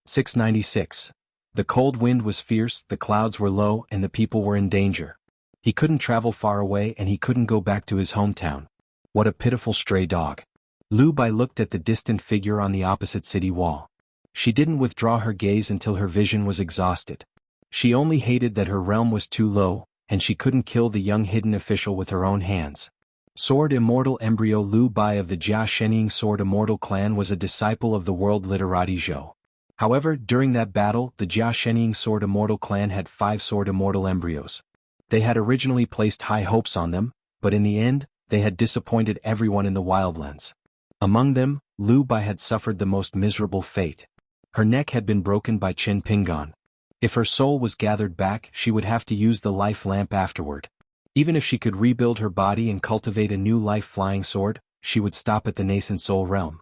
696. The cold wind was fierce, the clouds were low, and the people were in danger. He couldn't travel far away and he couldn't go back to his hometown. What a pitiful stray dog. Lu Bai looked at the distant figure on the opposite city wall. She didn't withdraw her gaze until her vision was exhausted. She only hated that her realm was too low, and she couldn't kill the young hidden official with her own hands. Sword Immortal Embryo Lu Bai of the Jia Shenying Sword Immortal clan was a disciple of the world literati Zhou. However, during that battle, the Jia Shenying Sword Immortal clan had 5 Sword Immortal embryos. They had originally placed high hopes on them, but in the end, they had disappointed everyone in the Wildlands. Among them, Lu Bai had suffered the most miserable fate. Her neck had been broken by Qin Pingan. If her soul was gathered back, she would have to use the life lamp afterward. Even if she could rebuild her body and cultivate a new life-flying sword, she would stop at the nascent soul realm.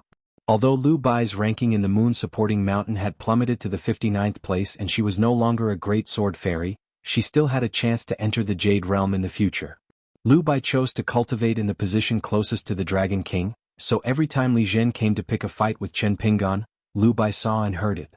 Although Lu Bai's ranking in the moon-supporting mountain had plummeted to the 59th place and she was no longer a great sword fairy, she still had a chance to enter the Jade Realm in the future. Lu Bai chose to cultivate in the position closest to the Dragon King, so every time Li Zhen came to pick a fight with Chen Pingan, Lu Bai saw and heard it.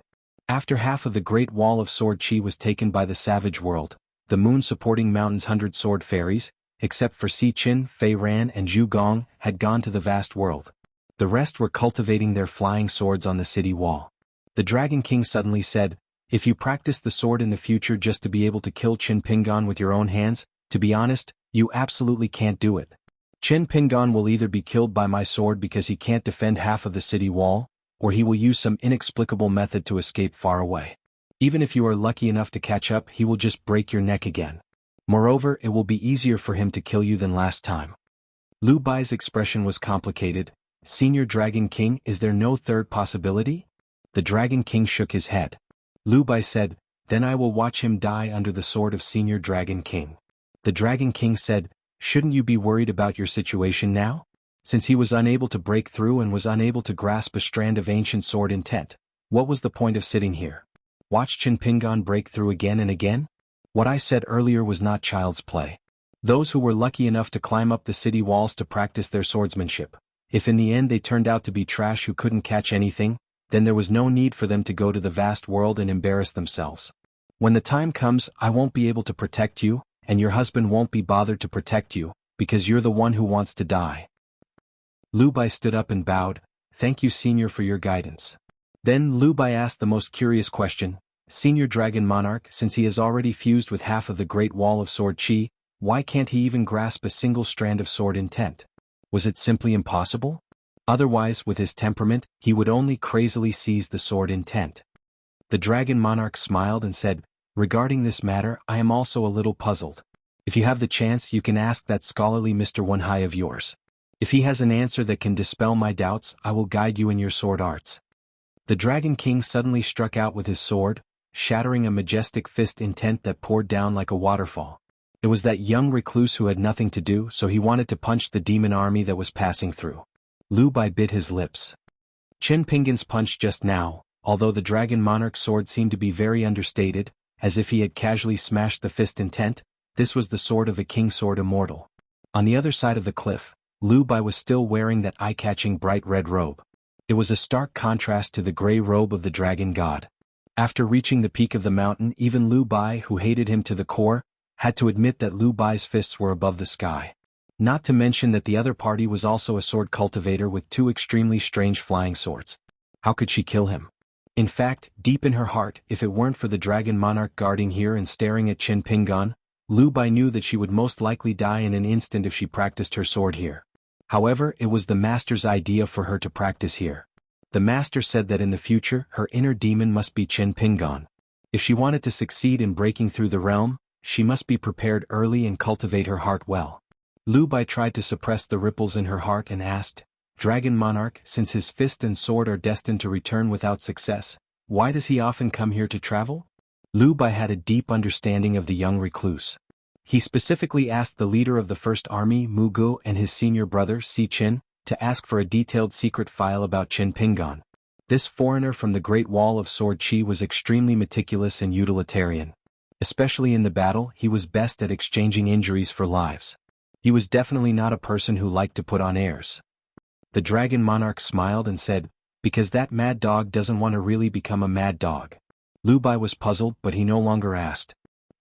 After half of the Great Wall of Sword Qi was taken by the Savage World, the moon-supporting mountain's 100 sword fairies, except for Si Qin, Fei Ran and Zhu Gong, had gone to the vast world. The rest were cultivating their flying swords on the city wall. The Dragon King suddenly said, "If you practice the sword in the future just to be able to kill Qin Pingan with your own hands, to be honest, you absolutely can't do it. Qin Pingan will either be killed by my sword because he can't defend half of the city wall, or he will use some inexplicable method to escape far away. Even if you are lucky enough to catch up, he will just break your neck again. Moreover, it will be easier for him to kill you than last time." Lu Bai's expression was complicated. "Senior Dragon King, is there no third possibility?" The Dragon King shook his head. Lu Bai said, "Then I will watch him die under the sword of Senior Dragon King." The Dragon King said, "Shouldn't you be worried about your situation now? Since he was unable to break through and was unable to grasp a strand of ancient sword intent, what was the point of sitting here? Watch Qin Pingan break through again and again? What I said earlier was not child's play. Those who were lucky enough to climb up the city walls to practice their swordsmanship, if in the end they turned out to be trash who couldn't catch anything, then there was no need for them to go to the vast world and embarrass themselves. When the time comes, I won't be able to protect you, and your husband won't be bothered to protect you, because you're the one who wants to die." Lu Bai stood up and bowed, "Thank you, Senior, for your guidance." Then Lu Bai asked the most curious question, "Senior Dragon Monarch, since he has already fused with half of the Great Wall of Sword Qi, why can't he even grasp a single strand of sword intent? Was it simply impossible? Otherwise, with his temperament, he would only crazily seize the sword intent." The Dragon Monarch smiled and said, "Regarding this matter, I am also a little puzzled. If you have the chance, you can ask that scholarly Mr. Wenhai of yours. If he has an answer that can dispel my doubts, I will guide you in your sword arts." The Dragon King suddenly struck out with his sword, shattering a majestic fist intent that poured down like a waterfall. It was that young recluse who had nothing to do, so he wanted to punch the demon army that was passing through. Lu Bai bit his lips. Qin Pingan's punch just now, although the Dragon Monarch's sword seemed to be very understated, as if he had casually smashed the fist intent, this was the sword of a King Sword Immortal. On the other side of the cliff, Lu Bai was still wearing that eye-catching bright red robe. It was a stark contrast to the gray robe of the Dragon God. After reaching the peak of the mountain, even Lu Bai, who hated him to the core, had to admit that Lu Bai's fists were above the sky. Not to mention that the other party was also a sword cultivator with 2 extremely strange flying swords. How could she kill him? In fact, deep in her heart, if it weren't for the Dragon Monarch guarding here and staring at Qin Pingan, Lu Bai knew that she would most likely die in an instant if she practiced her sword here. However, it was the Master's idea for her to practice here. The Master said that in the future, her inner demon must be Qin Pingan. If she wanted to succeed in breaking through the realm, she must be prepared early and cultivate her heart well. Lu Bai tried to suppress the ripples in her heart and asked, "Dragon Monarch, since his fist and sword are destined to return without success, why does he often come here to travel?" Lu Bai had a deep understanding of the young recluse. He specifically asked the leader of the First Army, Mu Gu, and his senior brother, Si Qin, to ask for a detailed secret file about Qin Pingan. This foreigner from the Great Wall of Sword Qi was extremely meticulous and utilitarian. Especially in the battle, he was best at exchanging injuries for lives. He was definitely not a person who liked to put on airs. The Dragon Monarch smiled and said, Because that mad dog doesn't want to really become a mad dog. Lu Bai was puzzled, but he no longer asked.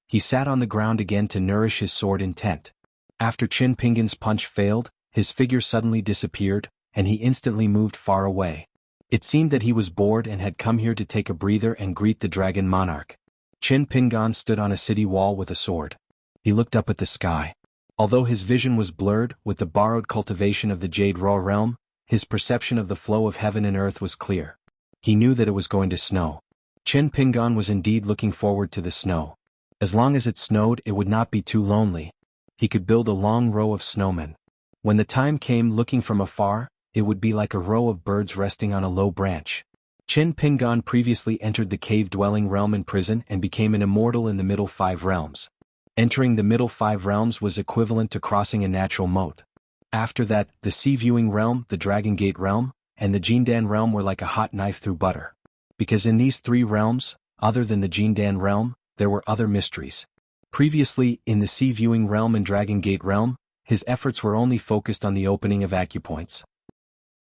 He sat on the ground again to nourish his sword intent. After Qin Pingan's punch failed, his figure suddenly disappeared, and he instantly moved far away. It seemed that he was bored and had come here to take a breather and greet the dragon monarch. Qin Pingan stood on a city wall with a sword. He looked up at the sky. Although his vision was blurred with the borrowed cultivation of the Jade Raw realm, his perception of the flow of heaven and earth was clear. He knew that it was going to snow. Qin Pingan was indeed looking forward to the snow. As long as it snowed, it would not be too lonely. He could build a long row of snowmen. When the time came, looking from afar, it would be like a row of birds resting on a low branch. Qin Pingan previously entered the cave-dwelling realm in prison and became an immortal in the middle 5 realms. Entering the middle 5 realms was equivalent to crossing a natural moat. After that, the sea-viewing realm, the Dragon Gate realm, and the Jindan realm were like a hot knife through butter. Because in these 3 realms, other than the Jindan realm, there were other mysteries. Previously, in the sea-viewing realm and Dragon Gate realm, his efforts were only focused on the opening of acupoints.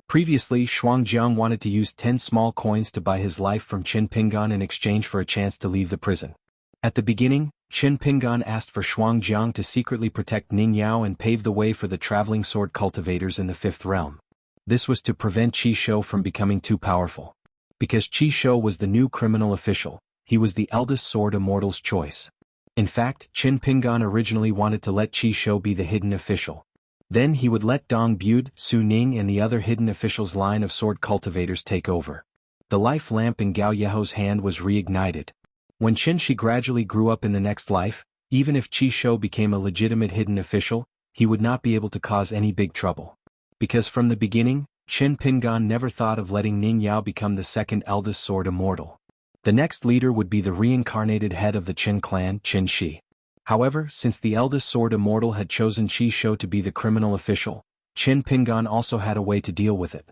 Previously, Shuangjiang wanted to use 10 small coins to buy his life from Qin Pingan in exchange for a chance to leave the prison. At the beginning, Qin Pingan asked for Shuangjiang to secretly protect Ning Yao and pave the way for the traveling sword cultivators in the 5th realm. This was to prevent Qi Shou from becoming too powerful. Because Qi Shou was the new criminal official, he was the eldest sword immortal's choice. In fact, Qin Pingan originally wanted to let Qi Shou be the hidden official. Then he would let Dong Bude, Su Ning and the other hidden officials' line of sword cultivators take over. The life lamp in Gao Yeho's hand was reignited. When Qin Shi gradually grew up in the next life, even if Qi Shou became a legitimate hidden official, he would not be able to cause any big trouble. Because from the beginning, Qin Pingan never thought of letting Ning Yao become the second eldest sword immortal. The next leader would be the reincarnated head of the Qin clan, Qin Shi. However, since the eldest sword immortal had chosen Qi Shou to be the criminal official, Qin Pingan also had a way to deal with it.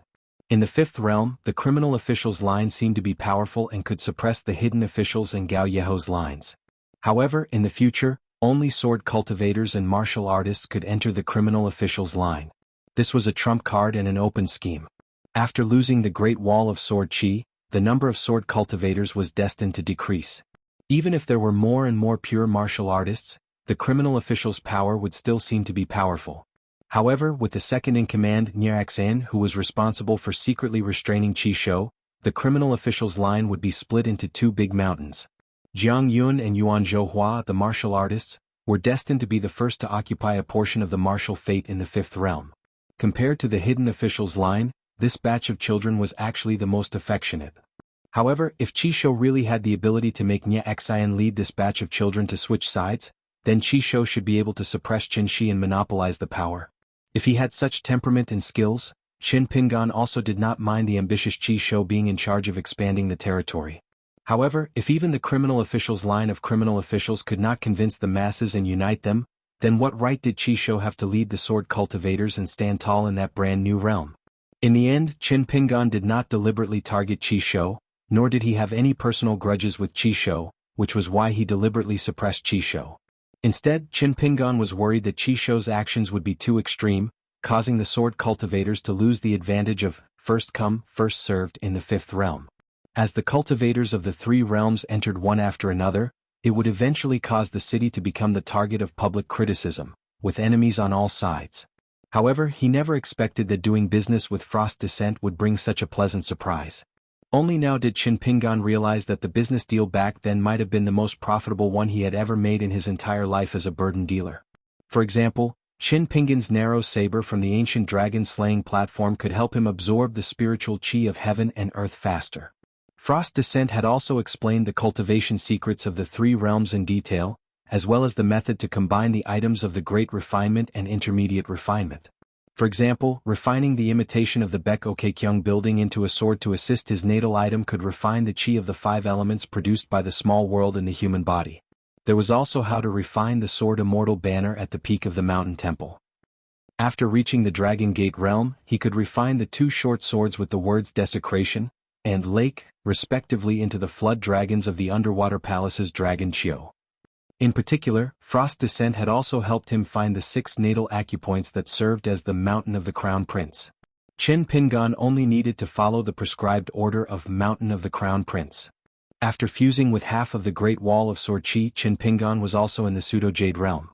In the 5th realm, the criminal official's line seemed to be powerful and could suppress the hidden officials and Gao Yeho's lines. However, in the future, only sword cultivators and martial artists could enter the criminal official's line. This was a trump card and an open scheme. After losing the Great Wall of Sword Qi, the number of sword cultivators was destined to decrease. Even if there were more and more pure martial artists, the criminal official's power would still seem to be powerful. However, with the second-in-command Niaxan who was responsible for secretly restraining Qi Shou, the criminal official's line would be split into 2 big mountains. Jiang Yun and Yuan Zhouhua, the martial artists, were destined to be the first to occupy a portion of the martial fate in the 5th realm. Compared to the hidden official's line, this batch of children was actually the most affectionate. However, if Qi Shou really had the ability to make Niaxan lead this batch of children to switch sides, then Qi Shou should be able to suppress Qin Shi and monopolize the power. If he had such temperament and skills, Qin Pingan also did not mind the ambitious Qi Shou being in charge of expanding the territory. However, if even the criminal official's line of criminal officials could not convince the masses and unite them, then what right did Qi Shou have to lead the sword cultivators and stand tall in that brand new realm? In the end, Qin Pingan did not deliberately target Qi Shou, nor did he have any personal grudges with Qi Shou, which was why he deliberately suppressed Qi Shou. Instead, Qin Pingan was worried that Qi Shou's actions would be too extreme, causing the sword cultivators to lose the advantage of first come, first served in the 5th realm. As the cultivators of the 3 realms entered one after another, it would eventually cause the city to become the target of public criticism, with enemies on all sides. However, he never expected that doing business with Frost Descent would bring such a pleasant surprise. Only now did Qin Pingan realize that the business deal back then might have been the most profitable one he had ever made in his entire life as a burden dealer. For example, Qin Pingan's narrow saber from the ancient dragon-slaying platform could help him absorb the spiritual qi of heaven and earth faster. Frost Descent had also explained the cultivation secrets of the 3 realms in detail, as well as the method to combine the items of the Great Refinement and Intermediate Refinement. For example, refining the imitation of the Baek Okekyung building into a sword to assist his natal item could refine the qi of the 5 elements produced by the small world in the human body. There was also how to refine the sword immortal banner at the peak of the mountain temple. After reaching the Dragon Gate realm, he could refine the 2 short swords with the words Desecration and Lake, respectively, into the flood dragons of the underwater palace's Dragon Chiu. In particular, Frost Descent had also helped him find the 6 natal acupoints that served as the Mountain of the Crown Prince. Qin Pingan only needed to follow the prescribed order of Mountain of the Crown Prince. After fusing with half of the Great Wall of Sword Chi, Qin Pingan was also in the Pseudo-Jade realm.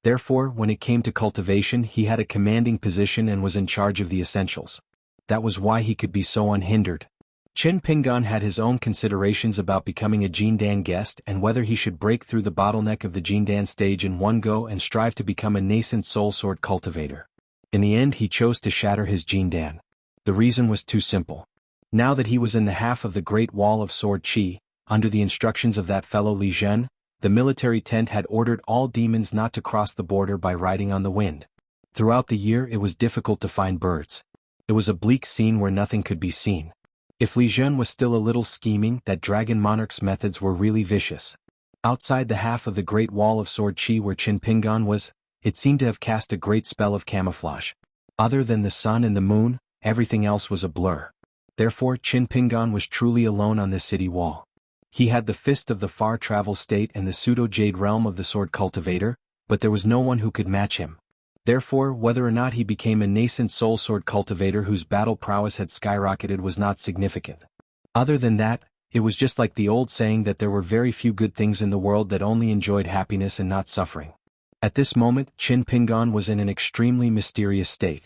Therefore, when it came to cultivation, he had a commanding position and was in charge of the essentials. That was why he could be so unhindered. Qin Pingan had his own considerations about becoming a Jindan guest and whether he should break through the bottleneck of the Jindan stage in one go and strive to become a nascent soul sword cultivator. In the end, he chose to shatter his Jindan. The reason was too simple. Now that he was in the half of the Great Wall of Sword Chi, under the instructions of that fellow Li Zhen, the military tent had ordered all demons not to cross the border by riding on the wind. Throughout the year it was difficult to find birds. It was a bleak scene where nothing could be seen. If Li Zhen was still a little scheming, that Dragon Monarch's methods were really vicious. Outside the half of the Great Wall of Sword Chi where Qin Pingan was, it seemed to have cast a great spell of camouflage. Other than the sun and the moon, everything else was a blur. Therefore Qin Pingan was truly alone on this city wall. He had the fist of the far travel state and the pseudo-jade realm of the sword cultivator, but there was no one who could match him. Therefore, whether or not he became a nascent soul sword cultivator whose battle prowess had skyrocketed was not significant. Other than that, it was just like the old saying that there were very few good things in the world that only enjoyed happiness and not suffering. At this moment, Qin Pingan was in an extremely mysterious state.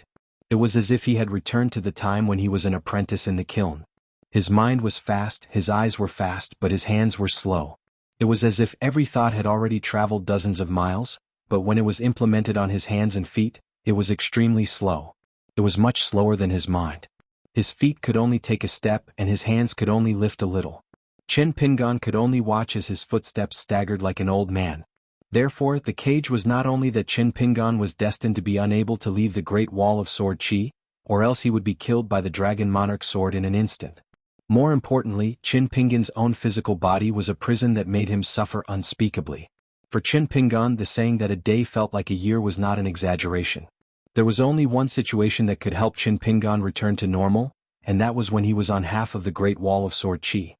It was as if he had returned to the time when he was an apprentice in the kiln. His mind was fast, his eyes were fast, but his hands were slow. It was as if every thought had already traveled dozens of miles, but when it was implemented on his hands and feet, it was extremely slow. It was much slower than his mind. His feet could only take a step and his hands could only lift a little. Qin Pingan could only watch as his footsteps staggered like an old man. Therefore, the cage was not only that Qin Pingan was destined to be unable to leave the Great Wall of Sword Chi, or else he would be killed by the Dragon Monarch sword in an instant. More importantly, Qin Pingan's own physical body was a prison that made him suffer unspeakably. For Qin Pingan, the saying that a day felt like a year was not an exaggeration. There was only one situation that could help Qin Pingan return to normal, and that was when he was on half of the Great Wall of Sword Chi.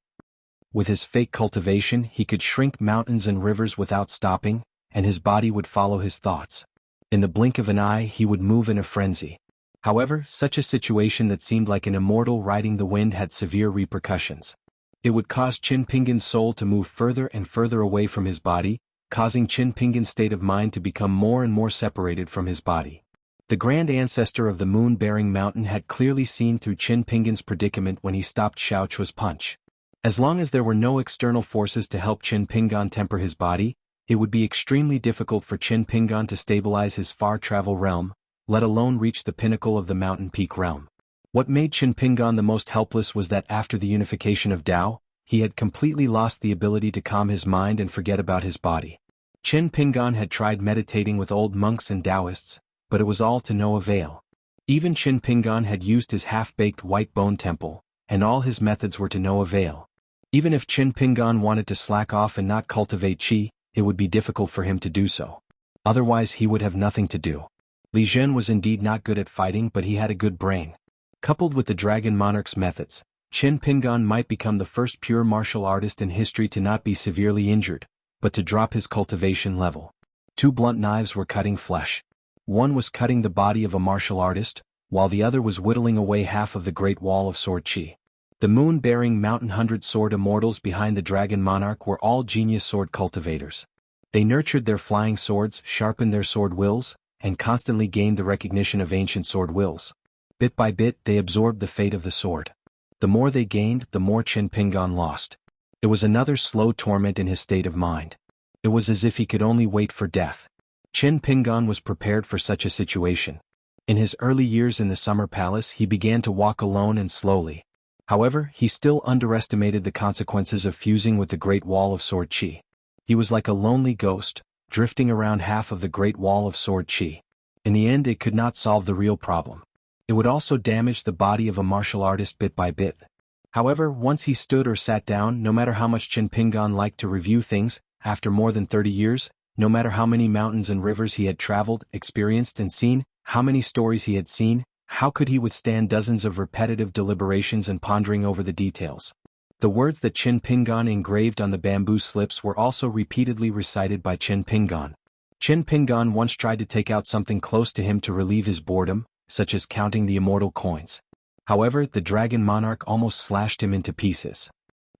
With his fake cultivation, he could shrink mountains and rivers without stopping, and his body would follow his thoughts. In the blink of an eye, he would move in a frenzy. However, such a situation that seemed like an immortal riding the wind had severe repercussions. It would cause Qin Pingan's soul to move further and further away from his body, causing Qin Pingan's state of mind to become more and more separated from his body. The grand ancestor of the moon-bearing mountain had clearly seen through Qin Pingan's predicament when he stopped Xiao Chua's punch. As long as there were no external forces to help Qin Pingan temper his body, it would be extremely difficult for Qin Pingan to stabilize his far-travel realm, let alone reach the pinnacle of the mountain peak realm. What made Qin Pingan the most helpless was that after the unification of Tao, he had completely lost the ability to calm his mind and forget about his body. Qin Pingan had tried meditating with old monks and Taoists, but it was all to no avail. Even Qin Pingan had used his half-baked white bone temple, and all his methods were to no avail. Even if Qin Pingan wanted to slack off and not cultivate qi, it would be difficult for him to do so. Otherwise he would have nothing to do. Li Zhen was indeed not good at fighting, but he had a good brain. Coupled with the Dragon Monarch's methods, Qin Pingan might become the first pure martial artist in history to not be severely injured, but to drop his cultivation level. Two blunt knives were cutting flesh. One was cutting the body of a martial artist, while the other was whittling away half of the Great Wall of Sword Chi. The moon-bearing Mountain 100 sword immortals behind the Dragon Monarch were all genius sword cultivators. They nurtured their flying swords, sharpened their sword wills, and constantly gained the recognition of ancient sword wills. Bit by bit they absorbed the fate of the sword. The more they gained, the more Qin Pingan lost. It was another slow torment in his state of mind. It was as if he could only wait for death. Qin Pingan was prepared for such a situation. In his early years in the Summer Palace he began to walk alone and slowly. However, he still underestimated the consequences of fusing with the Great Wall of Sword Chi. He was like a lonely ghost, drifting around half of the Great Wall of Sword Chi. In the end it could not solve the real problem. It would also damage the body of a martial artist bit by bit. However, once he stood or sat down, no matter how much Qin Pingan liked to review things, after more than 30 years, no matter how many mountains and rivers he had traveled, experienced and seen, how many stories he had seen, how could he withstand dozens of repetitive deliberations and pondering over the details? The words that Qin Pingan engraved on the bamboo slips were also repeatedly recited by Qin Pingan. Qin Pingan once tried to take out something close to him to relieve his boredom, such as counting the immortal coins. However, the dragon monarch almost slashed him into pieces.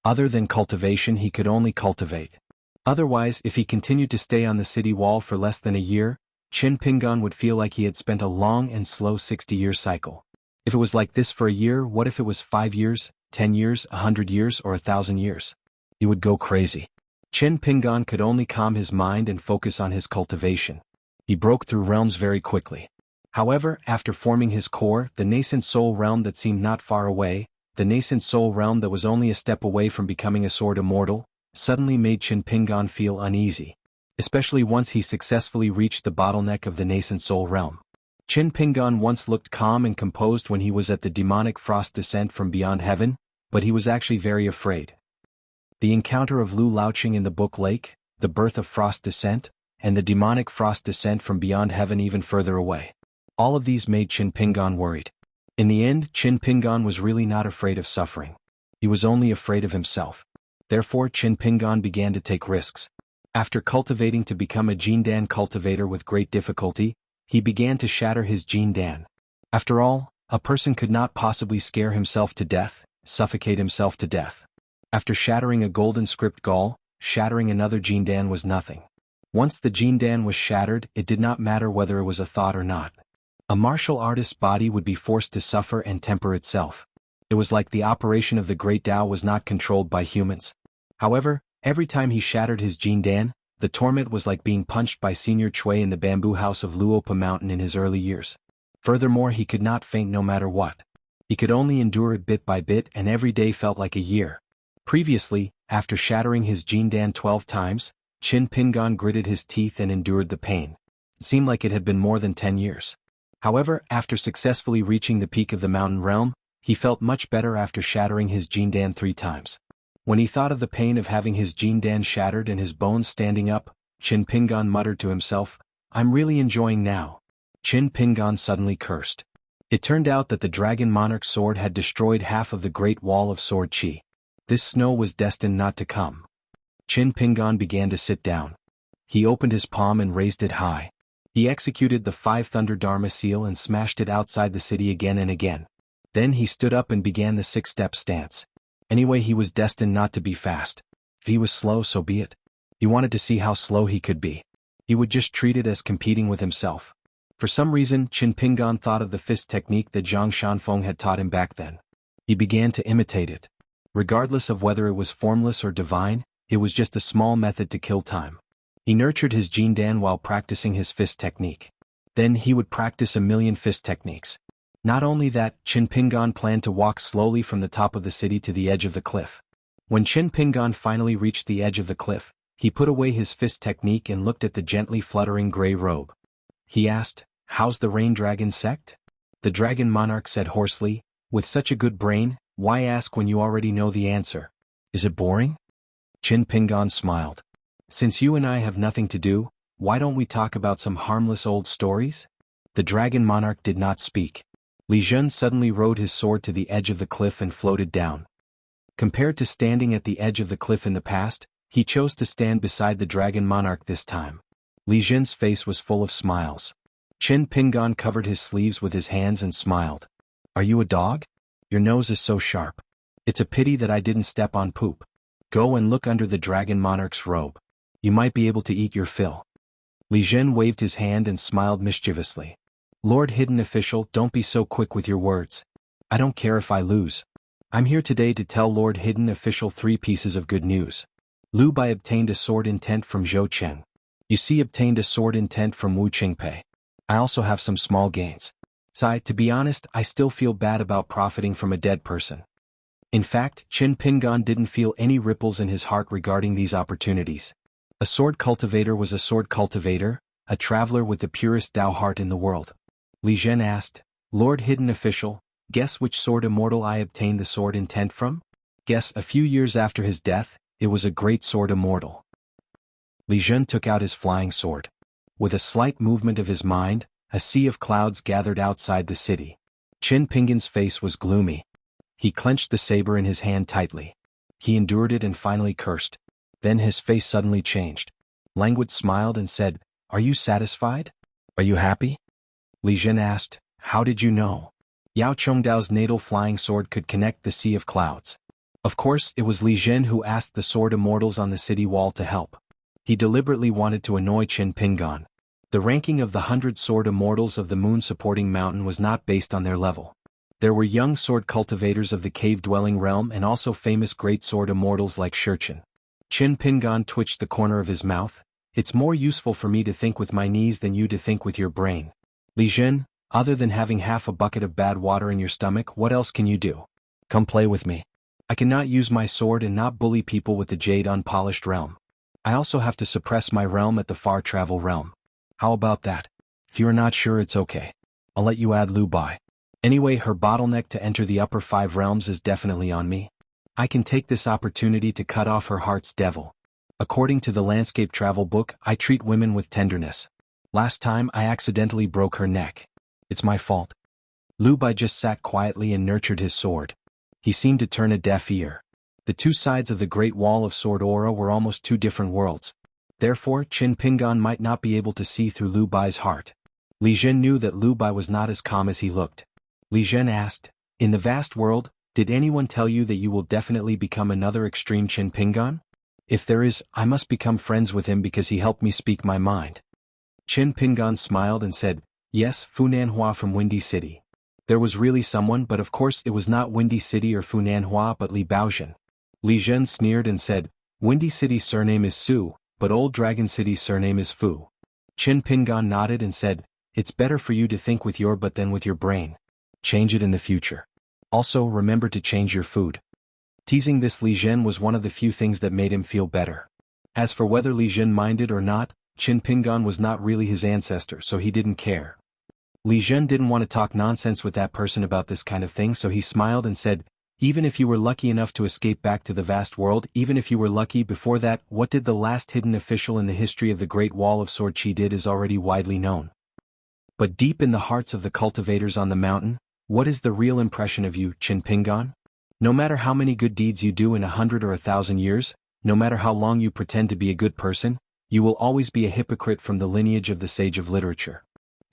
Other than cultivation, he could only cultivate. Otherwise, if he continued to stay on the city wall for less than a year, Qin Pingan would feel like he had spent a long and slow 60-year cycle. If it was like this for a year, what if it was 5 years, 10 years, 100 years, or 1,000 years? He would go crazy. Qin Pingan could only calm his mind and focus on his cultivation. He broke through realms very quickly. However, after forming his core, the nascent soul realm that seemed not far away, the nascent soul realm that was only a step away from becoming a sword immortal, suddenly made Qin Pingan feel uneasy. Especially once he successfully reached the bottleneck of the nascent soul realm. Qin Pingan once looked calm and composed when he was at the demonic frost descent from beyond heaven, but he was actually very afraid. The encounter of Lu Laoqing in the Book Lake, the birth of frost descent, and the demonic frost descent from beyond heaven even further away. All of these made Qin Pingan worried. In the end, Qin Pingan was really not afraid of suffering. He was only afraid of himself. Therefore, Qin Pingan began to take risks. After cultivating to become a Jindan cultivator with great difficulty, he began to shatter his Jindan. After all, a person could not possibly scare himself to death, suffocate himself to death. After shattering a golden script gall, shattering another Jindan was nothing. Once the Jindan was shattered, it did not matter whether it was a thought or not. A martial artist's body would be forced to suffer and temper itself. It was like the operation of the Great Tao was not controlled by humans. However, every time he shattered his Jindan, the torment was like being punched by Senior Chui in the bamboo house of Luopa Mountain in his early years. Furthermore, he could not faint no matter what. He could only endure it bit by bit, and every day felt like a year. Previously, after shattering his Jindan 12 times, Qin Pingan gritted his teeth and endured the pain. It seemed like it had been more than 10 years. However, after successfully reaching the peak of the mountain realm, he felt much better after shattering his Jindan 3 times. When he thought of the pain of having his Jindan shattered and his bones standing up, Qin Pingan muttered to himself, "I'm really enjoying now." Qin Pingan suddenly cursed. It turned out that the Dragon Monarch's sword had destroyed half of the Great Wall of Sword Qi. This snow was destined not to come. Qin Pingan began to sit down. He opened his palm and raised it high. He executed the 5 Thunder Dharma seal and smashed it outside the city again and again. Then he stood up and began the 6-step stance. Anyway, he was destined not to be fast. If he was slow, so be it. He wanted to see how slow he could be. He would just treat it as competing with himself. For some reason, Qin Pingan thought of the fist technique that Zhang Shanfeng had taught him back then. He began to imitate it. Regardless of whether it was formless or divine, it was just a small method to kill time. He nurtured his Jindan while practicing his fist technique. Then he would practice a million fist techniques. Not only that, Qin Pingan planned to walk slowly from the top of the city to the edge of the cliff. When Qin Pingan finally reached the edge of the cliff, he put away his fist technique and looked at the gently fluttering gray robe. He asked, "How's the Rain Dragon sect?" The Dragon Monarch said hoarsely, "With such a good brain, why ask when you already know the answer? Is it boring?" Qin Pingan smiled. "Since you and I have nothing to do, why don't we talk about some harmless old stories?" The Dragon Monarch did not speak. Li Zhen suddenly rode his sword to the edge of the cliff and floated down. Compared to standing at the edge of the cliff in the past, he chose to stand beside the Dragon Monarch this time. Li Zhen's face was full of smiles. Qin Pingan covered his sleeves with his hands and smiled. "Are you a dog? Your nose is so sharp. It's a pity that I didn't step on poop. Go and look under the Dragon Monarch's robe. You might be able to eat your fill." Li Zhen waved his hand and smiled mischievously. "Lord Hidden Official, don't be so quick with your words. I don't care if I lose. I'm here today to tell Lord Hidden Official 3 pieces of good news. Lu Bai obtained a sword intent from Zhou Cheng. You see, obtained a sword intent from Wu Qingpei. I also have some small gains. To be honest, I still feel bad about profiting from a dead person." In fact, Qin Pingan didn't feel any ripples in his heart regarding these opportunities. A sword cultivator was a sword cultivator, a traveler with the purest Tao heart in the world. Li Zhen asked, "Lord Hidden Official, guess which sword immortal I obtained the sword intent from?" "Guess, a few years after his death, it was a great sword immortal." Li Zhen took out his flying sword. With a slight movement of his mind, a sea of clouds gathered outside the city. Qin Pingan's face was gloomy. He clenched the saber in his hand tightly. He endured it and finally cursed. Then his face suddenly changed. Languid smiled and said, "Are you satisfied? Are you happy?" Li Zhen asked, "How did you know?" Yao Chongdao's natal flying sword could connect the sea of clouds. Of course, it was Li Zhen who asked the sword immortals on the city wall to help. He deliberately wanted to annoy Qin Pingan. The ranking of the 100 sword immortals of the moon-supporting mountain was not based on their level. There were young sword cultivators of the cave-dwelling realm and also famous great sword immortals like Shurchen. Qin Pingan twitched the corner of his mouth. It's more useful for me to think with my knees than you to think with your brain. Li Zhen, other than having half a bucket of bad water in your stomach, what else can you do? Come play with me. I cannot use my sword and not bully people with the jade unpolished realm. I also have to suppress my realm at the far travel realm. How about that? If you are not sure, it's okay. I'll let you add Lu Bai. Anyway, her bottleneck to enter the upper 5 realms is definitely on me. I can take this opportunity to cut off her heart's devil. According to the landscape travel book, I treat women with tenderness. Last time I accidentally broke her neck. It's my fault. Lu Bai just sat quietly and nurtured his sword. He seemed to turn a deaf ear. The two sides of the Great Wall of Sword Aura were almost two different worlds. Therefore, Qin Pingan might not be able to see through Lu Bai's heart. Li Zhen knew that Lu Bai was not as calm as he looked. Li Zhen asked, "In the vast world, did anyone tell you that you will definitely become another extreme Qin Pingan? If there is, I must become friends with him because he helped me speak my mind." Qin Pingan smiled and said, "Yes, Funanhua from Windy City." There was really someone, but of course it was not Windy City or Funanhua but Li Baozhen. Li Zhen sneered and said, "Windy City's surname is Su, but Old Dragon City's surname is Fu." Qin Pingan nodded and said, "It's better for you to think with your butt than with your brain. Change it in the future. Also, remember to change your food." Teasing this Li Zhen was one of the few things that made him feel better. As for whether Li Zhen minded or not, Qin Pingan was not really his ancestor, so he didn't care. Li Zhen didn't want to talk nonsense with that person about this kind of thing, so he smiled and said, "Even if you were lucky enough to escape back to the vast world, even if you were lucky before that, what did the last hidden official in the history of the Great Wall of Sword Chi did is already widely known. But deep in the hearts of the cultivators on the mountain, what is the real impression of you, Qin Pingan? No matter how many good deeds you do in 100 or 1,000 years, no matter how long you pretend to be a good person, you will always be a hypocrite from the lineage of the sage of literature."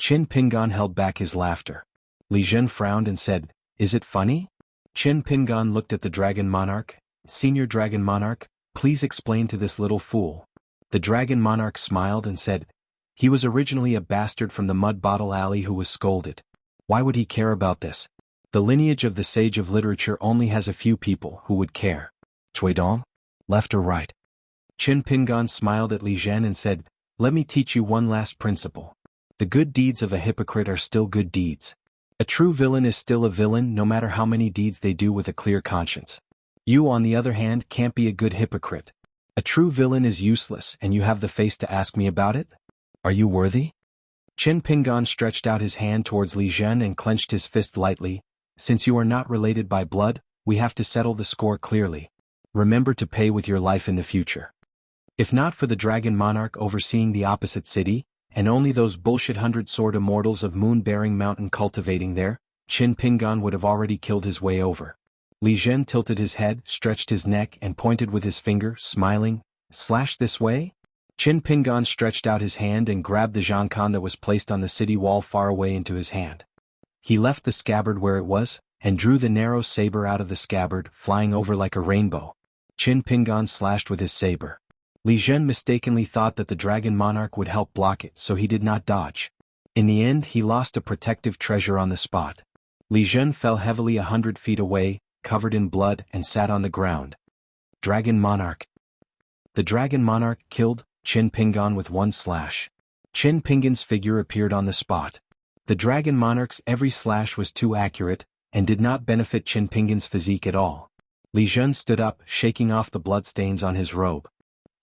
Qin Pingan held back his laughter. Li Zhen frowned and said, "Is it funny?" Qin Pingan looked at the Dragon Monarch. "Senior Dragon Monarch, please explain to this little fool." The Dragon Monarch smiled and said, "He was originally a bastard from the Mud Bottle Alley who was scolded. Why would he care about this? The lineage of the sage of literature only has a few people who would care. Cui Dong? Left or right?" Qin Pingan smiled at Li Zhen and said, "Let me teach you one last principle. The good deeds of a hypocrite are still good deeds. A true villain is still a villain no matter how many deeds they do with a clear conscience. You, on the other hand, can't be a good hypocrite. A true villain is useless, and you have the face to ask me about it? Are you worthy?" Qin Pingan stretched out his hand towards Li Zhen and clenched his fist lightly. "Since you are not related by blood, we have to settle the score clearly. Remember to pay with your life in the future. If not for the Dragon Monarch overseeing the opposite city, and only those bullshit 100 sword immortals of Moon-bearing Mountain cultivating there, Qin Pingan would have already killed his way over." Li Zhen tilted his head, stretched his neck and pointed with his finger, smiling, "Slash this way?" Qin Pingan stretched out his hand and grabbed the Zhangkan that was placed on the city wall far away into his hand. He left the scabbard where it was, and drew the narrow saber out of the scabbard, flying over like a rainbow. Qin Pingan slashed with his saber. Li Zhen mistakenly thought that the Dragon Monarch would help block it, so he did not dodge. In the end, he lost a protective treasure on the spot. Li Zhen fell heavily 100 feet away, covered in blood, and sat on the ground. Dragon Monarch. The Dragon Monarch killed Qin Pingan with one slash. Qin Pingan's figure appeared on the spot. The Dragon Monarch's every slash was too accurate, and did not benefit Qin Pingan's physique at all. Li Zhen stood up, shaking off the bloodstains on his robe.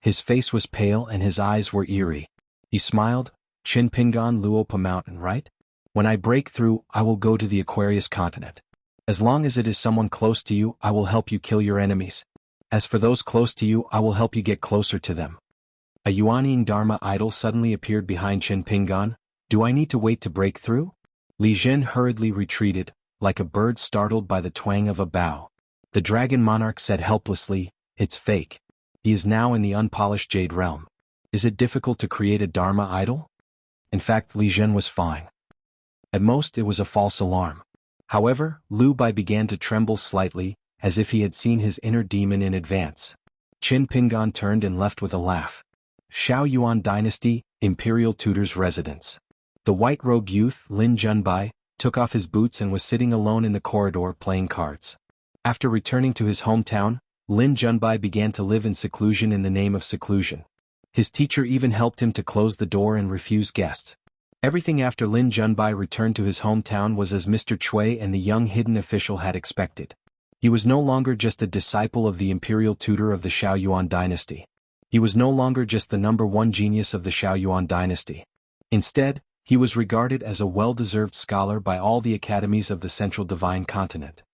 His face was pale and his eyes were eerie. He smiled, "Qin Pingan, Luopa Mountain, right? When I break through, I will go to the Aquarius continent. As long as it is someone close to you, I will help you kill your enemies. As for those close to you, I will help you get closer to them." A Yuanying Dharma idol suddenly appeared behind Qin Pingan. "Do I need to wait to break through?" Li Zhen hurriedly retreated, like a bird startled by the twang of a bow. The Dragon Monarch said helplessly, "It's fake. He is now in the unpolished jade realm. Is it difficult to create a Dharma idol?" In fact, Li Zhen was fine. At most, it was a false alarm. However, Liu Bai began to tremble slightly, as if he had seen his inner demon in advance. Qin Pingan turned and left with a laugh. Xiao Yuan Dynasty, Imperial Tutor's residence. The white-robed youth, Lin Junbai, took off his boots and was sitting alone in the corridor playing cards. After returning to his hometown, Lin Junbai began to live in seclusion in the name of seclusion. His teacher even helped him to close the door and refuse guests. Everything after Lin Junbai returned to his hometown was as Mr. Cui and the young hidden official had expected. He was no longer just a disciple of the imperial tutor of the Xiaoyuan dynasty. He was no longer just the #1 genius of the Xiaoyuan dynasty. Instead, he was regarded as a well-deserved scholar by all the academies of the Central Divine Continent.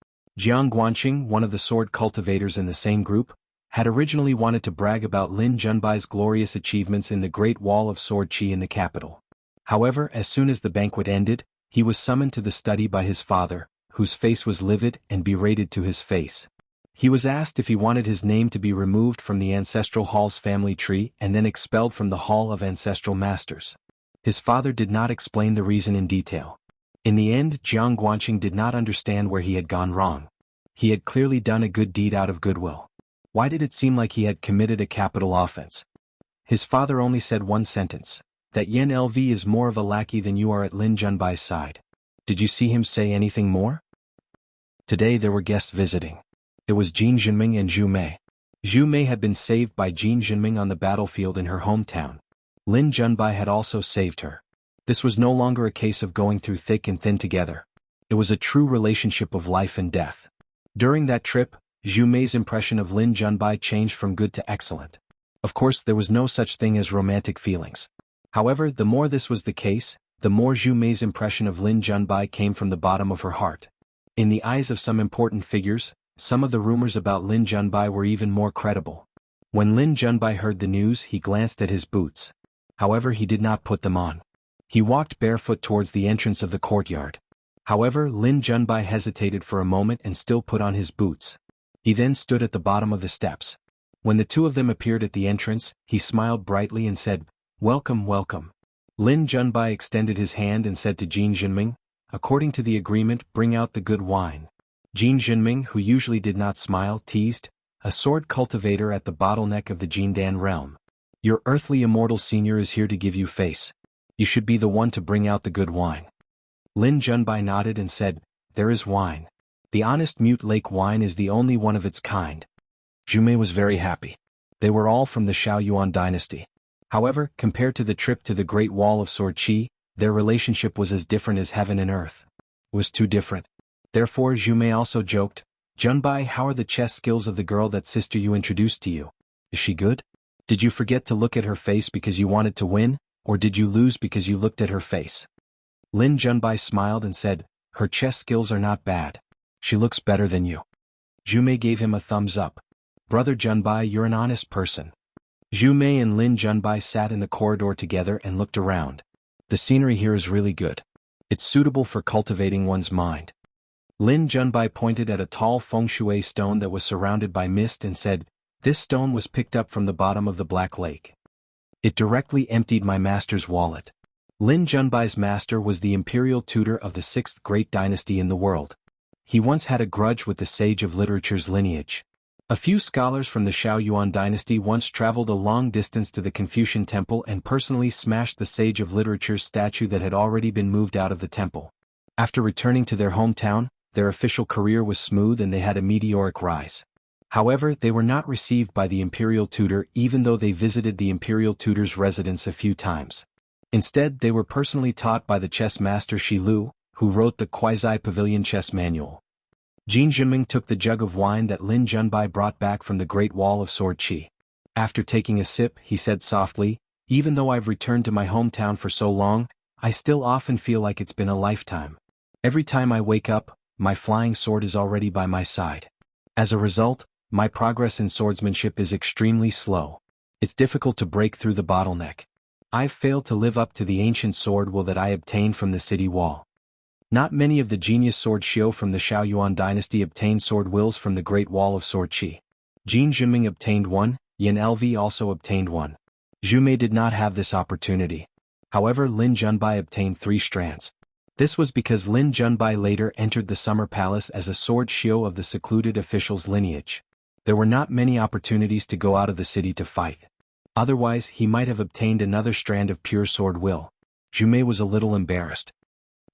Jiang Guanqing, one of the sword cultivators in the same group, had originally wanted to brag about Lin Junbai's glorious achievements in the Great Wall of Sword Qi in the capital. However, as soon as the banquet ended, he was summoned to the study by his father, whose face was livid and berated to his face. He was asked if he wanted his name to be removed from the ancestral hall's family tree and then expelled from the Hall of Ancestral Masters. His father did not explain the reason in detail. In the end, Jiang Guanqing did not understand where he had gone wrong. He had clearly done a good deed out of goodwill. Why did it seem like he had committed a capital offense? His father only said one sentence, that Yen LV is more of a lackey than you are at Lin Junbai's side. Did you see him say anything more? Today there were guests visiting. It was Jin Jinming and Zhu Mei. Zhu Mei had been saved by Jin Jinming on the battlefield in her hometown. Lin Junbai had also saved her. This was no longer a case of going through thick and thin together. It was a true relationship of life and death. During that trip, Zhu Mei's impression of Lin Junbai changed from good to excellent. Of course, there was no such thing as romantic feelings. However, the more this was the case, the more Zhu Mei's impression of Lin Junbai came from the bottom of her heart. In the eyes of some important figures, some of the rumors about Lin Junbai were even more credible. When Lin Junbai heard the news, he glanced at his boots. However, he did not put them on. He walked barefoot towards the entrance of the courtyard. However, Lin Junbai hesitated for a moment and still put on his boots. He then stood at the bottom of the steps. When the two of them appeared at the entrance, he smiled brightly and said, "Welcome, welcome." Lin Junbai extended his hand and said to Jin Jinming, "According to the agreement, bring out the good wine." Jin Jinming, who usually did not smile, teased, "A sword cultivator at the bottleneck of the Jindan realm. Your earthly immortal senior is here to give you face. You should be the one to bring out the good wine." Lin Junbai nodded and said, "There is wine. The honest Mute Lake wine is the only one of its kind." Zhu Mei was very happy. They were all from the Xiaoyuan dynasty. However, compared to the trip to the Great Wall of Sword Qi, their relationship was as different as heaven and earth. It was too different. Therefore Zhu Mei also joked, "Junbai, how are the chess skills of the girl that sister you introduced to you? Is she good? Did you forget to look at her face because you wanted to win, or did you lose because you looked at her face?" Lin Junbai smiled and said, "Her chess skills are not bad. She looks better than you." Zhu Mei gave him a thumbs up. "Brother Junbai, you're an honest person." Zhu Mei and Lin Junbai sat in the corridor together and looked around. The scenery here is really good. It's suitable for cultivating one's mind. Lin Junbai pointed at a tall feng shui stone that was surrounded by mist and said, "This stone was picked up from the bottom of the Black Lake. It directly emptied my master's wallet." Lin Junbai's master was the imperial tutor of the 6th great dynasty in the world. He once had a grudge with the sage of literature's lineage. A few scholars from the Xiaoyuan dynasty once traveled a long distance to the Confucian temple and personally smashed the sage of literature's statue that had already been moved out of the temple. After returning to their hometown, their official career was smooth and they had a meteoric rise. However, they were not received by the imperial tutor even though they visited the imperial tutor's residence a few times. Instead, they were personally taught by the chess master Shi Lu, who wrote the Quasi-Pavilion Chess Manual. Jin Jinming took the jug of wine that Lin Junbai brought back from the Great Wall of Sword Qi. After taking a sip, he said softly, "Even though I've returned to my hometown for so long, I still often feel like it's been a lifetime. Every time I wake up, my flying sword is already by my side. As a result, my progress in swordsmanship is extremely slow. It's difficult to break through the bottleneck. I've failed to live up to the ancient sword will that I obtained from the city wall." Not many of the genius sword Xiu from the Xiaoyuan dynasty obtained sword wills from the Great Wall of Sword Qi. Jin Jinming obtained one, Yin Lv also obtained one. Zhu Mei did not have this opportunity. However, Lin Junbai obtained 3 strands. This was because Lin Junbai later entered the Summer Palace as a sword shio of the secluded official's lineage. There were not many opportunities to go out of the city to fight. Otherwise, he might have obtained another strand of pure sword will. Zhu was a little embarrassed.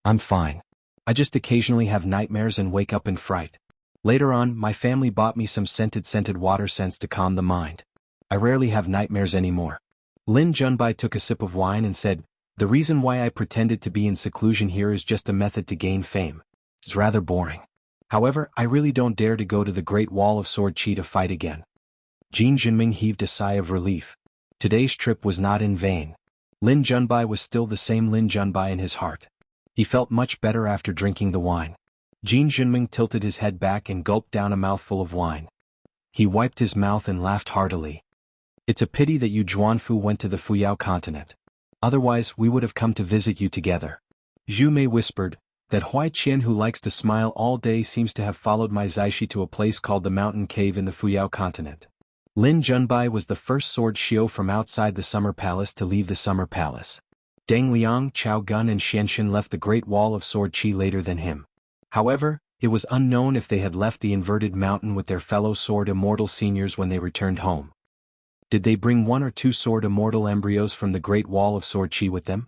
I'm fine. I just occasionally have nightmares and wake up in fright. Later on, my family bought me some scented water scents to calm the mind. I rarely have nightmares anymore. Lin Junbai took a sip of wine and said, the reason why I pretended to be in seclusion here is just a method to gain fame. It's rather boring. However, I really don't dare to go to the Great Wall of Sword Chi to fight again. Jin Jinming heaved a sigh of relief. Today's trip was not in vain. Lin Junbai was still the same Lin Junbai in his heart. He felt much better after drinking the wine. Jin Jinming tilted his head back and gulped down a mouthful of wine. He wiped his mouth and laughed heartily. It's a pity that you Zhuanfu went to the Fuyao continent. Otherwise we would have come to visit you together. Zhu Mei whispered, that Hui Qian who likes to smile all day seems to have followed my Zaishi to a place called the Mountain Cave in the Fuyao continent. Lin Junbai was the first sword shio from outside the Summer Palace to leave the Summer Palace. Deng Liang, Chao Gun and Xianxin left the Great Wall of Sword Chi later than him. However, it was unknown if they had left the inverted mountain with their fellow sword immortal seniors when they returned home. Did they bring 1 or 2 sword immortal embryos from the Great Wall of Sword Chi with them?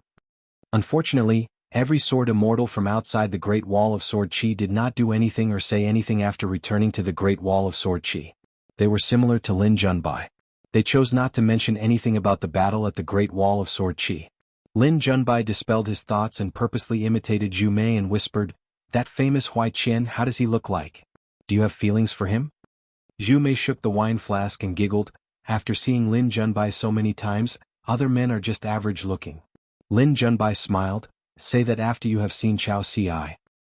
Unfortunately, every sword immortal from outside the Great Wall of Sword Chi did not do anything or say anything after returning to the Great Wall of Sword Chi. They were similar to Lin Junbai. They chose not to mention anything about the battle at the Great Wall of Sword Chi. Lin Junbai dispelled his thoughts and purposely imitated Zhu Mei and whispered, that famous Hui Qian, how does he look like? Do you have feelings for him? Zhu Mei shook the wine flask and giggled, after seeing Lin Junbai so many times, other men are just average looking. Lin Junbai smiled, say that after you have seen Chao Ci.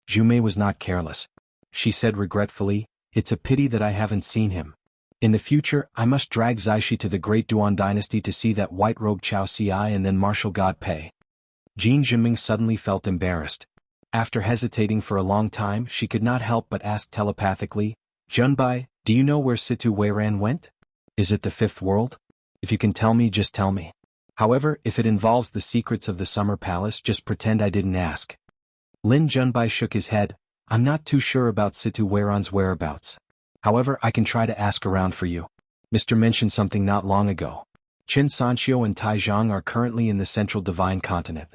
Zhu Mei was not careless. She said regretfully, it's a pity that I haven't seen him. In the future, I must drag Zaishi to the Great Duan dynasty to see that white-robed Chao Ci and then martial god Pei. Jin Jinming suddenly felt embarrassed. After hesitating for a long time, she could not help but ask telepathically, Junbai, do you know where Situ Weiran went? Is it the 5th world? If you can tell me, just tell me. However, if it involves the secrets of the Summer Palace, just pretend I didn't ask. Lin Junbai shook his head, I'm not too sure about Situ Weiran's whereabouts. However, I can try to ask around for you. Mr. mentioned something not long ago. Qin Sanqiu and Tai Zhang are currently in the Central Divine Continent.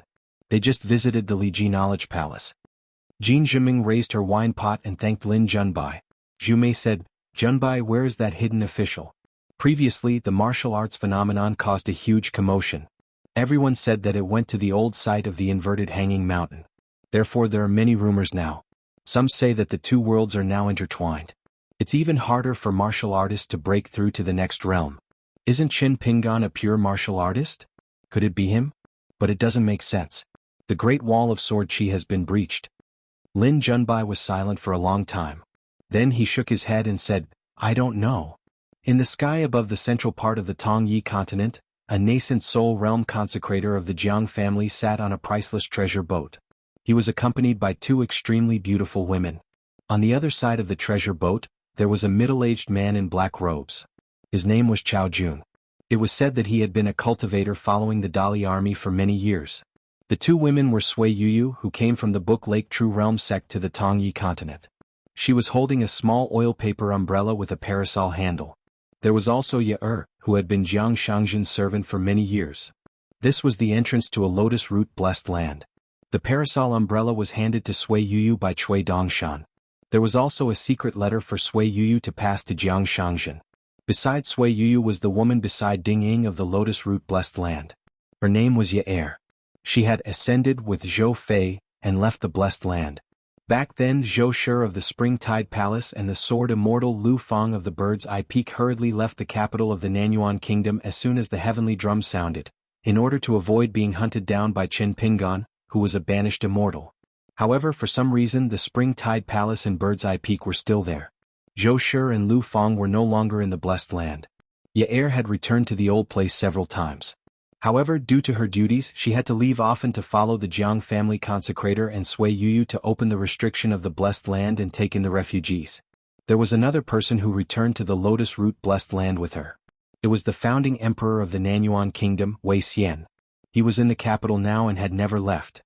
They just visited the Liji Knowledge Palace. Jin Jinming raised her wine pot and thanked Lin Junbai. Zhu Mei said, Junbai, where is that hidden official? Previously, the martial arts phenomenon caused a huge commotion. Everyone said that it went to the old site of the inverted hanging mountain. Therefore there are many rumors now. Some say that the 2 worlds are now intertwined. It's even harder for martial artists to break through to the next realm. Isn't Qin Pingan a pure martial artist? Could it be him? But it doesn't make sense. The Great Wall of Sword Chi has been breached. Lin Junbai was silent for a long time. Then he shook his head and said, I don't know. In the sky above the central part of the Tongyi continent, a nascent soul realm consecrator of the Jiang family sat on a priceless treasure boat. He was accompanied by 2 extremely beautiful women. On the other side of the treasure boat, there was a middle-aged man in black robes. His name was Chao Jun. It was said that he had been a cultivator following the Dali army for many years. The 2 women were Sui Yuyu, who came from the Book Lake True Realm sect to the Tongyi continent. She was holding a small oil paper umbrella with a parasol handle. There was also Ye, who had been Jiang Shangzhen's servant for many years. This was the entrance to a lotus root blessed land. The parasol umbrella was handed to Sui Yuyu by Cui Dongshan. There was also a secret letter for Sui Yuyu to pass to Jiang Shangzhen. Beside Sui Yuyu was the woman beside Ding Ying of the lotus root blessed land. Her name was Ye. She had ascended with Zhou Fei and left the blessed land. Back then Zhou Shi of the Spring Tide Palace and the sword immortal Lu Feng of the Bird's Eye Peak hurriedly left the capital of the Nanyuan Kingdom as soon as the heavenly drum sounded, in order to avoid being hunted down by Qin Pingan, who was a banished immortal. However, for some reason the Spring Tide Palace and Bird's Eye Peak were still there. Zhou Shi and Lu Feng were no longer in the blessed land. Ye had returned to the old place several times. However, due to her duties, she had to leave often to follow the Jiang family consecrator and Sui Yuyu to open the restriction of the blessed land and take in the refugees. There was another person who returned to the lotus root blessed land with her. It was the founding emperor of the Nanyuan kingdom, Wei Xian. He was in the capital now and had never left.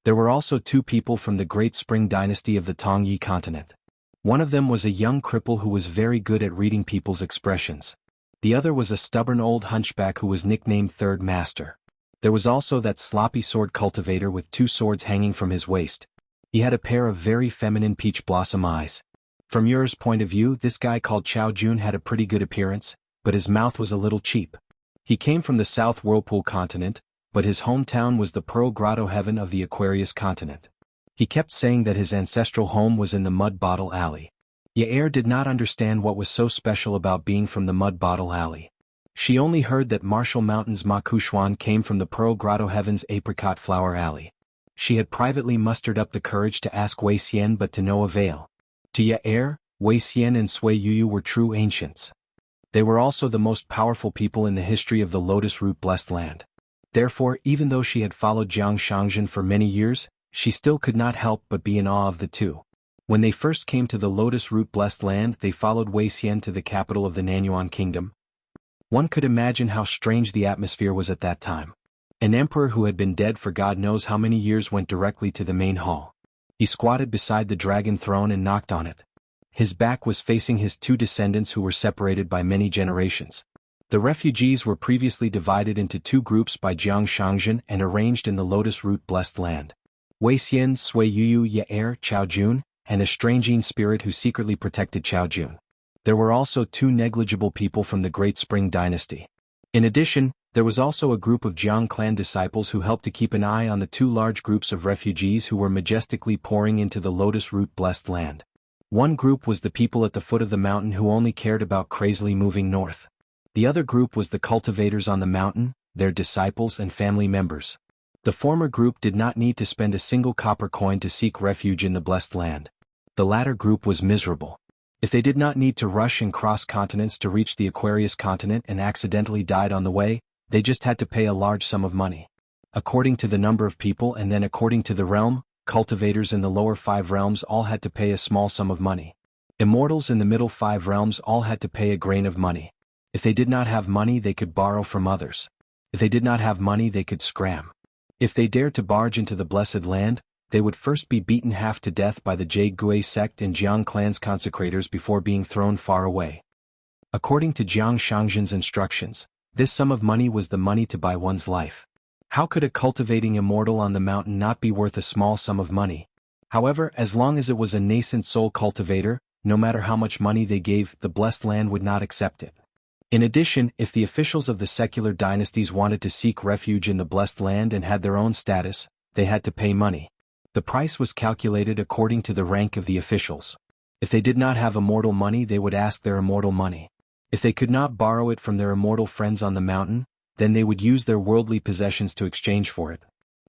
There were also two people from the Great Spring dynasty of the Tongyi continent. One of them was a young cripple who was very good at reading people's expressions. The other was a stubborn old hunchback who was nicknamed Third Master. There was also that sloppy sword cultivator with two swords hanging from his waist. He had a pair of very feminine peach blossom eyes. From Yu's point of view, this guy called Chao Jun had a pretty good appearance, but his mouth was a little cheap. He came from the South Whirlpool continent, but his hometown was the Pearl Grotto heaven of the Aquarius continent. He kept saying that his ancestral home was in the Mud Bottle Alley. Yair did not understand what was so special about being from the Mud Bottle Alley. She only heard that Marshall Mountain's Ma Kushuan came from the Pearl Grotto heaven's Apricot Flower Alley. She had privately mustered up the courage to ask Wei Xian, but to no avail. To Yair, Wei Xian and Sui Yuyu were true ancients. They were also the most powerful people in the history of the Lotus Root Blessed Land. Therefore, even though she had followed Jiang Shangzhen for many years, she still could not help but be in awe of the two. When they first came to the Lotus Root Blessed Land, they followed Wei Xian to the capital of the Nanyuan Kingdom. One could imagine how strange the atmosphere was at that time. An emperor who had been dead for God knows how many years went directly to the main hall. He squatted beside the dragon throne and knocked on it. His back was facing his two descendants who were separated by many generations. The refugees were previously divided into two groups by Jiang Shangzhen and arranged in the Lotus Root Blessed Land. Wei Xian, Sui Yuyu, Yair, Chao Jun, and a stranging spirit who secretly protected Chao Jun. There were also two negligible people from the Great Spring dynasty. In addition, there was also a group of Jiang clan disciples who helped to keep an eye on the two large groups of refugees who were majestically pouring into the Lotus Root Blessed Land. One group was the people at the foot of the mountain who only cared about crazily moving north. The other group was the cultivators on the mountain, their disciples and family members. The former group did not need to spend a single copper coin to seek refuge in the blessed land. The latter group was miserable. If they did not need to rush and cross continents to reach the Aquarius continent and accidentally died on the way, they just had to pay a large sum of money. According to the number of people and then according to the realm, cultivators in the lower 5 realms all had to pay a small sum of money. Immortals in the middle 5 realms all had to pay a grain of money. If they did not have money, they could borrow from others. If they did not have money, they could scram. If they dared to barge into the blessed land, they would first be beaten half to death by the Jade Gui sect and Jiang clan's consecrators before being thrown far away. According to Jiang Shangzhen's instructions, this sum of money was the money to buy one's life. How could a cultivating immortal on the mountain not be worth a small sum of money? However, as long as it was a nascent soul cultivator, no matter how much money they gave, the blessed land would not accept it. In addition, if the officials of the secular dynasties wanted to seek refuge in the blessed land and had their own status, they had to pay money. The price was calculated according to the rank of the officials. If they did not have immortal money, they would ask their immortal money. If they could not borrow it from their immortal friends on the mountain, then they would use their worldly possessions to exchange for it.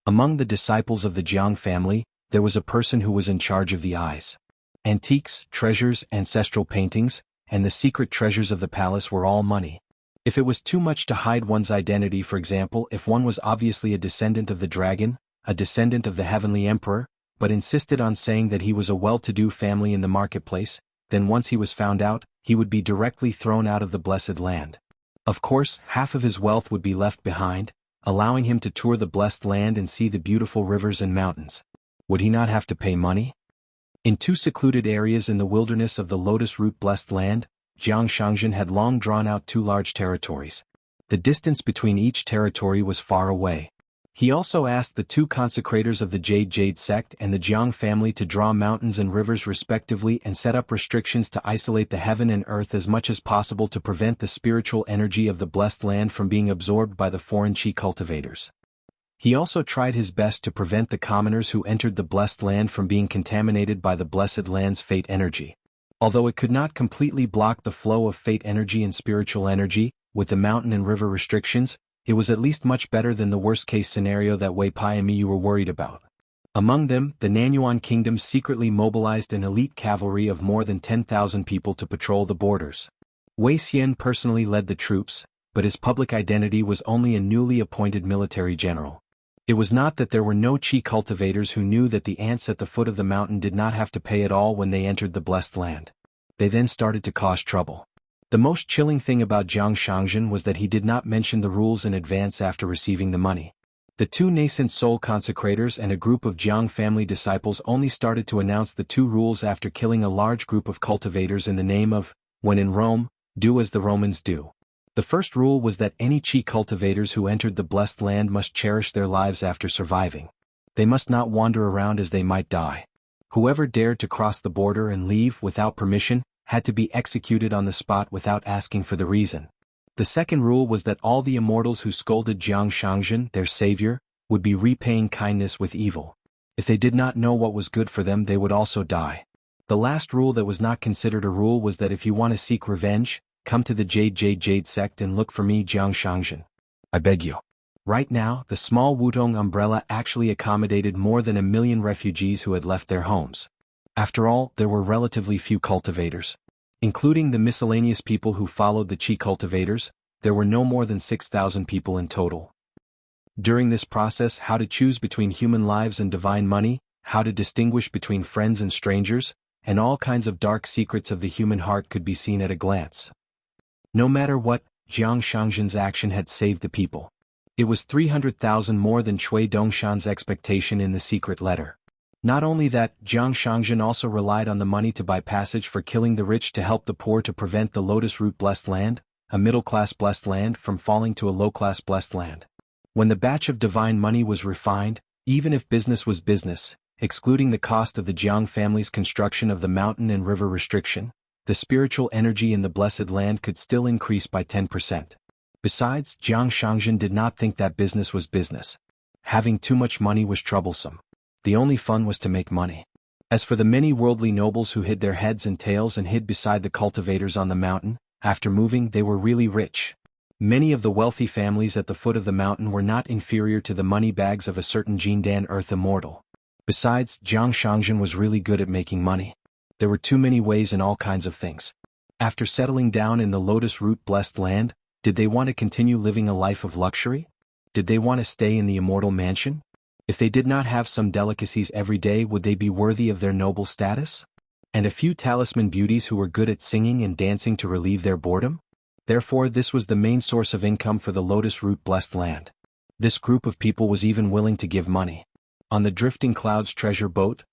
Among the disciples of the Jiang family, there was a person who was in charge of the eyes. Antiques, treasures, ancestral paintings, and the secret treasures of the palace were all money. If it was too much to hide one's identity, for example, if one was obviously a descendant of the dragon, a descendant of the heavenly emperor, but insisted on saying that he was a well-to-do family in the marketplace, then once he was found out, he would be directly thrown out of the blessed land. Of course, half of his wealth would be left behind, allowing him to tour the blessed land and see the beautiful rivers and mountains. Would he not have to pay money? In 2 secluded areas in the wilderness of the Lotus Root Blessed Land, Jiang Shangzhen had long drawn out 2 large territories. The distance between each territory was far away. He also asked the 2 consecrators of the Jade sect and the Jiang family to draw mountains and rivers respectively and set up restrictions to isolate the heaven and earth as much as possible to prevent the spiritual energy of the blessed land from being absorbed by the foreign qi cultivators. He also tried his best to prevent the commoners who entered the blessed land from being contaminated by the blessed land's fate energy. Although it could not completely block the flow of fate energy and spiritual energy, with the mountain and river restrictions, it was at least much better than the worst-case scenario that Wei Pai and Miyu were worried about. Among them, the Nanyuan Kingdom secretly mobilized an elite cavalry of more than 10,000 people to patrol the borders. Wei Xian personally led the troops, but his public identity was only a newly appointed military general. It was not that there were no qi cultivators who knew that the ants at the foot of the mountain did not have to pay at all when they entered the blessed land. They then started to cause trouble. The most chilling thing about Jiang Shangzhen was that he did not mention the rules in advance after receiving the money. The two nascent soul consecrators and a group of Jiang family disciples only started to announce the two rules after killing a large group of cultivators in the name of, when in Rome, do as the Romans do. The first rule was that any Qi cultivators who entered the blessed land must cherish their lives after surviving. They must not wander around as they might die. Whoever dared to cross the border and leave without permission had to be executed on the spot without asking for the reason. The second rule was that all the immortals who scolded Jiang Shangzhen, their savior, would be repaying kindness with evil. If they did not know what was good for them, they would also die. The last rule that was not considered a rule was that if you want to seek revenge, come to the Jade sect and look for me, Jiang Shangzhen. I beg you. Right now, the small Wudong umbrella actually accommodated more than 1 million refugees who had left their homes. After all, there were relatively few cultivators. Including the miscellaneous people who followed the Qi cultivators, there were no more than 6,000 people in total. During this process, how to choose between human lives and divine money, how to distinguish between friends and strangers, and all kinds of dark secrets of the human heart could be seen at a glance. No matter what, Jiang Shangzhen's action had saved the people. It was 300,000 more than Cui Dongshan's expectation in the secret letter. Not only that, Jiang Shangzhen also relied on the money to buy passage for killing the rich to help the poor to prevent the lotus root blessed land, a middle-class blessed land, from falling to a low-class blessed land. When the batch of divine money was refined, even if business was business, excluding the cost of the Jiang family's construction of the mountain and river restriction, the spiritual energy in the blessed land could still increase by 10%. Besides, Jiang Shangzhen did not think that business was business. Having too much money was troublesome. The only fun was to make money. As for the many worldly nobles who hid their heads and tails and hid beside the cultivators on the mountain, after moving they were really rich. Many of the wealthy families at the foot of the mountain were not inferior to the money bags of a certain Jindan Earth immortal. Besides, Jiang Shangzhen was really good at making money. There were too many ways in all kinds of things. After settling down in the lotus root blessed land, did they want to continue living a life of luxury? Did they want to stay in the immortal mansion? If they did not have some delicacies every day, would they be worthy of their noble status? And a few talisman beauties who were good at singing and dancing to relieve their boredom? Therefore, this was the main source of income for the lotus root blessed land. This group of people was even willing to give money. On the Drifting Clouds treasure boat,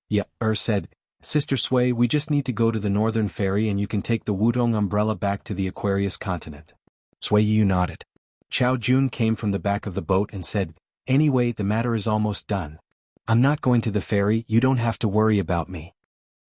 said, Sister Sui, we just need to go to the northern ferry and you can take the Wudong umbrella back to the Aquarius continent. Sui Yu nodded. Chao Jun came from the back of the boat and said, Anyway, the matter is almost done. I'm not going to the ferry, you don't have to worry about me.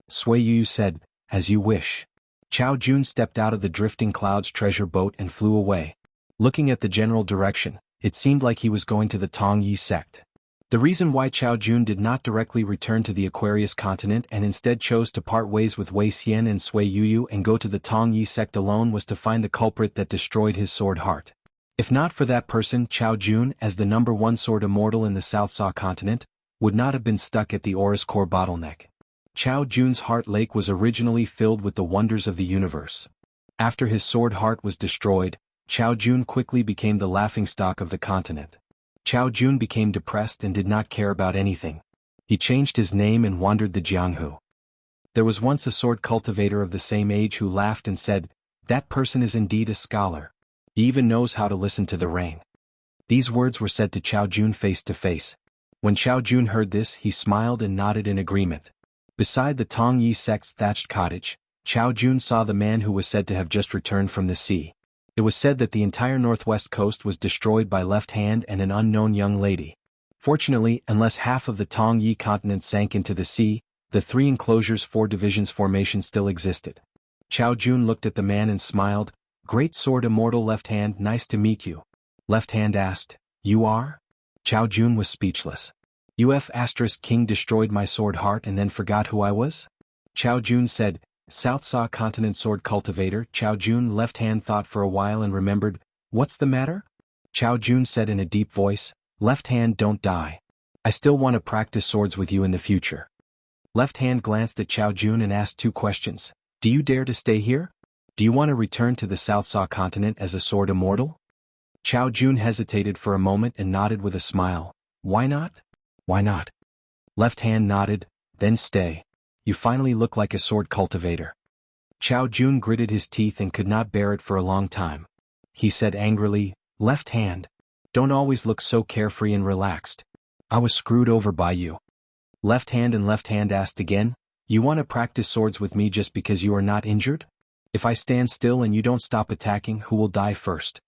Sui Yu said, As you wish. Chao Jun stepped out of the Drifting Clouds treasure boat and flew away. Looking at the general direction, it seemed like he was going to the Tong Yi sect. The reason why Chao Jun did not directly return to the Aquarius continent and instead chose to part ways with Wei Xian and Sui Yu and go to the Tong Yi sect alone was to find the culprit that destroyed his sword heart. If not for that person, Chao Jun, as the #1 sword immortal in the South Saw continent, would not have been stuck at the Aura's core bottleneck. Chao Jun's heart lake was originally filled with the wonders of the universe. After his sword heart was destroyed, Chao Jun quickly became the laughingstock of the continent. Chao Jun became depressed and did not care about anything. He changed his name and wandered the Jianghu. There was once a sword cultivator of the same age who laughed and said, That person is indeed a scholar. He even knows how to listen to the rain. These words were said to Chao Jun face to face. When Chao Jun heard this, he smiled and nodded in agreement. Beside the Tong Yi sect's thatched cottage, Chao Jun saw the man who was said to have just returned from the sea. It was said that the entire northwest coast was destroyed by Left Hand and an unknown young lady. Fortunately, unless half of the Tong Yi continent sank into the sea, the 3 enclosures 4 divisions formation still existed. Chao Jun looked at the man and smiled, Great sword immortal Left Hand, nice to meet you. Left Hand asked, You are? Chao Jun was speechless. King destroyed my sword heart and then forgot who I was? Chao Jun said, South Saw continent sword cultivator. Chao Jun Left Hand thought for a while and remembered, What's the matter? Chao Jun said in a deep voice, Left Hand, don't die. I still want to practice swords with you in the future. Left Hand glanced at Chao Jun and asked 2 questions. Do you dare to stay here? Do you want to return to the South Saw continent as a sword immortal? Chao Jun hesitated for a moment and nodded with a smile. Why not? Why not? Left Hand nodded, then stay. You finally look like a sword cultivator. Chao Jun gritted his teeth and could not bear it for a long time. He said angrily, Left Hand. Don't always look so carefree and relaxed. I was screwed over by you. Left Hand and Left Hand asked again, you want to practice swords with me just because you are not injured? If I stand still and you don't stop attacking, who will die first?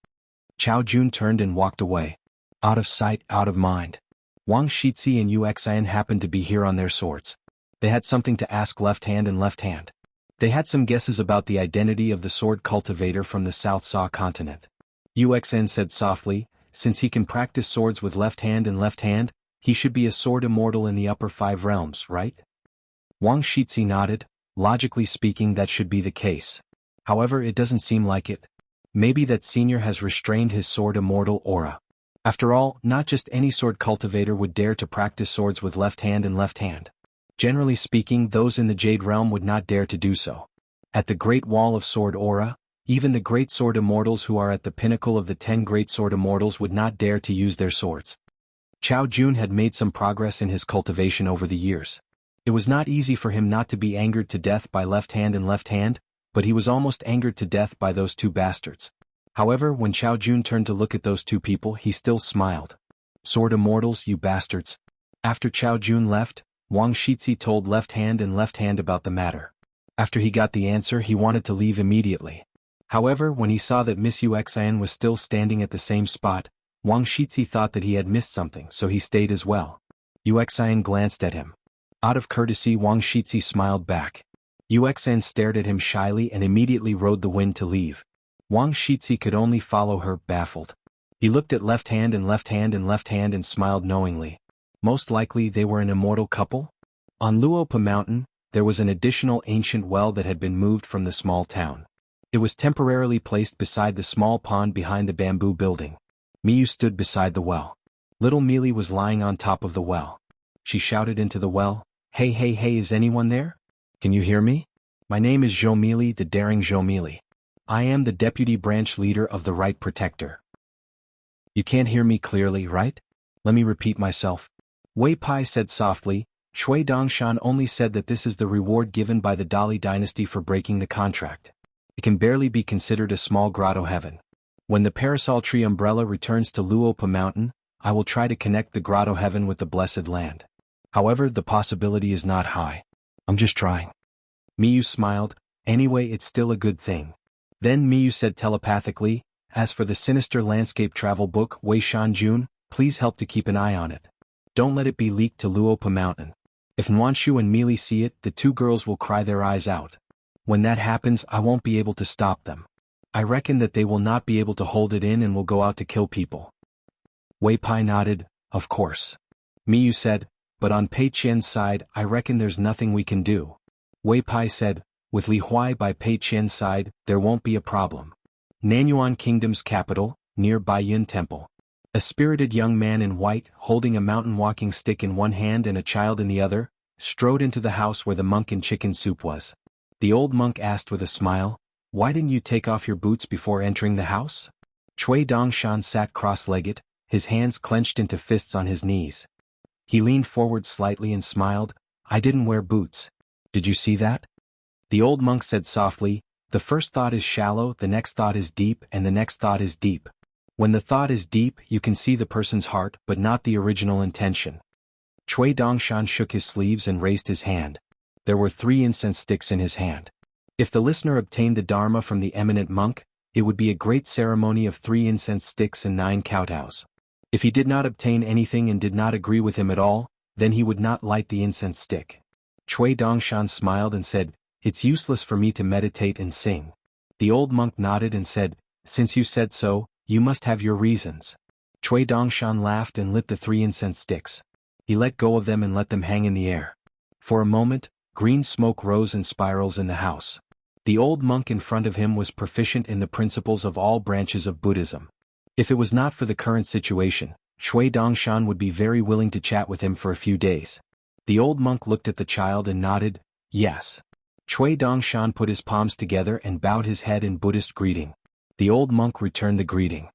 Chao Jun turned and walked away. Out of sight, out of mind. Wang Shixi and Yu Xian happened to be here on their swords. They had something to ask Left Hand and Left Hand. They had some guesses about the identity of the sword cultivator from the South Sa continent. Yu Xian said softly, since he can practice swords with Left Hand and Left Hand, he should be a sword immortal in the upper 5 realms, right? Wang Shixi nodded. Logically speaking, that should be the case. However, it doesn't seem like it. Maybe that senior has restrained his sword immortal aura. After all, not just any sword cultivator would dare to practice swords with Left Hand and Left Hand. Generally speaking, those in the Jade Realm would not dare to do so. At the Great Wall of Sword Aura, even the Great Sword Immortals who are at the pinnacle of the 10 Great Sword Immortals would not dare to use their swords. Chao Jun had made some progress in his cultivation over the years. It was not easy for him not to be angered to death by Left Hand and Left Hand, but he was almost angered to death by those two bastards. However, when Chao Jun turned to look at those two people, he still smiled. Sword Immortals, you bastards. After Chao Jun left, Wang Shixi told Left Hand and Left Hand about the matter. After he got the answer, he wanted to leave immediately. However, when he saw that Miss Yu Xian was still standing at the same spot, Wang Shixi thought that he had missed something, so he stayed as well. Yu Xian glanced at him. Out of courtesy, Wang Shixi smiled back. Yu Xian stared at him shyly and immediately rode the wind to leave. Wang Shixi could only follow her, baffled. He looked at Left Hand and Left Hand and Left Hand and smiled knowingly. Most likely they were an immortal couple? On Luopa Mountain, there was an additional ancient well that had been moved from the small town. It was temporarily placed beside the small pond behind the bamboo building. Miyu stood beside the well. Little Mealy was lying on top of the well. She shouted into the well, hey hey hey, is anyone there? Can you hear me? My name is Zhou Mealy, the daring Zhou Mealy. I am the deputy branch leader of the Right Protector. You can't hear me clearly, right? Let me repeat myself. Wei Pai said softly, Cui Dongshan only said that this is the reward given by the Dali dynasty for breaking the contract. It can barely be considered a small grotto heaven. When the parasol tree umbrella returns to Luopa Mountain, I will try to connect the grotto heaven with the blessed land. However, the possibility is not high. I'm just trying. Miyu smiled. Anyway, it's still a good thing. Then Miyu said telepathically, as for the sinister landscape travel book, Wei Shan Jun, please help to keep an eye on it. Don't let it be leaked to Luopa Mountain. If Nwanshu and Mealy see it, the two girls will cry their eyes out. When that happens, I won't be able to stop them. I reckon that they will not be able to hold it in and will go out to kill people. Wei Pai nodded, of course. Miyu said, but on Pei Qian's side, I reckon there's nothing we can do. Wei Pai said, with Li Huai by Pei Qian's side, there won't be a problem. Nanyuan Kingdom's capital, near Baiyun Temple. A spirited young man in white, holding a mountain walking stick in one hand and a child in the other, strode into the house where the monk in chicken soup was. The old monk asked with a smile, why didn't you take off your boots before entering the house? Cui Dongshan sat cross-legged, his hands clenched into fists on his knees. He leaned forward slightly and smiled, I didn't wear boots. Did you see that? The old monk said softly, the first thought is shallow, the next thought is deep, and the next thought is deep. When the thought is deep, you can see the person's heart but not the original intention. Cui Dongshan shook his sleeves and raised his hand. There were 3 incense sticks in his hand. If the listener obtained the Dharma from the eminent monk, it would be a great ceremony of 3 incense sticks and 9 kowtows. If he did not obtain anything and did not agree with him at all, then he would not light the incense stick. Cui Dongshan smiled and said, it's useless for me to meditate and sing. The old monk nodded and said, since you said so, you must have your reasons. Cui Dongshan laughed and lit the 3 incense sticks. He let go of them and let them hang in the air. For a moment, green smoke rose in spirals in the house. The old monk in front of him was proficient in the principles of all branches of Buddhism. If it was not for the current situation, Cui Dongshan would be very willing to chat with him for a few days. The old monk looked at the child and nodded, yes. Cui Dongshan put his palms together and bowed his head in Buddhist greeting. The old monk returned the greeting.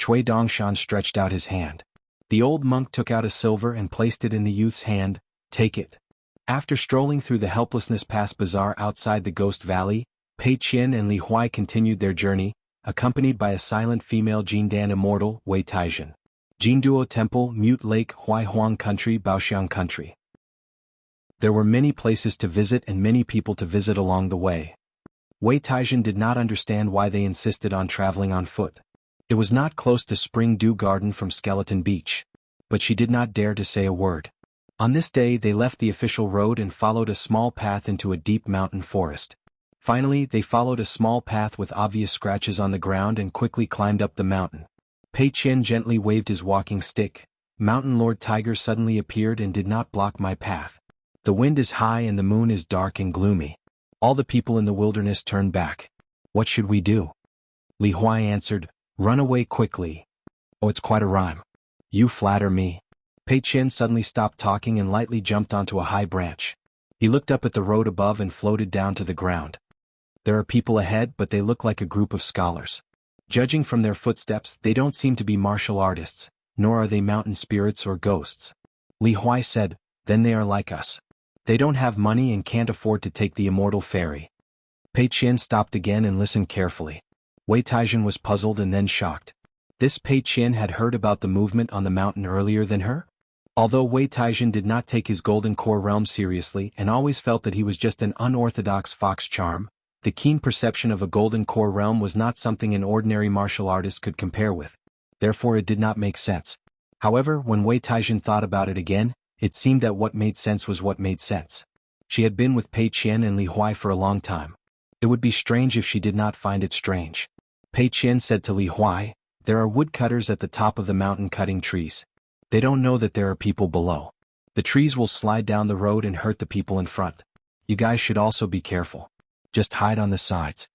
Cui Dongshan stretched out his hand. The old monk took out a silver and placed it in the youth's hand, take it. After strolling through the Helplessness Pass Bazaar outside the Ghost Valley, Pei Qian and Li Huai continued their journey, accompanied by a silent female Jindan immortal, Wei Taizhen. Jinduo Temple, Mute Lake, Huaihuang Country, Baoxiang Country. There were many places to visit and many people to visit along the way. Wei Taizhen did not understand why they insisted on traveling on foot. It was not close to Spring Dew Garden from Skeleton Beach. But she did not dare to say a word. On this day they left the official road and followed a small path into a deep mountain forest. Finally they followed a small path with obvious scratches on the ground and quickly climbed up the mountain. Pei Qian gently waved his walking stick. Mountain Lord Tiger suddenly appeared and did not block my path. The wind is high and the moon is dark and gloomy. All the people in the wilderness turned back. What should we do? Li Huai answered, run away quickly. Oh, it's quite a rhyme. You flatter me. Pei Qian suddenly stopped talking and lightly jumped onto a high branch. He looked up at the road above and floated down to the ground. There are people ahead, but they look like a group of scholars. Judging from their footsteps, they don't seem to be martial artists, nor are they mountain spirits or ghosts. Li Huai said, then they are like us. They don't have money and can't afford to take the immortal ferry. Pei Qian stopped again and listened carefully. Wei Taizhen was puzzled and then shocked. This Pei Qian had heard about the movement on the mountain earlier than her? Although Wei Taizhen did not take his Golden Core realm seriously and always felt that he was just an unorthodox fox charm, the keen perception of a Golden Core realm was not something an ordinary martial artist could compare with. Therefore it did not make sense. However, when Wei Taizhen thought about it again, it seemed that what made sense was what made sense. She had been with Pei Qian and Li Huai for a long time. It would be strange if she did not find it strange. Pei Qian said to Li Huai, there are woodcutters at the top of the mountain cutting trees. They don't know that there are people below. The trees will slide down the road and hurt the people in front. You guys should also be careful. Just hide on the sides.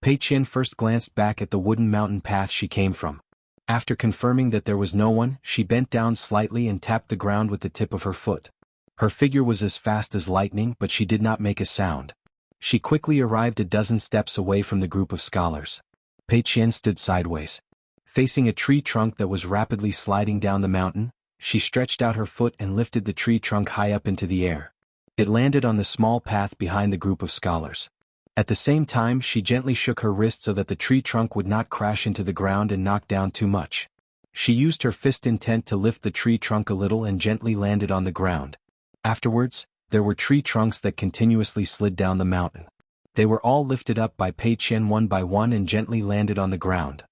Pei Qian first glanced back at the wooden mountain path she came from. After confirming that there was no one, she bent down slightly and tapped the ground with the tip of her foot. Her figure was as fast as lightning, but she did not make a sound. She quickly arrived a dozen steps away from the group of scholars. Pei Qian stood sideways. Facing a tree trunk that was rapidly sliding down the mountain, she stretched out her foot and lifted the tree trunk high up into the air. It landed on the small path behind the group of scholars. At the same time, she gently shook her wrist so that the tree trunk would not crash into the ground and knock down too much. She used her fist intent to lift the tree trunk a little and gently landed on the ground. Afterwards, there were tree trunks that continuously slid down the mountain. They were all lifted up by Pei Qian one by one and gently landed on the ground.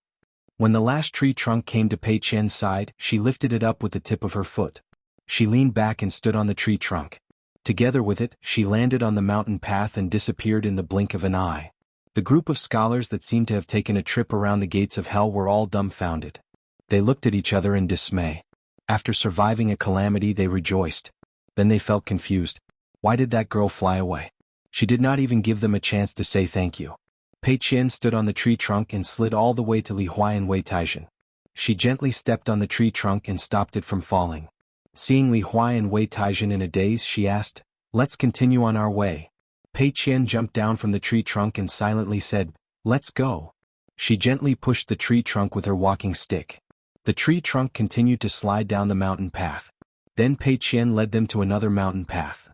When the last tree trunk came to Pei Qian's side, she lifted it up with the tip of her foot. She leaned back and stood on the tree trunk. Together with it, she landed on the mountain path and disappeared in the blink of an eye. The group of scholars that seemed to have taken a trip around the gates of hell were all dumbfounded. They looked at each other in dismay. After surviving a calamity, they rejoiced. Then they felt confused. Why did that girl fly away? She did not even give them a chance to say thank you. Pei Qian stood on the tree trunk and slid all the way to Li Huai and Wei Taizhen. She gently stepped on the tree trunk and stopped it from falling. Seeing Li Huai and Wei Taizhen in a daze, she asked, let's continue on our way. Pei Qian jumped down from the tree trunk and silently said, let's go. She gently pushed the tree trunk with her walking stick. The tree trunk continued to slide down the mountain path. Then Pei Qian led them to another mountain path.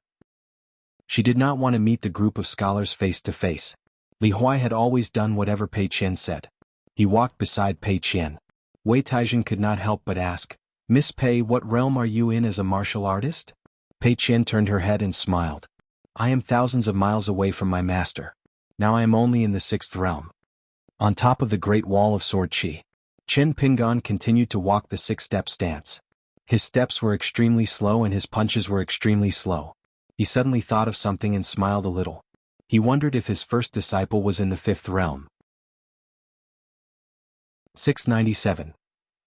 She did not want to meet the group of scholars face to face. Li Huai had always done whatever Pei Qian said. He walked beside Pei Qian. Wei Taizhen could not help but ask, Miss Pei, what realm are you in as a martial artist? Pei Qian turned her head and smiled. I am thousands of miles away from my master. Now I am only in the 6th realm. On top of the Great Wall of Sword Qi, Chen Pingan continued to walk the 6-step stance. His steps were extremely slow and his punches were extremely slow. He suddenly thought of something and smiled a little. He wondered if his first disciple was in the 5th realm. 697.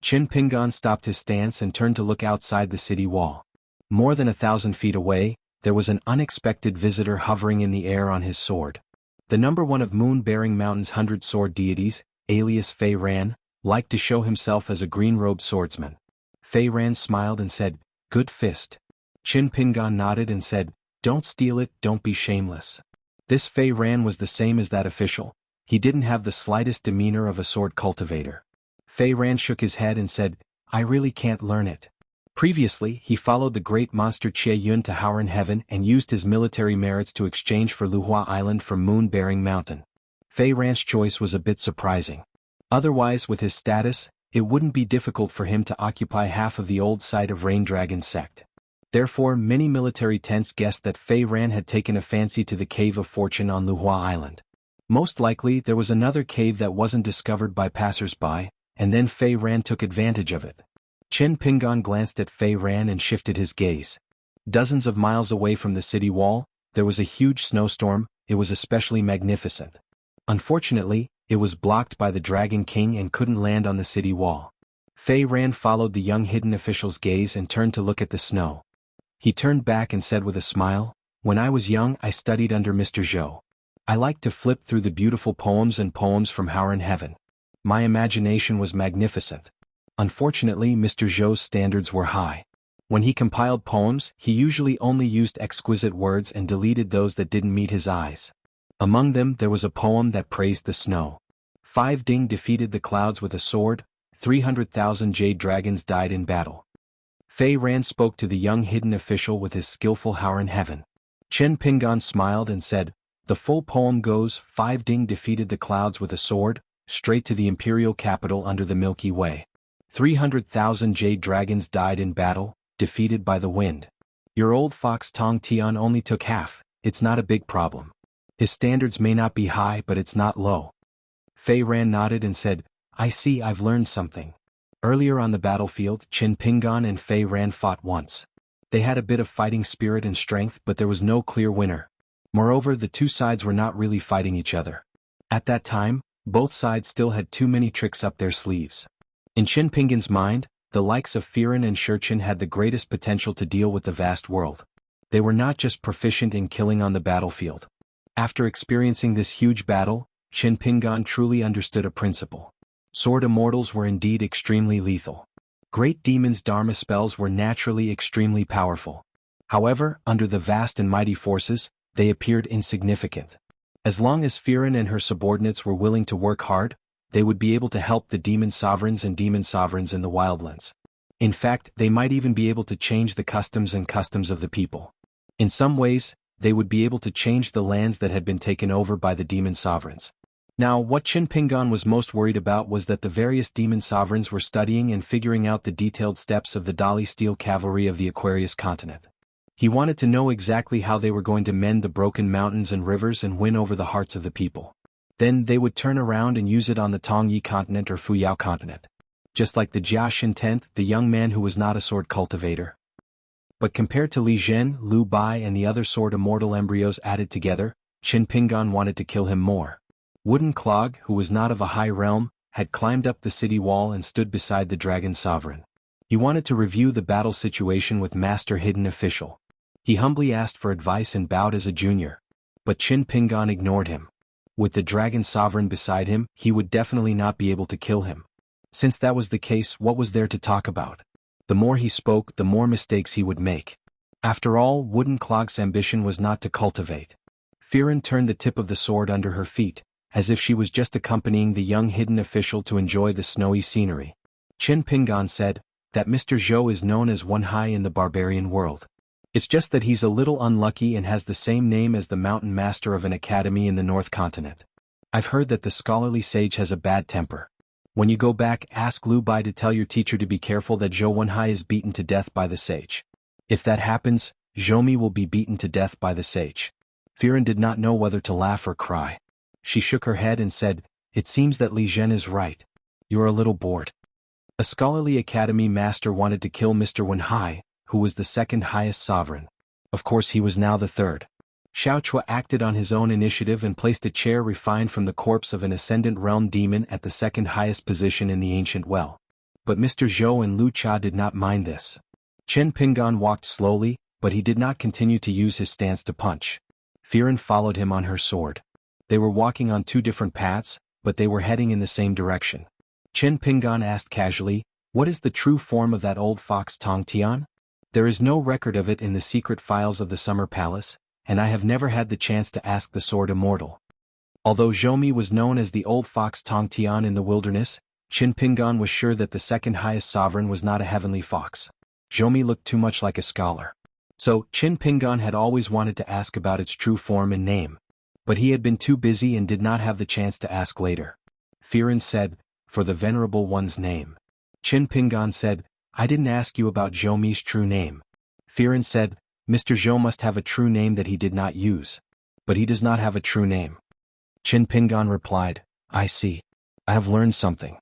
Chen Pingan stopped his stance and turned to look outside the city wall. More than 1,000 feet away, there was an unexpected visitor hovering in the air on his sword. The number 1 of Moon-Bearing Mountain's 100 sword deities, alias Fei Ran, liked to show himself as a green-robed swordsman. Fei Ran smiled and said, good fist. Chen Pingan nodded and said, don't steal it, don't be shameless. This Fei Ran was the same as that official. He didn't have the slightest demeanor of a sword cultivator. Fei Ran shook his head and said, I really can't learn it. Previously, he followed the great monster Qie Yun to Howren Heaven and used his military merits to exchange for Luhua Island from Moon-Bearing Mountain. Fei Ran's choice was a bit surprising. Otherwise, with his status, it wouldn't be difficult for him to occupy half of the old site of Rain Dragon sect. Therefore, many military tents guessed that Fei Ran had taken a fancy to the Cave of Fortune on Luhua Island. Most likely, there was another cave that wasn't discovered by passers-by, and then Fei Ran took advantage of it. Chen Pingan glanced at Fei Ran and shifted his gaze. Dozens of miles away from the city wall, there was a huge snowstorm. It was especially magnificent. Unfortunately, it was blocked by the Dragon King and couldn't land on the city wall. Fei Ran followed the young hidden official's gaze and turned to look at the snow. He turned back and said with a smile, "When I was young I studied under Mr. Zhou. I liked to flip through the beautiful poems from Howren Heaven. My imagination was magnificent. Unfortunately, Mr. Zhou's standards were high. When he compiled poems, he usually only used exquisite words and deleted those that didn't meet his eyes. Among them there was a poem that praised the snow. 5 Ding defeated the clouds with a sword, 300,000 jade dragons died in battle." Fei Ran spoke to the young hidden official with his skillful Howren Heaven. Chen Pingan smiled and said, "The full poem goes, 5 Ding defeated the clouds with a sword, straight to the imperial capital under the Milky Way. 300,000 jade dragons died in battle, defeated by the wind. Your old fox Tong Tian only took half. It's not a big problem. His standards may not be high, but it's not low." Fei Ran nodded and said, "I see, I've learned something." Earlier on the battlefield, Chen Pingan and Fei Ran fought once. They had a bit of fighting spirit and strength, but there was no clear winner. Moreover, the two sides were not really fighting each other. At that time, both sides still had too many tricks up their sleeves. In Chen Pingan's mind, the likes of Firen and Shurchen had the greatest potential to deal with the vast world. They were not just proficient in killing on the battlefield. After experiencing this huge battle, Chen Pingan truly understood a principle. Sword immortals were indeed extremely lethal. Great demons' dharma spells were naturally extremely powerful. However, under the vast and mighty forces, they appeared insignificant. As long as Firen and her subordinates were willing to work hard, they would be able to help the demon sovereigns in the wildlands. In fact, they might even be able to change the customs of the people. In some ways, they would be able to change the lands that had been taken over by the demon sovereigns. Now, what Chen Pingan was most worried about was that the various demon sovereigns were studying and figuring out the detailed steps of the Dali steel cavalry of the Aquarius continent. He wanted to know exactly how they were going to mend the broken mountains and rivers and win over the hearts of the people. Then they would turn around and use it on the Tongyi continent or Fuyao continent. Just like the Jia Shintent, the young man who was not a sword cultivator. But compared to Li Zhen, Lu Bai and the other sword immortal embryos added together, Chen Pingan wanted to kill him more. Wooden Clog, who was not of a high realm, had climbed up the city wall and stood beside the dragon sovereign. He wanted to review the battle situation with Master Hidden Official. He humbly asked for advice and bowed as a junior. But Chen Pingan ignored him. With the dragon sovereign beside him, he would definitely not be able to kill him. Since that was the case, what was there to talk about? The more he spoke, the more mistakes he would make. After all, Wooden Clog's ambition was not to cultivate. Firen turned the tip of the sword under her feet, as if she was just accompanying the young hidden official to enjoy the snowy scenery. Chen Pingan said, "That Mr. Zhou is known as one high in the barbarian world. It's just that he's a little unlucky and has the same name as the mountain master of an academy in the North Continent. I've heard that the scholarly sage has a bad temper. When you go back, ask Lu Bai to tell your teacher to be careful that Zhou Wenhai is beaten to death by the sage. If that happens, Zhoumi will be beaten to death by the sage." Firen did not know whether to laugh or cry. She shook her head and said, "It seems that Li Zhen is right. You're a little bored." A scholarly academy master wanted to kill Mr. Wenhai, who was the second highest sovereign. Of course, he was now the third. Xiao Chua acted on his own initiative and placed a chair refined from the corpse of an ascendant realm demon at the second highest position in the ancient well. But Mr. Zhou and Lu Cha did not mind this. Chen Pingan walked slowly, but he did not continue to use his stance to punch. Firen followed him on her sword. They were walking on two different paths, but they were heading in the same direction. Chen Pingan asked casually, "What is the true form of that old fox Tong Tian? There is no record of it in the secret files of the Summer Palace, and I have never had the chance to ask the Sword Immortal." Although Zhoumi was known as the old fox Tong Tian in the wilderness, Chen Pingan was sure that the second highest sovereign was not a heavenly fox. Zhoumi looked too much like a scholar. So, Chen Pingan had always wanted to ask about its true form and name. But he had been too busy and did not have the chance to ask later. Firen said, "For the Venerable One's name." Qin Pingan said, I didn't ask you about Zhou Mi's true name. Firen said, Mr. Zhou must have a true name that he did not use. But he does not have a true name. Qin Pingan replied, I see. I have learned something.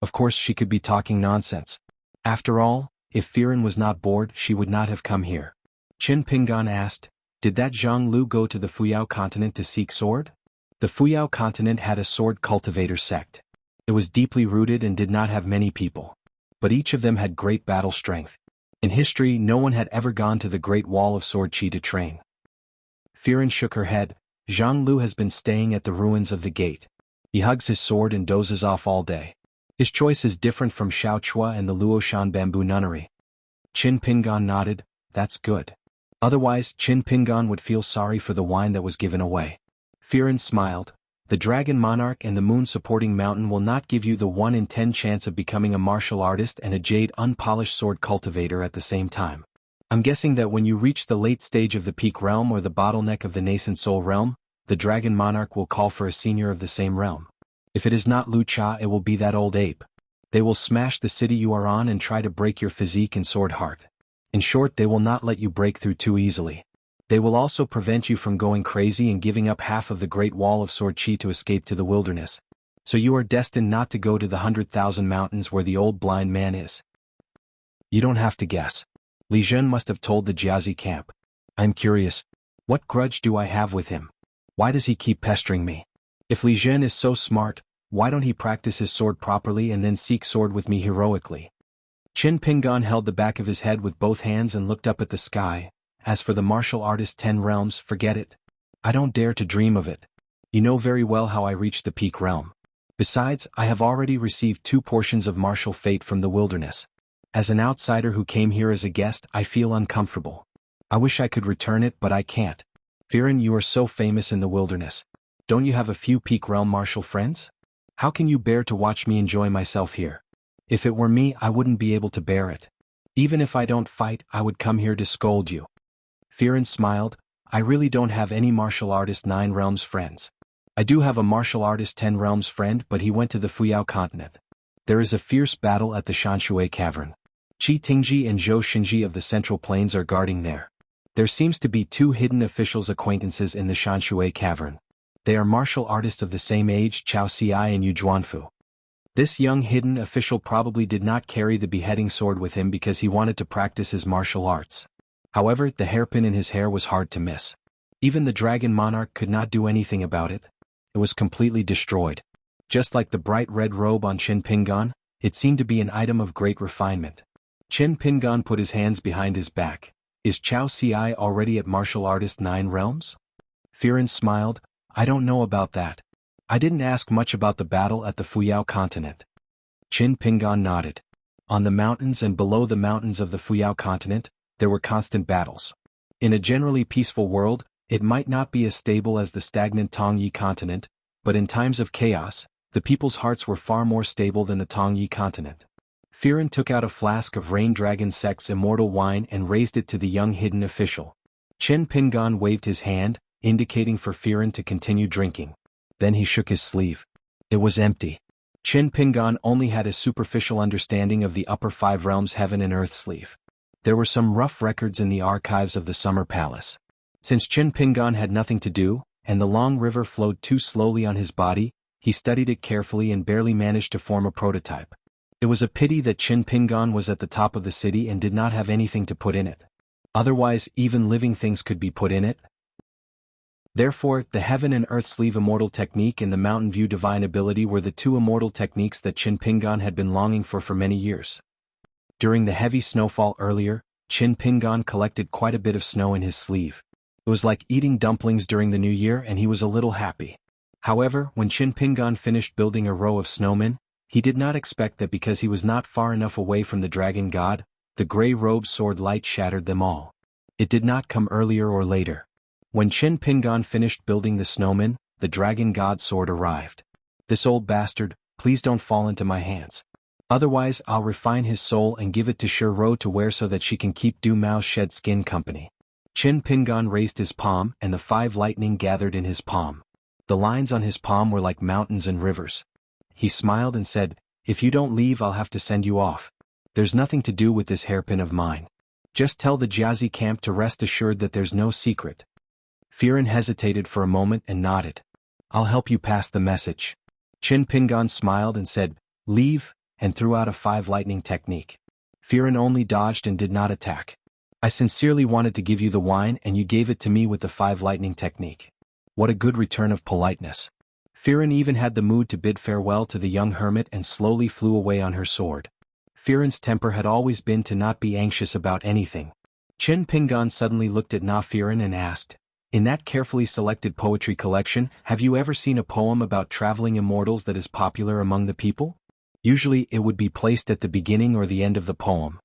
Of course she could be talking nonsense. After all, if Firen was not bored she would not have come here. Qin Pingan asked, did that Zhang Lu go to the Fuyao continent to seek sword? The Fuyao continent had a sword cultivator sect. It was deeply rooted and did not have many people. But each of them had great battle strength. In history no one had ever gone to the Great Wall of Sword Qi to train. Firen shook her head. Zhang Lu has been staying at the ruins of the gate. He hugs his sword and dozes off all day. His choice is different from Xiao Chua and the Luoshan bamboo nunnery. Qin Pingan nodded, that's good. Otherwise Qin Pingan would feel sorry for the wine that was given away. Firen smiled. The Dragon Monarch and the Moon Supporting Mountain will not give you the 1 in 10 chance of becoming a martial artist and a jade unpolished sword cultivator at the same time. I'm guessing that when you reach the late stage of the Peak Realm or the bottleneck of the Nascent Soul Realm, the Dragon Monarch will call for a senior of the same realm. If it is not Lu Cha it will be that old ape. They will smash the city you are on and try to break your physique and sword heart. In short, they will not let you break through too easily. They will also prevent you from going crazy and giving up half of the Great Wall of Sword Qi to escape to the wilderness. So you are destined not to go to the 100,000 mountains where the old blind man is. You don't have to guess. Li Zhen must have told the Jiazi camp. I'm curious. What grudge do I have with him? Why does he keep pestering me? If Li Zhen is so smart, why don't he practice his sword properly and then seek sword with me heroically? Qin Pingan held the back of his head with both hands and looked up at the sky. As for the martial artist 10 realms, forget it. I don't dare to dream of it. You know very well how I reached the peak realm. Besides, I have already received 2 portions of martial fate from the wilderness. As an outsider who came here as a guest, I feel uncomfortable. I wish I could return it, but I can't. Firen, you are so famous in the wilderness. Don't you have a few peak realm martial friends? How can you bear to watch me enjoy myself here? If it were me, I wouldn't be able to bear it. Even if I don't fight, I would come here to scold you. Firen smiled. I really don't have any martial artist 9 realms friends. I do have a martial artist 10 realms friend, but he went to the Fuyao continent. There is a fierce battle at the Shanshui cavern. Qi Tingji and Zhou Xinji of the Central Plains are guarding there. There seems to be 2 hidden officials acquaintances in the Shanshui cavern. They are martial artists of the same age, Chao Xiai and Yu Zhuanfu. This young hidden official probably did not carry the beheading sword with him because he wanted to practice his martial arts. However, the hairpin in his hair was hard to miss. Even the Dragon Monarch could not do anything about it. It was completely destroyed. Just like the bright red robe on Qin Pingan, it seemed to be an item of great refinement. Qin Pingan put his hands behind his back. Is Chao Xiai already at martial artist 9 realms? Firen smiled. I don't know about that. I didn't ask much about the battle at the Fuyao continent. Qin Pingan nodded. On the mountains and below the mountains of the Fuyao continent, there were constant battles. In a generally peaceful world, it might not be as stable as the stagnant Tongyi continent, but in times of chaos, the people's hearts were far more stable than the Tongyi continent. Firen took out a flask of Rain Dragon Sect's immortal wine and raised it to the young hidden official. Qin Pingan waved his hand, indicating for Firen to continue drinking. Then he shook his sleeve. It was empty. Qin Pingan only had a superficial understanding of the upper 5 realms heaven and earth sleeve. There were some rough records in the archives of the Summer Palace. Since Qin Pingan had nothing to do, and the long river flowed too slowly on his body, he studied it carefully and barely managed to form a prototype. It was a pity that Qin Pingan was at the top of the city and did not have anything to put in it. Otherwise, even living things could be put in it. Therefore, the Heaven and Earth Sleeve Immortal Technique and the Mountain View Divine Ability were the 2 immortal techniques that Qin Pingan had been longing for many years. During the heavy snowfall earlier, Qin Pingan collected quite a bit of snow in his sleeve. It was like eating dumplings during the new year and he was a little happy. However, when Qin Pingan finished building a row of snowmen, he did not expect that because he was not far enough away from the dragon god, the gray-robed sword light shattered them all. It did not come earlier or later. When Qin Pingan finished building the snowman, the dragon god sword arrived. This old bastard, please don't fall into my hands. Otherwise I'll refine his soul and give it to Shiro to wear so that she can keep Du Mao's shed skin company. Qin Pingan raised his palm and the 5 lightning gathered in his palm. The lines on his palm were like mountains and rivers. He smiled and said, If you don't leave I'll have to send you off. There's nothing to do with this hairpin of mine. Just tell the Jazzy camp to rest assured that there's no secret. Firen hesitated for a moment and nodded. I'll help you pass the message. Chin Pingon smiled and said, leave, and threw out a 5 lightning technique. Firen only dodged and did not attack. I sincerely wanted to give you the wine and you gave it to me with the 5 lightning technique. What a good return of politeness. Firen even had the mood to bid farewell to the young hermit and slowly flew away on her sword. Firen's temper had always been to not be anxious about anything. Chin Pingon suddenly looked at Na Firen and asked, in that carefully selected poetry collection, have you ever seen a poem about traveling immortals that is popular among the people? Usually it would be placed at the beginning or the end of the poem.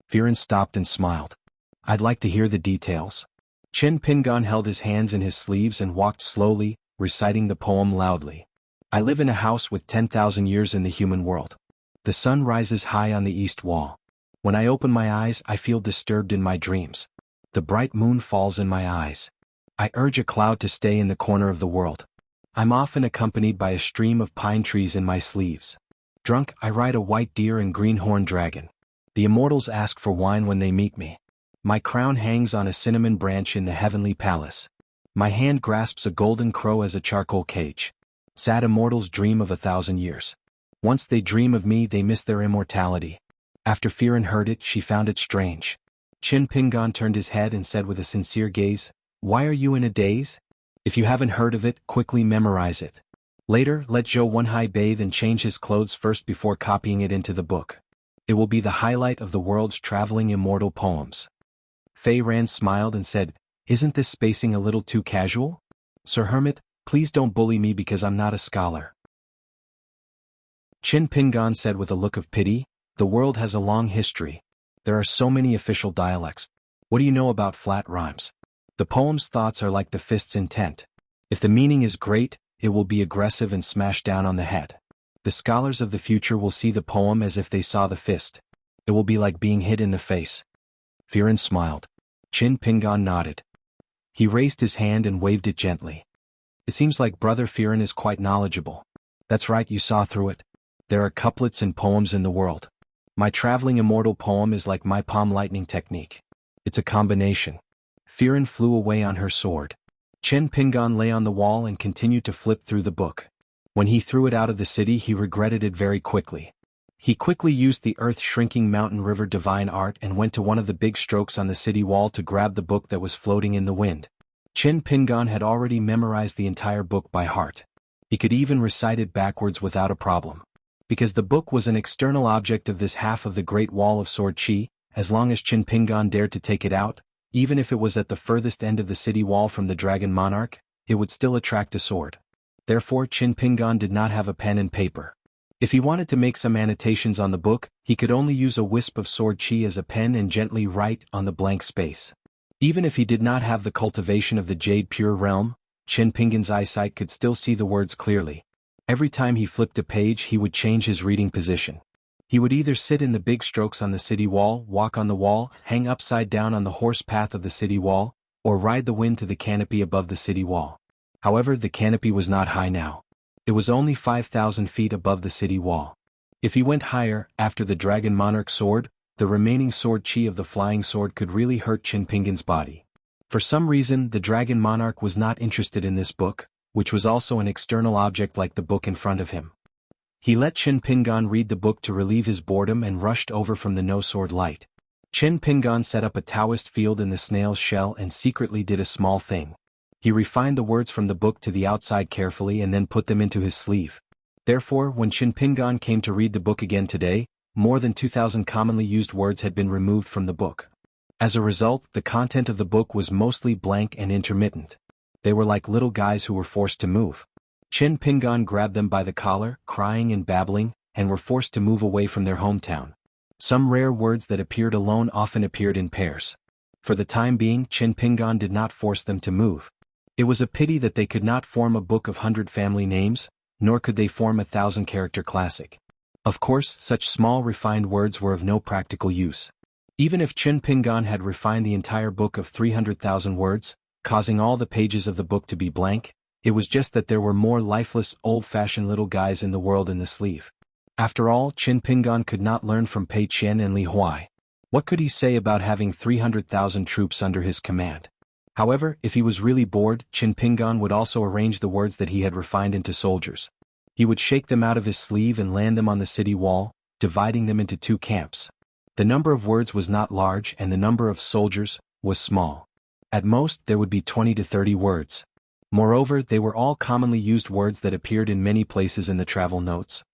Firen stopped and smiled. I'd like to hear the details. Chin Pingon held his hands in his sleeves and walked slowly, reciting the poem loudly. I live in a house with 10,000 years in the human world. The sun rises high on the east wall. When I open my eyes I feel disturbed in my dreams. The bright moon falls in my eyes. I urge a cloud to stay in the corner of the world. I'm often accompanied by a stream of pine trees in my sleeves. Drunk, I ride a white deer and greenhorn dragon. The immortals ask for wine when they meet me. My crown hangs on a cinnamon branch in the heavenly palace. My hand grasps a golden crow as a charcoal cage. Sad immortals dream of 1,000 years. Once they dream of me they miss their immortality. After Firen heard it she found it strange. Chin Pingon turned his head and said with a sincere gaze, why are you in a daze? If you haven't heard of it, quickly memorize it. Later, let Zhou Wenhai bathe and change his clothes first before copying it into the book. It will be the highlight of the world's traveling immortal poems. Fei Ran smiled and said, isn't this spacing a little too casual? Sir Hermit, please don't bully me because I'm not a scholar. Chin Pingon said with a look of pity, the world has a long history. There are so many official dialects. What do you know about flat rhymes? The poem's thoughts are like the fist's intent. If the meaning is great, it will be aggressive and smash down on the head. The scholars of the future will see the poem as if they saw the fist. It will be like being hit in the face. Firen smiled. Chin Pingon nodded. He raised his hand and waved it gently. It seems like Brother Firen is quite knowledgeable. That's right, you saw through it. There are couplets and poems in the world. My traveling immortal poem is like my palm lightning technique. It's a combination. Firen flew away on her sword. Chin Pingon lay on the wall and continued to flip through the book. When he threw it out of the city he regretted it very quickly. He quickly used the earth-shrinking mountain river divine art and went to one of the big strokes on the city wall to grab the book that was floating in the wind. Chin Pingon had already memorized the entire book by heart. He could even recite it backwards without a problem. Because the book was an external object of this half of the Great Wall of Sword Chi, as long as Chin Pingon dared to take it out, even if it was at the furthest end of the city wall from the Dragon Monarch, it would still attract a sword. Therefore Chin Pingon did not have a pen and paper. If he wanted to make some annotations on the book, he could only use a wisp of Sword Chi as a pen and gently write on the blank space. Even if he did not have the cultivation of the Jade Pure Realm, Chin Pingon's eyesight could still see the words clearly. Every time he flipped a page he would change his reading position. He would either sit in the big strokes on the city wall, walk on the wall, hang upside down on the horse path of the city wall, or ride the wind to the canopy above the city wall. However, the canopy was not high now. It was only 5,000 feet above the city wall. If he went higher, after the Dragon Monarch sword, the remaining sword chi of the flying sword could really hurt Chin Pingon's body. For some reason, the Dragon Monarch was not interested in this book, which was also an external object like the book in front of him. He let Chin Pingon read the book to relieve his boredom and rushed over from the no-sword light. Chin Pingon set up a Taoist field in the snail's shell and secretly did a small thing. He refined the words from the book to the outside carefully and then put them into his sleeve. Therefore, when Chin Pingon came to read the book again today, more than 2,000 commonly used words had been removed from the book. As a result, the content of the book was mostly blank and intermittent. They were like little guys who were forced to move. Chin Pingon grabbed them by the collar, crying and babbling, and were forced to move away from their hometown. Some rare words that appeared alone often appeared in pairs. For the time being, Chin Pingon did not force them to move. It was a pity that they could not form a book of 100 family names, nor could they form a 1,000-character classic. Of course, such small refined words were of no practical use. Even if Chin Pingon had refined the entire book of 300,000 words, causing all the pages of the book to be blank, it was just that there were more lifeless, old-fashioned little guys in the world in the sleeve. After all, Qin Pingan could not learn from Pei Qian and Li Huai. What could he say about having 300,000 troops under his command? However, if he was really bored, Qin Pingan would also arrange the words that he had refined into soldiers. He would shake them out of his sleeve and land them on the city wall, dividing them into two camps. The number of words was not large and the number of soldiers was small. At most, there would be 20 to 30 words. Moreover, they were all commonly used words that appeared in many places in the travel notes.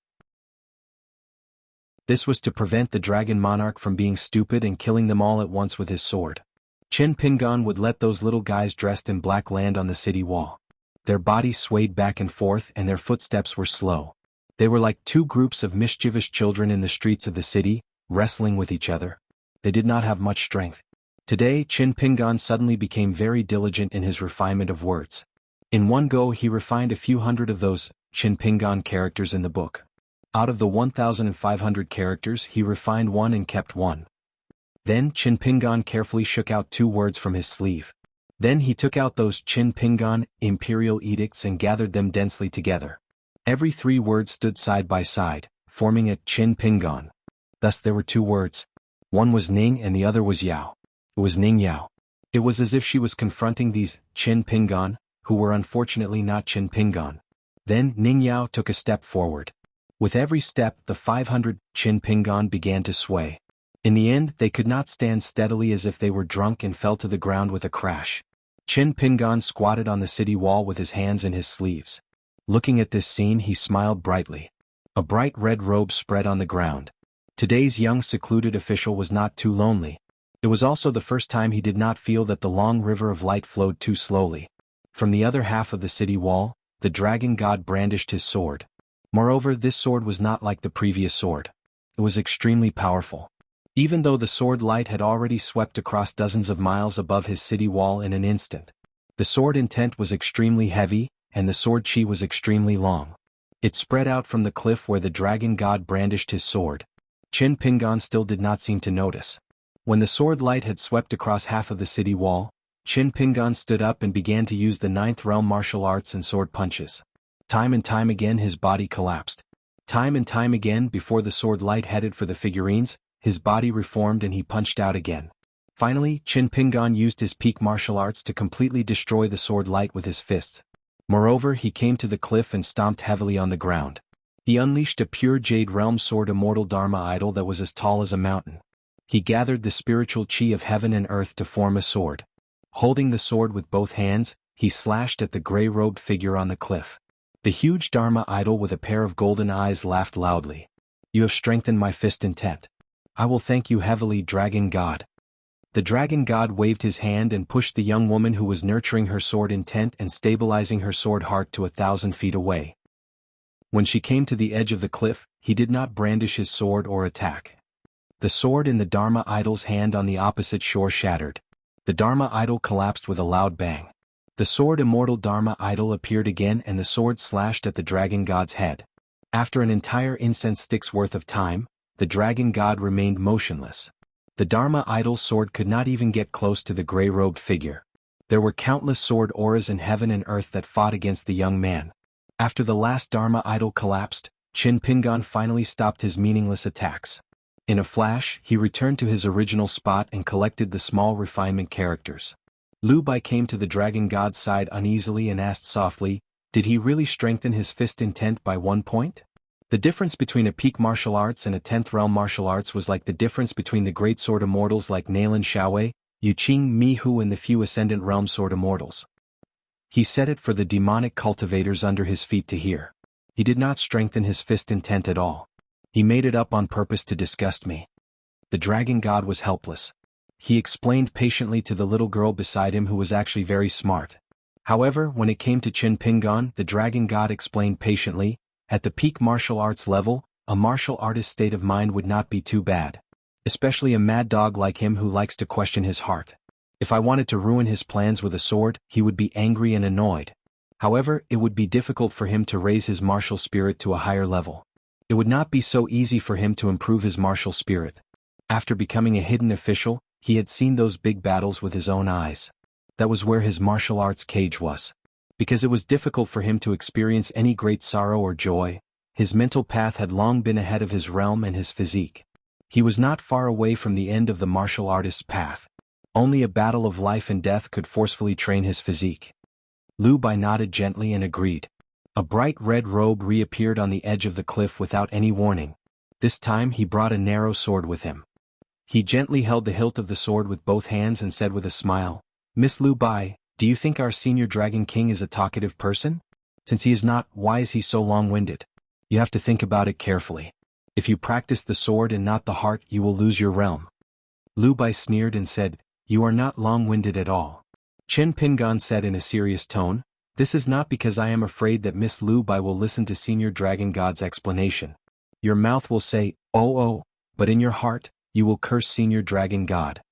This was to prevent the dragon monarch from being stupid and killing them all at once with his sword. Qin Pingan would let those little guys dressed in black land on the city wall. Their bodies swayed back and forth and their footsteps were slow. They were like two groups of mischievous children in the streets of the city, wrestling with each other. They did not have much strength. Today, Qin Pingan suddenly became very diligent in his refinement of words. In one go he refined a few hundred of those Qin Pingan characters in the book. Out of the 1,500 characters he refined one and kept one. Then Qin Pingan carefully shook out two words from his sleeve. Then he took out those Qin Pingan imperial edicts and gathered them densely together. Every three words stood side by side, forming a Qin Pingan. Thus there were two words. One was Ning and the other was Yao. It was Ning Yao. It was as if she was confronting these Qin Pingan, who were unfortunately not Qin Pingan. Then Ning Yao took a step forward. With every step the 500 Qin Pingan began to sway. In the end they could not stand steadily as if they were drunk and fell to the ground with a crash. Qin Pingan squatted on the city wall with his hands in his sleeves. Looking at this scene he smiled brightly. A bright red robe spread on the ground. Today's young secluded official was not too lonely. It was also the first time he did not feel that the long river of light flowed too slowly. From the other half of the city wall, the dragon god brandished his sword. Moreover, this sword was not like the previous sword. It was extremely powerful. Even though the sword light had already swept across dozens of miles above his city wall in an instant. The sword intent was extremely heavy, and the sword chi was extremely long. It spread out from the cliff where the dragon god brandished his sword. Qin Pingan still did not seem to notice. When the sword light had swept across half of the city wall, Qin Pingan stood up and began to use the ninth realm martial arts and sword punches. Time and time again his body collapsed. Time and time again before the sword light headed for the figurines, his body reformed and he punched out again. Finally, Qin Pingan used his peak martial arts to completely destroy the sword light with his fists. Moreover, he came to the cliff and stomped heavily on the ground. He unleashed a pure jade realm sword immortal Dharma idol that was as tall as a mountain. He gathered the spiritual chi of heaven and earth to form a sword. Holding the sword with both hands, he slashed at the gray-robed figure on the cliff. The huge Dharma idol with a pair of golden eyes laughed loudly. "You have strengthened my fist intent. I will thank you heavily, dragon god." The dragon god waved his hand and pushed the young woman who was nurturing her sword intent and stabilizing her sword heart to 1,000 feet away. When she came to the edge of the cliff, he did not brandish his sword or attack. The sword in the Dharma idol's hand on the opposite shore shattered. The Dharma idol collapsed with a loud bang. The sword immortal Dharma idol appeared again and the sword slashed at the dragon god's head. After an entire incense stick's worth of time, the dragon god remained motionless. The Dharma idol's sword could not even get close to the gray-robed figure. There were countless sword auras in heaven and earth that fought against the young man. After the last Dharma idol collapsed, Qin Pingan finally stopped his meaningless attacks. In a flash, he returned to his original spot and collected the small refinement characters. Lu Bai came to the dragon god's side uneasily and asked softly, did he really strengthen his fist intent by 1 point? The difference between a peak martial arts and a 10th realm martial arts was like the difference between the great sword immortals like Nalan Xiaowei, Yu Qing Mi Hu and the few ascendant realm sword immortals. He said it for the demonic cultivators under his feet to hear. He did not strengthen his fist intent at all. He made it up on purpose to disgust me. The dragon god was helpless. He explained patiently to the little girl beside him who was actually very smart. However, when it came to Qin Pingan, the dragon god explained patiently, at the peak martial arts level, a martial artist's state of mind would not be too bad. Especially a mad dog like him who likes to question his heart. If I wanted to ruin his plans with a sword, he would be angry and annoyed. However, it would be difficult for him to raise his martial spirit to a higher level. It would not be so easy for him to improve his martial spirit. After becoming a hidden official, he had seen those big battles with his own eyes. That was where his martial arts cage was. Because it was difficult for him to experience any great sorrow or joy, His mental path had long been ahead of his realm and his physique. He was not far away from the end of the martial artist's path. Only a battle of life and death could forcefully train his physique. Lu Bai nodded gently and agreed. A bright red robe reappeared on the edge of the cliff without any warning. This time he brought a narrow sword with him. He gently held the hilt of the sword with both hands and said with a smile, "Miss Lu Bai, do you think our senior Dragon King is a talkative person? Since he is not, why is he so long-winded? You have to think about it carefully. If you practice the sword and not the heart, you will lose your realm." Lu Bai sneered and said, "You are not long-winded at all." Chen Pingan said in a serious tone, "This is not because I am afraid that Miss Lu Bai will listen to Senior Dragon God's explanation. Your mouth will say, 'Oh,' but in your heart, you will curse Senior Dragon God."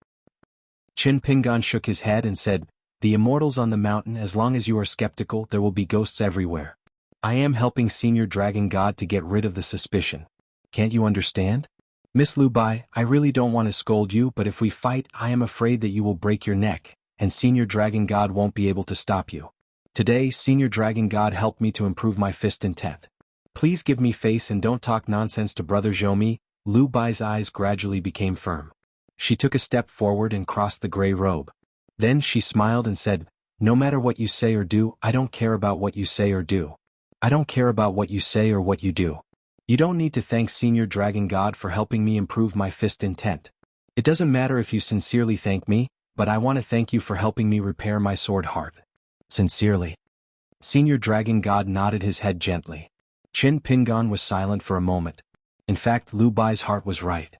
Chen Pingan shook his head and said, "The immortals on the mountain, as long as you are skeptical, there will be ghosts everywhere. I am helping Senior Dragon God to get rid of the suspicion. Can't you understand? Miss Lu Bai, I really don't want to scold you, but if we fight, I am afraid that you will break your neck, and Senior Dragon God won't be able to stop you. Today, Senior Dragon God helped me to improve my fist intent. Please give me face and don't talk nonsense to Brother Zhoumi." Lu Bai's eyes gradually became firm. She took a step forward and crossed the gray robe. Then she smiled and said, "No matter what you say or do, I don't care about what you say or do. I don't care about what you say or what you do. You don't need to thank Senior Dragon God for helping me improve my fist intent. It doesn't matter if you sincerely thank me, but I want to thank you for helping me repair my sword heart. Sincerely." Senior Dragon God nodded his head gently. Chen Pingan was silent for a moment. In fact, Lu Bai's heart was right.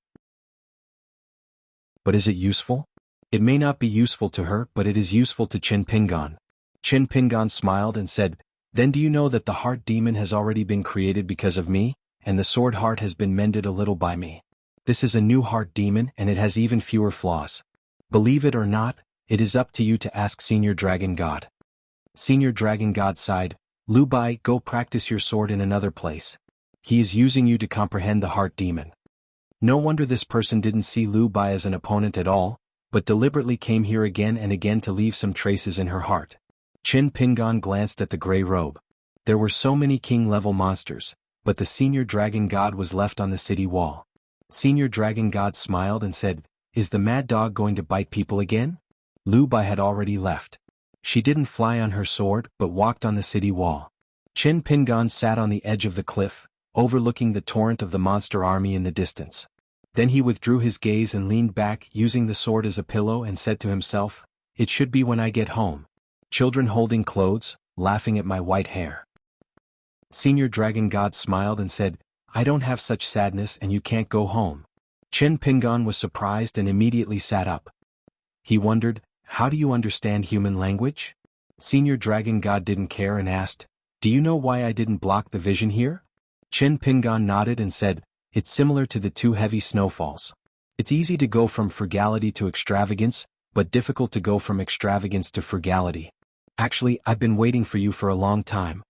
But is it useful? It may not be useful to her, but it is useful to Chen Pingan. Chen Pingan smiled and said, "Then do you know that the heart demon has already been created because of me, and the sword heart has been mended a little by me? This is a new heart demon and it has even fewer flaws. Believe it or not, it is up to you to ask Senior Dragon God." Senior Dragon God sighed, "Lu Bai, go practice your sword in another place. He is using you to comprehend the heart demon." No wonder this person didn't see Lu Bai as an opponent at all, but deliberately came here again and again to leave some traces in her heart. Chen Pingan glanced at the gray robe. There were so many king-level monsters, but the Senior Dragon God was left on the city wall. Senior Dragon God smiled and said, "Is the mad dog going to bite people again?" Lu Bai had already left. She didn't fly on her sword, but walked on the city wall. Chen Pingan sat on the edge of the cliff, overlooking the torrent of the monster army in the distance. Then he withdrew his gaze and leaned back, using the sword as a pillow, and said to himself, "It should be when I get home. Children holding clothes, laughing at my white hair." Senior Dragon God smiled and said, "I don't have such sadness and you can't go home." Chen Pingan was surprised and immediately sat up. He wondered, "How do you understand human language?" Senior Dragon God didn't care and asked, "Do you know why I didn't block the vision here?" Chen Pingan nodded and said, "It's similar to the two heavy snowfalls. It's easy to go from frugality to extravagance, but difficult to go from extravagance to frugality. Actually, I've been waiting for you for a long time."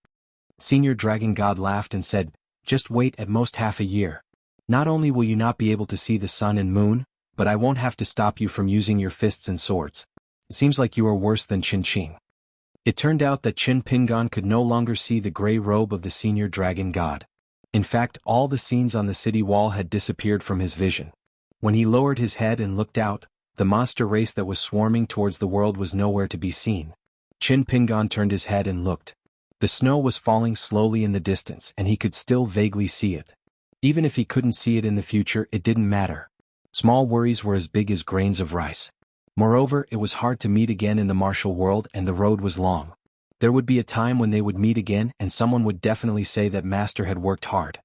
Senior Dragon God laughed and said, "Just wait at most half a year. Not only will you not be able to see the sun and moon, but I won't have to stop you from using your fists and swords. It seems like you are worse than Qin Qing." It turned out that Chen Pingan could no longer see the gray robe of the Senior Dragon God. In fact, all the scenes on the city wall had disappeared from his vision. When he lowered his head and looked out, the monster race that was swarming towards the world was nowhere to be seen. Chen Pingan turned his head and looked. The snow was falling slowly in the distance and he could still vaguely see it. Even if he couldn't see it in the future, it didn't matter. Small worries were as big as grains of rice. Moreover, it was hard to meet again in the martial world and the road was long. There would be a time when they would meet again and someone would definitely say that Master had worked hard.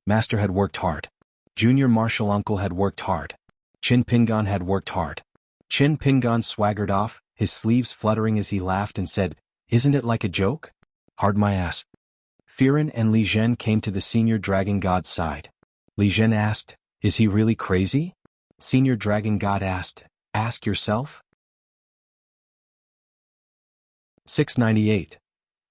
Master had worked hard. Junior Martial Uncle had worked hard. Chen Pingan had worked hard. Chen Pingan swaggered off, his sleeves fluttering as he laughed and said, "Isn't it like a joke? Hard my ass." Firen and Li Zhen came to the Senior Dragon God's side. Li Zhen asked, "Is he really crazy?" Senior Dragon God asked, "Ask yourself." 698.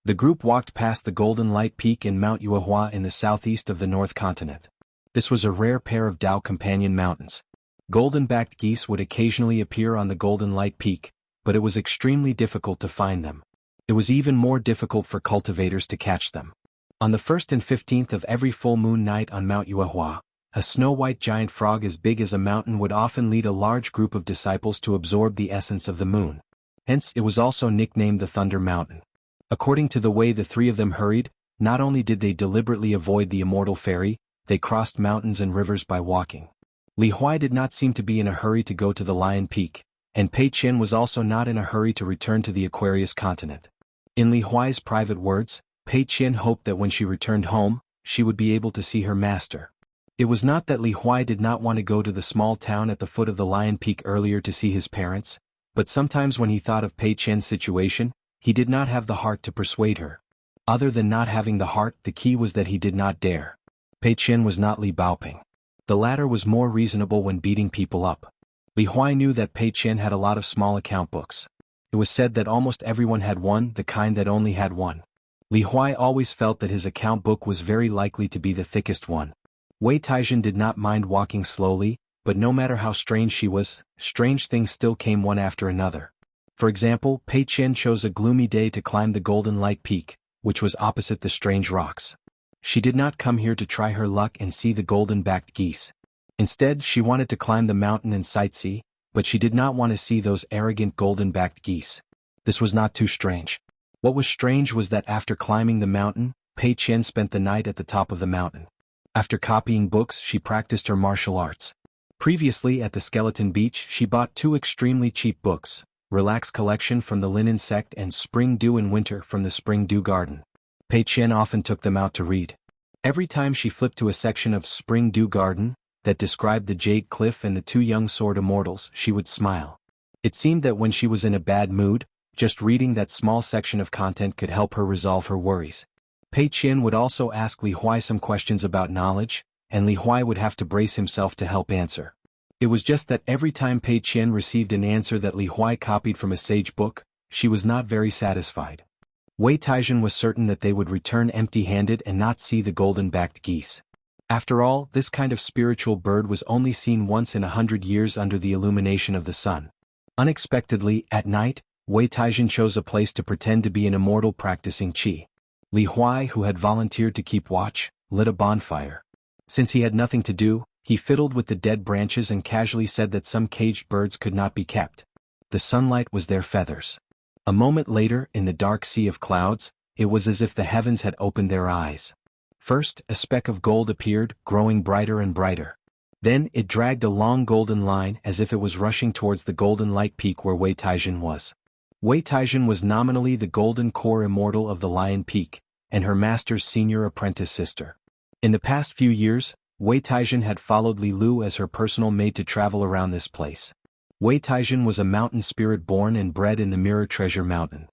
The group walked past the Golden Light Peak in Mount Yuehua in the southeast of the North Continent. This was a rare pair of Dao companion mountains. Golden-backed geese would occasionally appear on the Golden Light Peak, but it was extremely difficult to find them. It was even more difficult for cultivators to catch them. On the 1st and 15th of every full moon night on Mount Yuehua, a snow-white giant frog as big as a mountain would often lead a large group of disciples to absorb the essence of the moon. Hence, it was also nicknamed the Thunder Mountain. According to the way the three of them hurried, not only did they deliberately avoid the immortal fairy, they crossed mountains and rivers by walking. Li Huai did not seem to be in a hurry to go to the Lion Peak, and Pei Qian was also not in a hurry to return to the Aquarius continent. In Li Huai's private words, Pei Qian hoped that when she returned home, she would be able to see her master. It was not that Li Huai did not want to go to the small town at the foot of the Lion Peak earlier to see his parents, but sometimes when he thought of Pei Qian's situation, he did not have the heart to persuade her. Other than not having the heart, the key was that he did not dare. Pei Qian was not Li Baoping. The latter was more reasonable when beating people up. Li Huai knew that Pei Qian had a lot of small account books. It was said that almost everyone had one, the kind that only had one. Li Huai always felt that his account book was very likely to be the thickest one. Wei Taizhen did not mind walking slowly, but no matter how strange she was, strange things still came one after another. For example, Pei Qian chose a gloomy day to climb the Golden Light Peak, which was opposite the strange rocks. She did not come here to try her luck and see the golden-backed geese. Instead, she wanted to climb the mountain and sightsee, but she did not want to see those arrogant golden-backed geese. This was not too strange. What was strange was that after climbing the mountain, Pei Qian spent the night at the top of the mountain. After copying books, she practiced her martial arts. Previously at the Skeleton Beach, she bought two extremely cheap books, Relax Collection from the Linen Sect and Spring Dew in Winter from the Spring Dew Garden. Pei Qian often took them out to read. Every time she flipped to a section of Spring Dew Garden that described the Jade Cliff and the two young sword immortals, she would smile. It seemed that when she was in a bad mood, just reading that small section of content could help her resolve her worries. Pei Qian would also ask Li Huai some questions about knowledge, and Li Huai would have to brace himself to help answer. It was just that every time Pei Qian received an answer that Li Huai copied from a sage book, she was not very satisfied. Wei Taizhen was certain that they would return empty-handed and not see the golden-backed geese. After all, this kind of spiritual bird was only seen once in 100 years under the illumination of the sun. Unexpectedly, at night, Wei Taizhen chose a place to pretend to be an immortal practicing qi. Li Huai, who had volunteered to keep watch, lit a bonfire. Since he had nothing to do, he fiddled with the dead branches and casually said that some caged birds could not be kept. The sunlight was their feathers. A moment later, in the dark sea of clouds, it was as if the heavens had opened their eyes. First, a speck of gold appeared, growing brighter and brighter. Then, it dragged a long golden line as if it was rushing towards the Golden Light Peak where Wei Taizhen was. Wei Taizhen was nominally the Golden Core Immortal of the Lion Peak, and her master's senior apprentice sister. In the past few years, Wei Taizhen had followed Li Lu as her personal maid to travel around this place. Wei Taizhen was a mountain spirit born and bred in the Mirror Treasure Mountain.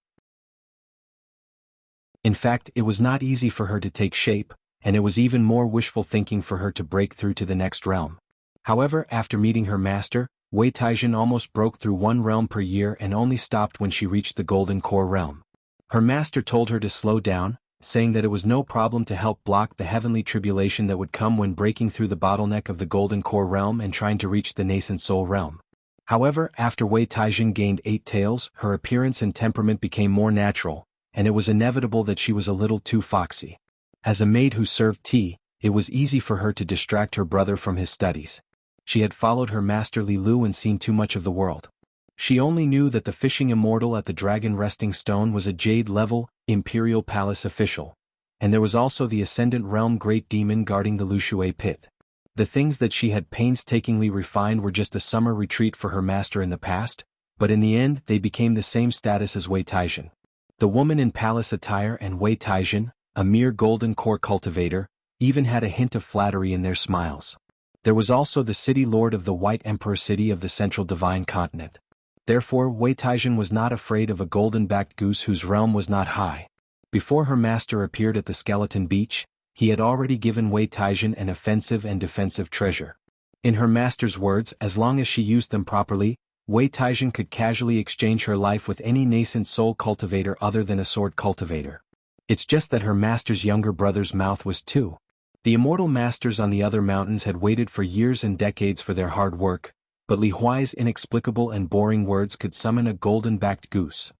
In fact, it was not easy for her to take shape, and it was even more wishful thinking for her to break through to the next realm. However, after meeting her master, Wei Taizhen almost broke through one realm per year and only stopped when she reached the Golden Core realm. Her master told her to slow down, saying that it was no problem to help block the heavenly tribulation that would come when breaking through the bottleneck of the Golden Core realm and trying to reach the nascent soul realm. However, after Wei Taizhen gained 8 tails, her appearance and temperament became more natural, and it was inevitable that she was a little too foxy. As a maid who served tea, it was easy for her to distract her brother from his studies. She had followed her master Li Lu and seen too much of the world. She only knew that the fishing immortal at the Dragon Resting Stone was a jade-level, Imperial Palace official, and there was also the Ascendant Realm Great Demon guarding the Lushui Pit. The things that she had painstakingly refined were just a summer retreat for her master in the past, but in the end they became the same status as Wei Taizhen. The woman in palace attire and Wei Taizhen, a mere golden core cultivator, even had a hint of flattery in their smiles. There was also the city lord of the White Emperor City of the Central Divine Continent. Therefore, Wei Taizhen was not afraid of a golden-backed goose whose realm was not high. Before her master appeared at the Skeleton Beach, he had already given Wei Taizhen an offensive and defensive treasure. In her master's words, as long as she used them properly, Wei Taizhen could casually exchange her life with any nascent soul cultivator other than a sword cultivator. It's just that her master's younger brother's mouth was too. The immortal masters on the other mountains had waited for years and decades for their hard work, but Li Huai's inexplicable and boring words could summon a golden-backed goose.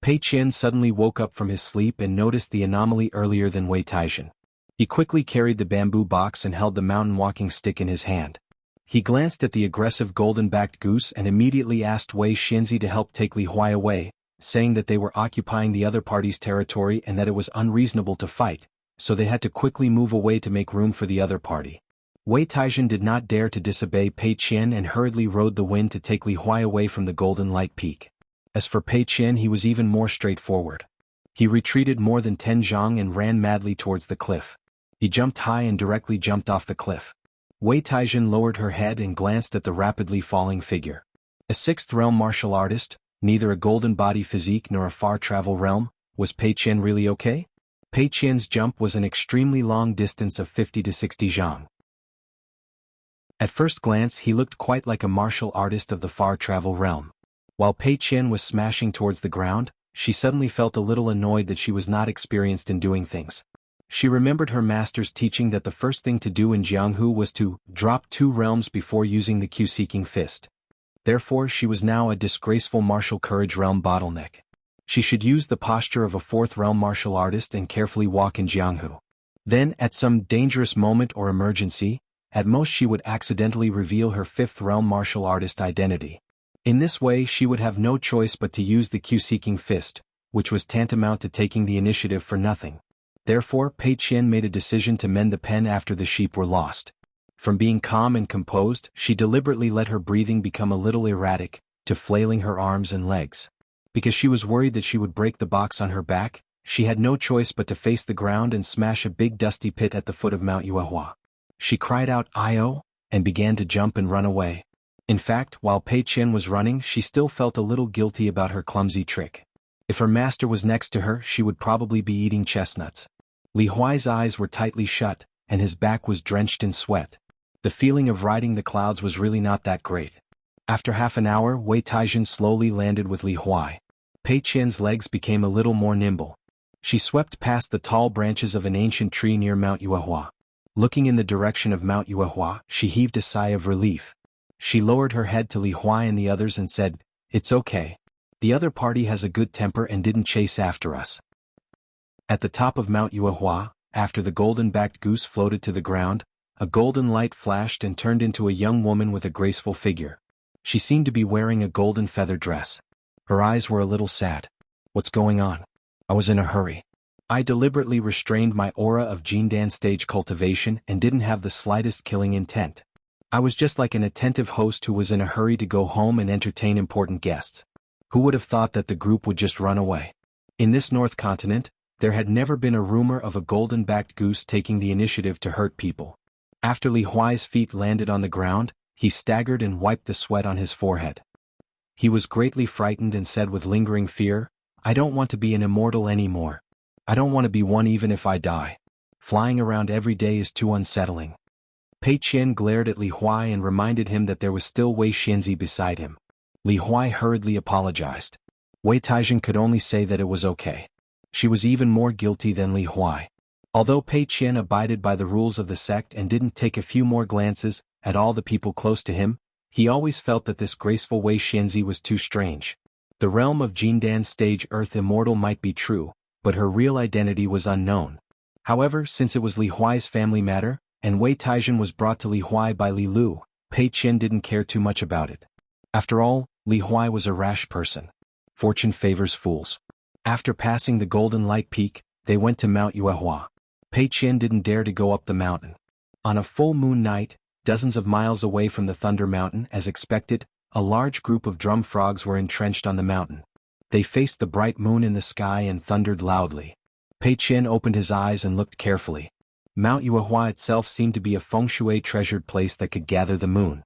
Pei Qian suddenly woke up from his sleep and noticed the anomaly earlier than Wei Taizhen. He quickly carried the bamboo box and held the mountain walking stick in his hand. He glanced at the aggressive golden-backed goose and immediately asked Wei Xianzi to help take Li Huai away, saying that they were occupying the other party's territory and that it was unreasonable to fight, so they had to quickly move away to make room for the other party. Wei Taizhen did not dare to disobey Pei Qian and hurriedly rode the wind to take Li Huai away from the golden light peak. As for Pei Qian, he was even more straightforward. He retreated more than 10 zhang and ran madly towards the cliff. He jumped high and directly jumped off the cliff. Wei Taizhen lowered her head and glanced at the rapidly falling figure. A sixth-realm martial artist, neither a golden body physique nor a far-travel realm, was Pei Qian really okay? Pei Qian's jump was an extremely long distance of 50 to 60 zhang. At first glance he looked quite like a martial artist of the far-travel realm. While Pei Qian was smashing towards the ground, she suddenly felt a little annoyed that she was not experienced in doing things. She remembered her master's teaching that the first thing to do in Jianghu was to drop 2 realms before using the Q-seeking fist. Therefore she was now a disgraceful martial courage realm bottleneck. She should use the posture of a 4th realm martial artist and carefully walk in Jianghu. Then, at some dangerous moment or emergency, at most she would accidentally reveal her 5th realm martial artist identity. In this way she would have no choice but to use the Q-seeking fist, which was tantamount to taking the initiative for nothing. Therefore Pei Qian made a decision to mend the pen after the sheep were lost. From being calm and composed, she deliberately let her breathing become a little erratic, to flailing her arms and legs. Because she was worried that she would break the box on her back, she had no choice but to face the ground and smash a big dusty pit at the foot of Mount Yuehua. She cried out "Io!" and began to jump and run away. In fact, while Pei Qian was running, she still felt a little guilty about her clumsy trick. If her master was next to her, she would probably be eating chestnuts. Li Huai's eyes were tightly shut, and his back was drenched in sweat. The feeling of riding the clouds was really not that great. After half an hour, Wei Taizhen slowly landed with Li Huai. Pei Qian's legs became a little more nimble. She swept past the tall branches of an ancient tree near Mount Yuehua. Looking in the direction of Mount Yuehua, she heaved a sigh of relief. She lowered her head to Li Huai and the others and said, "It's okay. The other party has a good temper and didn't chase after us." At the top of Mount Yuehua, after the golden-backed goose floated to the ground, a golden light flashed and turned into a young woman with a graceful figure. She seemed to be wearing a golden feather dress. Her eyes were a little sad. "What's going on?" "I was in a hurry. I deliberately restrained my aura of Jindan stage cultivation and didn't have the slightest killing intent. I was just like an attentive host who was in a hurry to go home and entertain important guests. Who would have thought that the group would just run away?" In this North Continent, there had never been a rumor of a golden-backed goose taking the initiative to hurt people. After Li Huai's feet landed on the ground, he staggered and wiped the sweat on his forehead. He was greatly frightened and said with lingering fear, "I don't want to be an immortal anymore. I don't want to be one even if I die. Flying around every day is too unsettling." Pei Qian glared at Li Huai and reminded him that there was still Wei Xianzi beside him. Li Huai hurriedly apologized. Wei Taizhen could only say that it was okay. She was even more guilty than Li Huai. Although Pei Qian abided by the rules of the sect and didn't take a few more glances at all the people close to him, he always felt that this graceful Wei Xianzi was too strange. The realm of Jindan's stage Earth Immortal might be true, but her real identity was unknown. However, since it was Li Huai's family matter, and Wei Taizhen was brought to Li Huai by Li Lu, Pei Qian didn't care too much about it. After all, Li Huai was a rash person. Fortune favors fools. After passing the Golden Light Peak, they went to Mount Yuehua. Pei Qian didn't dare to go up the mountain. On a full moon night, dozens of miles away from the Thunder Mountain, as expected, a large group of drum frogs were entrenched on the mountain. They faced the bright moon in the sky and thundered loudly. Pei Qian opened his eyes and looked carefully. Mount Yuehua itself seemed to be a feng shui treasured place that could gather the moon.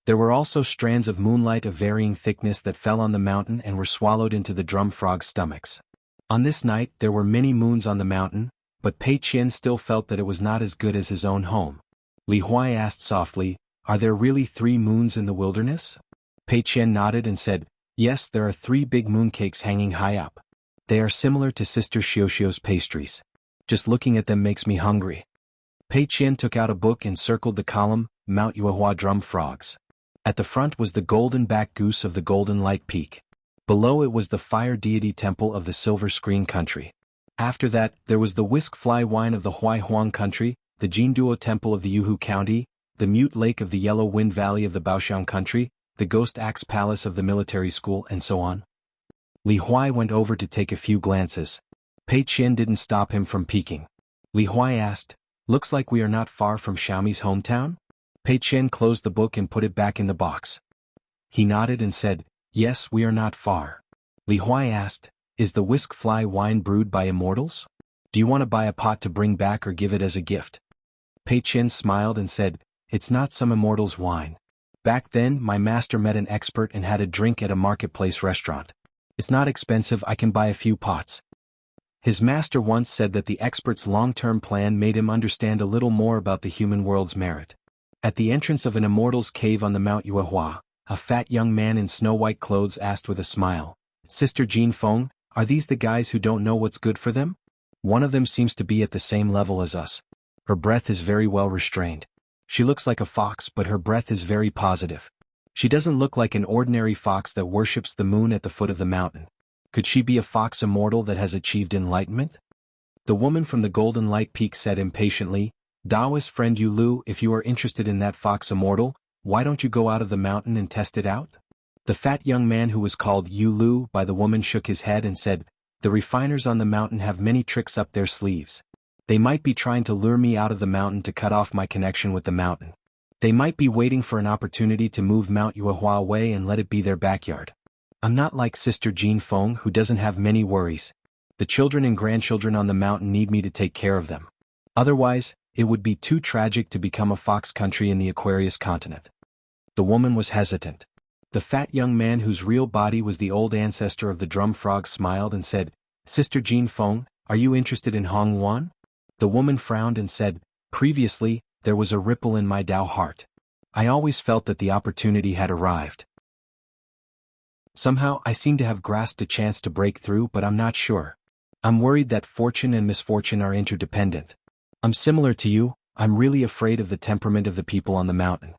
There were also strands of moonlight of varying thickness that fell on the mountain and were swallowed into the drum frogs' stomachs. On this night there were many moons on the mountain, but Pei Qian still felt that it was not as good as his own home. Li Huai asked softly, "Are there really 3 moons in the wilderness?" Pei Qian nodded and said, "Yes, there are 3 big mooncakes hanging high up. They are similar to Sister Xiuxiu's pastries. Just looking at them makes me hungry." Pei Qian took out a book and circled the column, Mount Yuehua Drum Frogs. At the front was the golden-backed goose of the Golden Light Peak. Below it was the fire deity temple of the Silver Screen country. After that, there was the Whisk Fly Wine of the Huai Huang country, the Jinduo temple of the Yuhu county, the Mute Lake of the Yellow Wind Valley of the Baoshan country, the Ghost Axe Palace of the military school, and so on. Li Huai went over to take a few glances. Pei Qian didn't stop him from peeking. Li Huai asked, "Looks like we are not far from Xiaomi's hometown?" Pei Qian closed the book and put it back in the box. He nodded and said, "Yes, we are not far." Li Huai asked, "Is the Whisk Fly wine brewed by immortals? Do you want to buy a pot to bring back or give it as a gift?" Pei Qian smiled and said, "It's not some immortal's wine. Back then, my master met an expert and had a drink at a marketplace restaurant. It's not expensive, I can buy a few pots." His master once said that the expert's long-term plan made him understand a little more about the human world's merit. At the entrance of an immortal's cave on the Mount Yuehua, a fat young man in snow-white clothes asked with a smile, "Sister Jean Feng, are these the guys who don't know what's good for them? One of them seems to be at the same level as us. Her breath is very well restrained. She looks like a fox, but her breath is very positive. She doesn't look like an ordinary fox that worships the moon at the foot of the mountain. Could she be a fox immortal that has achieved enlightenment?" The woman from the Golden Light Peak said impatiently, "Taoist friend Yu Lu, if you are interested in that fox immortal, why don't you go out of the mountain and test it out?" The fat young man who was called Yu Lu by the woman shook his head and said, "The refiners on the mountain have many tricks up their sleeves. They might be trying to lure me out of the mountain to cut off my connection with the mountain. They might be waiting for an opportunity to move Mount Yuehua away and let it be their backyard. I'm not like Sister Jean Feng who doesn't have many worries. The children and grandchildren on the mountain need me to take care of them. Otherwise, it would be too tragic to become a fox country in the Aquarius continent." The woman was hesitant. The fat young man whose real body was the old ancestor of the drum frog smiled and said, "Sister Jean Feng, are you interested in Hong Yuan?" The woman frowned and said, "Previously, there was a ripple in my Tao heart. I always felt that the opportunity had arrived. Somehow I seem to have grasped a chance to break through, but I'm not sure. I'm worried that fortune and misfortune are interdependent. I'm similar to you, I'm really afraid of the temperament of the people on the mountain."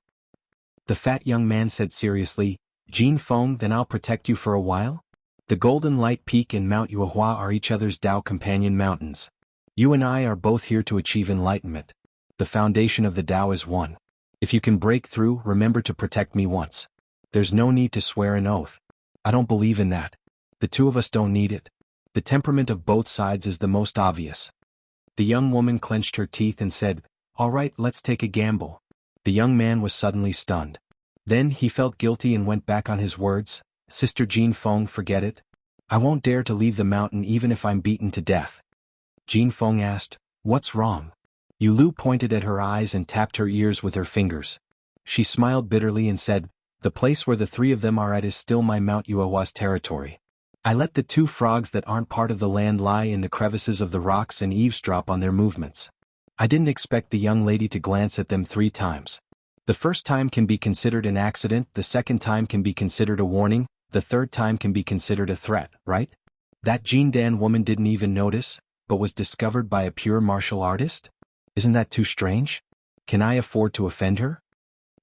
The fat young man said seriously, "Jean Feng, then I'll protect you for a while? The Golden Light Peak and Mount Yuehua are each other's Tao companion mountains. You and I are both here to achieve enlightenment. The foundation of the Tao is one. If you can break through, remember to protect me once. There's no need to swear an oath. I don't believe in that. The two of us don't need it. The temperament of both sides is the most obvious." The young woman clenched her teeth and said, "All right, let's take a gamble." The young man was suddenly stunned. Then he felt guilty and went back on his words, "Sister Jean Feng, forget it. I won't dare to leave the mountain even if I'm beaten to death." Jean Feng asked, "What's wrong?" Yu Lu pointed at her eyes and tapped her ears with her fingers. She smiled bitterly and said, "The place where the three of them are at is still my Mount Yuehua's territory. I let the two frogs that aren't part of the land lie in the crevices of the rocks and eavesdrop on their movements. I didn't expect the young lady to glance at them 3 times. The first time can be considered an accident, the second time can be considered a warning, the third time can be considered a threat, right? That Jean Dan woman didn't even notice, but was discovered by a pure martial artist? Isn't that too strange? Can I afford to offend her?"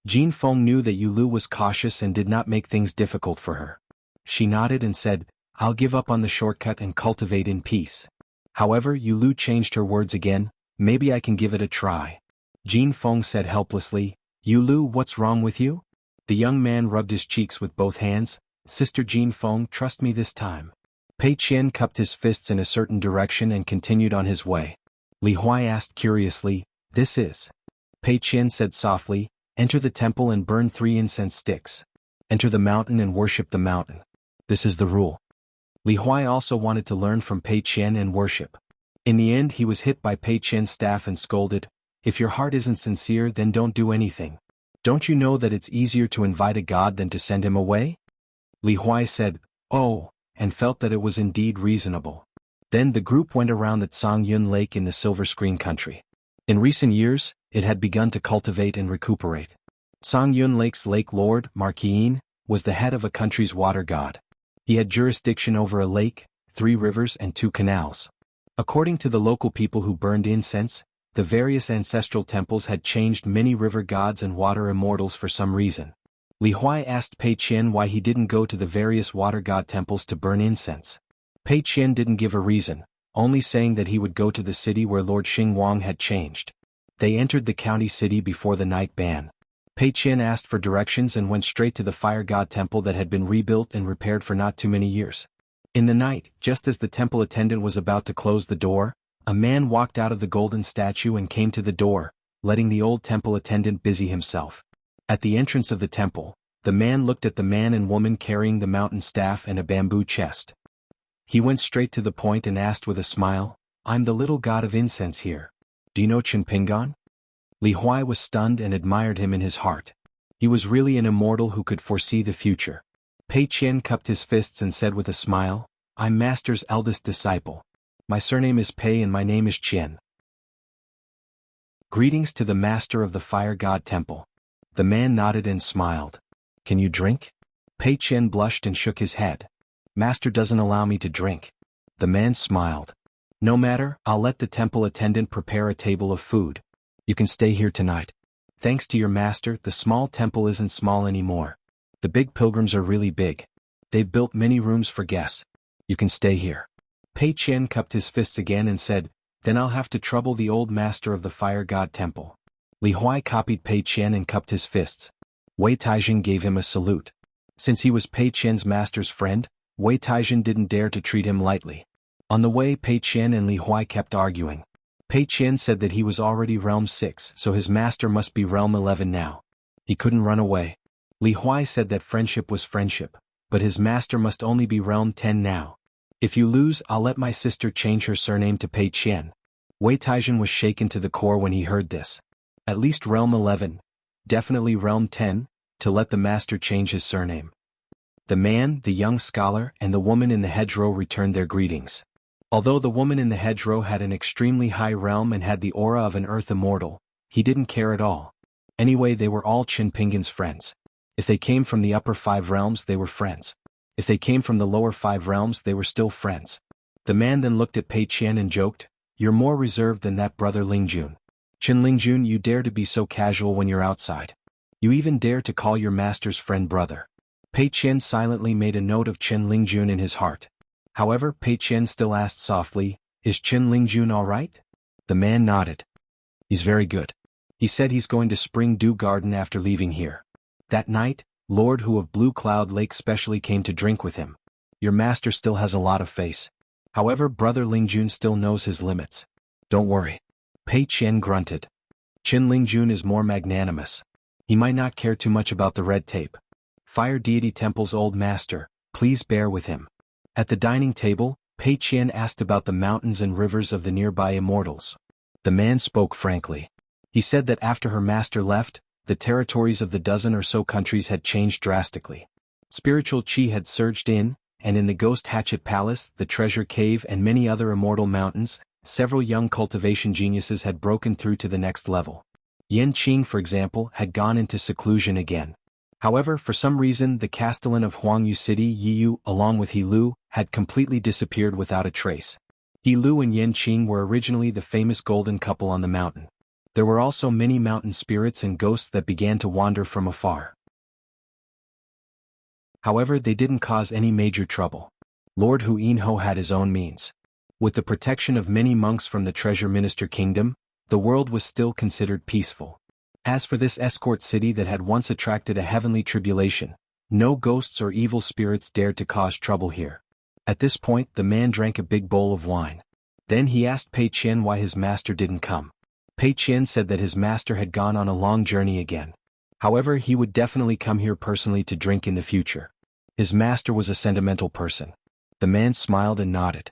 Jean Feng knew that Yu Lu was cautious and did not make things difficult for her. She nodded and said, "I'll give up on the shortcut and cultivate in peace." However, Yu Lu changed her words again, "Maybe I can give it a try." Jean Feng said helplessly, "Yu Lu, what's wrong with you?" The young man rubbed his cheeks with both hands, "Sister Jean Feng, trust me this time." Pei Qian cupped his fists in a certain direction and continued on his way. Li Huai asked curiously, "This is?" Pei Qian said softly, "Enter the temple and burn 3 incense sticks. Enter the mountain and worship the mountain. This is the rule." Li Huai also wanted to learn from Pei Qian and worship. In the end he was hit by Pei Qian's staff and scolded, "If your heart isn't sincere, then don't do anything. Don't you know that it's easier to invite a god than to send him away?" Li Huai said, "Oh," and felt that it was indeed reasonable. Then the group went around the Yun Lake in the Silver Screen country. In recent years, it had begun to cultivate and recuperate. Yun Lake's Lake Lord, Marquiin, was the head of a country's water god. He had jurisdiction over a lake, 3 rivers and 2 canals. According to the local people who burned incense, the various ancestral temples had changed many river gods and water immortals for some reason. Li Huai asked Pei Qian why he didn't go to the various water god temples to burn incense. Pei Qian didn't give a reason, only saying that he would go to the city where Lord Xing Wang had changed. They entered the county city before the night ban. Pei Qian asked for directions and went straight to the fire god temple that had been rebuilt and repaired for not too many years. In the night, just as the temple attendant was about to close the door, a man walked out of the golden statue and came to the door, letting the old temple attendant busy himself. At the entrance of the temple, the man looked at the man and woman carrying the mountain staff and a bamboo chest. He went straight to the point and asked with a smile, "I'm the little god of incense here. Do you know Chen Pingan?" Li Huai was stunned and admired him in his heart. He was really an immortal who could foresee the future. Pei Qian cupped his fists and said with a smile, "I'm Master's eldest disciple. My surname is Pei and my name is Qian. Greetings to the Master of the Fire God Temple." The man nodded and smiled. "Can you drink?" Pei Qian blushed and shook his head. "Master doesn't allow me to drink." The man smiled. "No matter, I'll let the temple attendant prepare a table of food. You can stay here tonight. Thanks to your master, the small temple isn't small anymore. The big pilgrims are really big. They've built many rooms for guests. You can stay here." Pei Qian cupped his fists again and said, "Then I'll have to trouble the old master of the fire god temple." Li Huai copied Pei Qian and cupped his fists. Wei Taijin gave him a salute. Since he was Pei Qian's master's friend, Wei Taijin didn't dare to treat him lightly. On the way, Pei Qian and Li Huai kept arguing. Pei Qian said that he was already Realm 6, so his master must be Realm 11 now. He couldn't run away. Li Huai said that friendship was friendship, but his master must only be Realm 10 now. "If you lose, I'll let my sister change her surname to Pei Qian." Wei Taijin was shaken to the core when he heard this. At least Realm 11, definitely Realm 10, to let the master change his surname. The man, the young scholar, and the woman in the hedgerow returned their greetings. Although the woman in the hedgerow had an extremely high realm and had the aura of an earth immortal, he didn't care at all. Anyway, they were all Qin Pingan's friends. If they came from the upper 5 realms, they were friends. If they came from the lower 5 realms, they were still friends. The man then looked at Pei Qian and joked, "You're more reserved than that brother Lingjun. Qin Lingjun, you dare to be so casual when you're outside. You even dare to call your master's friend brother." Pei Qian silently made a note of Qin Lingjun in his heart. However, Pei Qian still asked softly, "Is Qin Lingjun all right?" The man nodded. "He's very good. He said he's going to Spring Dew Garden after leaving here." That night, Lord Hu of Blue Cloud Lake specially came to drink with him. "Your master still has a lot of face. However, brother Lingjun still knows his limits. Don't worry." Pei Qian grunted. "Qin Lingjun is more magnanimous. He might not care too much about the red tape. Fire Deity Temple's old master, please bear with him." At the dining table, Pei Qian asked about the mountains and rivers of the nearby immortals. The man spoke frankly. He said that after her master left, the territories of the dozen or so countries had changed drastically. Spiritual chi had surged in, and in the Ghost Hatchet Palace, the Treasure Cave and many other immortal mountains, several young cultivation geniuses had broken through to the next level. Yan Qing, for example, had gone into seclusion again. However, for some reason the castellan of Huangyu City, Yiyu, along with He Lu, had completely disappeared without a trace. He Lu and Yan Qing were originally the famous golden couple on the mountain. There were also many mountain spirits and ghosts that began to wander from afar. However, they didn't cause any major trouble. Lord Hu Yinho had his own means. With the protection of many monks from the Treasure Minister Kingdom, the world was still considered peaceful. As for this escort city that had once attracted a heavenly tribulation, no ghosts or evil spirits dared to cause trouble here. At this point, the man drank a big bowl of wine. Then he asked Pei Qian why his master didn't come. Pei Qian said that his master had gone on a long journey again. However, he would definitely come here personally to drink in the future. His master was a sentimental person. The man smiled and nodded.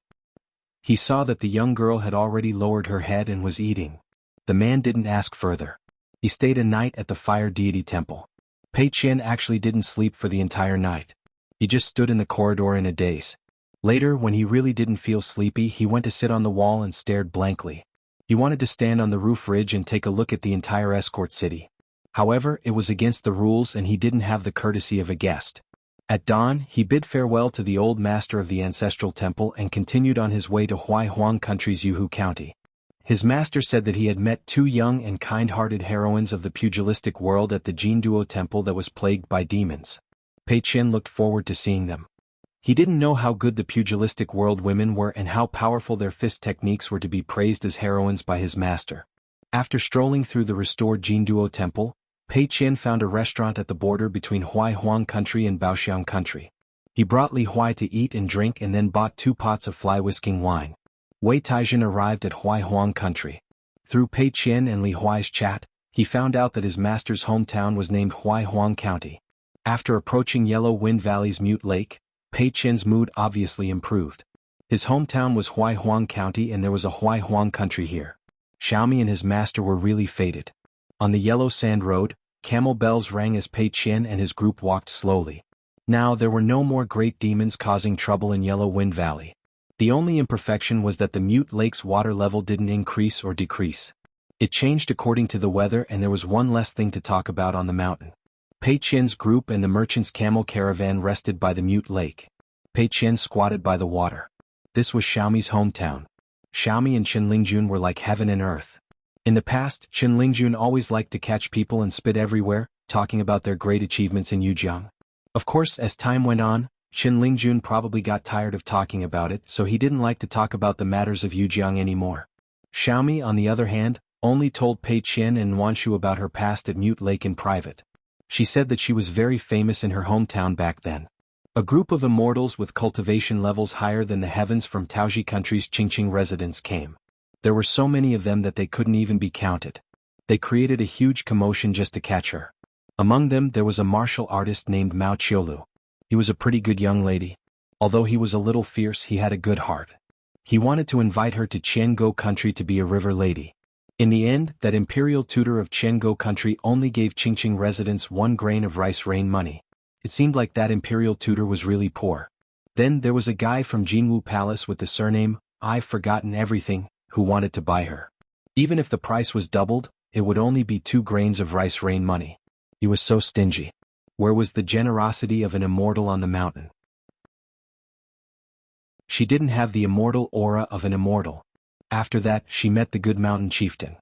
He saw that the young girl had already lowered her head and was eating. The man didn't ask further. He stayed a night at the Fire Deity Temple. Pei Qian actually didn't sleep for the entire night. He just stood in the corridor in a daze. Later, when he really didn't feel sleepy, he went to sit on the wall and stared blankly. He wanted to stand on the roof ridge and take a look at the entire escort city. However, it was against the rules and he didn't have the courtesy of a guest. At dawn, he bid farewell to the old master of the ancestral temple and continued on his way to Huai Huang Country's Yuhu County. His master said that he had met two young and kind-hearted heroines of the pugilistic world at the Jinduo temple that was plagued by demons. Pei Qian looked forward to seeing them. He didn't know how good the pugilistic world women were and how powerful their fist techniques were to be praised as heroines by his master. After strolling through the restored Jinduo temple, Pei Qian found a restaurant at the border between Huaihuang country and Baoxiang country. He brought Li Huai to eat and drink and then bought 2 pots of fly-whisking wine. Wei Taijin arrived at Huaihuang country. Through Pei Qian and Li Huai's chat, he found out that his master's hometown was named Huaihuang County. After approaching Yellow Wind Valley's Mute Lake, Pei Qian's mood obviously improved. His hometown was Huaihuang County and there was a Huaihuang country here. Xiaomi and his master were really fated. On the yellow sand road, camel bells rang as Pei Qian and his group walked slowly. Now there were no more great demons causing trouble in Yellow Wind Valley. The only imperfection was that the Mute Lake's water level didn't increase or decrease. It changed according to the weather and there was one less thing to talk about on the mountain. Pei Qian's group and the merchant's camel caravan rested by the Mute Lake. Pei Qian squatted by the water. This was Xiaomi's hometown. Xiaomi and Qin Lingjun were like heaven and earth. In the past, Qin Lingjun always liked to catch people and spit everywhere, talking about their great achievements in Yujiang. Of course, as time went on, Qin Lingjun probably got tired of talking about it, so he didn't like to talk about the matters of Yujiang anymore. Xiaomi, on the other hand, only told Pei Qian and Wanshu about her past at Mute Lake in private. She said that she was very famous in her hometown back then. A group of immortals with cultivation levels higher than the heavens from Taoji country's Qingqing residence came. There were so many of them that they couldn't even be counted. They created a huge commotion just to catch her. Among them there was a martial artist named Mao Qiulu. He was a pretty good young lady. Although he was a little fierce, he had a good heart. He wanted to invite her to Qiango country to be a river lady. In the end, that imperial tutor of Qiango country only gave Qingqing residents 1 grain of rice rain money. It seemed like that imperial tutor was really poor. Then there was a guy from Jinwu Palace with the surname, I've forgotten everything, who wanted to buy her. Even if the price was doubled, it would only be 2 grains of rice rain money. He was so stingy. Where was the generosity of an immortal on the mountain? She didn't have the immortal aura of an immortal. After that, she met the good mountain chieftain.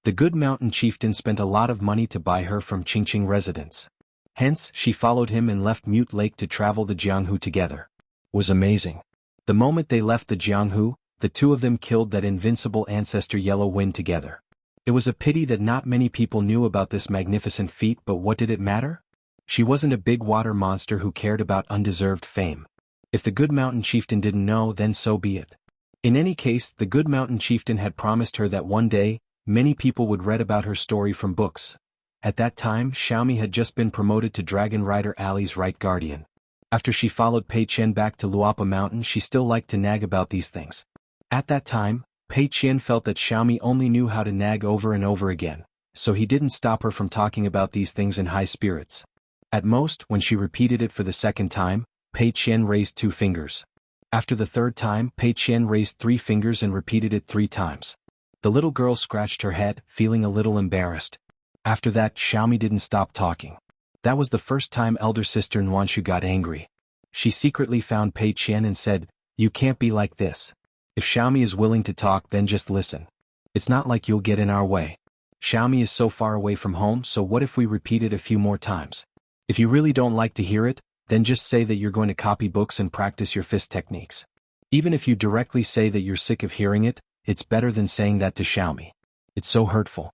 The good mountain chieftain spent a lot of money to buy her from Qingqing residents. Hence, she followed him and left Mute Lake to travel the Jianghu together. Was amazing. The moment they left the Jianghu, the two of them killed that invincible ancestor Yellow Wind together. It was a pity that not many people knew about this magnificent feat, but what did it matter? She wasn't a big water monster who cared about undeserved fame. If the good mountain chieftain didn't know, then so be it. In any case, the good mountain chieftain had promised her that one day, many people would read about her story from books. At that time, Xiaomi had just been promoted to Dragon Rider Alley's right guardian. After she followed Pei Qian back to Luapa Mountain, she still liked to nag about these things. At that time, Pei Qian felt that Xiaomi only knew how to nag over and over again, so he didn't stop her from talking about these things in high spirits. At most, when she repeated it for the 2nd time, Pei Qian raised 2 fingers. After the 3rd time, Pei Qian raised 3 fingers and repeated it 3 times. The little girl scratched her head, feeling a little embarrassed. After that, Xiaomi didn't stop talking. That was the first time elder sister Nwanshu got angry. She secretly found Pei Qian and said, "You can't be like this. If Xiaomi is willing to talk, then just listen. It's not like you'll get in our way. Xiaomi is so far away from home, so what if we repeat it a few more times? If you really don't like to hear it, then just say that you're going to copy books and practice your fist techniques. Even if you directly say that you're sick of hearing it, it's better than saying that to Xiaomi. It's so hurtful."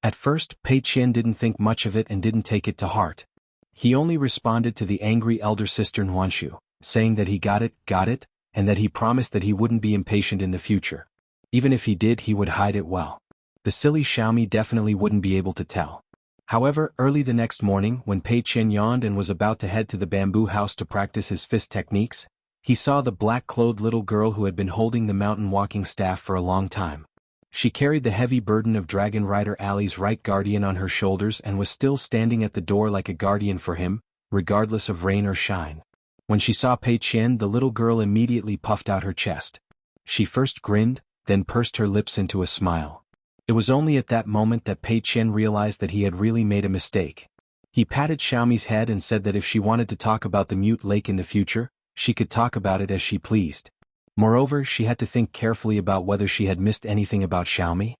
At first, Pei Qian didn't think much of it and didn't take it to heart. He only responded to the angry elder sister Nwanshu, saying that he got it, and that he promised that he wouldn't be impatient in the future. Even if he did, he would hide it well. The silly Xiaomi definitely wouldn't be able to tell. However, early the next morning, when Pei Qian yawned and was about to head to the bamboo house to practice his fist techniques, he saw the black-clothed little girl who had been holding the mountain walking staff for a long time. She carried the heavy burden of Dragon Rider Alley's right guardian on her shoulders and was still standing at the door like a guardian for him, regardless of rain or shine. When she saw Pei Qian, the little girl immediately puffed out her chest. She first grinned, then pursed her lips into a smile. It was only at that moment that Pei Qian realized that he had really made a mistake. He patted Xiaomi's head and said that if she wanted to talk about the Mute Lake in the future, she could talk about it as she pleased. Moreover, she had to think carefully about whether she had missed anything about Xiaomi.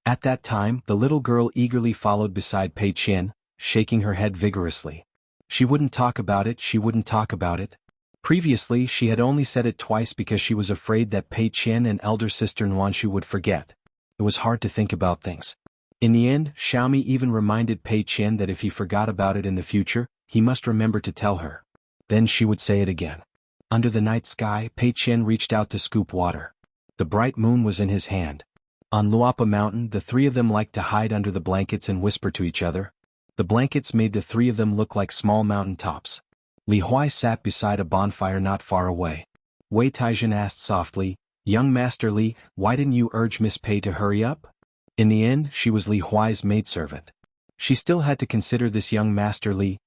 At that time, the little girl eagerly followed beside Pei Qian, shaking her head vigorously. She wouldn't talk about it, she wouldn't talk about it. Previously, she had only said it twice because she was afraid that Pei Qian and elder sister Nuanshu would forget. It was hard to think about things. In the end, Xiaomi even reminded Pei Qian that if he forgot about it in the future, he must remember to tell her. Then she would say it again. Under the night sky, Pei Qian reached out to scoop water. The bright moon was in his hand. On Luapa Mountain, the three of them liked to hide under the blankets and whisper to each other. The blankets made the three of them look like small mountain tops. Li Huai sat beside a bonfire not far away. Wei Taizhen asked softly, "Young Master Li, why didn't you urge Miss Pei to hurry up?" In the end, she was Li Huai's maidservant. She still had to consider this young Master Li.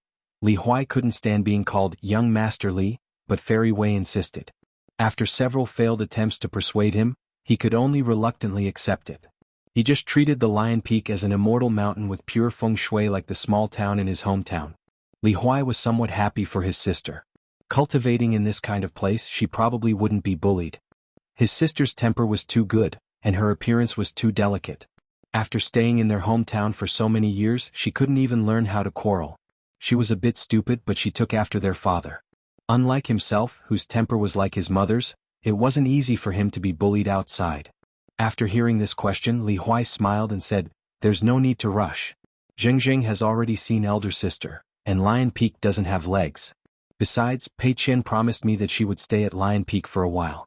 Li Huai couldn't stand being called young Master Li, but Fairy Wei insisted. After several failed attempts to persuade him, he could only reluctantly accept it. He just treated the Lion Peak as an immortal mountain with pure feng shui like the small town in his hometown. Li Huai was somewhat happy for his sister. Cultivating in this kind of place, she probably wouldn't be bullied. His sister's temper was too good, and her appearance was too delicate. After staying in their hometown for so many years, she couldn't even learn how to quarrel. She was a bit stupid, but she took after their father. Unlike himself, whose temper was like his mother's, it wasn't easy for him to be bullied outside. After hearing this question, Li Huai smiled and said, "There's no need to rush. Zhengzheng has already seen elder sister, and Lion Peak doesn't have legs. Besides, Pei Qian promised me that she would stay at Lion Peak for a while."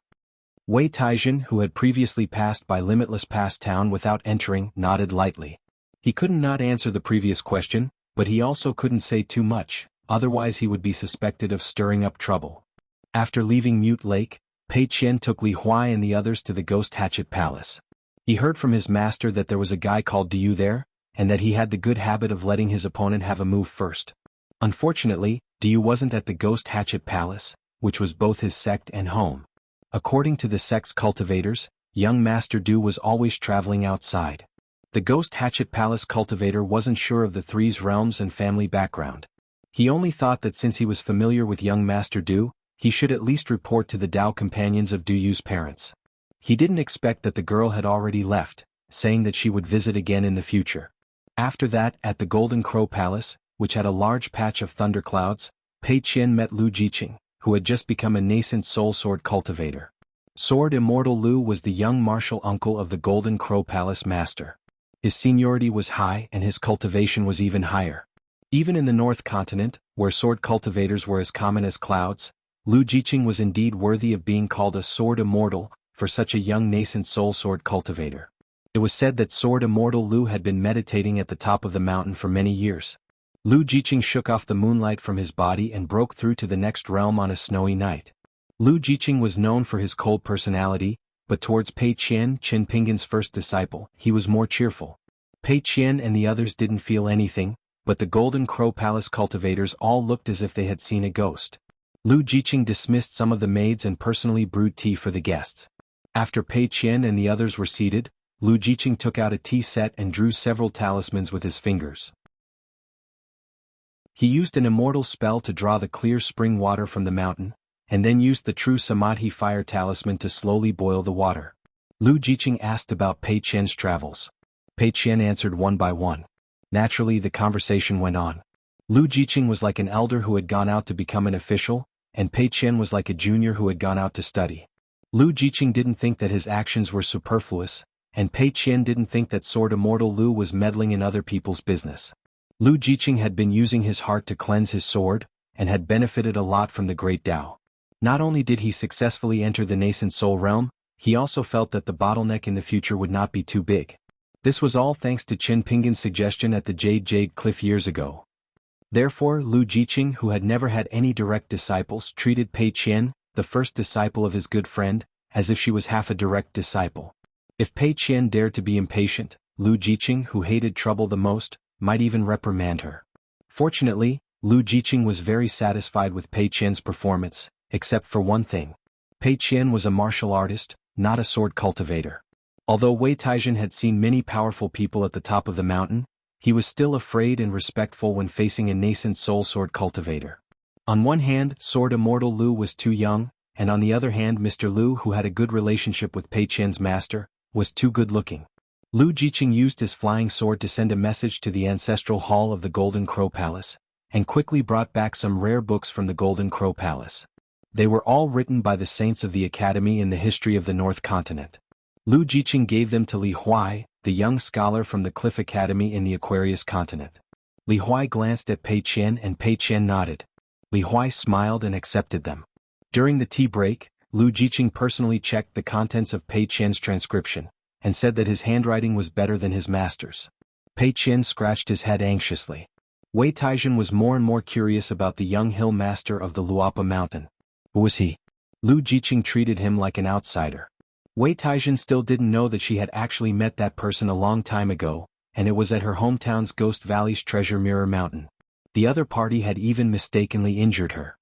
Wei Taizhen, who had previously passed by Limitless Pass Town without entering, nodded lightly. He couldn't not answer the previous question, but he also couldn't say too much, otherwise he would be suspected of stirring up trouble. After leaving Mute Lake, Pei Qian took Li Huai and the others to the Ghost Hatchet Palace. He heard from his master that there was a guy called Diyu there, and that he had the good habit of letting his opponent have a move first. Unfortunately, Diyu wasn't at the Ghost Hatchet Palace, which was both his sect and home. According to the sect's cultivators, young Master Du was always traveling outside. The Ghost Hatchet Palace cultivator wasn't sure of the three's realms and family background. He only thought that since he was familiar with young Master Du, he should at least report to the Dao companions of Du Yu's parents. He didn't expect that the girl had already left, saying that she would visit again in the future. After that, at the Golden Crow Palace, which had a large patch of thunderclouds, Pei Qian met Lu Jiqing, who had just become a nascent soul sword cultivator. Sword Immortal Lu was the young martial uncle of the Golden Crow Palace master. His seniority was high and his cultivation was even higher. Even in the North Continent, where sword cultivators were as common as clouds, Lu Jiqing was indeed worthy of being called a Sword Immortal, for such a young nascent soul sword cultivator. It was said that Sword Immortal Lu had been meditating at the top of the mountain for many years. Lu Jiqing shook off the moonlight from his body and broke through to the next realm on a snowy night. Lu Jiqing was known for his cold personality, but towards Pei Qian, Qin Pingan's first disciple, he was more cheerful. Pei Qian and the others didn't feel anything, but the Golden Crow Palace cultivators all looked as if they had seen a ghost. Lu Jiqing dismissed some of the maids and personally brewed tea for the guests. After Pei Qian and the others were seated, Lu Jiqing took out a tea set and drew several talismans with his fingers. He used an immortal spell to draw the clear spring water from the mountain, and then used the true Samadhi fire talisman to slowly boil the water. Lu Jiqing asked about Pei Qian's travels. Pei Qian answered one by one. Naturally, the conversation went on. Lu Jiqing was like an elder who had gone out to become an official, and Pei Qian was like a junior who had gone out to study. Lu Jiqing didn't think that his actions were superfluous, and Pei Qian didn't think that Sword Immortal Lu was meddling in other people's business. Lu Jiqing had been using his heart to cleanse his sword, and had benefited a lot from the Great Tao. Not only did he successfully enter the nascent soul realm, he also felt that the bottleneck in the future would not be too big. This was all thanks to Qin Pingan's suggestion at the Jade Cliff years ago. Therefore, Lu Jiqing, who had never had any direct disciples, treated Pei Qian, the first disciple of his good friend, as if she was half a direct disciple. If Pei Qian dared to be impatient, Lu Jiqing, who hated trouble the most, might even reprimand her. Fortunately, Lu Jiqing was very satisfied with Pei Qian's performance, except for one thing. Pei Qian was a martial artist, not a sword cultivator. Although Wei Taizhen had seen many powerful people at the top of the mountain, he was still afraid and respectful when facing a nascent soul sword cultivator. On one hand, Sword Immortal Lu was too young, and on the other hand Mr. Lu, who had a good relationship with Pei Qian's master, was too good-looking. Lu Jiqing used his flying sword to send a message to the ancestral hall of the Golden Crow Palace, and quickly brought back some rare books from the Golden Crow Palace. They were all written by the saints of the Academy in the history of the North Continent. Lu Jiqing gave them to Li Huai, the young scholar from the Cliff Academy in the Aquarius continent. Li Huai glanced at Pei Qian and Pei Qian nodded. Li Huai smiled and accepted them. During the tea break, Lu Jiqing personally checked the contents of Pei Qian's transcription, and said that his handwriting was better than his master's. Pei Qian scratched his head anxiously. Wei Taizhen was more and more curious about the young hill master of the Luapa mountain. Who was he? Lu Jiqing treated him like an outsider. Wei Taizhen still didn't know that she had actually met that person a long time ago, and it was at her hometown's Ghost Valley's Treasure Mirror Mountain. The other party had even mistakenly injured her.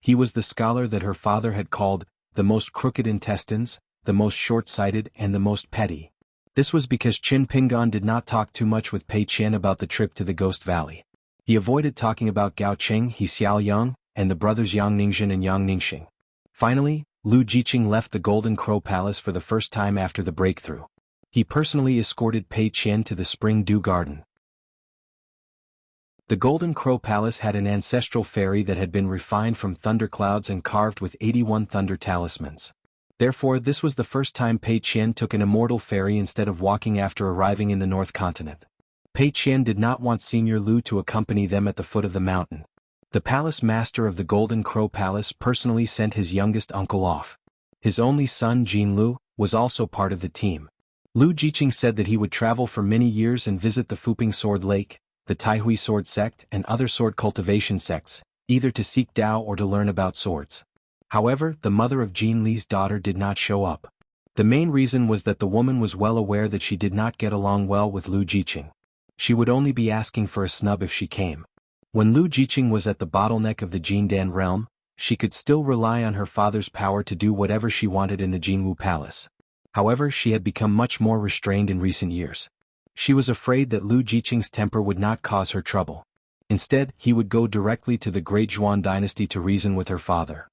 He was the scholar that her father had called the most crooked intestines, the most short-sighted and the most petty. This was because Qin Pingan did not talk too much with Pei Qian about the trip to the Ghost Valley. He avoided talking about Gao Cheng, He Xiaoyang, and the brothers Yang Ningxin and Yang Ningxing. Finally, Lu Jiqing left the Golden Crow Palace for the first time after the breakthrough. He personally escorted Pei Qian to the Spring Dew Garden. The Golden Crow Palace had an ancestral fairy that had been refined from thunderclouds and carved with 81 thunder talismans. Therefore, this was the first time Pei Qian took an immortal fairy instead of walking after arriving in the North Continent. Pei Qian did not want Senior Lu to accompany them at the foot of the mountain. The palace master of the Golden Crow Palace personally sent his youngest uncle off. His only son Jin Lu was also part of the team. Lu Jiqing said that he would travel for many years and visit the Fuping Sword Lake, the Taihui Sword Sect and other sword cultivation sects, either to seek Dao or to learn about swords. However, the mother of Jin Li's daughter did not show up. The main reason was that the woman was well aware that she did not get along well with Lu Jiqing. She would only be asking for a snub if she came. When Lu Jiqing was at the bottleneck of the Jindan realm, she could still rely on her father's power to do whatever she wanted in the Jinwu Palace. However, she had become much more restrained in recent years. She was afraid that Lu Jiqing's temper would not cause her trouble. Instead, he would go directly to the Great Zhuan dynasty to reason with her father.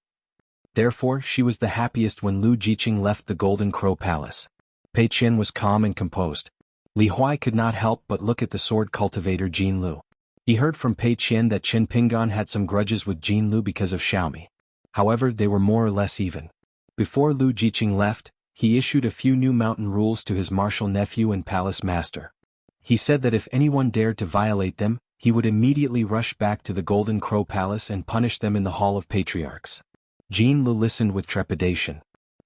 Therefore, she was the happiest when Lu Jiqing left the Golden Crow Palace. Pei Qian was calm and composed. Li Huai could not help but look at the sword cultivator Jin Lu. He heard from Pei Qian that Qin Pingan had some grudges with Jin Lu because of Xiaomi. However, they were more or less even. Before Lu Jiqing left, he issued a few new mountain rules to his martial nephew and palace master. He said that if anyone dared to violate them, he would immediately rush back to the Golden Crow Palace and punish them in the Hall of Patriarchs. Jin Lu listened with trepidation.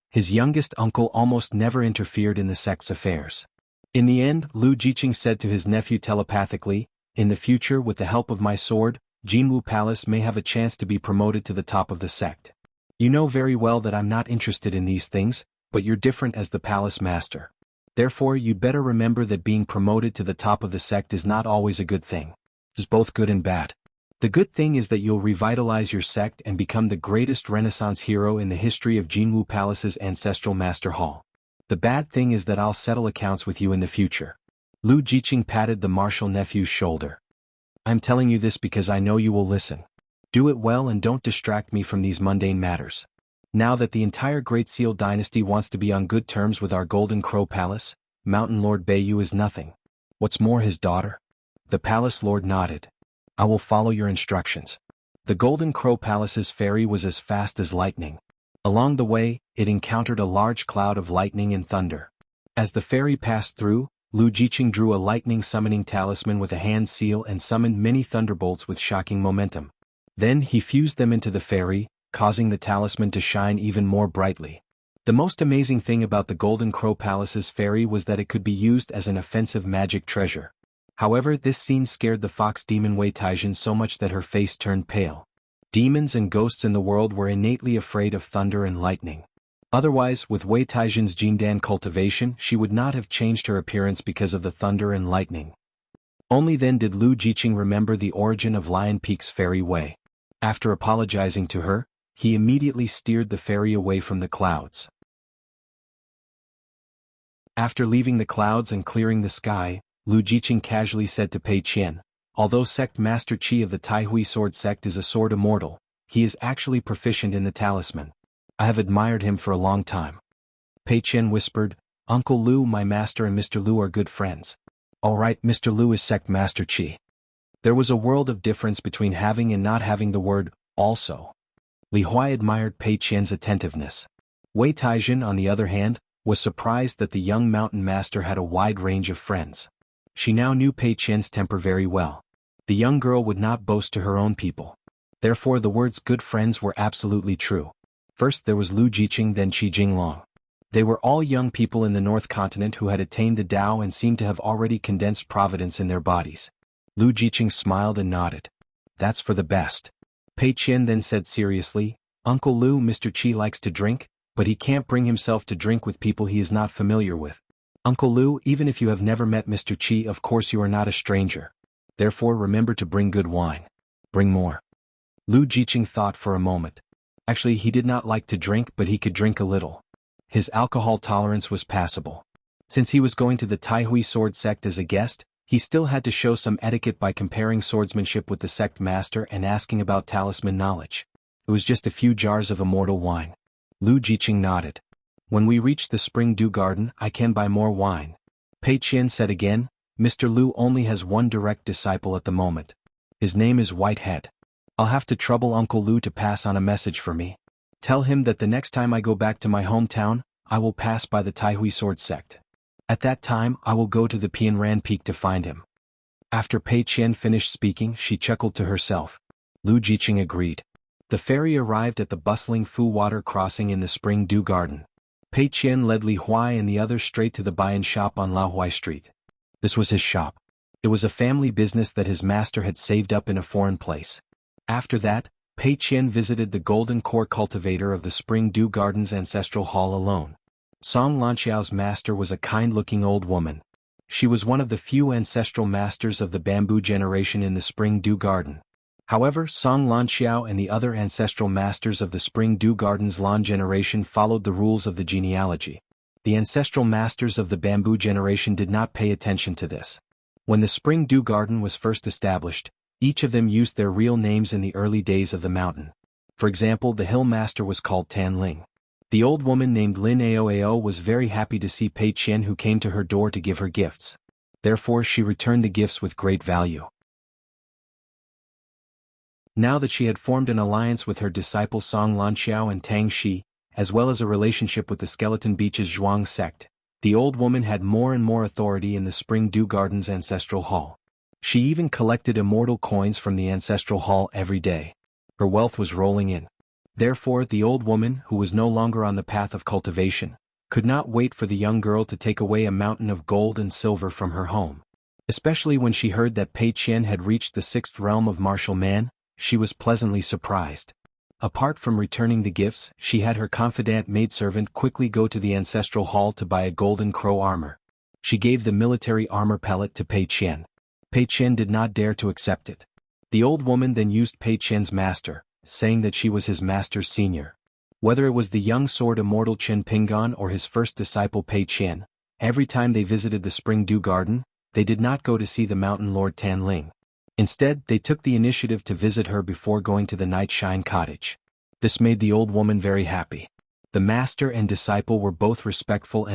His youngest uncle almost never interfered in the sect's affairs. In the end, Lu Jiqing said to his nephew telepathically, "In the future, with the help of my sword, Jinwu Palace may have a chance to be promoted to the top of the sect. You know very well that I'm not interested in these things, but you're different as the palace master. Therefore, you'd better remember that being promoted to the top of the sect is not always a good thing. It's both good and bad. The good thing is that you'll revitalize your sect and become the greatest Renaissance hero in the history of Jinwu Palace's ancestral master hall. The bad thing is that I'll settle accounts with you in the future." Lu Jiqing patted the martial nephew's shoulder. "I'm telling you this because I know you will listen. Do it well and don't distract me from these mundane matters. Now that the entire Great Seal dynasty wants to be on good terms with our Golden Crow Palace, Mountain Lord Beiyu is nothing. What's more, his daughter?" The palace lord nodded. "I will follow your instructions." The Golden Crow Palace's ferry was as fast as lightning. Along the way, it encountered a large cloud of lightning and thunder. As the ferry passed through, Lu Jiqing drew a lightning summoning talisman with a hand seal and summoned many thunderbolts with shocking momentum. Then he fused them into the ferry, causing the talisman to shine even more brightly. The most amazing thing about the Golden Crow Palace's ferry was that it could be used as an offensive magic treasure. However, this scene scared the fox demon Wei Taizhen so much that her face turned pale. Demons and ghosts in the world were innately afraid of thunder and lightning. Otherwise, with Wei Taizhen's Jindan cultivation, she would not have changed her appearance because of the thunder and lightning. Only then did Lu Jiqing remember the origin of Lion Peak's fairy Wei. After apologizing to her, he immediately steered the ferry away from the clouds. After leaving the clouds and clearing the sky, Lu Jiqing casually said to Pei Qian, "Although Sect Master Qi of the Taihui Sword Sect is a sword immortal, he is actually proficient in the talisman. I have admired him for a long time. Pei Qian whispered, Uncle Lu, my master and Mr. Lu are good friends. All right, Mr. Lu is sect master Qi. There was a world of difference between having and not having the word, also. Li Huai admired Pei Qian's attentiveness. Wei Taijin, on the other hand, was surprised that the young mountain master had a wide range of friends. She now knew Pei Qian's temper very well. The young girl would not boast to her own people. Therefore the words good friends were absolutely true. First there was Lu Jiqing, then Qi Jinglong. They were all young people in the North Continent who had attained the Tao and seemed to have already condensed providence in their bodies. Lu Jiqing smiled and nodded. That's for the best. Pei Qian then said seriously, Uncle Lu, Mr. Qi likes to drink, but he can't bring himself to drink with people he is not familiar with. Uncle Lu, even if you have never met Mr. Qi, of course you are not a stranger. Therefore remember to bring good wine. Bring more. Lu Jiqing thought for a moment. Actually, he did not like to drink, but he could drink a little. His alcohol tolerance was passable. Since he was going to the Taihui sword sect as a guest, he still had to show some etiquette by comparing swordsmanship with the sect master and asking about talisman knowledge. It was just a few jars of immortal wine. Lu Jiqing nodded. When we reach the Spring Dew Garden, I can buy more wine. Pei Qian said again, Mr. Lu only has one direct disciple at the moment. His name is Whitehead. I'll have to trouble Uncle Lu to pass on a message for me. Tell him that the next time I go back to my hometown, I will pass by the Taihui sword sect. At that time I will go to the Pianran Peak to find him. After Pei Qian finished speaking, she chuckled to herself. Lu Jiqing agreed. The ferry arrived at the bustling Fu Water crossing in the Spring Dew Garden. Pei Qian led Li Huai and the others straight to the Bayan shop on Laohuai Street. This was his shop. It was a family business that his master had saved up in a foreign place. After that, Pei Qian visited the golden core cultivator of the Spring Dew Garden's ancestral hall alone. Song Lanqiao's master was a kind-looking old woman. She was one of the few ancestral masters of the bamboo generation in the Spring Dew Garden. However, Song Lanqiao and the other ancestral masters of the Spring Dew Garden's Lan generation followed the rules of the genealogy. The ancestral masters of the bamboo generation did not pay attention to this. When the Spring Dew Garden was first established, each of them used their real names in the early days of the mountain. For example, the hill master was called Tan Ling. The old woman named Lin Aoao was very happy to see Pei Qian, who came to her door to give her gifts. Therefore she returned the gifts with great value. Now that she had formed an alliance with her disciples Song Lanqiao and Tang Shi, as well as a relationship with the Skeleton Beach's Zhuang sect, the old woman had more and more authority in the Spring Dew Garden's ancestral hall. She even collected immortal coins from the ancestral hall every day. Her wealth was rolling in. Therefore the old woman, who was no longer on the path of cultivation, could not wait for the young girl to take away a mountain of gold and silver from her home. Especially when she heard that Pei Qian had reached the 6th realm of martial man, she was pleasantly surprised. Apart from returning the gifts, she had her confidant maidservant quickly go to the ancestral hall to buy a golden crow armor. She gave the military armor pellet to Pei Qian. Pei Qian did not dare to accept it. The old woman then used Pei Qian's master, saying that she was his master's senior. Whether it was the young sword immortal Chen Pingan or his first disciple Pei Qian, every time they visited the Spring Dew Garden, they did not go to see the mountain lord Tan Ling. Instead, they took the initiative to visit her before going to the Night Shine cottage. This made the old woman very happy. The master and disciple were both respectful.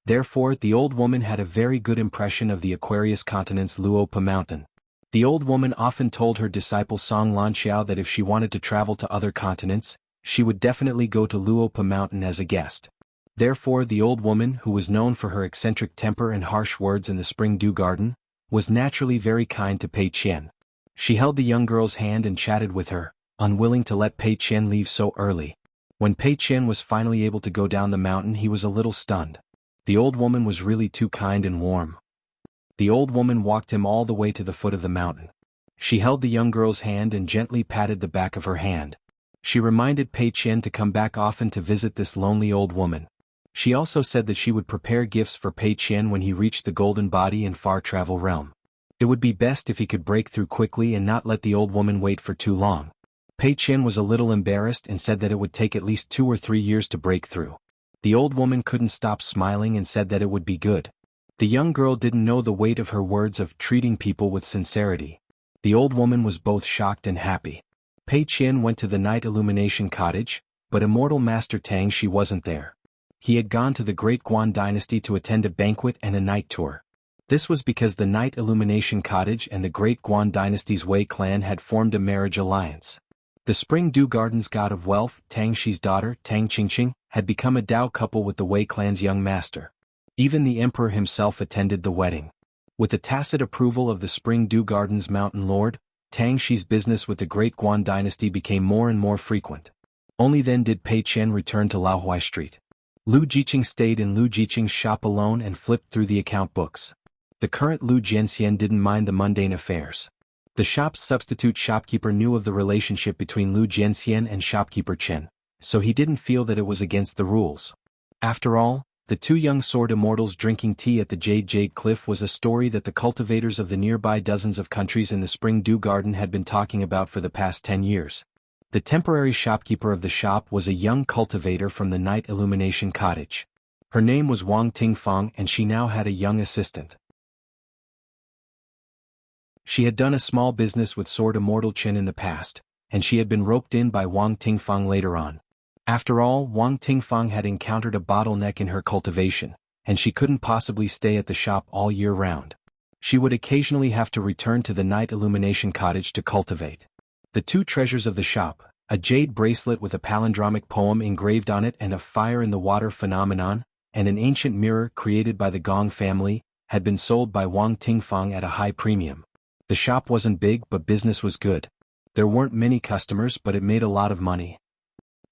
Therefore, the old woman had a very good impression of the Aquarius continent's Luopa mountain. The old woman often told her disciple Song Lanqiao that if she wanted to travel to other continents, she would definitely go to Luopa mountain as a guest. Therefore the old woman, who was known for her eccentric temper and harsh words in the Spring Dew Garden, was naturally very kind to Pei Qian. She held the young girl's hand and chatted with her, unwilling to let Pei Qian leave so early. When Pei Qian was finally able to go down the mountain, he was a little stunned. The old woman was really too kind and warm. The old woman walked him all the way to the foot of the mountain. She held the young girl's hand and gently patted the back of her hand. She reminded Pei Qian to come back often to visit this lonely old woman. She also said that she would prepare gifts for Pei Qian when he reached the golden body in far travel realm. It would be best if he could break through quickly and not let the old woman wait for too long. Pei Qian was a little embarrassed and said that it would take at least 2 or 3 years to break through. The old woman couldn't stop smiling and said that it would be good. The young girl didn't know the weight of her words of treating people with sincerity. The old woman was both shocked and happy. Pei Qian went to the night illumination cottage, but Immortal Master Tang Shi wasn't there. He had gone to the Great Guan Dynasty to attend a banquet and a night tour. This was because the Night Illumination Cottage and the Great Guan Dynasty's Wei clan had formed a marriage alliance. The Spring Dew Garden's god of wealth, Tang Shi's daughter, Tang Qingqing, had become a Dao couple with the Wei clan's young master. Even the emperor himself attended the wedding. With the tacit approval of the Spring Dew Garden's mountain lord, Tang Shi's business with the Great Guan Dynasty became more and more frequent. Only then did Pei Qian return to Laohui Street. Lu Jiqing stayed in Lu Jiqing's shop alone and flipped through the account books. The current Lu Jianxian didn't mind the mundane affairs. The shop's substitute shopkeeper knew of the relationship between Lu Jianxian and shopkeeper Chen, so he didn't feel that it was against the rules. After all, the two young sword immortals drinking tea at the Jade Cliff was a story that the cultivators of the nearby dozens of countries in the Spring Dew Garden had been talking about for the past 10 years. The temporary shopkeeper of the shop was a young cultivator from the Night Illumination Cottage. Her name was Wang Tingfang and she now had a young assistant. She had done a small business with Sword Immortal Chen in the past, and she had been roped in by Wang Tingfang later on. After all, Wang Tingfang had encountered a bottleneck in her cultivation, and she couldn't possibly stay at the shop all year round. She would occasionally have to return to the Night Illumination Cottage to cultivate. The two treasures of the shop, a jade bracelet with a palindromic poem engraved on it and a fire in the water phenomenon, and an ancient mirror created by the Gong family, had been sold by Wang Tingfang at a high premium. The shop wasn't big but business was good. There weren't many customers but it made a lot of money.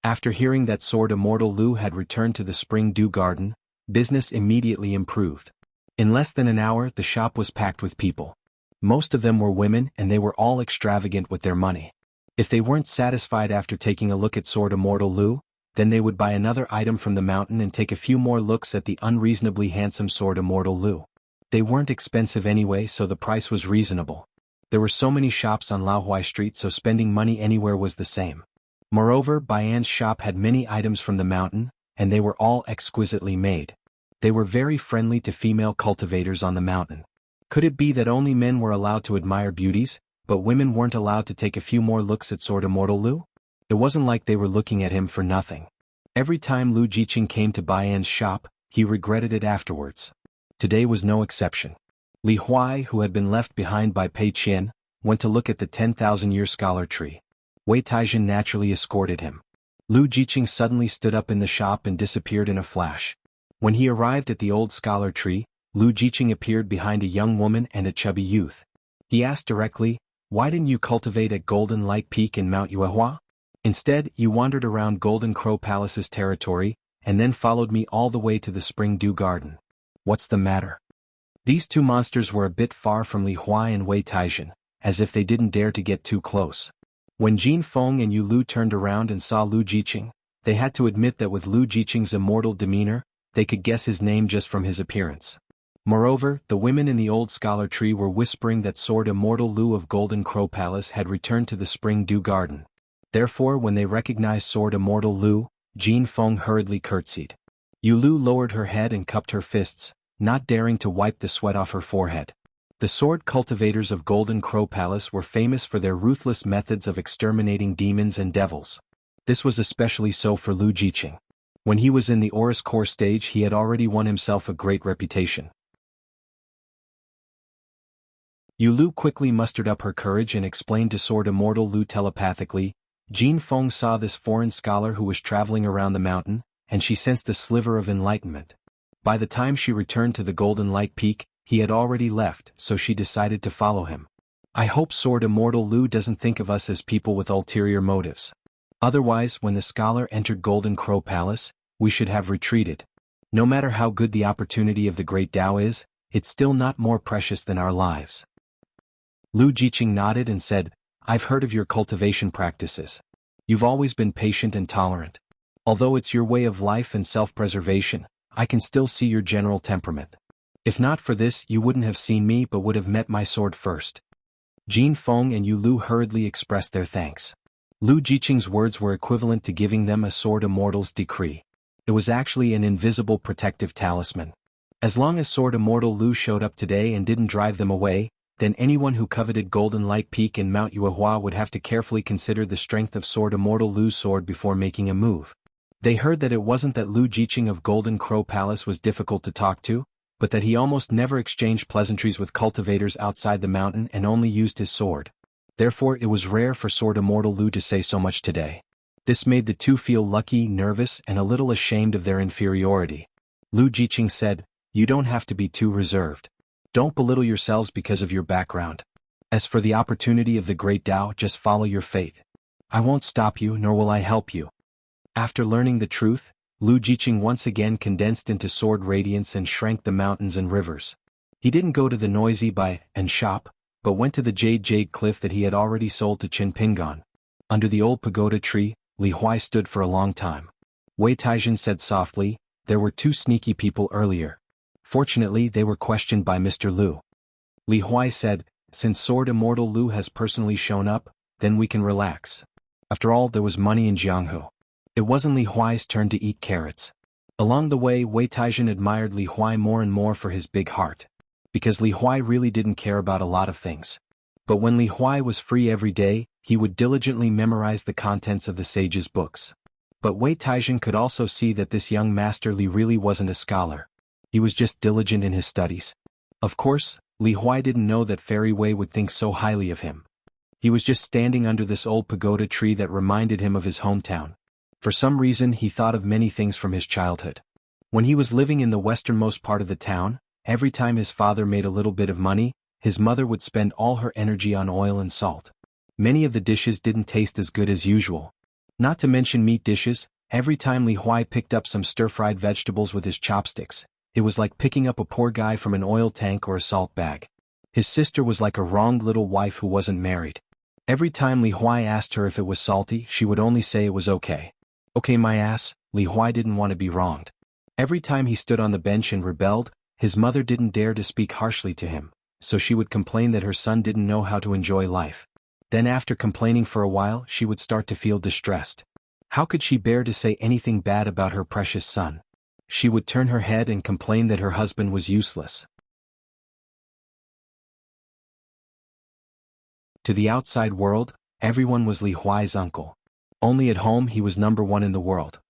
After hearing that Sword Immortal Lu had returned to the Spring Dew Garden, business immediately improved. In less than an hour the shop was packed with people. Most of them were women and they were all extravagant with their money. If they weren't satisfied after taking a look at Sword Immortal Lu, then they would buy another item from the mountain and take a few more looks at the unreasonably handsome Sword Immortal Lu. They weren't expensive anyway so the price was reasonable. There were so many shops on Laohui Street so spending money anywhere was the same. Moreover, Baian's shop had many items from the mountain, and they were all exquisitely made. They were very friendly to female cultivators on the mountain. Could it be that only men were allowed to admire beauties, but women weren't allowed to take a few more looks at Sword Immortal Lu? It wasn't like they were looking at him for nothing. Every time Lu Jiqing came to Baian's shop, he regretted it afterwards. Today was no exception. Li Huai, who had been left behind by Pei Qian, went to look at the 10,000-year scholar tree. Wei Taizhen naturally escorted him. Lu Jiqing suddenly stood up in the shop and disappeared in a flash. When he arrived at the old scholar tree, Lu Jiqing appeared behind a young woman and a chubby youth. He asked directly, "Why didn't you cultivate at Golden Light Peak in Mount Yuehua? Instead, you wandered around Golden Crow Palace's territory, and then followed me all the way to the Spring Dew Garden. What's the matter?" These two monsters were a bit far from Li Huai and Wei Taizhen, as if they didn't dare to get too close. When Jin Feng and Yu Lu turned around and saw Lu Jiqing, they had to admit that with Lu Jiqing's immortal demeanor, they could guess his name just from his appearance. Moreover, the women in the old scholar tree were whispering that Sword Immortal Lu of Golden Crow Palace had returned to the Spring Dew Garden. Therefore, when they recognized Sword Immortal Lu, Jin Feng hurriedly curtsied. Yu Lu lowered her head and cupped her fists, not daring to wipe the sweat off her forehead. The sword cultivators of Golden Crow Palace were famous for their ruthless methods of exterminating demons and devils. This was especially so for Lu Jiqing. When he was in the Oris Core stage he had already won himself a great reputation. Yu Lu quickly mustered up her courage and explained to Sword Immortal Lu telepathically. Jin Feng saw this foreign scholar who was traveling around the mountain, and she sensed a sliver of enlightenment. By the time she returned to the Golden Light Peak, he had already left, so she decided to follow him. I hope Sword Immortal Lu doesn't think of us as people with ulterior motives. Otherwise, when the scholar entered Golden Crow Palace, we should have retreated. No matter how good the opportunity of the Great Tao is, it's still not more precious than our lives. Lu Jiqing nodded and said, I've heard of your cultivation practices. You've always been patient and tolerant. Although it's your way of life and self-preservation, I can still see your general temperament. If not for this, you wouldn't have seen me but would have met my sword first. Jin Feng and Yu Lu hurriedly expressed their thanks. Lu Jiqing's words were equivalent to giving them a Sword Immortal's decree. It was actually an invisible protective talisman. As long as Sword Immortal Lu showed up today and didn't drive them away, then anyone who coveted Golden Light Peak and Mount Yuehua would have to carefully consider the strength of Sword Immortal Lu's sword before making a move. They heard that it wasn't that Lu Jiqing of Golden Crow Palace was difficult to talk to, but that he almost never exchanged pleasantries with cultivators outside the mountain and only used his sword. Therefore it was rare for Sword Immortal Lu to say so much today. This made the two feel lucky, nervous, and a little ashamed of their inferiority. Lu Jiqing said, "You don't have to be too reserved. Don't belittle yourselves because of your background. As for the opportunity of the great Tao, just follow your fate. I won't stop you, nor will I help you." After learning the truth, Lu Jiqing once again condensed into sword radiance and shrank the mountains and rivers. He didn't go to the noisy buy and shop, but went to the jade cliff that he had already sold to Qin Pingan. Under the old pagoda tree, Li Huai stood for a long time. Wei Taijin said softly, "There were two sneaky people earlier. Fortunately they were questioned by Mr. Lu." Li Huai said, "Since Sword Immortal Lu has personally shown up, then we can relax. After all, there was money in Jianghu." It wasn't Li Huai's turn to eat carrots. Along the way, Wei Taijin admired Li Huai more and more for his big heart. Because Li Huai really didn't care about a lot of things. But when Li Huai was free every day, he would diligently memorize the contents of the sage's books. But Wei Taijin could also see that this young Master Li really wasn't a scholar. He was just diligent in his studies. Of course, Li Huai didn't know that Fairy Wei would think so highly of him. He was just standing under this old pagoda tree that reminded him of his hometown. For some reason he thought of many things from his childhood. When he was living in the westernmost part of the town, every time his father made a little bit of money, his mother would spend all her energy on oil and salt. Many of the dishes didn't taste as good as usual. Not to mention meat dishes, every time Li Huai picked up some stir-fried vegetables with his chopsticks, it was like picking up a poor guy from an oil tank or a salt bag. His sister was like a wronged little wife who wasn't married. Every time Li Huai asked her if it was salty, she would only say it was okay. Okay, my ass. Li Huai didn't want to be wronged. Every time he stood on the bench and rebelled, his mother didn't dare to speak harshly to him, so she would complain that her son didn't know how to enjoy life. Then after complaining for a while, she would start to feel distressed. How could she bear to say anything bad about her precious son? She would turn her head and complain that her husband was useless. To the outside world, everyone was Li Huai's uncle. Only at home he was number one in the world.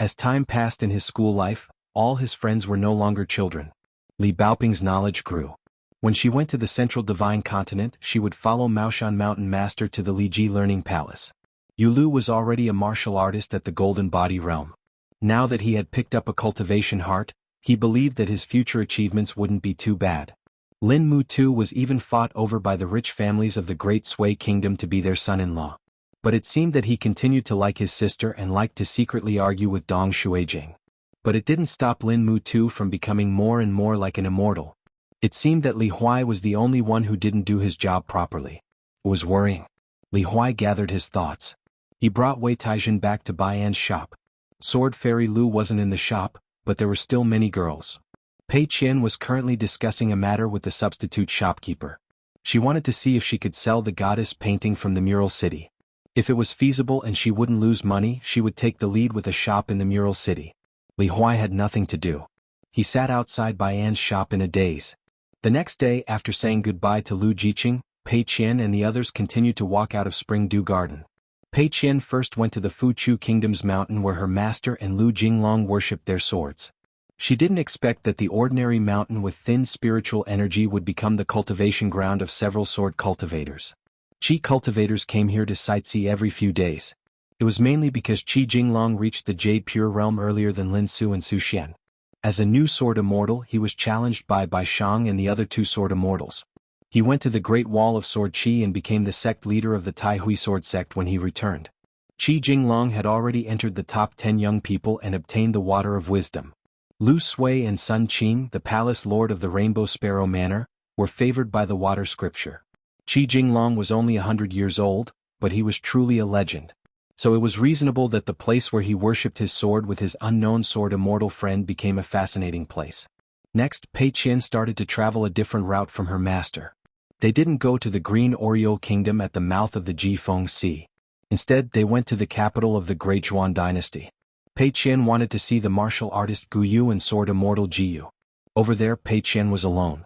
As time passed in his school life, all his friends were no longer children. Li Baoping's knowledge grew. When she went to the Central Divine Continent, she would follow Maoshan Mountain Master to the Liji Learning Palace. Yulu was already a martial artist at the Golden Body Realm. Now that he had picked up a cultivation heart, he believed that his future achievements wouldn't be too bad. Lin Mu too was even fought over by the rich families of the Great Sui Kingdom to be their son-in-law. But it seemed that he continued to like his sister and liked to secretly argue with Dong Shuijing. But it didn't stop Lin Mu too from becoming more and more like an immortal. It seemed that Li Huai was the only one who didn't do his job properly. It was worrying. Li Huai gathered his thoughts. He brought Wei Taijin back to Baian's shop. Sword Fairy Lu wasn't in the shop, but there were still many girls. Pei Qian was currently discussing a matter with the substitute shopkeeper. She wanted to see if she could sell the goddess painting from the Mural City. If it was feasible and she wouldn't lose money, she would take the lead with a shop in the Mural City. Li Huai had nothing to do. He sat outside Baian's shop in a daze. The next day, after saying goodbye to Lu Jiqing, Pei Qian and the others continued to walk out of Spring Dew Garden. Pei Qian first went to the Fuchu Kingdom's mountain where her master and Lu Jinglong worshipped their swords. She didn't expect that the ordinary mountain with thin spiritual energy would become the cultivation ground of several sword cultivators. Qi cultivators came here to sightsee every few days. It was mainly because Qi Jinglong reached the Jade Pure Realm earlier than Lin Su and Su Xian. As a new sword immortal, he was challenged by Bai Shang and the other two sword immortals. He went to the Great Wall of Sword Qi and became the sect leader of the Tai Hui Sword sect when he returned. Qi Jinglong had already entered the top 10 young people and obtained the Water of Wisdom. Lu Sui and Sun Qing, the palace lord of the Rainbow Sparrow Manor, were favored by the Water Scripture. Qi Jinglong was only 100 years old, but he was truly a legend. So it was reasonable that the place where he worshipped his sword with his unknown sword immortal friend became a fascinating place. Next, Pei Qian started to travel a different route from her master. They didn't go to the Green Oriole Kingdom at the mouth of the Jifeng Sea. Instead, they went to the capital of the Great Zhuan dynasty. Pei Qian wanted to see the martial artist Gu Yu and sword immortal Ji Yu. Over there, Pei Qian was alone.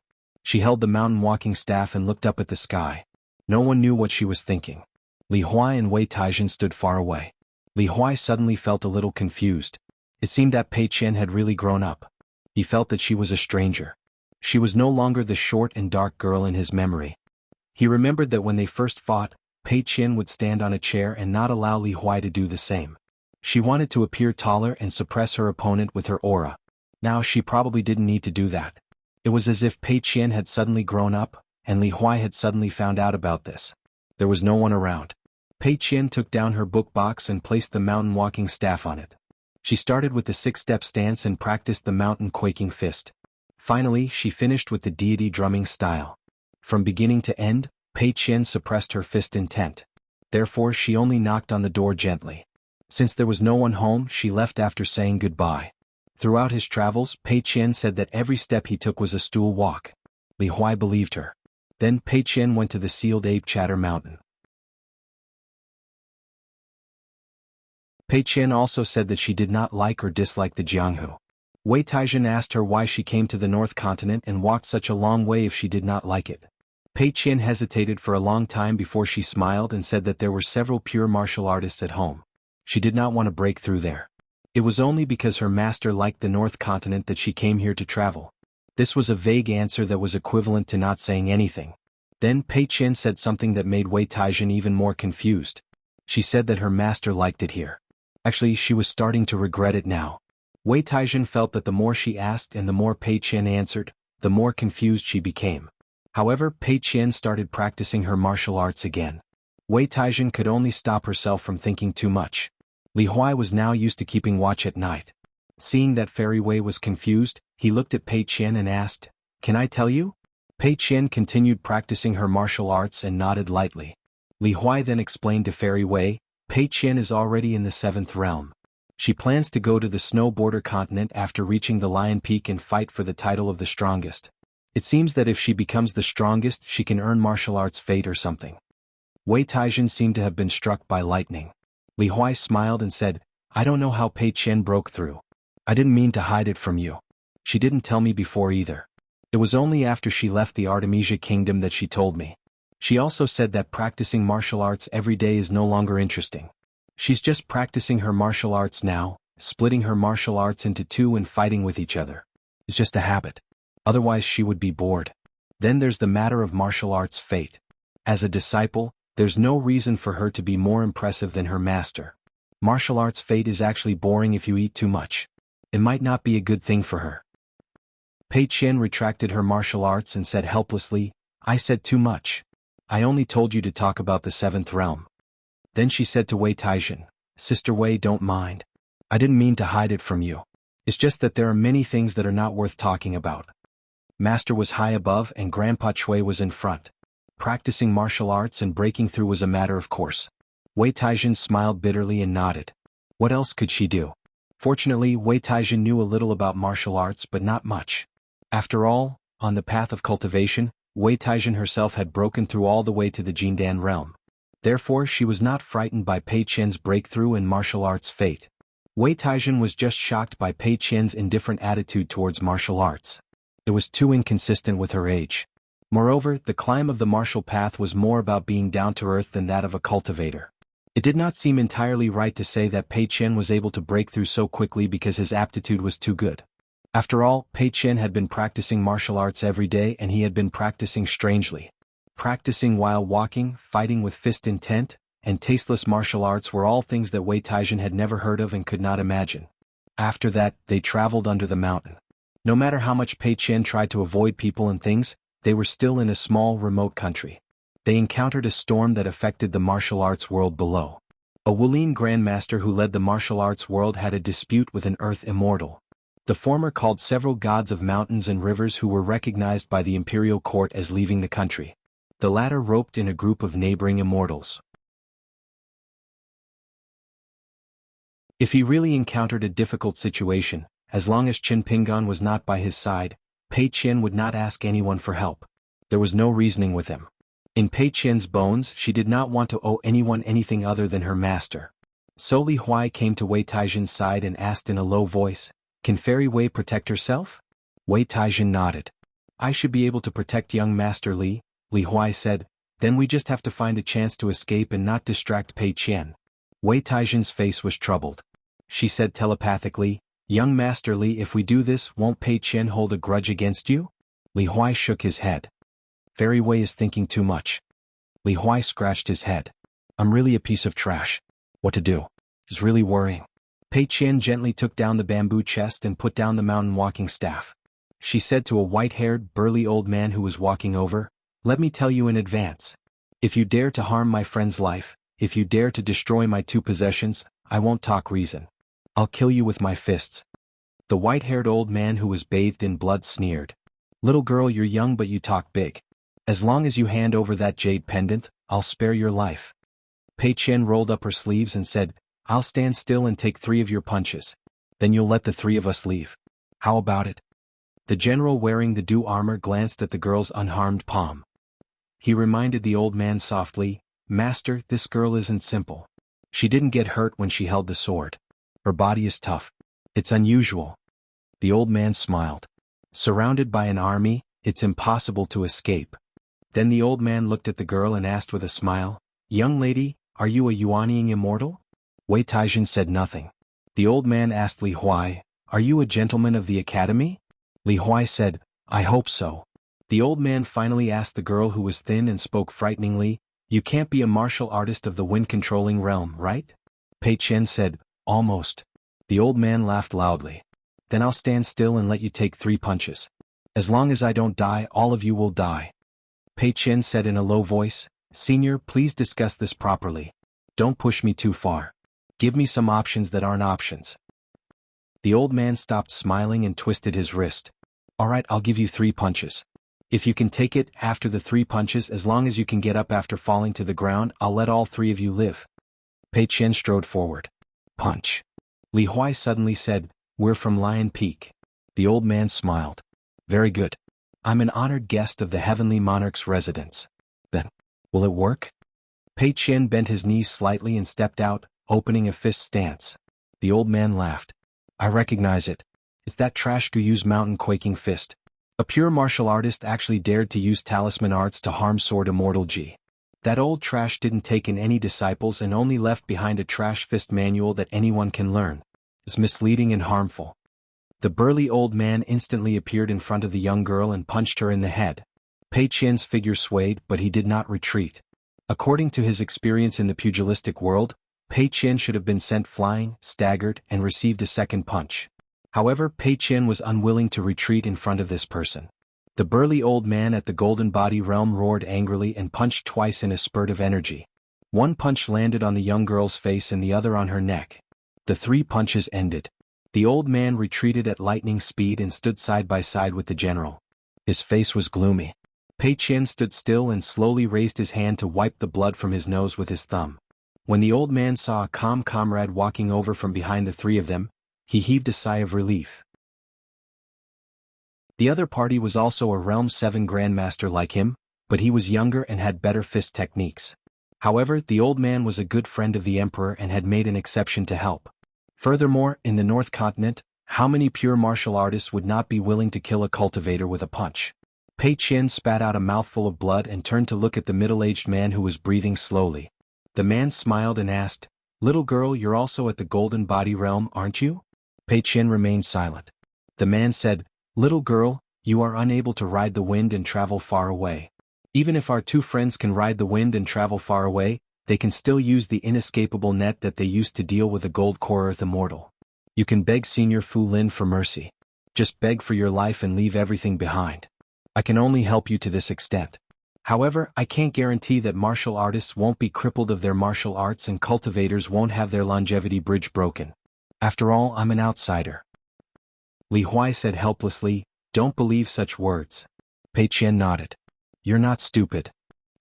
She held the mountain walking staff and looked up at the sky. No one knew what she was thinking. Li Huai and Wei Taijin stood far away. Li Huai suddenly felt a little confused. It seemed that Pei Qian had really grown up. He felt that she was a stranger. She was no longer the short and dark girl in his memory. He remembered that when they first fought, Pei Qian would stand on a chair and not allow Li Huai to do the same. She wanted to appear taller and suppress her opponent with her aura. Now she probably didn't need to do that. It was as if Pei Qian had suddenly grown up, and Li Huai had suddenly found out about this. There was no one around. Pei Qian took down her book box and placed the mountain walking staff on it. She started with the 6-step stance and practiced the mountain quaking fist. Finally, she finished with the deity drumming style. From beginning to end, Pei Qian suppressed her fist intent. Therefore she only knocked on the door gently. Since there was no one home, she left after saying goodbye. Throughout his travels, Pei Qian said that every step he took was a stool walk. Li Huai believed her. Then Pei Qian went to the sealed ape chatter mountain. Pei Qian also said that she did not like or dislike the Jianghu. Wei Taijin asked her why she came to the North Continent and walked such a long way if she did not like it. Pei Qian hesitated for a long time before she smiled and said that there were several pure martial artists at home. She did not want to break through there. It was only because her master liked the North Continent that she came here to travel. This was a vague answer that was equivalent to not saying anything. Then Pei Qian said something that made Wei Taijin even more confused. She said that her master liked it here. Actually, she was starting to regret it now. Wei Taijin felt that the more she asked and the more Pei Qian answered, the more confused she became. However, Pei Qian started practicing her martial arts again. Wei Taijin could only stop herself from thinking too much. Li Huai was now used to keeping watch at night. Seeing that Fairy Wei was confused, he looked at Pei Qian and asked, "Can I tell you?" Pei Qian continued practicing her martial arts and nodded lightly. Li Huai then explained to Fairy Wei, Pei Qian is already in the 7th realm. She plans to go to the snow border continent after reaching the Lion Peak and fight for the title of the strongest. It seems that if she becomes the strongest, she can earn martial arts fate or something. Wei Taijin seemed to have been struck by lightning. Li Huai smiled and said, "I don't know how Pei Qian broke through. I didn't mean to hide it from you. She didn't tell me before either. It was only after she left the Artemisia kingdom that she told me. She also said that practicing martial arts every day is no longer interesting. She's just practicing her martial arts now, splitting her martial arts into two and fighting with each other. It's just a habit. Otherwise she would be bored. Then there's the matter of martial arts fate. As a disciple, there's no reason for her to be more impressive than her master. Martial arts fate is actually boring if you eat too much. It might not be a good thing for her." Pei Qian retracted her martial arts and said helplessly, "I said too much. I only told you to talk about the 7th realm." Then she said to Wei Taijin, "Sister Wei, don't mind. I didn't mean to hide it from you. It's just that there are many things that are not worth talking about." Master was high above and Grandpa Chui was in front. Practicing martial arts and breaking through was a matter of course. Wei Taijin smiled bitterly and nodded. What else could she do? Fortunately, Wei Taijin knew a little about martial arts but not much. After all, on the path of cultivation, Wei Taijin herself had broken through all the way to the Jindan realm. Therefore she was not frightened by Pei Qian's breakthrough in martial arts fate. Wei Taijin was just shocked by Pei Qian's indifferent attitude towards martial arts. It was too inconsistent with her age. Moreover, the climb of the martial path was more about being down to earth than that of a cultivator. It did not seem entirely right to say that Pei Qian was able to break through so quickly because his aptitude was too good. After all, Pei Qian had been practicing martial arts every day and he had been practicing strangely. Practicing while walking, fighting with fist intent, and tasteless martial arts were all things that Wei Taijin had never heard of and could not imagine. After that, they traveled under the mountain. No matter how much Pei Qian tried to avoid people and things, they were still in a small, remote country. They encountered a storm that affected the martial arts world below. A Wulian grandmaster who led the martial arts world had a dispute with an earth immortal. The former called several gods of mountains and rivers who were recognized by the imperial court as leaving the country. The latter roped in a group of neighboring immortals. If he really encountered a difficult situation, as long as Qin Pingan was not by his side, Pei Qian would not ask anyone for help. There was no reasoning with him. In Pei Qian's bones, she did not want to owe anyone anything other than her master. So Li Huai came to Wei Taijin's side and asked in a low voice, "Can Fairy Wei protect herself?" Wei Taijin nodded. I should be able to protect young Master Li, Li Huai said. Then we just have to find a chance to escape and not distract Pei Qian. Wei Taijin's face was troubled. She said telepathically, young Master Li, if we do this, won't Pei Qian hold a grudge against you? Li Huai shook his head. Very Wei is thinking too much. Li Huai scratched his head. I'm really a piece of trash. What to do? It's really worrying. Pei Qian gently took down the bamboo chest and put down the mountain walking staff. She said to a white-haired, burly old man who was walking over, let me tell you in advance. If you dare to harm my friend's life, if you dare to destroy my 2 possessions, I won't talk reason. I'll kill you with my fists. The white-haired old man who was bathed in blood sneered. Little girl, you're young but you talk big. As long as you hand over that jade pendant, I'll spare your life. Pei Qian rolled up her sleeves and said, I'll stand still and take 3 of your punches. Then you'll let the 3 of us leave. How about it? The general wearing the dew armor glanced at the girl's unharmed palm. He reminded the old man softly, Master, this girl isn't simple. She didn't get hurt when she held the sword. Her body is tough. It's unusual. The old man smiled. Surrounded by an army, it's impossible to escape. Then the old man looked at the girl and asked with a smile, Young lady, are you a Yuanying immortal? Wei Taijin said nothing. The old man asked Li Huai, Are you a gentleman of the academy? Li Huai said, I hope so. The old man finally asked the girl who was thin and spoke frighteningly, You can't be a martial artist of the wind-controlling realm, right? Pei Qian said, Almost. The old man laughed loudly. Then I'll stand still and let you take 3 punches. As long as I don't die, all of you will die. Pei Qian said in a low voice, Senior, please discuss this properly. Don't push me too far. Give me some options that aren't options. The old man stopped smiling and twisted his wrist. All right, I'll give you 3 punches. If you can take it after the 3 punches, as long as you can get up after falling to the ground, I'll let all 3 of you live. Pei Qian strode forward. Punch. Li Huai suddenly said, We're from Lion Peak. The old man smiled. Very good. I'm an honored guest of the Heavenly Monarch's residence. Then, will it work? Pei Qian bent his knees slightly and stepped out, opening a fist stance. The old man laughed. I recognize it. It's that trash Guyu's mountain-quaking fist. A pure martial artist actually dared to use talisman arts to harm Sword Immortal Ji. That old trash didn't take in any disciples and only left behind a trash fist manual that anyone can learn. It's misleading and harmful. The burly old man instantly appeared in front of the young girl and punched her in the head. Pei Qian's figure swayed, but he did not retreat. According to his experience in the pugilistic world, Pei Qian should have been sent flying, staggered, and received a second punch. However, Pei Qian was unwilling to retreat in front of this person. The burly old man at the Golden Body Realm roared angrily and punched twice in a spurt of energy. 1 punch landed on the young girl's face and the other on her neck. The 3 punches ended. The old man retreated at lightning speed and stood side by side with the general. His face was gloomy. Pei Qian stood still and slowly raised his hand to wipe the blood from his nose with his thumb. When the old man saw a calm comrade walking over from behind the 3 of them, he heaved a sigh of relief. The other party was also a Realm 7 Grandmaster like him, but he was younger and had better fist techniques. However, the old man was a good friend of the Emperor and had made an exception to help. Furthermore, in the North Continent, how many pure martial artists would not be willing to kill a cultivator with a punch? Pei Qian spat out a mouthful of blood and turned to look at the middle-aged man who was breathing slowly. The man smiled and asked, Little girl, you're also at the Golden Body Realm, aren't you? Pei Qian remained silent. The man said, Little girl, you are unable to ride the wind and travel far away. Even if our 2 friends can ride the wind and travel far away, they can still use the inescapable net that they used to deal with a gold core earth immortal. You can beg Senior Fu Lin for mercy. Just beg for your life and leave everything behind. I can only help you to this extent. However, I can't guarantee that martial artists won't be crippled of their martial arts and cultivators won't have their longevity bridge broken. After all, I'm an outsider. Li Huai said helplessly, Don't believe such words. Pei Qian nodded. You're not stupid.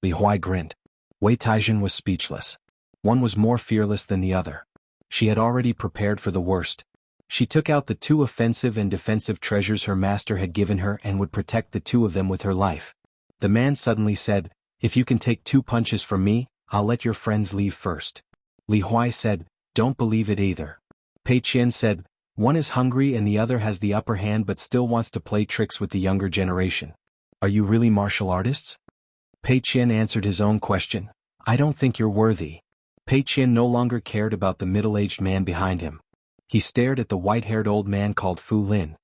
Li Huai grinned. Wei Taijin was speechless. One was more fearless than the other. She had already prepared for the worst. She took out the 2 offensive and defensive treasures her master had given her and would protect the 2 of them with her life. The man suddenly said, If you can take 2 punches from me, I'll let your friends leave first. Li Huai said, Don't believe it either. Pei Qian said, One is hungry and the other has the upper hand but still wants to play tricks with the younger generation. Are you really martial artists? Pei Qian answered his own question. I don't think you're worthy. Pei Qian no longer cared about the middle-aged man behind him. He stared at the white-haired old man called Fu Lin.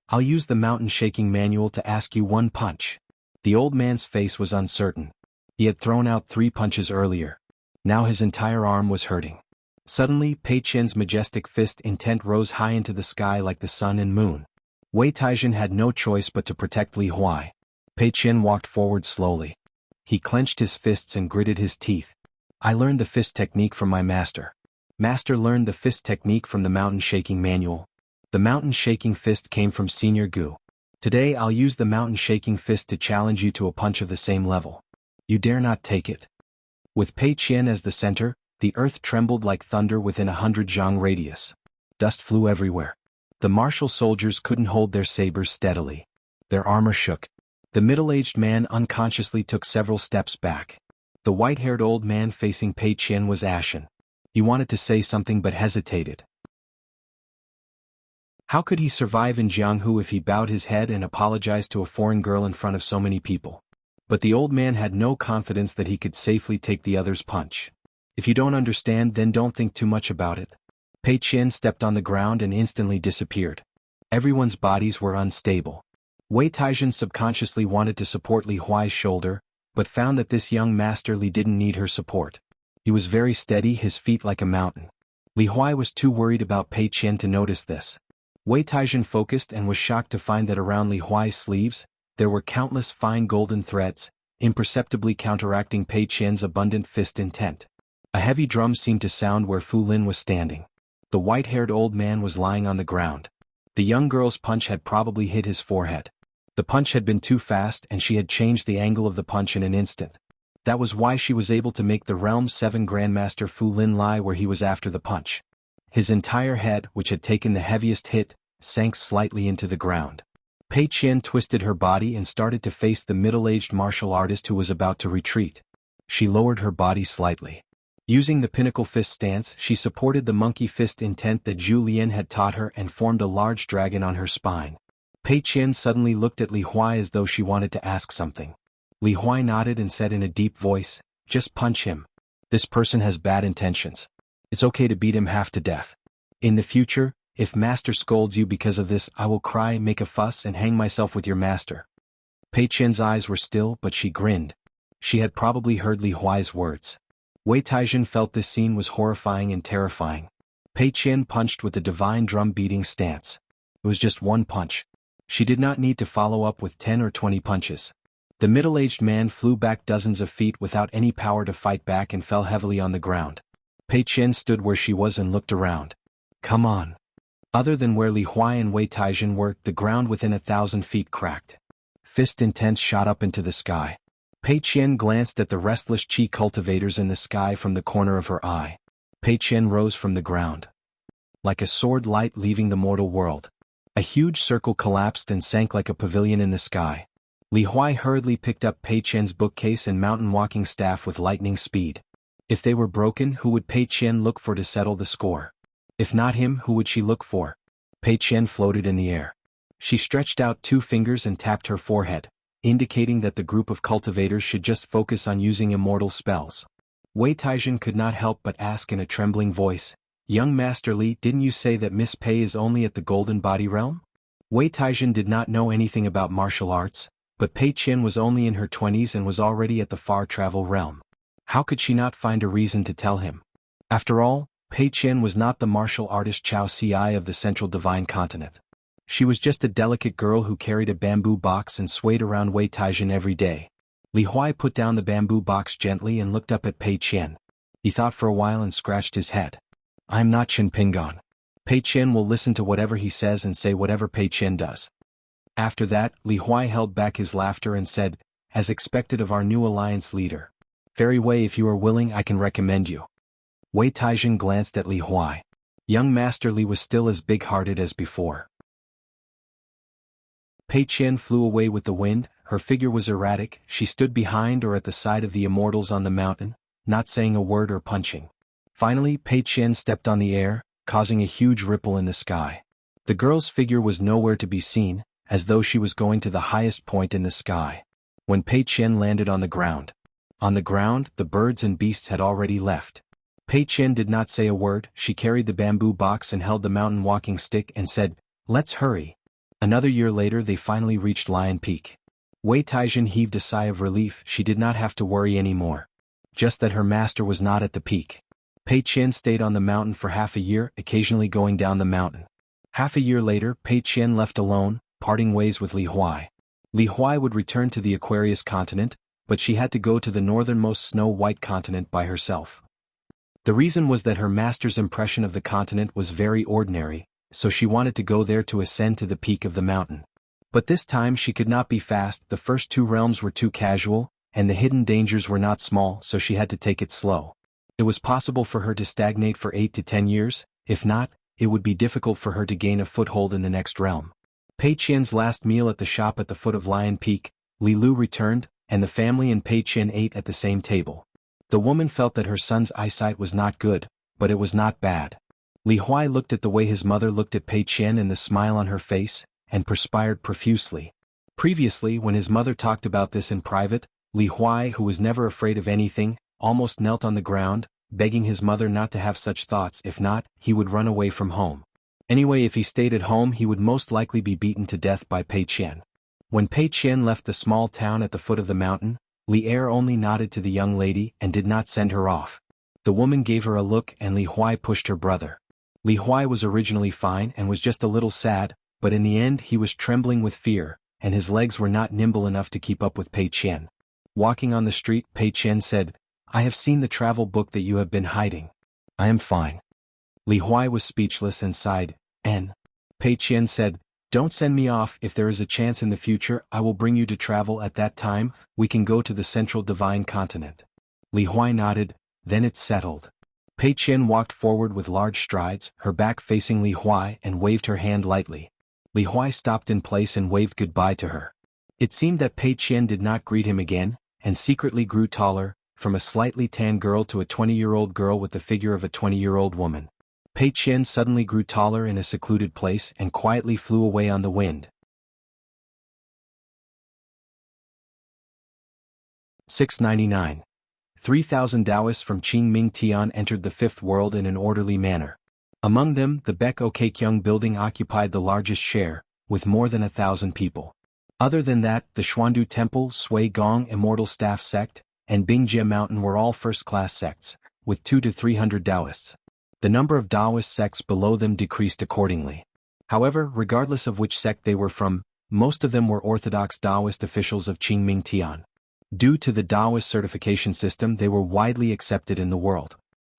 I'll use the mountain-shaking manual to ask you one punch. The old man's face was uncertain. He had thrown out 3 punches earlier. Now his entire arm was hurting. Suddenly, Pei Qian's majestic fist intent rose high into the sky like the sun and moon. Wei Taijin had no choice but to protect Li Huai. Pei Qian walked forward slowly. He clenched his fists and gritted his teeth. I learned the fist technique from my master. Master learned the fist technique from the mountain-shaking manual. The mountain-shaking fist came from Senior Gu. Today I'll use the mountain-shaking fist to challenge you to a punch of the same level. You dare not take it. With Pei Qian as the center, the earth trembled like thunder within 100 zhang radius. Dust flew everywhere. The martial soldiers couldn't hold their sabers steadily. Their armor shook. The middle-aged man unconsciously took several steps back. The white-haired old man facing Pei Qian was ashen. He wanted to say something but hesitated. How could he survive in Jianghu if he bowed his head and apologized to a foreign girl in front of so many people? But the old man had no confidence that he could safely take the other's punch. If you don't understand, then don't think too much about it. Pei Qian stepped on the ground and instantly disappeared. Everyone's bodies were unstable. Wei Taijin subconsciously wanted to support Li Huai's shoulder, but found that this young master Li didn't need her support. He was very steady, his feet like a mountain. Li Huai was too worried about Pei Qian to notice this. Wei Taijin focused and was shocked to find that around Li Huai's sleeves, there were countless fine golden threads, imperceptibly counteracting Pei Qian's abundant fist intent. A heavy drum seemed to sound where Fu Lin was standing. The white-haired old man was lying on the ground. The young girl's punch had probably hit his forehead. The punch had been too fast and she had changed the angle of the punch in an instant. That was why she was able to make the Realm 7 Grandmaster Fu Lin lie where he was after the punch. His entire head, which had taken the heaviest hit, sank slightly into the ground. Pei Qian twisted her body and started to face the middle-aged martial artist who was about to retreat. She lowered her body slightly. Using the pinnacle fist stance, she supported the monkey fist intent that Zhu Lian had taught her and formed a large dragon on her spine. Pei Qian suddenly looked at Li Huai as though she wanted to ask something. Li Huai nodded and said in a deep voice, "Just punch him. This person has bad intentions. It's okay to beat him half to death. In the future, if master scolds you because of this, I will cry, make a fuss and hang myself with your master." Pei Qian's eyes were still, but she grinned. She had probably heard Li Huai's words. Wei Taijin felt this scene was horrifying and terrifying. Pei Qian punched with the divine drum-beating stance. It was just one punch. She did not need to follow up with 10 or 20 punches. The middle-aged man flew back dozens of feet without any power to fight back and fell heavily on the ground. Pei Qian stood where she was and looked around. Come on. Other than where Li Huai and Wei Taijin were, the ground within 1,000 feet cracked. Fist intent shot up into the sky. Pei Qian glanced at the restless chi cultivators in the sky from the corner of her eye. Pei Qian rose from the ground. Like a sword light leaving the mortal world. A huge circle collapsed and sank like a pavilion in the sky. Li Huai hurriedly picked up Pei Qian's bookcase and mountain walking staff with lightning speed. If they were broken, who would Pei Qian look for to settle the score? If not him, who would she look for? Pei Qian floated in the air. She stretched out 2 fingers and tapped her forehead, indicating that the group of cultivators should just focus on using immortal spells. Wei Taijin could not help but ask in a trembling voice, "Young Master Li, didn't you say that Miss Pei is only at the Golden Body Realm?" Wei Taijin did not know anything about martial arts, but Pei Qian was only in her 20s and was already at the far travel realm. How could she not find a reason to tell him? After all, Pei Qian was not the martial artist Chao Ci of the Central Divine Continent. She was just a delicate girl who carried a bamboo box and swayed around Wei Taijin every day. Li Huai put down the bamboo box gently and looked up at Pei Qian. He thought for a while and scratched his head. "I'm not Qin Pingon. Pei Qian will listen to whatever he says and say whatever Pei Qian does." After that, Li Huai held back his laughter and said, as expected of our new alliance leader, "Very Wei, if you are willing, I can recommend you." Wei Taijin glanced at Li Huai. Young Master Li was still as big-hearted as before. Pei Qian flew away with the wind. Her figure was erratic. She stood behind or at the side of the immortals on the mountain, not saying a word or punching. Finally, Pei Qian stepped on the air, causing a huge ripple in the sky. The girl's figure was nowhere to be seen, as though she was going to the highest point in the sky. when Pei Qian landed on the ground. On the ground, the birds and beasts had already left. Pei Qian did not say a word. She carried the bamboo box and held the mountain walking stick and said, "Let's hurry." Another year later they finally reached Lion Peak. Wei Taizhen heaved a sigh of relief. She did not have to worry anymore. Just that her master was not at the peak. Pei Qian stayed on the mountain for half a year, occasionally going down the mountain. Half a year later, Pei Qian left alone, parting ways with Li Huai. Li Huai would return to the Aquarius continent, but she had to go to the northernmost snow-white continent by herself. The reason was that her master's impression of the continent was very ordinary, so she wanted to go there to ascend to the peak of the mountain. But this time she could not be fast. The first two realms were too casual, and the hidden dangers were not small, so she had to take it slow. It was possible for her to stagnate for 8 to 10 years, if not, it would be difficult for her to gain a foothold in the next realm. Pei Qian's last meal at the shop at the foot of Lion Peak, Li Lu returned, and the family and Pei Qian ate at the same table. The woman felt that her son's eyesight was not good, but it was not bad. Li Huai looked at the way his mother looked at Pei Qian and the smile on her face, and perspired profusely. Previously, when his mother talked about this in private, Li Huai, who was never afraid of anything, almost knelt on the ground, begging his mother not to have such thoughts. If not, he would run away from home. Anyway, if he stayed at home he would most likely be beaten to death by Pei Qian. When Pei Qian left the small town at the foot of the mountain, Li Er only nodded to the young lady and did not send her off. The woman gave her a look and Li Huai pushed her brother. Li Huai was originally fine and was just a little sad, but in the end he was trembling with fear, and his legs were not nimble enough to keep up with Pei Qian. Walking on the street, Pei Qian said, "I have seen the travel book that you have been hiding. I am fine." Li Huai was speechless and sighed, and Pei Qian said, "Don't send me off. If there is a chance in the future, I will bring you to travel. At that time, we can go to the central divine continent." Li Huai nodded, "Then it's settled." Pei Qian walked forward with large strides, her back facing Li Huai, and waved her hand lightly. Li Huai stopped in place and waved goodbye to her. It seemed that Pei Qian did not greet him again, and secretly grew taller, from a slightly tan girl to a 20-year-old girl with the figure of a 20-year-old woman. Pei Qian suddenly grew taller in a secluded place and quietly flew away on the wind. 699. 3,000 Taoists from Qingming Tian entered the fifth world in an orderly manner. Among them, the Baek Okekyung building occupied the largest share, with more than 1,000 people. Other than that, the Xuandu Temple, Sui Gong Immortal Staff Sect, and Bingjie Mountain were all first-class sects, with 200 to 300 Taoists. The number of Taoist sects below them decreased accordingly. However, regardless of which sect they were from, most of them were Orthodox Taoist officials of Qingming Tian. Due to the Taoist certification system, they were widely accepted in the world.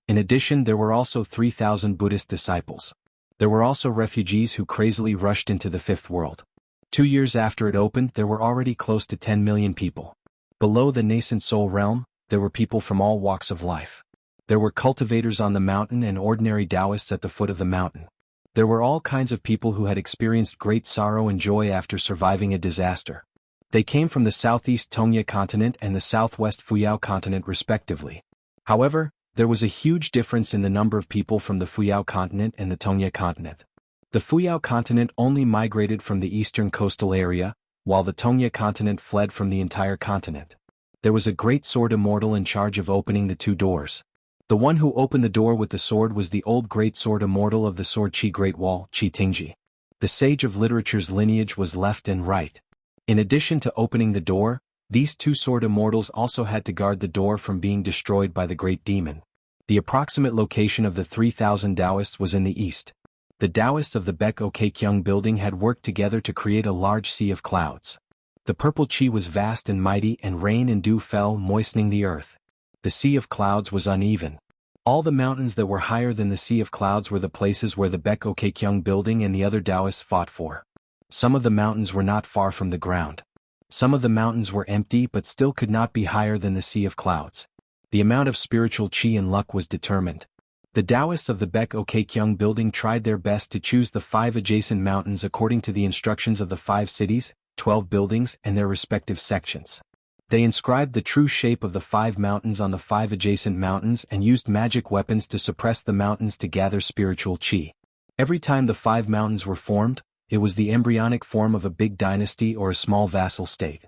In addition, there were also 3,000 Buddhist disciples. There were also refugees who crazily rushed into the fifth world. 2 years after it opened, there were already close to 10 million people. Below the nascent soul realm, there were people from all walks of life. There were cultivators on the mountain and ordinary Taoists at the foot of the mountain. There were all kinds of people who had experienced great sorrow and joy after surviving a disaster. They came from the southeast Tongya continent and the southwest Fuyao continent respectively. However, there was a huge difference in the number of people from the Fuyao continent and the Tongya continent. The Fuyao continent only migrated from the eastern coastal area, while the Tongya continent fled from the entire continent. There was a great sword immortal in charge of opening the two doors. The one who opened the door with the sword was the old great sword immortal of the sword Qi Great Wall, Qi Tingji. The sage of literature's lineage was left and right. In addition to opening the door, these two sword immortals also had to guard the door from being destroyed by the great demon. The approximate location of the 3,000 Taoists was in the east. The Taoists of the Baek Okekyung building had worked together to create a large sea of clouds. The purple Qi was vast and mighty, and rain and dew fell, moistening the earth. The sea of clouds was uneven. All the mountains that were higher than the sea of clouds were the places where the Baek Okekyung building and the other Taoists fought for. Some of the mountains were not far from the ground. Some of the mountains were empty but still could not be higher than the sea of clouds. The amount of spiritual Qi and luck was determined. The Taoists of the Baek Okekyung building tried their best to choose the 5 adjacent mountains according to the instructions of the 5 cities, 12 buildings, and their respective sections. They inscribed the true shape of the 5 mountains on the 5 adjacent mountains and used magic weapons to suppress the mountains to gather spiritual Qi. Every time the 5 mountains were formed, it was the embryonic form of a big dynasty or a small vassal state.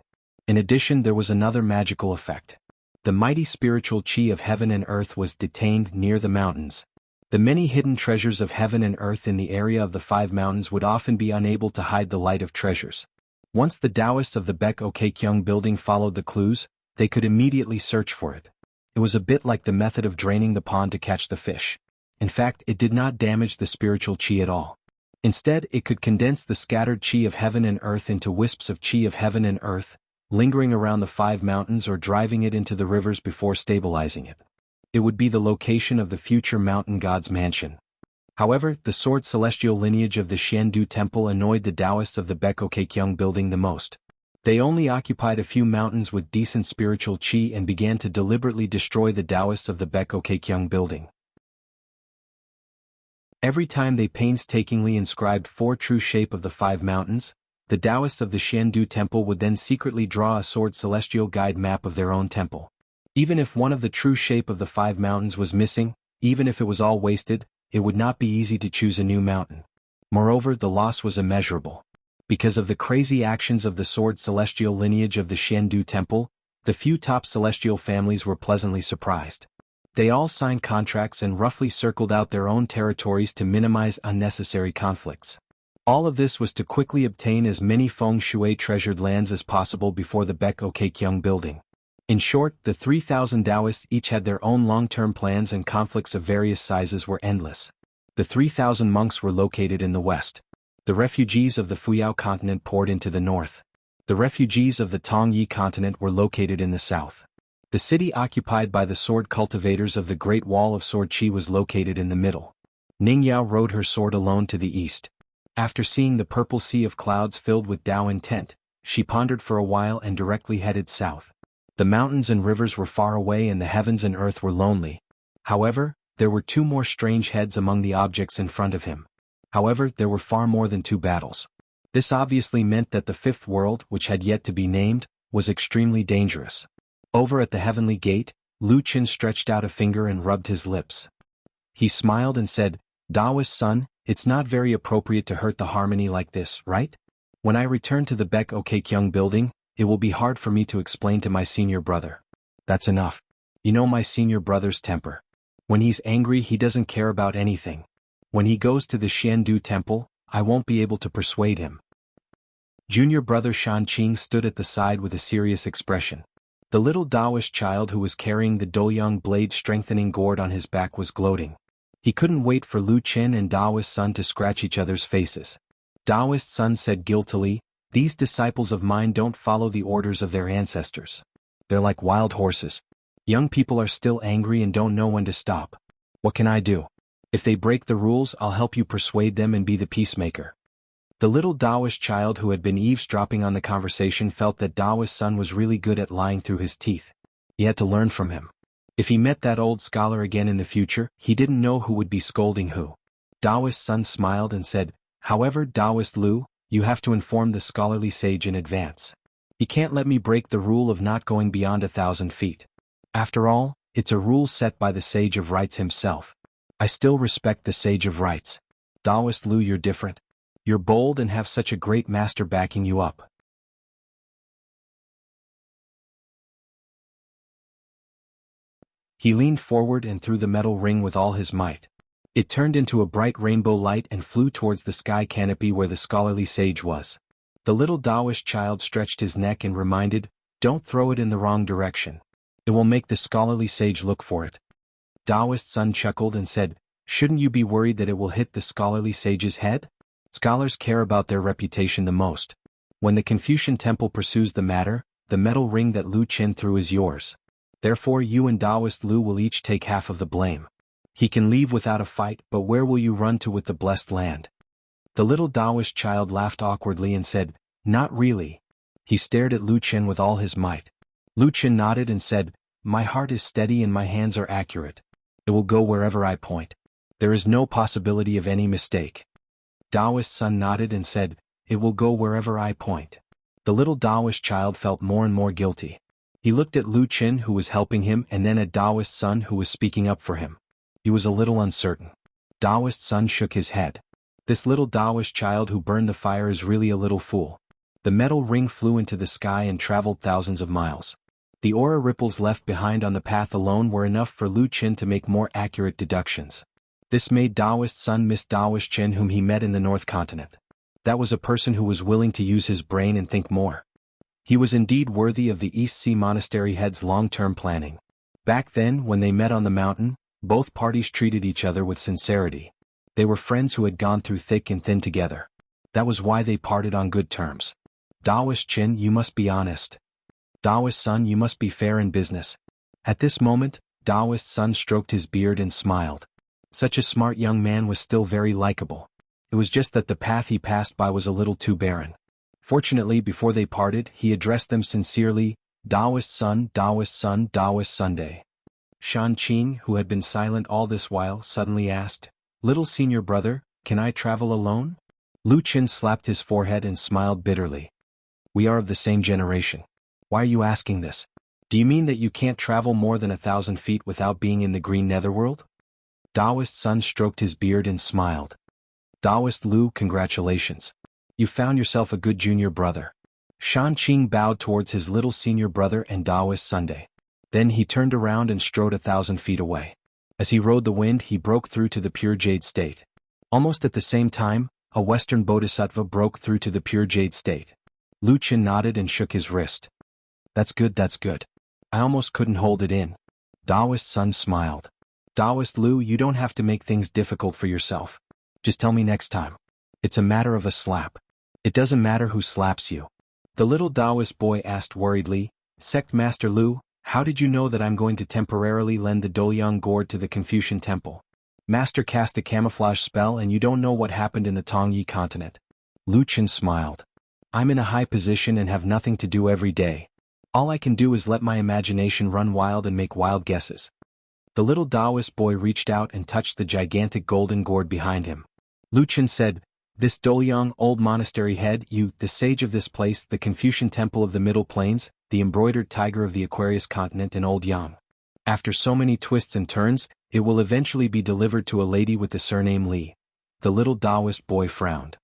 In addition, there was another magical effect. The mighty spiritual chi of heaven and earth was detained near the mountains. The many hidden treasures of heaven and earth in the area of the 5 mountains would often be unable to hide the light of treasures. Once the Taoists of the Baek-o-Kaekyung building followed the clues, they could immediately search for it. It was a bit like the method of draining the pond to catch the fish. In fact, it did not damage the spiritual chi at all. Instead, it could condense the scattered chi of heaven and earth into wisps of chi of heaven and earth, lingering around the 5 mountains or driving it into the rivers before stabilizing it. It would be the location of the future mountain god's mansion. However, the sword celestial lineage of the Xiandu temple annoyed the Taoists of the Baek-o-Kaekyung building the most. They only occupied a few mountains with decent spiritual chi and began to deliberately destroy the Taoists of the Baek-o-Kaekyung building. Every time they painstakingly inscribed 4 true shape of the 5 mountains, the Taoists of the Xiandu temple would then secretly draw a sword celestial guide map of their own temple. Even if one of the true shape of the 5 mountains was missing, even if it was all wasted, it would not be easy to choose a new mountain. Moreover, the loss was immeasurable. Because of the crazy actions of the sword celestial lineage of the Xiandu temple, the few top celestial families were pleasantly surprised. They all signed contracts and roughly circled out their own territories to minimize unnecessary conflicts. All of this was to quickly obtain as many feng shui treasured lands as possible before the Baek-o-Kaekyung building. In short, the 3,000 Taoists each had their own long-term plans, and conflicts of various sizes were endless. The 3,000 monks were located in the west. The refugees of the Fuyao continent poured into the north. The refugees of the Tongyi continent were located in the south. The city occupied by the sword cultivators of the Great Wall of Sword Chi was located in the middle. Ningyao rode her sword alone to the east. After seeing the purple sea of clouds filled with Tao intent, she pondered for a while and directly headed south. The mountains and rivers were far away and the heavens and earth were lonely. However, there were 2 more strange heads among the objects in front of him. However, there were far more than 2 battles. This obviously meant that the 5th world, which had yet to be named, was extremely dangerous. Over at the heavenly gate, Lu Qin stretched out a finger and rubbed his lips. He smiled and said, "Daoist son, it's not very appropriate to hurt the harmony like this, right? When I return to the Baek-o-Kaekyung building, it will be hard for me to explain to my senior brother." "That's enough. You know my senior brother's temper. When he's angry, he doesn't care about anything. When he goes to the Xiandu temple, I won't be able to persuade him." Junior brother Shanqing stood at the side with a serious expression. The little Taoist child who was carrying the Doyang blade strengthening gourd on his back was gloating. He couldn't wait for Lu Qin and Taoist son to scratch each other's faces. Taoist son said guiltily, "These disciples of mine don't follow the orders of their ancestors. They're like wild horses. Young people are still angry and don't know when to stop. What can I do? If they break the rules, I'll help you persuade them and be the peacemaker." The little Taoist child who had been eavesdropping on the conversation felt that Taoist son was really good at lying through his teeth. He had to learn from him. If he met that old scholar again in the future, he didn't know who would be scolding who. Taoist son smiled and said, "However, Taoist Lu, you have to inform the scholarly sage in advance. He can't let me break the rule of not going beyond 1,000 feet. After all, it's a rule set by the sage of rights himself. I still respect the sage of rights. Taoist Lu, you're different. You're bold and have such a great master backing you up." He leaned forward and threw the metal ring with all his might. It turned into a bright rainbow light and flew towards the sky canopy where the scholarly sage was. The little Taoist child stretched his neck and reminded, "Don't throw it in the wrong direction. It will make the scholarly sage look for it." Taoist son chuckled and said, "Shouldn't you be worried that it will hit the scholarly sage's head? Scholars care about their reputation the most. When the Confucian temple pursues the matter, the metal ring that Lu Qin threw is yours. Therefore you and Taoist Lu will each take half of the blame. He can leave without a fight, but where will you run to with the blessed land?" The little Taoist child laughed awkwardly and said, "Not really." He stared at Lu Qin with all his might. Lu Qin nodded and said, "My heart is steady and my hands are accurate. It will go wherever I point. There is no possibility of any mistake." Taoist son nodded and said, "It will go wherever I point." The little Taoist child felt more and more guilty. He looked at Lu Qin who was helping him and then at Taoist son who was speaking up for him. He was a little uncertain. Taoist son shook his head. This little Taoist child who burned the fire is really a little fool. The metal ring flew into the sky and traveled thousands of miles. The aura ripples left behind on the path alone were enough for Lu Qin to make more accurate deductions. This made Daoist Sun miss Daoist Qin, whom he met in the North Continent. That was a person who was willing to use his brain and think more. He was indeed worthy of the East Sea Monastery head's long-term planning. Back then, when they met on the mountain, both parties treated each other with sincerity. They were friends who had gone through thick and thin together. That was why they parted on good terms. Daoist Qin, you must be honest. Daoist Sun, you must be fair in business. At this moment, Daoist Sun stroked his beard and smiled. Such a smart young man was still very likable. It was just that the path he passed by was a little too barren. Fortunately, before they parted, he addressed them sincerely, Daoist Sun, Daoist Sun, Daoist Sunday. Shan Qing, who had been silent all this while, suddenly asked, "Little senior brother, can I travel alone?" Lu Qin slapped his forehead and smiled bitterly. "We are of the same generation. Why are you asking this? Do you mean that you can't travel more than 1,000 feet without being in the green netherworld?" Daoist Sun stroked his beard and smiled. "Daoist Lu, congratulations. You found yourself a good junior brother." Shan Qing bowed towards his little senior brother and Daoist Sunday. Then he turned around and strode 1,000 feet away. As he rode the wind, he broke through to the pure jade state. Almost at the same time, a Western Bodhisattva broke through to the pure jade state. Lu Qin nodded and shook his wrist. That's good, that's good. I almost couldn't hold it in." Daoist Sun smiled. "Daoist Lu, you don't have to make things difficult for yourself. Just tell me next time. It's a matter of a slap. It doesn't matter who slaps you." The little Taoist boy asked worriedly, "Sect Master Lu, how did you know that I'm going to temporarily lend the Dolyang gourd to the Confucian temple? Master cast a camouflage spell and you don't know what happened in the Tongyi continent." Lu Qin smiled. "I'm in a high position and have nothing to do every day. All I can do is let my imagination run wild and make wild guesses." The little Taoist boy reached out and touched the gigantic golden gourd behind him. Lu Qin said, "This Dolyang old monastery head, you, the sage of this place, the Confucian temple of the Middle Plains, the embroidered tiger of the Aquarius continent and Old Yang. After so many twists and turns, it will eventually be delivered to a lady with the surname Li." The little Taoist boy frowned.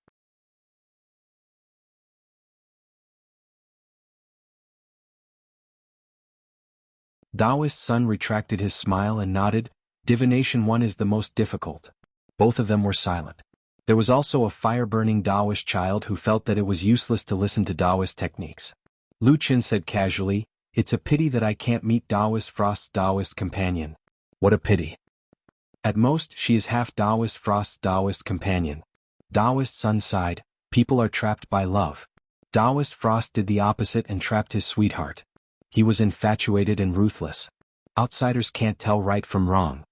Daoist Sun retracted his smile and nodded. "Divination 1 is the most difficult." Both of them were silent. There was also a fire-burning Taoist child who felt that it was useless to listen to Taoist techniques. Lu Qin said casually, "It's a pity that I can't meet Taoist Frost's Taoist companion." "What a pity." "At most, she is half Taoist Frost's Taoist companion." Taoist Sun sighed, "People are trapped by love. Taoist Frost did the opposite and trapped his sweetheart. He was infatuated and ruthless. Outsiders can't tell right from wrong."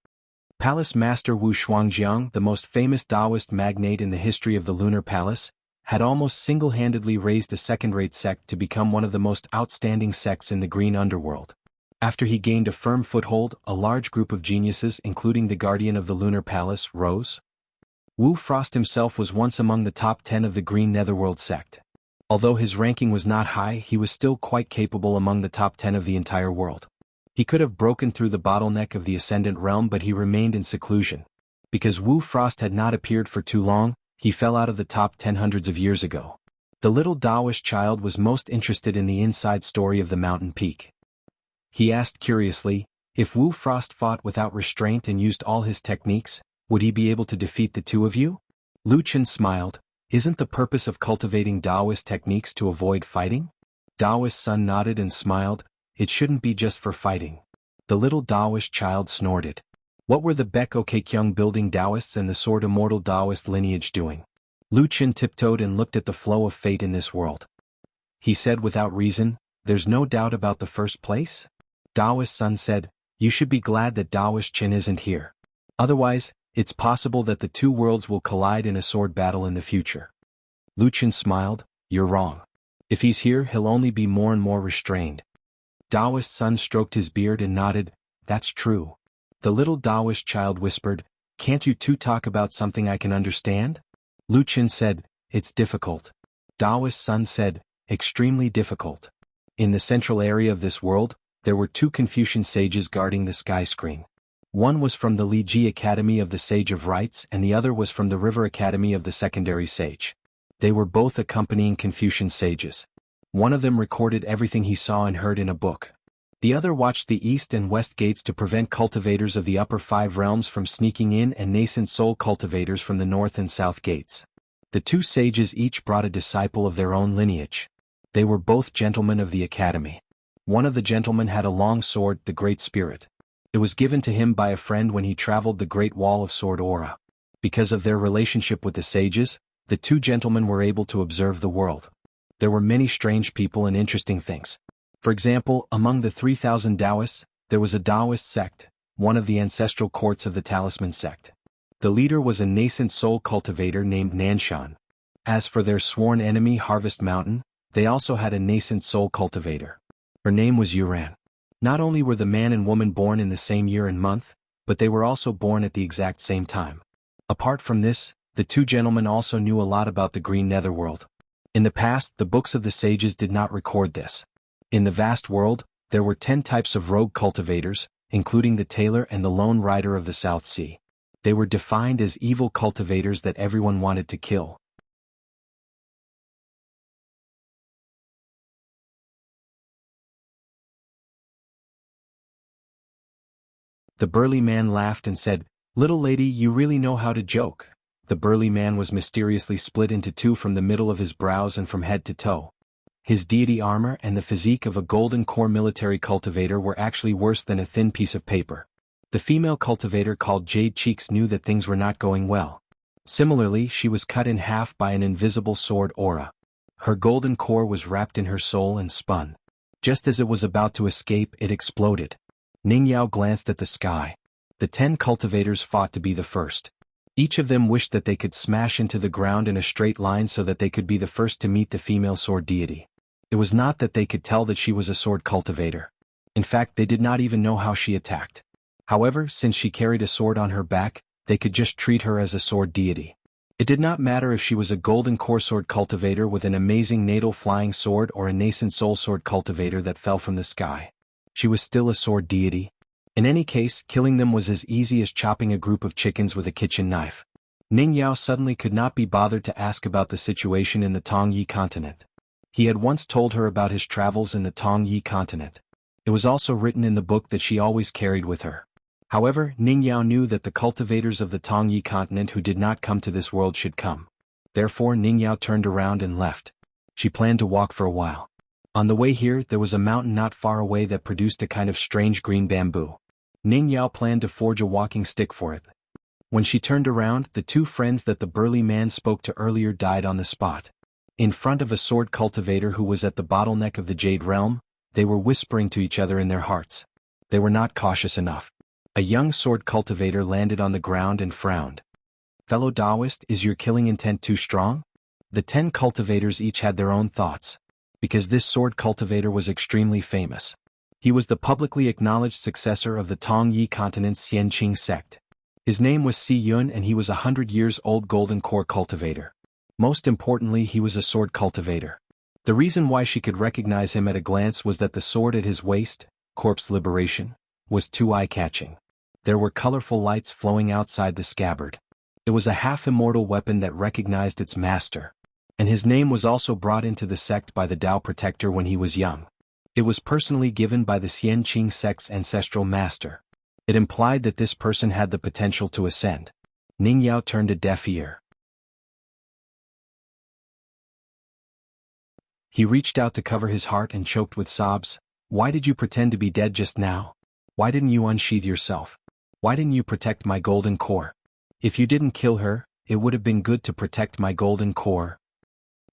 Palace Master Wu Shuangjiang, the most famous Taoist magnate in the history of the Lunar Palace, had almost single-handedly raised a second-rate sect to become one of the most outstanding sects in the green underworld. After he gained a firm foothold, a large group of geniuses, including the guardian of the Lunar Palace, rose. Wu Frost himself was once among the top 10 of the green netherworld sect. Although his ranking was not high, he was still quite capable among the top 10 of the entire world. He could have broken through the bottleneck of the Ascendant Realm, but he remained in seclusion. Because Wu Frost had not appeared for too long, he fell out of the top 10 hundreds of years ago. The little Taoist child was most interested in the inside story of the mountain peak. He asked curiously, if Wu Frost fought without restraint and used all his techniques, would he be able to defeat the two of you? Lu Qin smiled. "Isn't the purpose of cultivating Taoist techniques to avoid fighting?" Taoist Sun nodded and smiled. "It shouldn't be just for fighting." The little Taoist child snorted. What were the Beko Kekyung building Taoists and the Sword Immortal Taoist lineage doing? Lu Qin tiptoed and looked at the flow of fate in this world. He said without reason, "There's no doubt about the first place?" Taoist Sun said, "You should be glad that Taoist Qin isn't here. Otherwise, it's possible that the two worlds will collide in a sword battle in the future." Lu Qin smiled. "You're wrong. If he's here, he'll only be more and more restrained." Taoist Sun stroked his beard and nodded. "That's true." The little Taoist child whispered, "Can't you two talk about something I can understand?" Lu Qin said, "It's difficult." Taoist Sun said, "Extremely difficult." In the central area of this world, there were two Confucian sages guarding the sky screen. One was from the Li Ji Academy of the Sage of Rites and the other was from the River Academy of the Secondary Sage. They were both accompanying Confucian sages. One of them recorded everything he saw and heard in a book. The other watched the east and west gates to prevent cultivators of the upper 5 realms from sneaking in and nascent soul cultivators from the north and south gates. The 2 sages each brought a disciple of their own lineage. They were both gentlemen of the academy. One of the gentlemen had a long sword, the Great Spirit. It was given to him by a friend when he traveled the Great Wall of Sword Aura. Because of their relationship with the sages, the 2 gentlemen were able to observe the world. There were many strange people and interesting things. For example, among the 3,000 Taoists, there was a Taoist sect, one of the ancestral courts of the Talisman sect. The leader was a nascent soul cultivator named Nanshan. As for their sworn enemy Harvest Mountain, they also had a nascent soul cultivator. Her name was Yuran. Not only were the man and woman born in the same year and month, but they were also born at the exact same time. Apart from this, the 2 gentlemen also knew a lot about the green netherworld. In the past, the books of the sages did not record this. In the vast world, there were 10 types of rogue cultivators, including the tailor and the lone rider of the South Sea. They were defined as evil cultivators that everyone wanted to kill. The burly man laughed and said, "Little lady, you really know how to joke." The burly man was mysteriously split into 2 from the middle of his brows and from head to toe. His deity armor and the physique of a golden core military cultivator were actually worse than a thin piece of paper. The female cultivator called Jade Cheeks knew that things were not going well. Similarly, she was cut in half by an invisible sword aura. Her golden core was wrapped in her soul and spun. Just as it was about to escape, it exploded. Ning Yao glanced at the sky. The 10 cultivators fought to be the first. Each of them wished that they could smash into the ground in a straight line so that they could be the first to meet the female sword deity. It was not that they could tell that she was a sword cultivator. In fact, they did not even know how she attacked. However, since she carried a sword on her back, they could just treat her as a sword deity. It did not matter if she was a golden core sword cultivator with an amazing natal flying sword or a nascent soul sword cultivator that fell from the sky. She was still a sword deity. In any case, killing them was as easy as chopping a group of chickens with a kitchen knife. Ning Yao suddenly could not be bothered to ask about the situation in the Tongyi continent. He had once told her about his travels in the Tongyi continent. It was also written in the book that she always carried with her. However, Ning Yao knew that the cultivators of the Tongyi continent who did not come to this world should come. Therefore Ning Yao turned around and left. She planned to walk for a while. On the way here, there was a mountain not far away that produced a kind of strange green bamboo. Ning Yao planned to forge a walking stick for it. When she turned around, the 2 friends that the burly man spoke to earlier died on the spot. In front of a sword cultivator who was at the bottleneck of the Jade Realm, they were whispering to each other in their hearts. They were not cautious enough. A young sword cultivator landed on the ground and frowned. "Fellow Taoist, is your killing intent too strong?" The 10 cultivators each had their own thoughts. Because this sword cultivator was extremely famous. He was the publicly acknowledged successor of the Tongyi continent's Xianqing sect. His name was Si Yun and he was a 100-years-old golden core cultivator. Most importantly, he was a sword cultivator. The reason why she could recognize him at a glance was that the sword at his waist, Corpse Liberation, was too eye-catching. There were colorful lights flowing outside the scabbard. It was a half-immortal weapon that recognized its master. And his name was also brought into the sect by the Tao Protector when he was young. It was personally given by the Xianqing sect's ancestral master. It implied that this person had the potential to ascend. Ning Yao turned a deaf ear. He reached out to cover his heart and choked with sobs. "Why did you pretend to be dead just now? Why didn't you unsheath yourself? Why didn't you protect my golden core? If you didn't kill her, it would have been good to protect my golden core."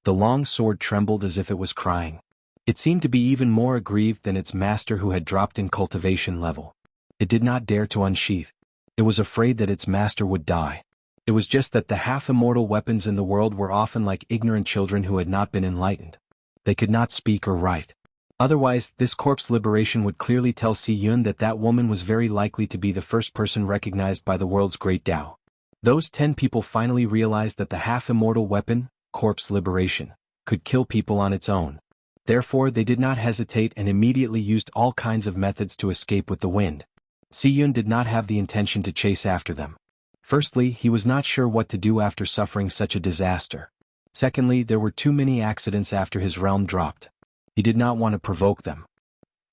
The long sword trembled as if it was crying. It seemed to be even more aggrieved than its master who had dropped in cultivation level. It did not dare to unsheath. It was afraid that its master would die. It was just that the half-immortal weapons in the world were often like ignorant children who had not been enlightened. They could not speak or write. Otherwise, this corpse liberation would clearly tell Si Yun that that woman was very likely to be the first person recognized by the world's great Tao. Those 10 people finally realized that the half-immortal weapon, corpse liberation, could kill people on its own. Therefore they did not hesitate and immediately used all kinds of methods to escape with the wind. Si Yun did not have the intention to chase after them. Firstly, he was not sure what to do after suffering such a disaster. Secondly, there were too many accidents after his realm dropped. He did not want to provoke them.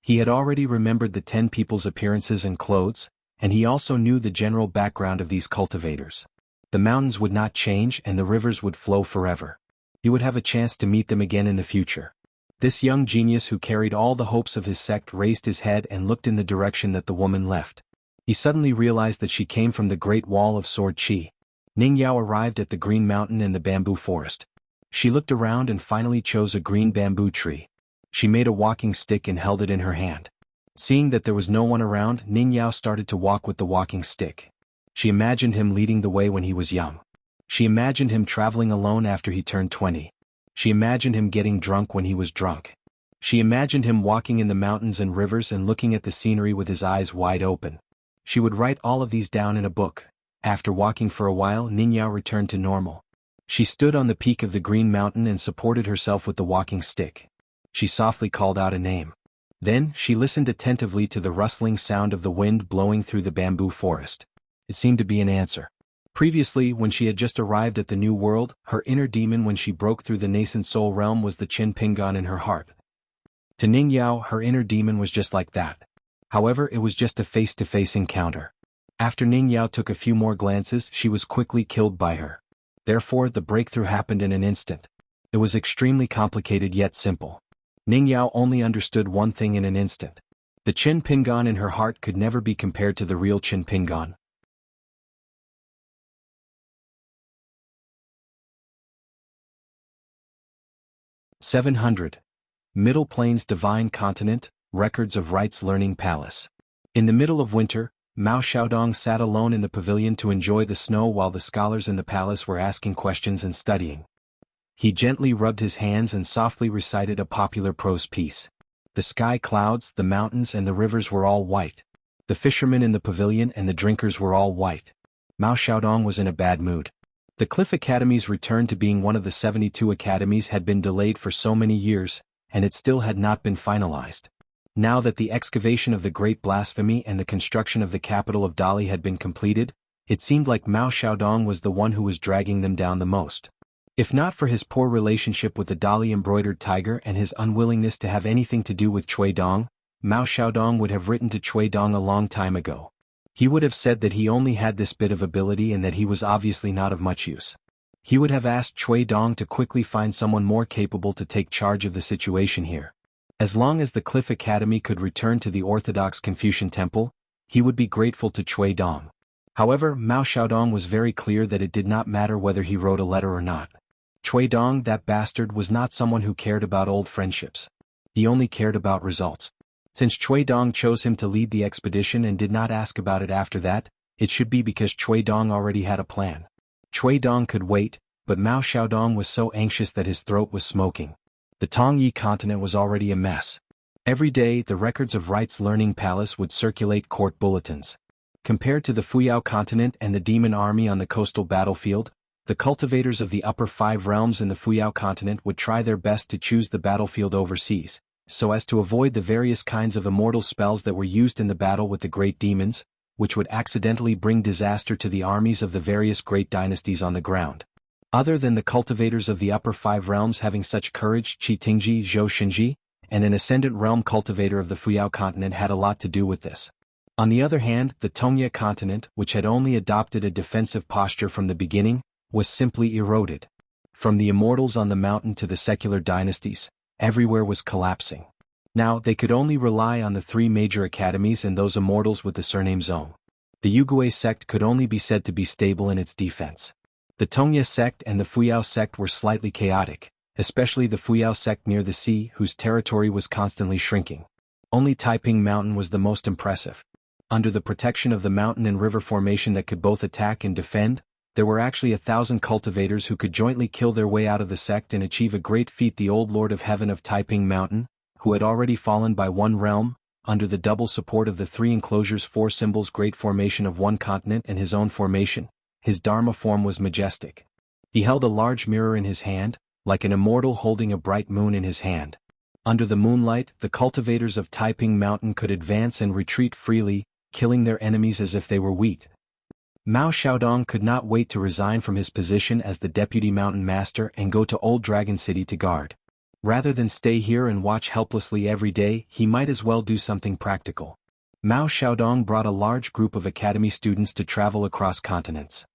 He had already remembered the 10 people's appearances and clothes, and he also knew the general background of these cultivators. The mountains would not change and the rivers would flow forever. He would have a chance to meet them again in the future. This young genius who carried all the hopes of his sect raised his head and looked in the direction that the woman left. He suddenly realized that she came from the Great Wall of Sword Chi. Ning Yao arrived at the Green Mountain and the bamboo forest. She looked around and finally chose a green bamboo tree. She made a walking stick and held it in her hand. Seeing that there was no one around, Ning Yao started to walk with the walking stick. She imagined him leading the way when he was young. She imagined him traveling alone after he turned 20. She imagined him getting drunk when he was drunk. She imagined him walking in the mountains and rivers and looking at the scenery with his eyes wide open. She would write all of these down in a book. After walking for a while, Ning Yao returned to normal. She stood on the peak of the Green Mountain and supported herself with the walking stick. She softly called out a name. Then, she listened attentively to the rustling sound of the wind blowing through the bamboo forest. It seemed to be an answer. Previously, when she had just arrived at the new world, her inner demon when she broke through the nascent soul realm was the Qin Pingan in her heart. To Ning Yao, her inner demon was just like that. However, it was just a face-to-face encounter. After Ning Yao took a few more glances, she was quickly killed by her. Therefore, the breakthrough happened in an instant. It was extremely complicated yet simple. Ning Yao only understood one thing in an instant. The Qin Pingan in her heart could never be compared to the real Qin Pingan. 700. Middle Plains Divine Continent, Records of Rites Learning Palace. In the middle of winter, Mao Xiaodong sat alone in the pavilion to enjoy the snow while the scholars in the palace were asking questions and studying. He gently rubbed his hands and softly recited a popular prose piece. The sky clouds, the mountains and the rivers were all white. The fishermen in the pavilion and the drinkers were all white. Mao Xiaodong was in a bad mood. The Cliff Academy's return to being one of the 72 academies had been delayed for so many years, and it still had not been finalized. Now that the excavation of the Great Blasphemy and the construction of the capital of Dali had been completed, it seemed like Mao Xiaodong was the one who was dragging them down the most. If not for his poor relationship with the Dali embroidered tiger and his unwillingness to have anything to do with Cui Dong, Mao Xiaodong would have written to Cui Dong a long time ago. He would have said that he only had this bit of ability and that he was obviously not of much use. He would have asked Cui Dong to quickly find someone more capable to take charge of the situation here. As long as the Cliff Academy could return to the Orthodox Confucian Temple, he would be grateful to Cui Dong. However, Mao Xiaodong was very clear that it did not matter whether he wrote a letter or not. Cui Dong, that bastard, was not someone who cared about old friendships. He only cared about results. Since Cui Dong chose him to lead the expedition and did not ask about it after that, it should be because Cui Dong already had a plan. Cui Dong could wait, but Mao Xiaodong was so anxious that his throat was smoking. The Tongyi continent was already a mess. Every day, the Records of Rites Learning Palace would circulate court bulletins. Compared to the Fuyao continent and the demon army on the coastal battlefield, the cultivators of the upper 5 realms in the Fuyao continent would try their best to choose the battlefield overseas, so as to avoid the various kinds of immortal spells that were used in the battle with the great demons, which would accidentally bring disaster to the armies of the various great dynasties on the ground. Other than the cultivators of the upper 5 realms having such courage, Qi Tingji, Zhou Xinji, and an ascendant realm cultivator of the Fuyao continent had a lot to do with this. On the other hand, the Tongye continent, which had only adopted a defensive posture from the beginning, was simply eroded. From the immortals on the mountain to the secular dynasties, everywhere was collapsing. Now, they could only rely on the 3 major academies and those immortals with the surname Zong. The Yugui sect could only be said to be stable in its defense. The Tongye sect and the Fuyao sect were slightly chaotic, especially the Fuyao sect near the sea, whose territory was constantly shrinking. Only Taiping Mountain was the most impressive. Under the protection of the mountain and river formation that could both attack and defend, there were actually 1,000 cultivators who could jointly kill their way out of the sect and achieve a great feat. The old Lord of Heaven of Taiping Mountain, who had already fallen by one realm, under the double support of the 3 enclosures 4 symbols great formation of one continent and his own formation, his Dharma form was majestic. He held a large mirror in his hand, like an immortal holding a bright moon in his hand. Under the moonlight, the cultivators of Taiping Mountain could advance and retreat freely, killing their enemies as if they were wheat. Mao Xiaodong could not wait to resign from his position as the deputy mountain master and go to Old Dragon City to guard. Rather than stay here and watch helplessly every day, he might as well do something practical. Mao Xiaodong brought a large group of academy students to travel across continents.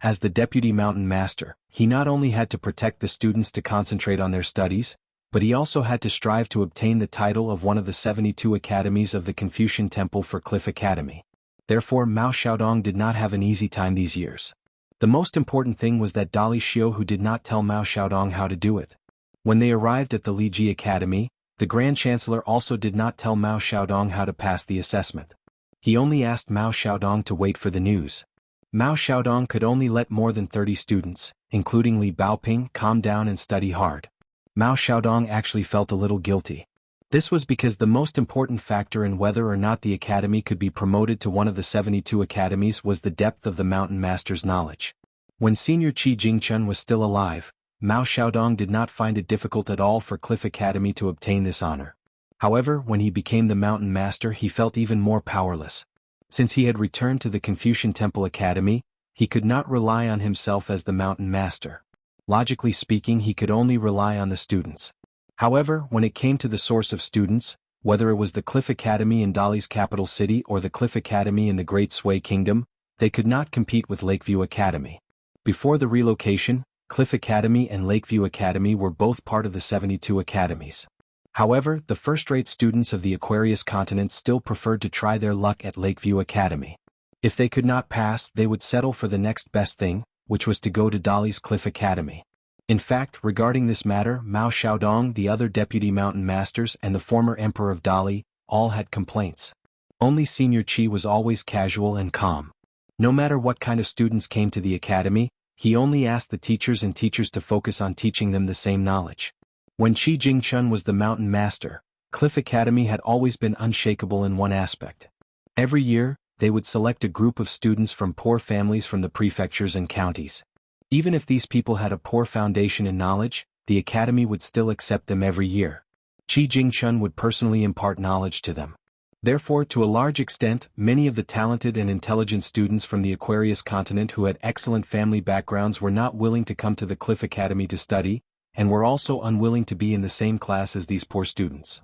As the deputy mountain master, he not only had to protect the students to concentrate on their studies, but he also had to strive to obtain the title of one of the 72 academies of the Confucian Temple for Cliff Academy. Therefore Mao Xiaodong did not have an easy time these years. The most important thing was that Dali Xiaohu did not tell Mao Xiaodong how to do it. When they arrived at the Liji Academy, the Grand Chancellor also did not tell Mao Xiaodong how to pass the assessment. He only asked Mao Xiaodong to wait for the news. Mao Xiaodong could only let more than 30 students, including Li Baoping, calm down and study hard. Mao Xiaodong actually felt a little guilty. This was because the most important factor in whether or not the academy could be promoted to one of the 72 academies was the depth of the mountain master's knowledge. When Senior Qi Jingchun was still alive, Mao Xiaodong did not find it difficult at all for Cliff Academy to obtain this honor. However, when he became the mountain master he felt even more powerless. Since he had returned to the Confucian Temple Academy, he could not rely on himself as the mountain master. Logically speaking, he could only rely on the students. However, when it came to the source of students, whether it was the Cliff Academy in Dali's capital city or the Cliff Academy in the Great Sui Kingdom, they could not compete with Lakeview Academy. Before the relocation, Cliff Academy and Lakeview Academy were both part of the 72 academies. However, the first-rate students of the Aquarius continent still preferred to try their luck at Lakeview Academy. If they could not pass, they would settle for the next best thing, which was to go to Dali's Cliff Academy. In fact, regarding this matter, Mao Xiaodong, the other deputy mountain masters and the former emperor of Dali, all had complaints. Only Senior Qi was always casual and calm. No matter what kind of students came to the academy, he only asked the teachers and teachers to focus on teaching them the same knowledge. When Qi Jingchun was the mountain master, Cliff Academy had always been unshakable in one aspect. Every year, they would select a group of students from poor families from the prefectures and counties. Even if these people had a poor foundation in knowledge, the academy would still accept them every year. Qi Jingchun would personally impart knowledge to them. Therefore, to a large extent, many of the talented and intelligent students from the Aquarius continent who had excellent family backgrounds were not willing to come to the Cliff Academy to study, and were also unwilling to be in the same class as these poor students.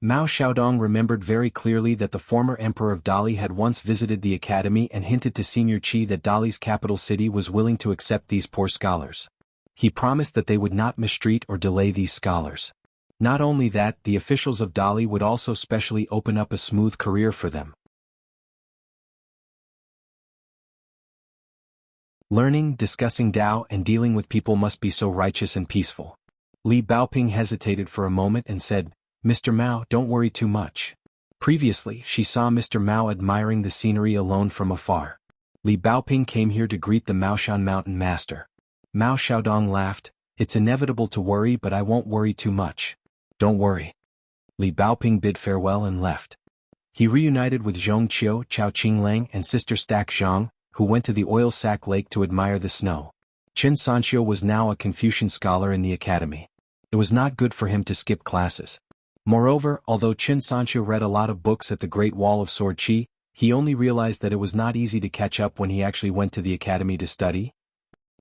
Mao Xiaodong remembered very clearly that the former emperor of Dali had once visited the academy and hinted to Senior Qi that Dali's capital city was willing to accept these poor scholars. He promised that they would not mistreat or delay these scholars. Not only that, the officials of Dali would also specially open up a smooth career for them. Learning, discussing Tao and dealing with people must be so righteous and peaceful. Li Baoping hesitated for a moment and said, "Mr. Mao, don't worry too much." Previously, she saw Mr. Mao admiring the scenery alone from afar. Li Baoping came here to greet the Maoshan mountain master. Mao Xiaodong laughed, "It's inevitable to worry, but I won't worry too much. Don't worry." Li Baoping bid farewell and left. He reunited with Zhong Qiu, Chao Qinglang and sister Stack Zhang, who went to the oil sack lake to admire the snow. Qin Sanqiu was now a Confucian scholar in the academy. It was not good for him to skip classes. Moreover, although Qin Sanqiu read a lot of books at the Great Wall of Sword Qi, he only realized that it was not easy to catch up when he actually went to the academy to study.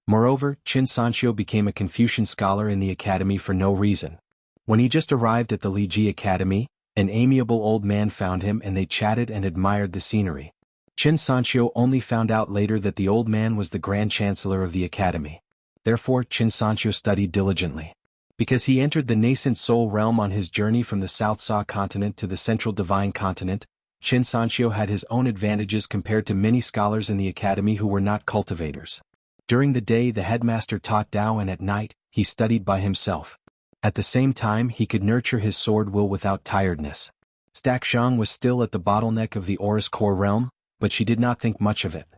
Moreover, Qin Sanqiu became a Confucian scholar in the academy for no reason. When he just arrived at the Liji Academy, an amiable old man found him and they chatted and admired the scenery. Qin Sanqiu only found out later that the old man was the Grand Chancellor of the academy. Therefore, Qin Sanqiu studied diligently. Because he entered the nascent soul realm on his journey from the South Sa continent to the Central Divine continent, Qin Sanqiu had his own advantages compared to many scholars in the academy who were not cultivators. During the day the headmaster taught Tao and at night, he studied by himself. At the same time he could nurture his sword will without tiredness. Stack Zhang was still at the bottleneck of the Aurus core realm, but she did not think much of it.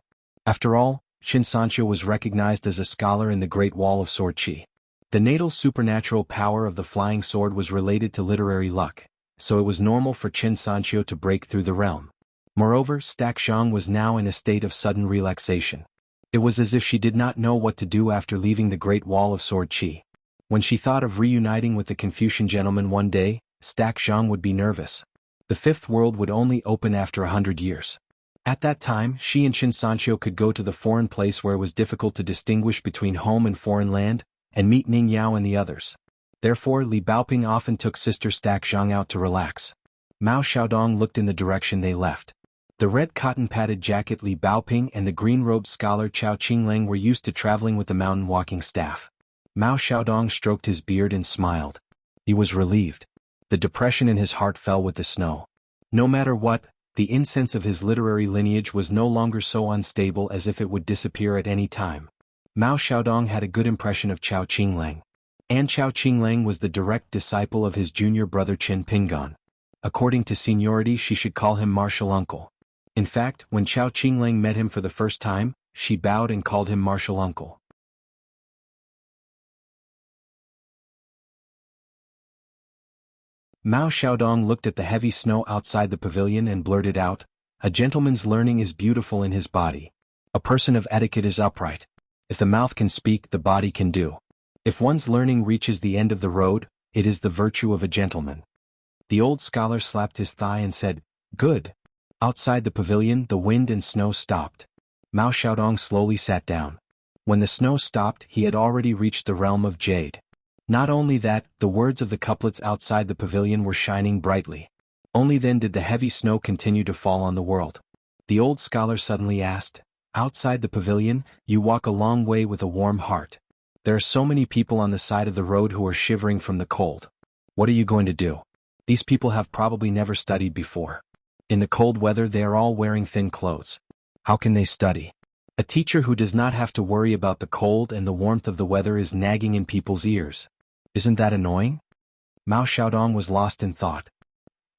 After all, Qin Sanqiu was recognized as a scholar in the Great Wall of Sword Qi. The natal supernatural power of the flying sword was related to literary luck, so it was normal for Qin Sanqiu to break through the realm. Moreover, Stack Zhang was now in a state of sudden relaxation. It was as if she did not know what to do after leaving the Great Wall of Sword Qi. When she thought of reuniting with the Confucian gentleman one day, Stack Zhang would be nervous. The fifth world would only open after 100 years. At that time, she and Chin Sancho could go to the foreign place where it was difficult to distinguish between home and foreign land, and meet Ning Yao and the others. Therefore, Li Baoping often took Sister Stack Zhang out to relax. Mao Xiaodong looked in the direction they left. The red cotton-padded jacket Li Baoping and the green-robed scholar Chao Qinglang were used to traveling with the mountain walking staff. Mao Xiaodong stroked his beard and smiled. He was relieved. The depression in his heart fell with the snow. No matter what, the incense of his literary lineage was no longer so unstable as if it would disappear at any time. Mao Xiaodong had a good impression of Chao Qinglang. And Chao Qinglang was the direct disciple of his junior brother Qin Pingan. According to seniority, she should call him martial uncle. In fact, when Chao Qinglang met him for the first time, she bowed and called him martial uncle. Mao Xiaodong looked at the heavy snow outside the pavilion and blurted out, "A gentleman's learning is beautiful in his body. A person of etiquette is upright. If the mouth can speak, the body can do. If one's learning reaches the end of the road, it is the virtue of a gentleman." The old scholar slapped his thigh and said, "Good." Outside the pavilion, the wind and snow stopped. Mao Xiaodong slowly sat down. When the snow stopped, he had already reached the realm of jade. Not only that, the words of the couplets outside the pavilion were shining brightly. Only then did the heavy snow continue to fall on the world. The old scholar suddenly asked, "Outside the pavilion, you walk a long way with a warm heart. There are so many people on the side of the road who are shivering from the cold. What are you going to do? These people have probably never studied before. In the cold weather they are all wearing thin clothes. How can they study? A teacher who does not have to worry about the cold and the warmth of the weather is nagging in people's ears. Isn't that annoying?" Mao Xiaodong was lost in thought.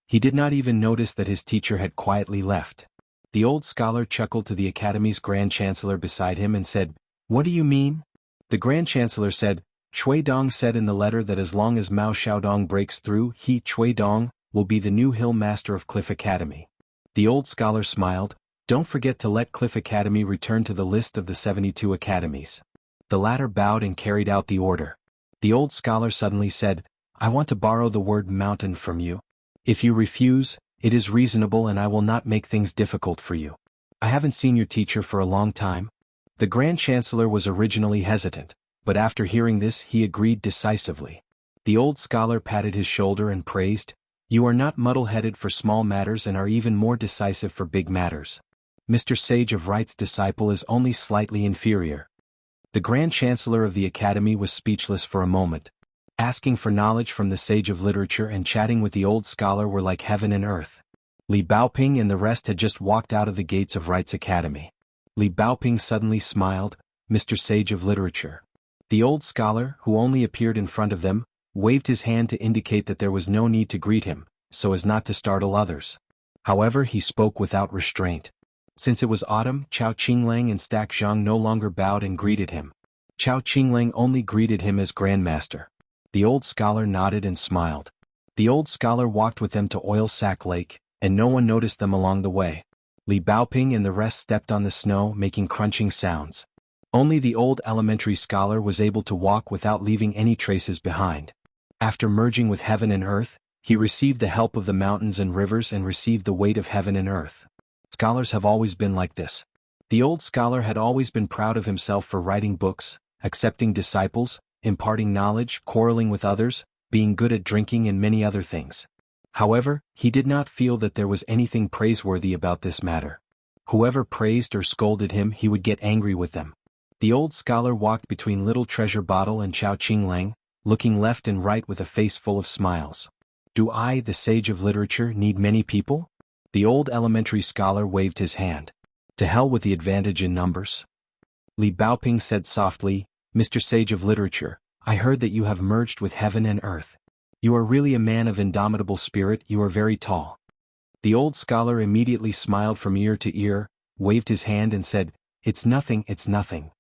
He did not even notice that his teacher had quietly left. The old scholar chuckled to the academy's Grand Chancellor beside him and said, "What do you mean?" The Grand Chancellor said, "Chui Dong said in the letter that as long as Mao Xiaodong breaks through, he, Chui Dong, will be the new Hill Master of Cliff Academy." The old scholar smiled, "Don't forget to let Cliff Academy return to the list of the 72 academies." The latter bowed and carried out the order. The old scholar suddenly said, "I want to borrow the word mountain from you. If you refuse, it is reasonable and I will not make things difficult for you. I haven't seen your teacher for a long time." The Grand Chancellor was originally hesitant, but after hearing this he agreed decisively. The old scholar patted his shoulder and praised, "You are not muddle-headed for small matters and are even more decisive for big matters. Mr. Sage of Right's disciple is only slightly inferior." The Grand Chancellor of the Academy was speechless for a moment. Asking for knowledge from the Sage of Literature and chatting with the old scholar were like heaven and earth. Li Baoping and the rest had just walked out of the gates of Right's Academy. Li Baoping suddenly smiled, "Mr. Sage of Literature." The old scholar, who only appeared in front of them, waved his hand to indicate that there was no need to greet him, so as not to startle others. However, he spoke without restraint. Since it was autumn, Chao Qinglang and Stack Zhang no longer bowed and greeted him. Chao Qinglang only greeted him as Grandmaster. The old scholar nodded and smiled. The old scholar walked with them to Oil Sack Lake, and no one noticed them along the way. Li Baoping and the rest stepped on the snow, making crunching sounds. Only the old elementary scholar was able to walk without leaving any traces behind. After merging with heaven and earth, he received the help of the mountains and rivers and received the weight of heaven and earth. Scholars have always been like this. The old scholar had always been proud of himself for writing books, accepting disciples, imparting knowledge, quarreling with others, being good at drinking and many other things. However, he did not feel that there was anything praiseworthy about this matter. Whoever praised or scolded him, he would get angry with them. The old scholar walked between Little Treasure Bottle and Chao Qinglang, looking left and right with a face full of smiles. "Do I, the Sage of Literature, need many people?" The old elementary scholar waved his hand. "To hell with the advantage in numbers." Li Baoping said softly, "Mr. Sage of Literature, I heard that you have merged with heaven and earth. You are really a man of indomitable spirit, you are very tall." The old scholar immediately smiled from ear to ear, waved his hand and said, "It's nothing, it's nothing."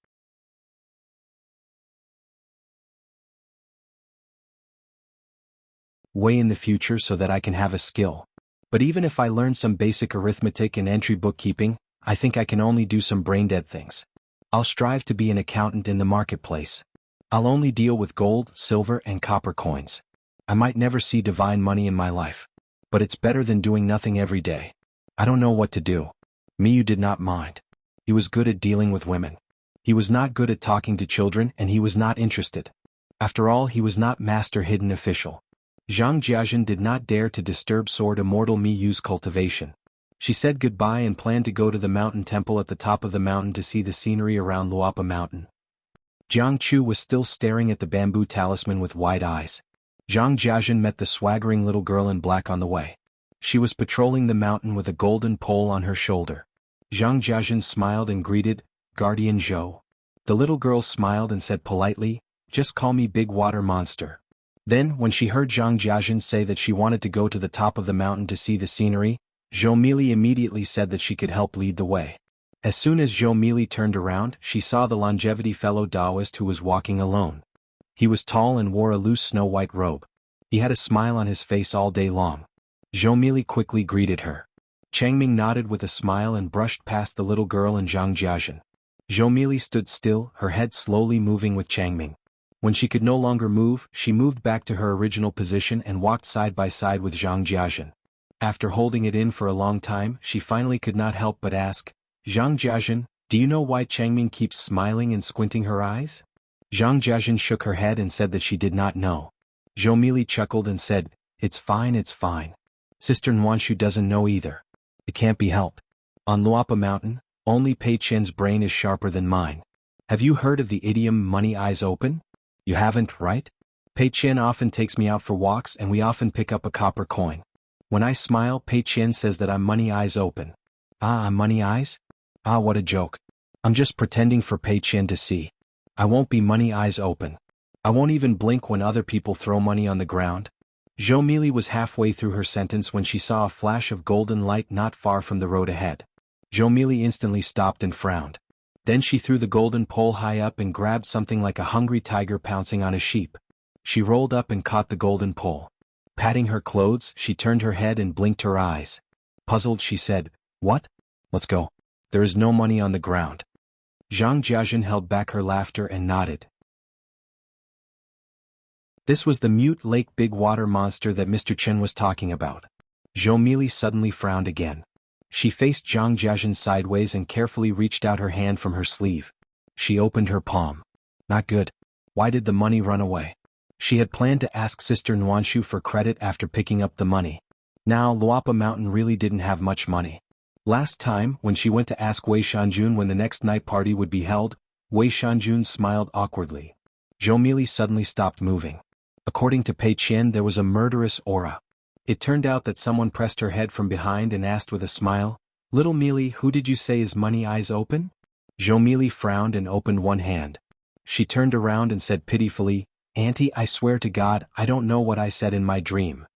Way in the future so that I can have a skill. But even if I learn some basic arithmetic and entry bookkeeping, I think I can only do some brain-dead things. I'll strive to be an accountant in the marketplace. I'll only deal with gold, silver, and copper coins. I might never see divine money in my life. But it's better than doing nothing every day. I don't know what to do. Miyu did not mind. He was good at dealing with women. He was not good at talking to children and he was not interested. After all, he was not master hidden official. Zhang Jiajin did not dare to disturb Sword Immortal Miyu's cultivation. She said goodbye and planned to go to the mountain temple at the top of the mountain to see the scenery around Luapa Mountain. Jiang Chu was still staring at the bamboo talisman with wide eyes. Zhang Jiajin met the swaggering little girl in black on the way. She was patrolling the mountain with a golden pole on her shoulder. Zhang Jiajin smiled and greeted, "Guardian Zhou." The little girl smiled and said politely, "Just call me Big Water Monster." Then, when she heard Zhang Jiajin say that she wanted to go to the top of the mountain to see the scenery, Zhou Mili immediately said that she could help lead the way. As soon as Zhou Mili turned around, she saw the longevity fellow Taoist who was walking alone. He was tall and wore a loose snow-white robe. He had a smile on his face all day long. Zhou Mili quickly greeted her. Changming nodded with a smile and brushed past the little girl and Zhang Jiajin. Zhou Mili stood still, her head slowly moving with Changming. When she could no longer move, she moved back to her original position and walked side by side with Zhang Jiajin. After holding it in for a long time, she finally could not help but ask, "Zhang Jiajin, do you know why Changming keeps smiling and squinting her eyes?" Zhang Jiajin shook her head and said that she did not know. Zhou Mili chuckled and said, it's fine. Sister Nwanshu doesn't know either. It can't be helped. On Luapa Mountain, only Pei Qian's brain is sharper than mine. Have you heard of the idiom money eyes open? You haven't, right? Pei Qian often takes me out for walks and we often pick up a copper coin. When I smile, Pei Qian says that I'm money eyes open. Ah, I'm money eyes? Ah, what a joke. I'm just pretending for Pei Qian to see. I won't be money eyes open. I won't even blink when other people throw money on the ground. Zhou Mili was halfway through her sentence when she saw a flash of golden light not far from the road ahead. Zhou Mili instantly stopped and frowned. Then she threw the golden pole high up and grabbed something like a hungry tiger pouncing on a sheep. She rolled up and caught the golden pole. Patting her clothes, she turned her head and blinked her eyes. Puzzled, she said, "What? Let's go. There is no money on the ground." Zhang Jiajin held back her laughter and nodded. This was the mute lake big water monster that Mr. Chen was talking about. Zhou Mili suddenly frowned again. She faced Zhang Jiajin sideways and carefully reached out her hand from her sleeve. She opened her palm. Not good. Why did the money run away? She had planned to ask Sister Nwanshu for credit after picking up the money. Now, Luapa Mountain really didn't have much money. Last time, when she went to ask Wei Shanjun when the next night party would be held, Wei Shanjun smiled awkwardly. Zhou Mili suddenly stopped moving. According to Pei Qian, there was a murderous aura. It turned out that someone pressed her head from behind and asked with a smile, "Little Mili, who did you say is money eyes open?" Zhou Mili frowned and opened one hand. She turned around and said pitifully, "Auntie, I swear to God, I don't know what I said in my dream."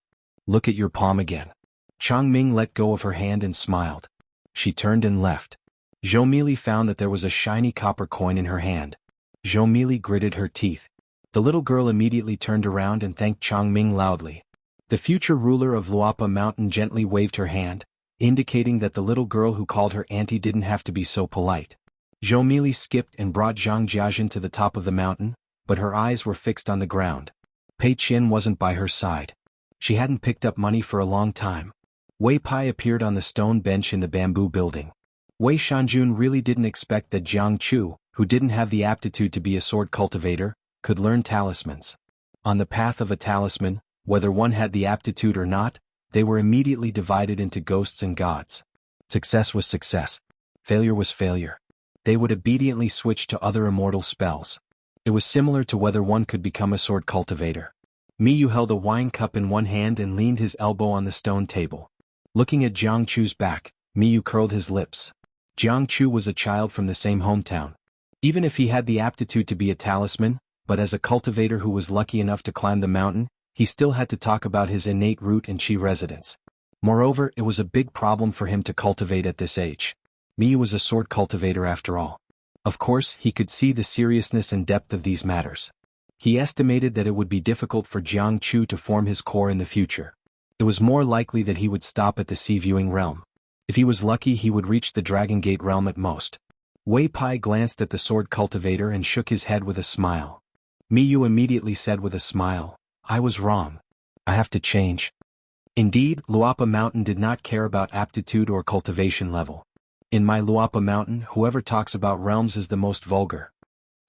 "Look at your palm again." Chang Ming let go of her hand and smiled. She turned and left. Zhou Mili found that there was a shiny copper coin in her hand. Zhou Mili gritted her teeth. The little girl immediately turned around and thanked Chang Ming loudly. The future ruler of Luapa Mountain gently waved her hand, indicating that the little girl who called her auntie didn't have to be so polite. Zhou Mili skipped and brought Zhang Jiajin to the top of the mountain, but her eyes were fixed on the ground. Pei Qian wasn't by her side. She hadn't picked up money for a long time. Wei Pai appeared on the stone bench in the bamboo building. Wei Shanjun really didn't expect that Jiang Chu, who didn't have the aptitude to be a sword cultivator, could learn talismans. On the path of a talisman, whether one had the aptitude or not, they were immediately divided into ghosts and gods. Success was success. Failure was failure. They would obediently switch to other immortal spells. It was similar to whether one could become a sword cultivator. Miyu held a wine cup in one hand and leaned his elbow on the stone table. Looking at Jiang Chu's back, Miyu curled his lips. Jiang Chu was a child from the same hometown. Even if he had the aptitude to be a talisman, but as a cultivator who was lucky enough to climb the mountain, he still had to talk about his innate root and chi residence. Moreover, it was a big problem for him to cultivate at this age. Miyu was a sword cultivator after all. Of course, he could see the seriousness and depth of these matters. He estimated that it would be difficult for Jiang Chu to form his core in the future. It was more likely that he would stop at the sea-viewing realm. If he was lucky, he would reach the Dragon Gate realm at most. Wei Pai glanced at the sword cultivator and shook his head with a smile. Miyu immediately said with a smile, "I was wrong. I have to change." Indeed, Luapa Mountain did not care about aptitude or cultivation level. In my Luapa mountain, whoever talks about realms is the most vulgar.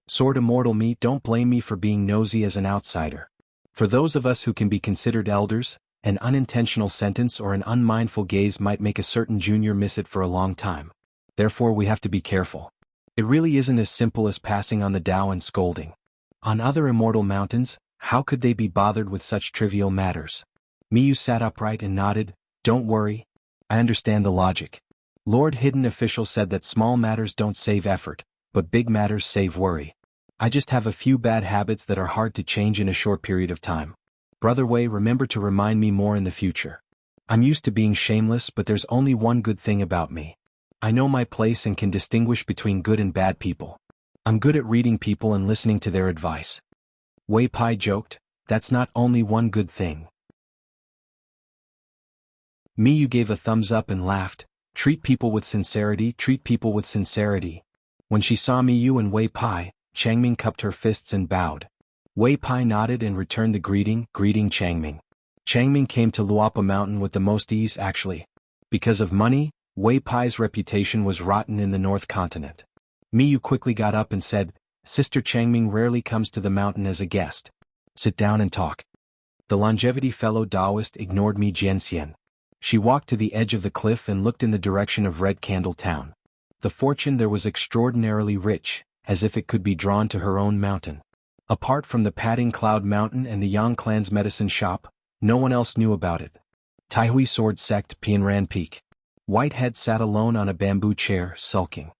Sword immortal me, don't blame me for being nosy as an outsider. For those of us who can be considered elders, an unintentional sentence or an unmindful gaze might make a certain junior miss it for a long time. Therefore we have to be careful. It really isn't as simple as passing on the Tao and scolding. On other immortal mountains, how could they be bothered with such trivial matters? Miyu sat upright and nodded. Don't worry. I understand the logic. Lord Hidden Official said that small matters don't save effort, but big matters save worry. I just have a few bad habits that are hard to change in a short period of time. Brother Wei, remember to remind me more in the future. I'm used to being shameless, but there's only one good thing about me. I know my place and can distinguish between good and bad people. I'm good at reading people and listening to their advice. Wei Pai joked, that's not only one good thing. Miyu gave a thumbs up and laughed. Treat people with sincerity, treat people with sincerity. When she saw Miyu and Wei Pai, Changming cupped her fists and bowed. Wei Pai nodded and returned the greeting, greeting Changming. Changming came to Luapa Mountain with the most ease actually. Because of money, Wei Pai's reputation was rotten in the North Continent. Miyu quickly got up and said, Sister Changming rarely comes to the mountain as a guest. Sit down and talk. The longevity fellow Taoist ignored Mi Jianxian. She walked to the edge of the cliff and looked in the direction of Red Candle Town. The fortune there was extraordinarily rich, as if it could be drawn to her own mountain. Apart from the Padding Cloud Mountain and the Yang clan's medicine shop, no one else knew about it. Taihui Sword Sect, Pianran Peak. Whitehead sat alone on a bamboo chair, sulking.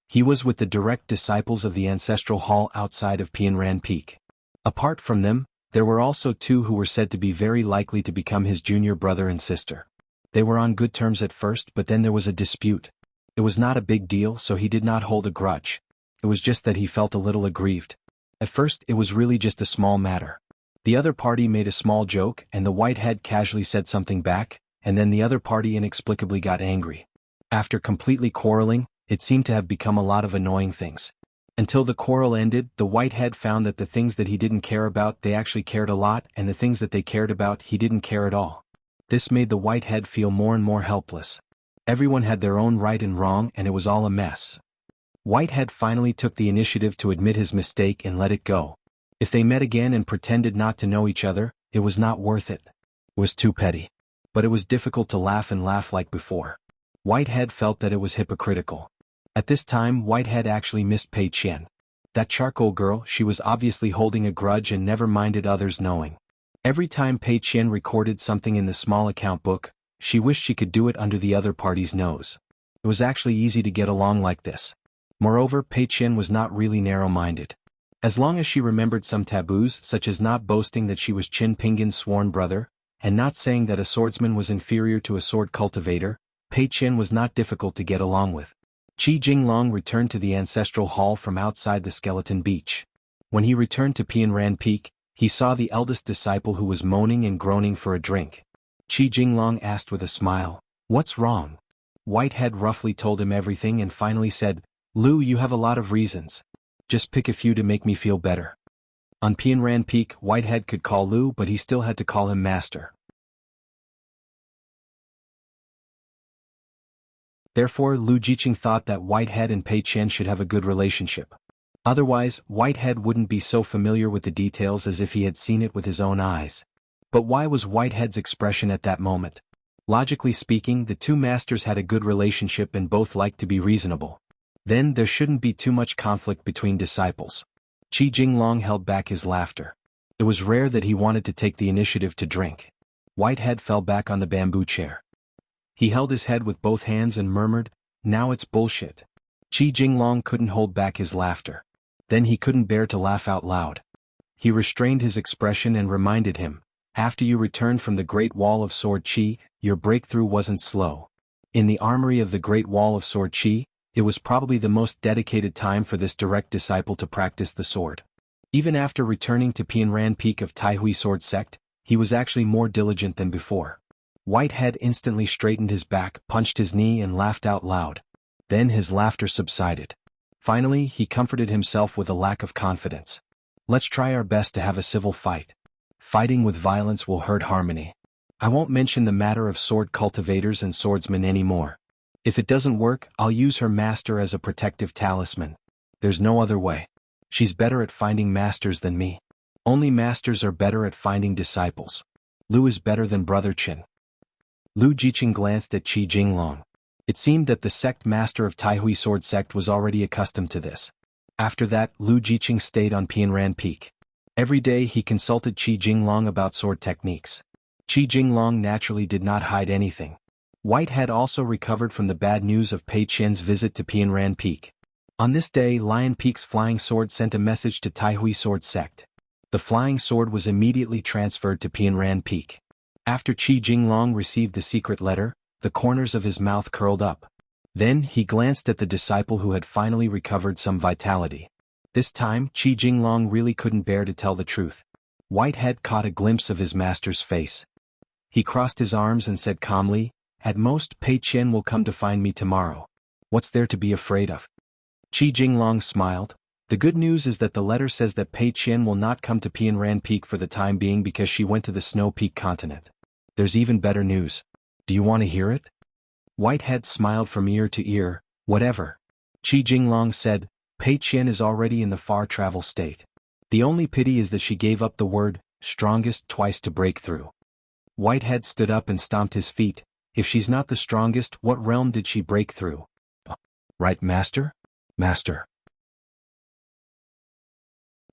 He was with the direct disciples of the ancestral hall outside of Pianran Peak. Apart from them, there were also two who were said to be very likely to become his junior brother and sister. They were on good terms at first, but then there was a dispute. It was not a big deal, so he did not hold a grudge. It was just that he felt a little aggrieved. At first, it was really just a small matter. The other party made a small joke, and the Whitehead casually said something back, and then the other party inexplicably got angry. After completely quarreling, it seemed to have become a lot of annoying things. Until the quarrel ended, the Whitehead found that the things that he didn't care about they actually cared a lot, and the things that they cared about he didn't care at all. This made the Whitehead feel more and more helpless. Everyone had their own right and wrong, and it was all a mess. Whitehead finally took the initiative to admit his mistake and let it go. If they met again and pretended not to know each other, it was not worth it. It was too petty. But it was difficult to laugh and laugh like before. Whitehead felt that it was hypocritical. At this time, Whitehead actually missed Pei Qian. That charcoal girl, she was obviously holding a grudge and never minded others knowing. Every time Pei Qian recorded something in the small account book, she wished she could do it under the other party's nose. It was actually easy to get along like this. Moreover, Pei Qian was not really narrow-minded. As long as she remembered some taboos such as not boasting that she was Qin Pingin's sworn brother, and not saying that a swordsman was inferior to a sword cultivator, Pei Qian was not difficult to get along with. Qi Jinglong returned to the ancestral hall from outside the Skeleton Beach. When he returned to Pianran Peak, he saw the eldest disciple who was moaning and groaning for a drink. Qi Jinglong asked with a smile, "What's wrong?" Whitehead roughly told him everything and finally said, "Lu, you have a lot of reasons. Just pick a few to make me feel better." On Pianran Peak, Whitehead could call Lu, but he still had to call him master. Therefore, Lu Jiqing thought that Whitehead and Pei Qian should have a good relationship. Otherwise, Whitehead wouldn't be so familiar with the details as if he had seen it with his own eyes. But why was Whitehead's expression at that moment? Logically speaking, the two masters had a good relationship and both liked to be reasonable. Then there shouldn't be too much conflict between disciples. Qi Jinglong held back his laughter. It was rare that he wanted to take the initiative to drink. Whitehead fell back on the bamboo chair. He held his head with both hands and murmured, "Now it's bullshit." Qi Jinglong couldn't hold back his laughter. Then he couldn't bear to laugh out loud. He restrained his expression and reminded him, "After you returned from the Great Wall of Sword Qi, your breakthrough wasn't slow. In the armory of the Great Wall of Sword Qi, it was probably the most dedicated time for this direct disciple to practice the sword. Even after returning to Pianran Peak of Taihui Sword Sect, he was actually more diligent than before." Whitehead instantly straightened his back, punched his knee and laughed out loud. Then his laughter subsided. Finally, he comforted himself with a lack of confidence. "Let's try our best to have a civil fight. Fighting with violence will hurt harmony. I won't mention the matter of sword cultivators and swordsmen anymore. If it doesn't work, I'll use her master as a protective talisman. There's no other way. She's better at finding masters than me. Only masters are better at finding disciples. Lu is better than Brother Qin. Lu Jiqing glanced at Qi Jinglong. It seemed that the sect master of Taihui Sword Sect was already accustomed to this. After that, Lu Jiqing stayed on Pianran Peak. Every day he consulted Qi Jinglong about sword techniques. Qi Jinglong naturally did not hide anything. White had also recovered from the bad news of Pei Qian's visit to Pianran Peak. On this day, Lion Peak's flying sword sent a message to Taihui Sword Sect. The flying sword was immediately transferred to Pianran Peak. After Qi Jinglong received the secret letter, the corners of his mouth curled up. Then he glanced at the disciple who had finally recovered some vitality. This time, Qi Jinglong really couldn't bear to tell the truth. Whitehead caught a glimpse of his master's face. He crossed his arms and said calmly, "At most, Pei Qian will come to find me tomorrow. What's there to be afraid of?" Qi Jinglong smiled. "The good news is that the letter says that Pei Qian will not come to Pianran Peak for the time being because she went to the Snow Peak continent. There's even better news. Do you want to hear it?" Whitehead smiled from ear to ear. "Whatever." Qi Jinglong said, "Pei Qian is already in the far travel state. The only pity is that she gave up the word, strongest, twice to break through." Whitehead stood up and stomped his feet. "If she's not the strongest, what realm did she break through?" "Right, Master? Master."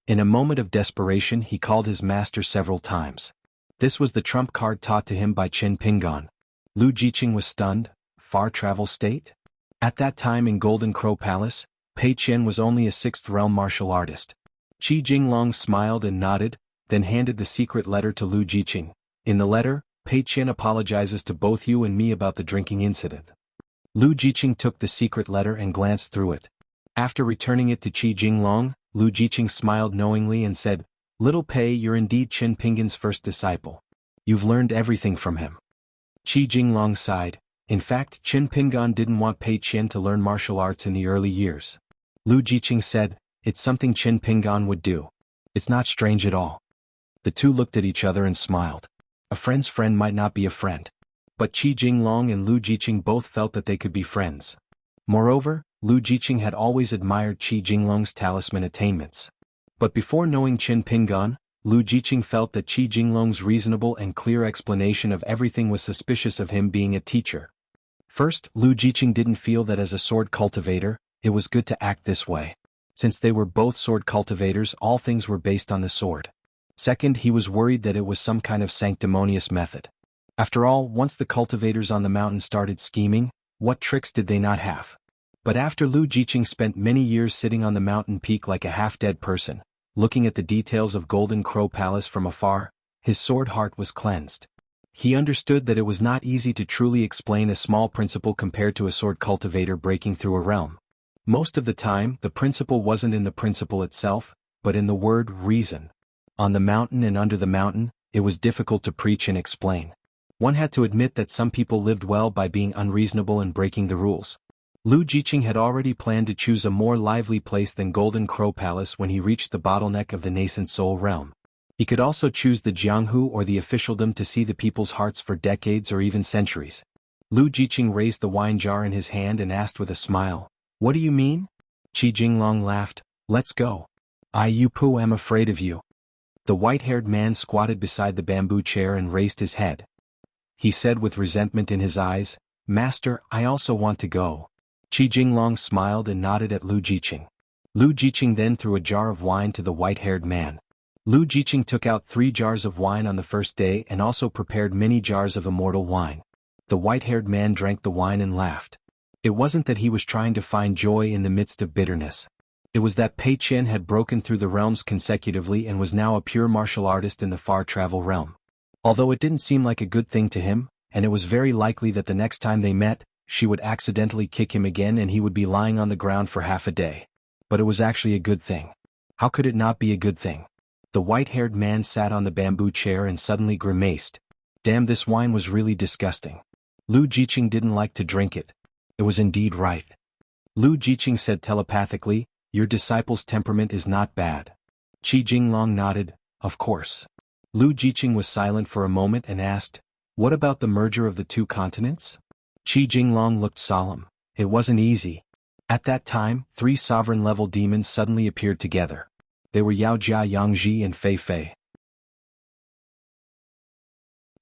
In a moment of desperation he called his master several times. This was the trump card taught to him by Qin Pingon. Lu Jiqing was stunned. Far travel state? At that time in Golden Crow Palace, Pei Qian was only a 6th realm martial artist. Qi Jinglong smiled and nodded, then handed the secret letter to Lu Jiqing. In the letter, Pei Qian apologizes to both you and me about the drinking incident. Lu Jiqing took the secret letter and glanced through it. After returning it to Qi Jinglong, Lu Jiqing smiled knowingly and said, "Little Pei, you're indeed Qin Pingon's first disciple. You've learned everything from him." Qi Jinglong sighed. In fact, Qin Pingon didn't want Pei Qian to learn martial arts in the early years. Lu Jiqing said, "It's something Qin Pingon would do. It's not strange at all." The two looked at each other and smiled. A friend's friend might not be a friend. But Qi Jinglong and Lu Jiqing both felt that they could be friends. Moreover, Lu Jiqing had always admired Qi Jinglong's talisman attainments. But before knowing Qin Pingon, Lu Jiqing felt that Qi Jinglong's reasonable and clear explanation of everything was suspicious of him being a teacher. First, Lu Jiqing didn't feel that as a sword cultivator, it was good to act this way. Since they were both sword cultivators, all things were based on the sword. Second, he was worried that it was some kind of sanctimonious method. After all, once the cultivators on the mountain started scheming, what tricks did they not have? But after Lu Jiqing spent many years sitting on the mountain peak like a half-dead person, looking at the details of Golden Crow Palace from afar, his sword heart was cleansed. He understood that it was not easy to truly explain a small principle compared to a sword cultivator breaking through a realm. Most of the time, the principle wasn't in the principle itself, but in the word reason. On the mountain and under the mountain, it was difficult to preach and explain. One had to admit that some people lived well by being unreasonable and breaking the rules. Lu Jiqing had already planned to choose a more lively place than Golden Crow Palace when he reached the bottleneck of the nascent soul realm. He could also choose the Jianghu or the officialdom to see the people's hearts for decades or even centuries. Lu Jiqing raised the wine jar in his hand and asked with a smile, "What do you mean?" Qi Jinglong laughed, "Let's go. You Pu am afraid of you." The white-haired man squatted beside the bamboo chair and raised his head. He said with resentment in his eyes, "Master, I also want to go." Qi Jinglong smiled and nodded at Lu Jiqing. Lu Jiqing then threw a jar of wine to the white-haired man. Lu Jiqing took out 3 jars of wine on the first day and also prepared many jars of immortal wine. The white-haired man drank the wine and laughed. It wasn't that he was trying to find joy in the midst of bitterness. It was that Pei Qian had broken through the realms consecutively and was now a pure martial artist in the far travel realm. Although it didn't seem like a good thing to him, and it was very likely that the next time they met, she would accidentally kick him again and he would be lying on the ground for half a day. But it was actually a good thing. How could it not be a good thing? The white-haired man sat on the bamboo chair and suddenly grimaced. Damn, this wine was really disgusting. Lu Jiqing didn't like to drink it. It was indeed right. Lu Jiqing said telepathically, "Your disciple's temperament is not bad." Qi Jinglong nodded, "Of course." Lu Jiqing was silent for a moment and asked, "What about the merger of the 2 continents?" Qi Jinglong looked solemn. It wasn't easy. At that time, 3 sovereign-level demons suddenly appeared together. They were Yao Jia Yangji and Fei Fei.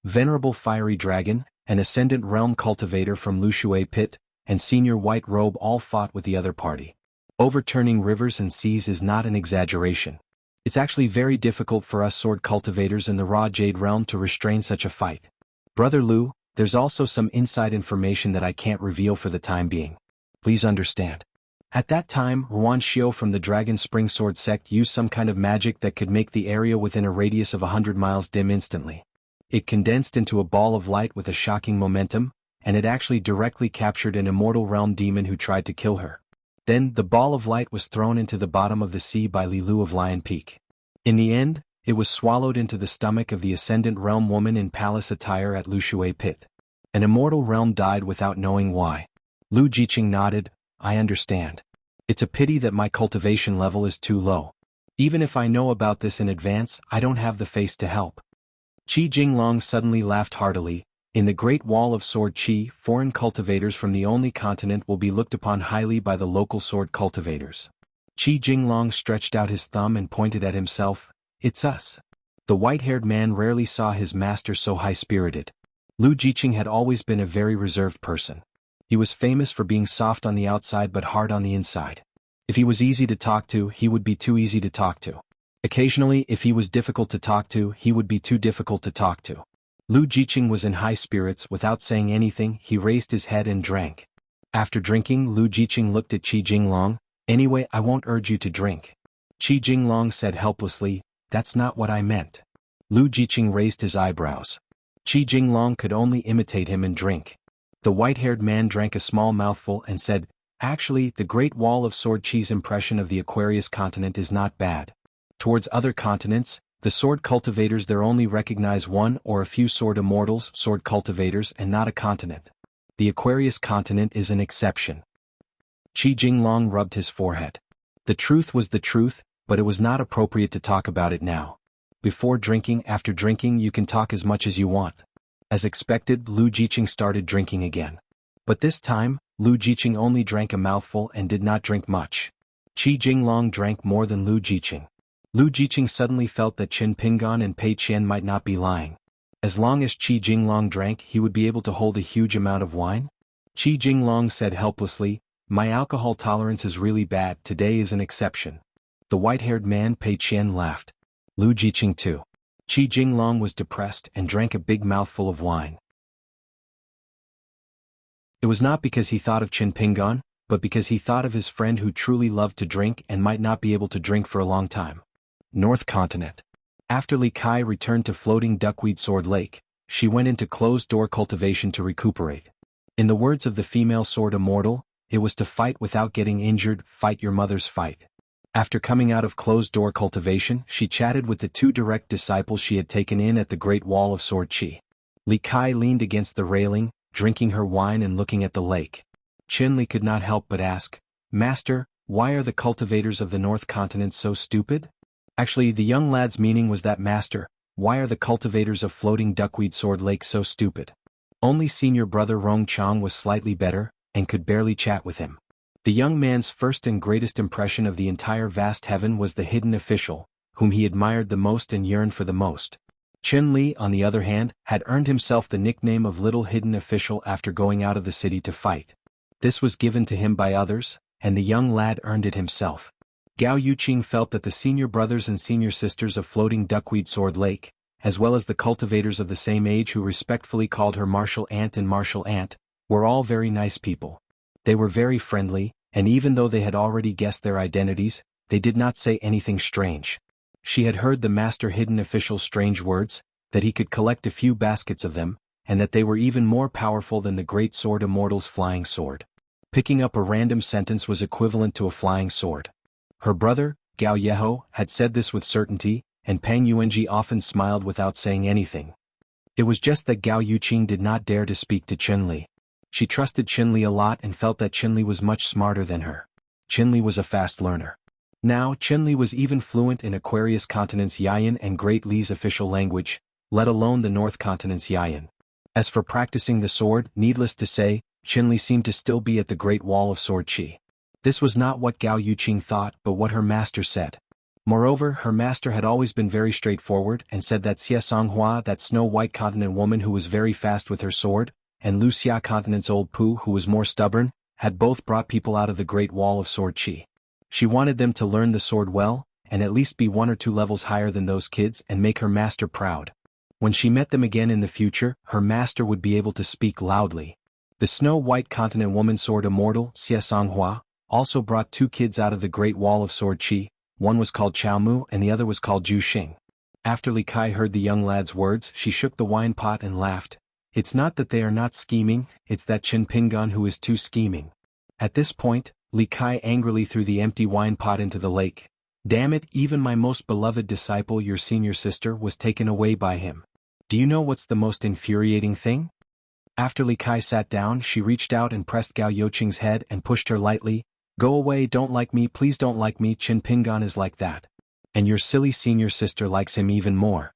Venerable Fiery Dragon, an Ascendant Realm cultivator from Lushui Pit, and Senior White Robe all fought with the other party. Overturning rivers and seas is not an exaggeration. It's actually very difficult for us sword cultivators in the Raw Jade Realm to restrain such a fight. Brother Lu, there's also some inside information that I can't reveal for the time being. Please understand. At that time, Ruan Xiao from the Dragon Spring Sword sect used some kind of magic that could make the area within a radius of 100 miles dim instantly. It condensed into a ball of light with a shocking momentum, and it actually directly captured an immortal realm demon who tried to kill her. Then, the ball of light was thrown into the bottom of the sea by Li Lu of Lion Peak. In the end, it was swallowed into the stomach of the Ascendant Realm woman in palace attire at Lushui Pit. An immortal realm died without knowing why. Lu Jiqing nodded. I understand. It's a pity that my cultivation level is too low. Even if I know about this in advance, I don't have the face to help. Qi Jinglong suddenly laughed heartily. In the Great Wall of Sword Qi, foreign cultivators from the only continent will be looked upon highly by the local sword cultivators. Qi Jinglong stretched out his thumb and pointed at himself. It's us. The white-haired man rarely saw his master so high-spirited. Lu Jiqing had always been a very reserved person. He was famous for being soft on the outside but hard on the inside. If he was easy to talk to, he would be too easy to talk to. Occasionally, if he was difficult to talk to, he would be too difficult to talk to. Lu Jiqing was in high spirits. Without saying anything, he raised his head and drank. After drinking, Lu Jiqing looked at Qi Jinglong. Anyway, I won't urge you to drink. Qi Jinglong said helplessly, that's not what I meant. Lu Jiqing raised his eyebrows. Qi Jinglong could only imitate him and drink. The white-haired man drank a small mouthful and said, actually, the Great Wall of Sword Qi's impression of the Aquarius continent is not bad. Towards other continents, the sword cultivators there only recognize one or a few sword immortals, sword cultivators, and not a continent. The Aquarius continent is an exception. Qi Jinglong rubbed his forehead. The truth was the truth, but it was not appropriate to talk about it now. Before drinking, after drinking, you can talk as much as you want. As expected, Lu Jiqing started drinking again. But this time, Lu Jiqing only drank a mouthful and did not drink much. Qi Jinglong drank more than Lu Jiqing. Lu Jiqing suddenly felt that Qin Pingon and Pei Qian might not be lying. As long as Qi Jinglong drank, he would be able to hold a huge amount of wine? Qi Jinglong said helplessly, my alcohol tolerance is really bad, today is an exception. The white-haired man Pei Qian laughed. Lu Jiqing too. Qi Jinglong was depressed and drank a big mouthful of wine. It was not because he thought of Qin Pingon, but because he thought of his friend who truly loved to drink and might not be able to drink for a long time. North Continent. After Li Kai returned to floating Duckweed Sword Lake, she went into closed-door cultivation to recuperate. In the words of the female sword immortal, it was to fight without getting injured, fight your mother's fight. After coming out of closed-door cultivation, she chatted with the 2 direct disciples she had taken in at the Great Wall of Sword Qi. Li Kai leaned against the railing, drinking her wine and looking at the lake. Qin Li could not help but ask, Master, why are the cultivators of the North Continent so stupid? Actually, the young lad's meaning was that, Master, why are the cultivators of floating Duckweed Sword Lake so stupid? Only senior brother Rong Chong was slightly better, and could barely chat with him. The young man's first and greatest impression of the entire vast heaven was the hidden official, whom he admired the most and yearned for the most. Qin Li, on the other hand, had earned himself the nickname of Little Hidden Official after going out of the city to fight. This was given to him by others, and the young lad earned it himself. Gao Yuqing felt that the senior brothers and senior sisters of floating Duckweed Sword Lake, as well as the cultivators of the same age who respectfully called her Martial Aunt and Martial Aunt, were all very nice people. They were very friendly, and even though they had already guessed their identities, they did not say anything strange. She had heard the master hidden official's strange words, that he could collect a few baskets of them, and that they were even more powerful than the great sword immortal's flying sword. Picking up a random sentence was equivalent to a flying sword. Her brother, Gao Yeho, had said this with certainty, and Pang Yuanji often smiled without saying anything. It was just that Gao Yuqing did not dare to speak to Qin Li. She trusted Qin Li a lot and felt that Qin Li was much smarter than her. Qin Li was a fast learner. Now, Qin Li was even fluent in Aquarius Continent's Yayan and Great Li's official language, let alone the North Continent's Yayan. As for practicing the sword, needless to say, Qinli seemed to still be at the Great Wall of Sword Qi. This was not what Gao Yuqing thought but what her master said. Moreover, her master had always been very straightforward and said that Xie Songhua, that Snow-White Continent woman who was very fast with her sword, and Lu Xia Continent's old Pu who was more stubborn, had both brought people out of the Great Wall of Sword Qi. She wanted them to learn the sword well, and at least be 1 or 2 levels higher than those kids and make her master proud. When she met them again in the future, her master would be able to speak loudly. The Snow-White Continent woman sword immortal, Xie Songhua, also brought 2 kids out of the Great Wall of Sword Qi. One was called Chao Mu and the other was called Zhu Xing. After Li Kai heard the young lad's words, she shook the wine pot and laughed. It's not that they are not scheming, it's that Qin Pingan who is too scheming. At this point, Li Kai angrily threw the empty wine pot into the lake. Damn it, even my most beloved disciple, your senior sister, was taken away by him. Do you know what's the most infuriating thing? After Li Kai sat down, she reached out and pressed Gao Youqing's head and pushed her lightly. Go away, don't like me, please don't like me, Qin Pingan is like that. And your silly senior sister likes him even more.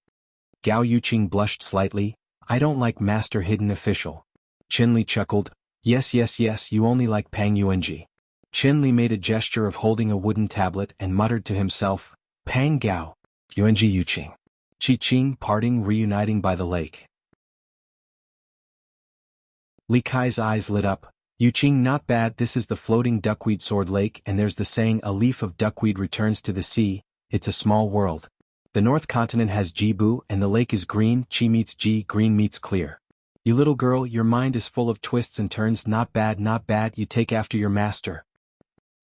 Gao Yuqing blushed slightly. I don't like Master Hidden Official. Qinli chuckled. Yes, you only like Pang Yuanji. Qinli made a gesture of holding a wooden tablet and muttered to himself, Pang Gao, Yuanji Yuqing. Qi-Qing parting reuniting by the lake. Li Kai's eyes lit up. Yuqing, not bad, this is the floating duckweed sword lake and there's the saying a leaf of duckweed returns to the sea, it's a small world. The North Continent has Jibu and the lake is green, Qi meets Ji, green meets clear. You little girl, your mind is full of twists and turns, not bad, you take after your master.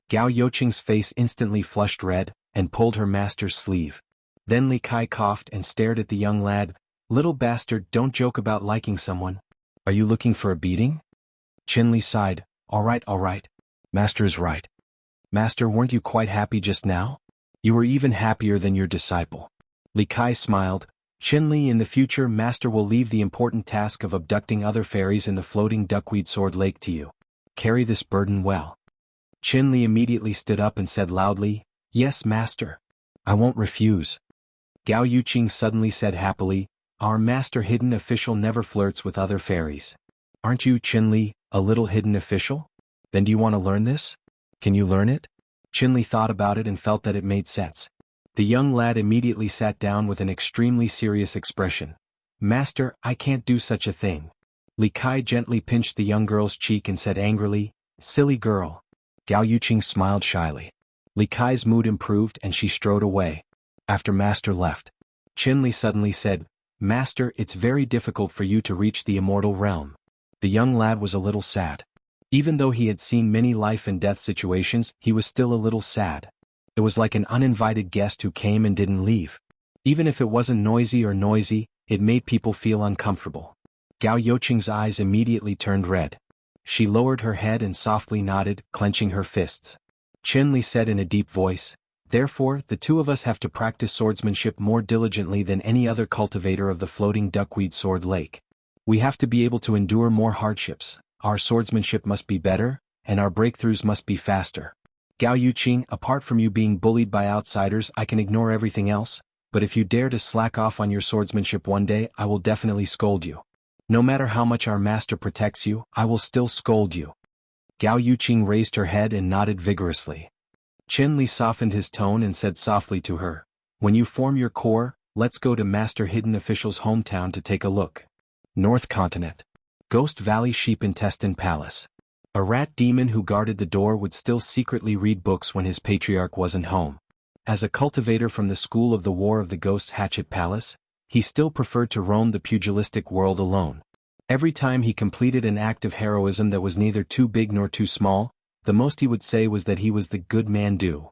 Gao Youqing's face instantly flushed red, and pulled her master's sleeve. Then Li Kai coughed and stared at the young lad. Little bastard, don't joke about liking someone. Are you looking for a beating? Qinli sighed. All right. Master is right. Master, weren't you quite happy just now? You were even happier than your disciple. Li Kai smiled. Qinli, in the future, Master will leave the important task of abducting other fairies in the floating duckweed sword lake to you. Carry this burden well. Qinli immediately stood up and said loudly, Yes, Master. I won't refuse. Gao Yuqing suddenly said happily, Our Master Hidden Official never flirts with other fairies. Aren't you, Qinli, a little hidden official? Then do you want to learn this? Can you learn it? Qinli thought about it and felt that it made sense. The young lad immediately sat down with an extremely serious expression. Master, I can't do such a thing. Li Kai gently pinched the young girl's cheek and said angrily, Silly girl. Gao Yuqing smiled shyly. Li Kai's mood improved and she strode away. After Master left, Qinli suddenly said, Master, it's very difficult for you to reach the immortal realm. The young lad was a little sad. Even though he had seen many life and death situations, he was still a little sad. It was like an uninvited guest who came and didn't leave. Even if it wasn't noisy, it made people feel uncomfortable. Gao Youqing's eyes immediately turned red. She lowered her head and softly nodded, clenching her fists. Qinli said in a deep voice, Therefore, the 2 of us have to practice swordsmanship more diligently than any other cultivator of the floating duckweed sword lake. We have to be able to endure more hardships, our swordsmanship must be better, and our breakthroughs must be faster. Gao Yuqing, apart from you being bullied by outsiders, I can ignore everything else, but if you dare to slack off on your swordsmanship one day, I will definitely scold you. No matter how much our master protects you, I will still scold you. Gao Yuqing raised her head and nodded vigorously. Qinli softened his tone and said softly to her, When you form your core, let's go to Master Hidden Official's hometown to take a look. North Continent. Ghost Valley Sheep Intestine Palace. A rat demon who guarded the door would still secretly read books when his patriarch wasn't home. As a cultivator from the school of the War of the Ghosts Hatchet Palace, he still preferred to roam the pugilistic world alone. Every time he completed an act of heroism that was neither too big nor too small, the most he would say was that he was the good man do.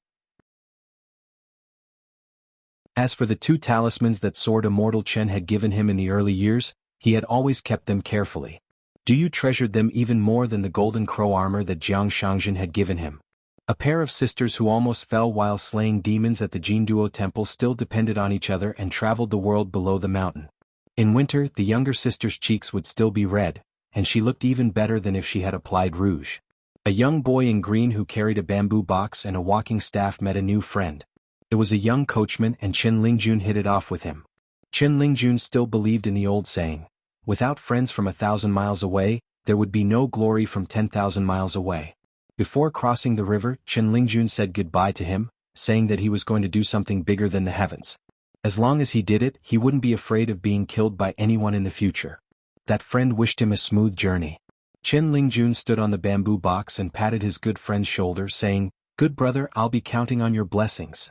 As for the 2 talismans that Sword Immortal Chen had given him in the early years, he had always kept them carefully. Du treasured them even more than the golden crow armor that Jiang Shangjin had given him. A pair of sisters who almost fell while slaying demons at the Jinduo Temple still depended on each other and traveled the world below the mountain. In winter, the younger sister's cheeks would still be red, and she looked even better than if she had applied rouge. A young boy in green who carried a bamboo box and a walking staff met a new friend. It was a young coachman and Chen Lingjun hit it off with him. Chen Lingjun still believed in the old saying, without friends from 1,000 miles away, there would be no glory from 10,000 miles away. Before crossing the river, Chen Lingjun said goodbye to him, saying that he was going to do something bigger than the heavens. As long as he did it, he wouldn't be afraid of being killed by anyone in the future. That friend wished him a smooth journey. Chen Lingjun stood on the bamboo box and patted his good friend's shoulder, saying, "Good brother, I'll be counting on your blessings."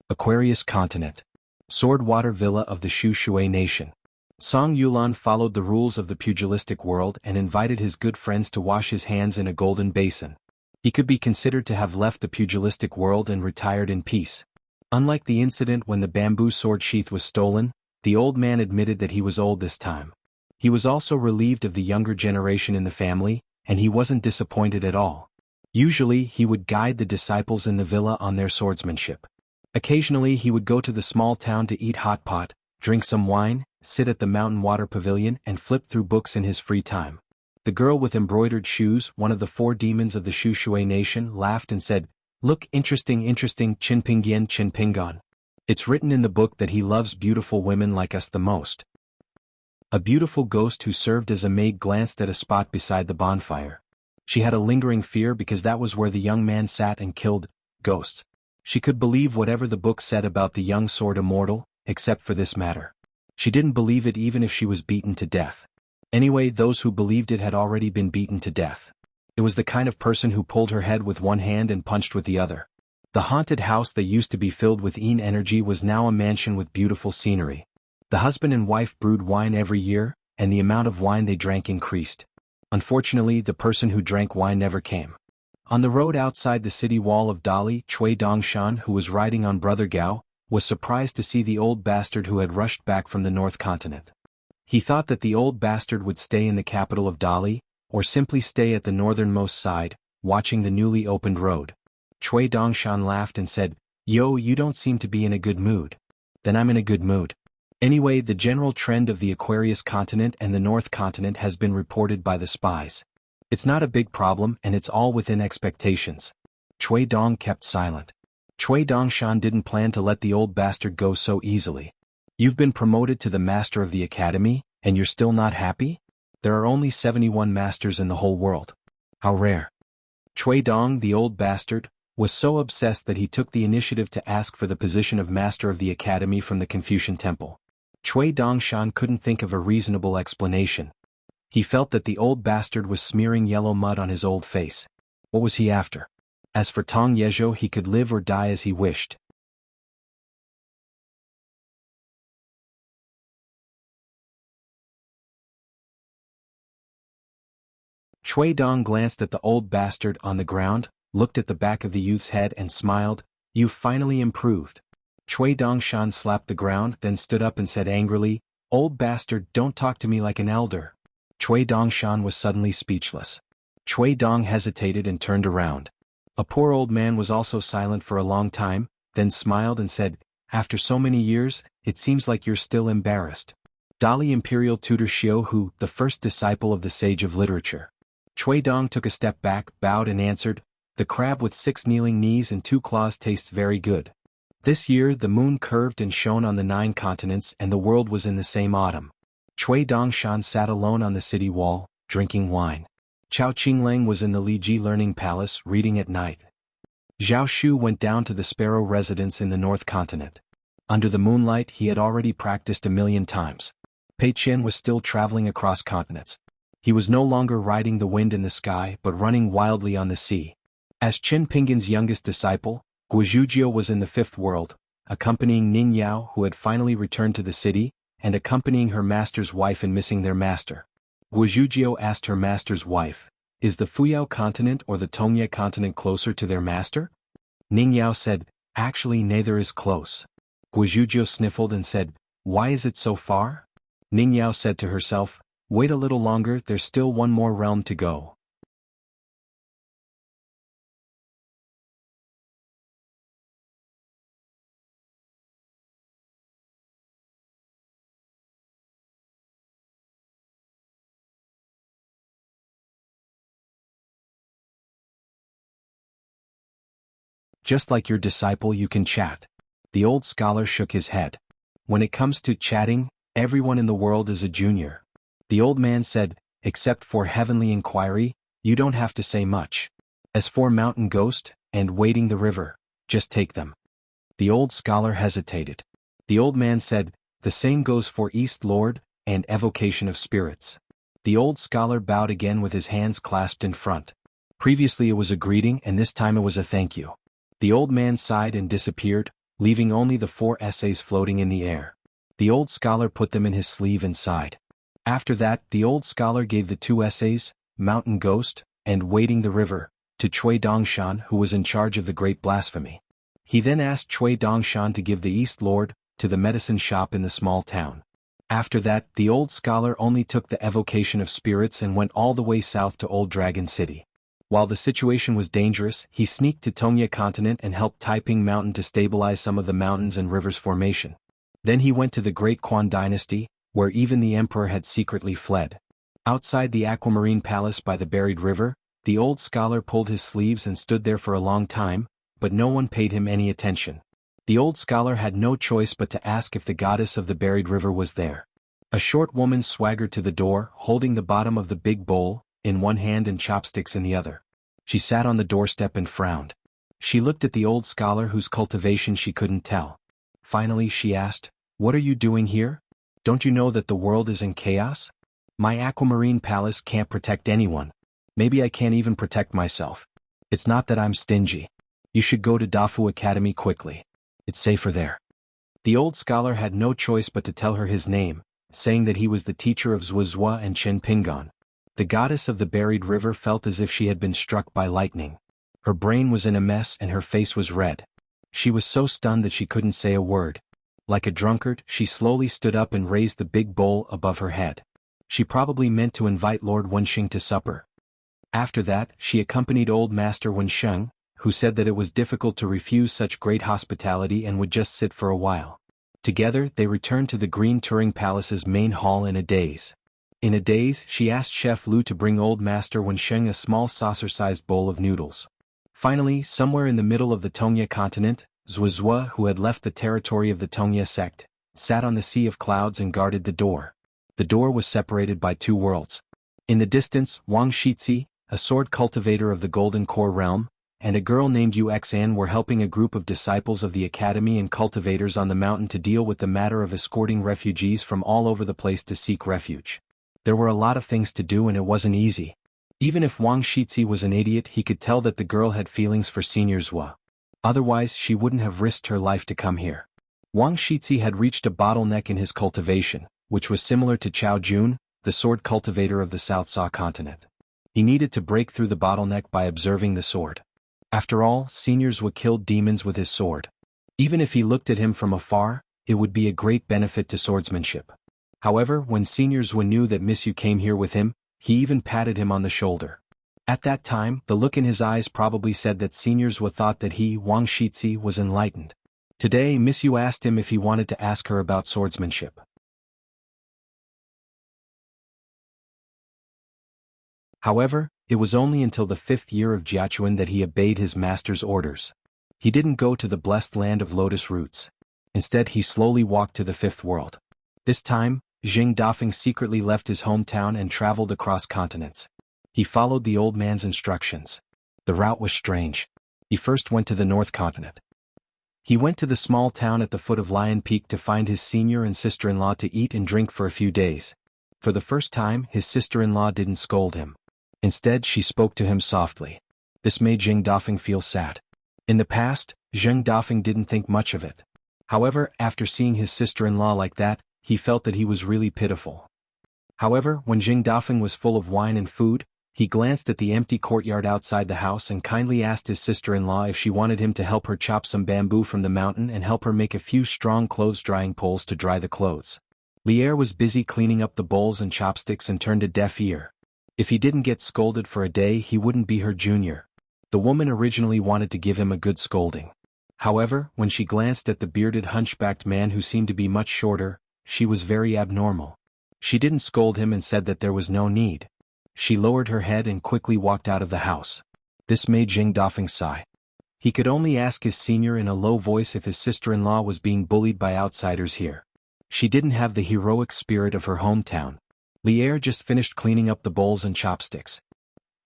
Aquarius Continent. Sword Water Villa of the Shu Shui Nation. Song Yulan followed the rules of the pugilistic world and invited his good friends to wash his hands in a golden basin. He could be considered to have left the pugilistic world and retired in peace. Unlike the incident when the bamboo sword sheath was stolen, the old man admitted that he was old this time. He was also relieved of the younger generation in the family, and he wasn't disappointed at all. Usually he would guide the disciples in the villa on their swordsmanship. Occasionally he would go to the small town to eat hot pot, drink some wine, sit at the mountain water pavilion and flip through books in his free time. The girl with embroidered shoes, one of the 4 demons of the Shu Shui nation, laughed and said, "Look, interesting, Qin Pingyan Qin Pingon. It's written in the book that he loves beautiful women like us the most." A beautiful ghost who served as a maid glanced at a spot beside the bonfire. She had a lingering fear because that was where the young man sat and killed ghosts. She could believe whatever the book said about the young sword immortal, except for this matter. She didn't believe it even if she was beaten to death. Anyway, those who believed it had already been beaten to death. It was the kind of person who pulled her head with one hand and punched with the other. The haunted house that used to be filled with Yin energy was now a mansion with beautiful scenery. The husband and wife brewed wine every year, and the amount of wine they drank increased. Unfortunately, the person who drank wine never came. On the road outside the city wall of Dali, Cui Dongshan, who was riding on Brother Gao, was surprised to see the old bastard who had rushed back from the North Continent. He thought that the old bastard would stay in the capital of Dali, or simply stay at the northernmost side, watching the newly opened road. Cui Dongshan laughed and said, "Yo, you don't seem to be in a good mood." "Then I'm in a good mood." Anyway, the general trend of the Aquarius continent and the North Continent has been reported by the spies. It's not a big problem and it's all within expectations. Cui Dong kept silent. Cui Dongshan didn't plan to let the old bastard go so easily. "You've been promoted to the master of the academy, and you're still not happy? There are only 71 masters in the whole world. How rare." Cui Dong, the old bastard, was so obsessed that he took the initiative to ask for the position of master of the academy from the Confucian temple. Cui Dongshan couldn't think of a reasonable explanation. He felt that the old bastard was smearing yellow mud on his old face. What was he after? As for Tong Yezhou, he could live or die as he wished. Cui Dong glanced at the old bastard on the ground, looked at the back of the youth's head and smiled. "You've finally improved." Cui Dongshan slapped the ground, then stood up and said angrily, "Old bastard, don't talk to me like an elder." Cui Dongshan was suddenly speechless. Cui Dong hesitated and turned around. A poor old man was also silent for a long time, then smiled and said, "After so many years, it seems like you're still embarrassed." Dali Imperial Tutor Xiao Hu, the first disciple of the sage of literature. Cui Dong took a step back, bowed and answered, "The crab with 6 kneeling knees and 2 claws tastes very good." This year the moon curved and shone on the 9 continents and the world was in the same autumn. Cui Dongshan sat alone on the city wall, drinking wine. Chao Qinglang was in the Liji Learning Palace reading at night. Zhao Shu went down to the Sparrow residence in the North Continent. Under the moonlight he had already practiced 1,000,000 times. Pei Qian was still traveling across continents. He was no longer riding the wind in the sky but running wildly on the sea. As Qin Pingyan's youngest disciple, Guizhuzhou was in the 5th world, accompanying Ning Yao who had finally returned to the city, and accompanying her master's wife in missing their master. Guizhuzhou asked her master's wife, "Is the Fuyao continent or the Tongye continent closer to their master?" Ning Yao said, "Actually neither is close." Guizhuzhou sniffled and said, "Why is it so far?" Ning Yao said to herself, "Wait a little longer, there's still one more realm to go." Just like your disciple you can chat. The old scholar shook his head. When it comes to chatting, everyone in the world is a junior. The old man said, except for heavenly inquiry, you don't have to say much. As for mountain ghost, and wading the river, just take them. The old scholar hesitated. The old man said, the same goes for East Lord, and evocation of spirits. The old scholar bowed again with his hands clasped in front. Previously it was a greeting and this time it was a thank you. The old man sighed and disappeared, leaving only the 4 essays floating in the air. The old scholar put them in his sleeve and sighed. After that, the old scholar gave the 2 essays, Mountain Ghost, and Wading the River, to Chui Dongshan, who was in charge of the Great Blasphemy. He then asked Chui Dongshan to give the East Lord, to the medicine shop in the small town. After that, the old scholar only took the evocation of spirits and went all the way south to Old Dragon City. While the situation was dangerous, he sneaked to Tongya continent and helped Taiping Mountain to stabilize some of the mountains and rivers formation. Then he went to the Great Quan dynasty, where even the emperor had secretly fled. Outside the aquamarine palace by the buried river, the old scholar pulled his sleeves and stood there for a long time, but no one paid him any attention. The old scholar had no choice but to ask if the goddess of the buried river was there. A short woman swaggered to the door, holding the bottom of the big bowl, in one hand and chopsticks in the other. She sat on the doorstep and frowned. She looked at the old scholar whose cultivation she couldn't tell. Finally she asked, "What are you doing here? Don't you know that the world is in chaos? My aquamarine palace can't protect anyone. Maybe I can't even protect myself. It's not that I'm stingy. You should go to Dafu Academy quickly. It's safer there." The old scholar had no choice but to tell her his name, saying that he was the teacher of Zuozua and Chen Pingon. The goddess of the buried river felt as if she had been struck by lightning. Her brain was in a mess and her face was red. She was so stunned that she couldn't say a word. Like a drunkard, she slowly stood up and raised the big bowl above her head. She probably meant to invite Lord Wenxing to supper. After that, she accompanied Old Master Wensheng, who said that it was difficult to refuse such great hospitality and would just sit for a while. Together, they returned to the Green Turing Palace's main hall in a daze. In a daze, she asked Chef Lu to bring Old Master Wensheng a small saucer-sized bowl of noodles. Finally, somewhere in the middle of the Tongya continent, Zuozua, who had left the territory of the Tongya sect, sat on the sea of clouds and guarded the door. The door was separated by 2 worlds. In the distance, Wang Shizi, a sword cultivator of the Golden Core realm, and a girl named Yu Xan were helping a group of disciples of the academy and cultivators on the mountain to deal with the matter of escorting refugees from all over the place to seek refuge. There were a lot of things to do and it wasn't easy. Even if Wang Shizi was an idiot, he could tell that the girl had feelings for Senior Zhua. Otherwise, she wouldn't have risked her life to come here. Wang Shizi had reached a bottleneck in his cultivation, which was similar to Chao Jun, the sword cultivator of the South Sa continent. He needed to break through the bottleneck by observing the sword. After all, Senior Zhua killed demons with his sword. Even if he looked at him from afar, it would be a great benefit to swordsmanship. However, when Senior Zhua knew that Miss Yu came here with him, he even patted him on the shoulder. At that time, the look in his eyes probably said that Senior Zhua thought that he, Wang Shizi, was enlightened. Today, Miss Yu asked him if he wanted to ask her about swordsmanship. However, it was only until the 5th year of Jiachuan that he obeyed his master's orders. He didn't go to the blessed land of lotus roots. Instead, he slowly walked to the 5th world. This time, Jing Dafeng secretly left his hometown and traveled across continents. He followed the old man's instructions. The route was strange. He first went to the North Continent. He went to the small town at the foot of Lion Peak to find his senior and sister-in-law to eat and drink for a few days. For the first time, his sister-in-law didn't scold him. Instead, she spoke to him softly. This made Jing Dafeng feel sad. In the past, Jing Dafeng didn't think much of it. However, after seeing his sister-in-law like that, he felt that he was really pitiful. However, when Jing Dafeng was full of wine and food, he glanced at the empty courtyard outside the house and kindly asked his sister-in-law if she wanted him to help her chop some bamboo from the mountain and help her make a few strong clothes-drying poles to dry the clothes. Lier was busy cleaning up the bowls and chopsticks and turned a deaf ear. If he didn't get scolded for a day, he wouldn't be her junior. The woman originally wanted to give him a good scolding. However, when she glanced at the bearded hunchbacked man who seemed to be much shorter, she was very abnormal. She didn't scold him and said that there was no need. She lowered her head and quickly walked out of the house. This made Jing Dafeng sigh. He could only ask his senior in a low voice if his sister-in-law was being bullied by outsiders here. She didn't have the heroic spirit of her hometown. Lier just finished cleaning up the bowls and chopsticks.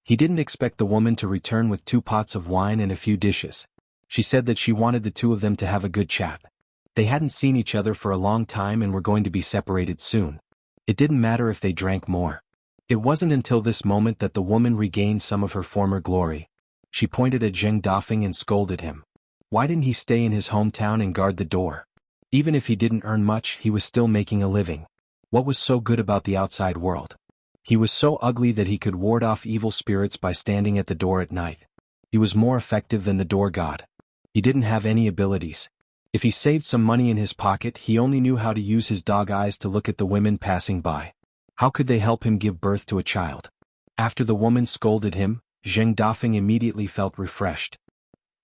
He didn't expect the woman to return with 2 pots of wine and a few dishes. She said that she wanted the two of them to have a good chat. They hadn't seen each other for a long time and were going to be separated soon. It didn't matter if they drank more. It wasn't until this moment that the woman regained some of her former glory. She pointed at Zheng Dafeng and scolded him. Why didn't he stay in his hometown and guard the door? Even if he didn't earn much, he was still making a living. What was so good about the outside world? He was so ugly that he could ward off evil spirits by standing at the door at night. He was more effective than the door god. He didn't have any abilities. If he saved some money in his pocket, he only knew how to use his dog eyes to look at the women passing by. How could they help him give birth to a child? After the woman scolded him, Zheng Dafeng immediately felt refreshed.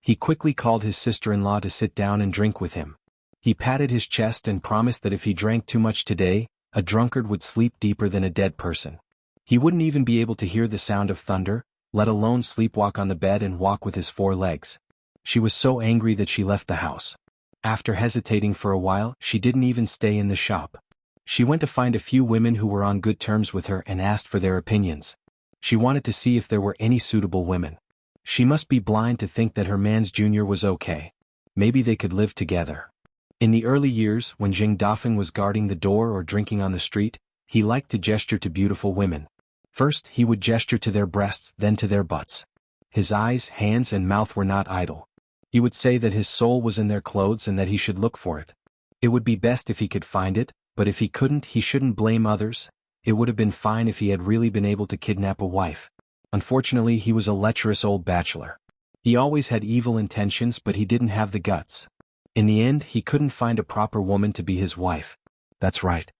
He quickly called his sister-in-law to sit down and drink with him. He patted his chest and promised that if he drank too much today, a drunkard would sleep deeper than a dead person. He wouldn't even be able to hear the sound of thunder, let alone sleepwalk on the bed and walk with his 4 legs. She was so angry that she left the house. After hesitating for a while, she didn't even stay in the shop. She went to find a few women who were on good terms with her and asked for their opinions. She wanted to see if there were any suitable women. She must be blind to think that her man's junior was okay. Maybe they could live together. In the early years, when Zheng Dafeng was guarding the door or drinking on the street, he liked to gesture to beautiful women. First, he would gesture to their breasts, then to their butts. His eyes, hands, and mouth were not idle. He would say that his soul was in their clothes and that he should look for it. It would be best if he could find it, but if he couldn't, he shouldn't blame others. It would have been fine if he had really been able to kidnap a wife. Unfortunately, he was a lecherous old bachelor. He always had evil intentions, but he didn't have the guts. In the end, he couldn't find a proper woman to be his wife. That's right.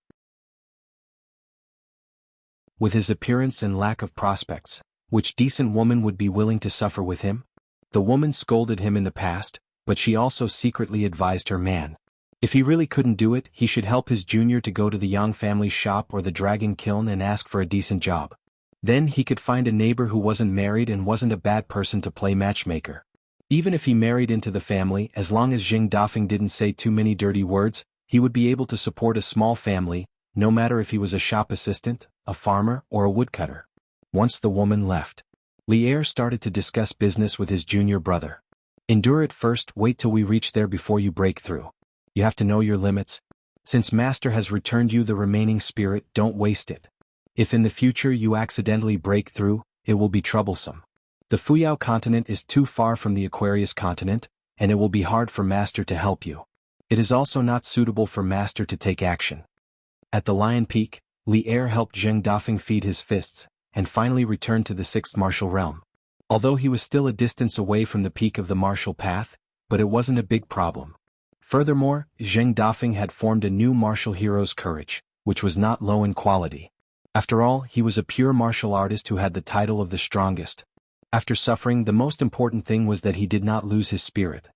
With his appearance and lack of prospects, which decent woman would be willing to suffer with him? The woman scolded him in the past, but she also secretly advised her man. If he really couldn't do it, he should help his junior to go to the Yang family's shop or the dragon kiln and ask for a decent job. Then he could find a neighbor who wasn't married and wasn't a bad person to play matchmaker. Even if he married into the family, as long as Zheng Dafeng didn't say too many dirty words, he would be able to support a small family, no matter if he was a shop assistant, a farmer, or a woodcutter. Once the woman left, Lier started to discuss business with his junior brother. Endure at first, wait till we reach there before you break through. You have to know your limits. Since Master has returned you the remaining spirit, don't waste it. If in the future you accidentally break through, it will be troublesome. The Fuyao continent is too far from the Aquarius continent, and it will be hard for Master to help you. It is also not suitable for Master to take action. At the Lion Peak, Lier helped Zheng Dafeng feed his fists, and finally returned to the 6th martial realm. Although he was still a distance away from the peak of the martial path, but it wasn't a big problem. Furthermore, Zheng Dafeng had formed a new martial hero's courage, which was not low in quality. After all, he was a pure martial artist who had the title of the strongest. After suffering, the most important thing was that he did not lose his spirit.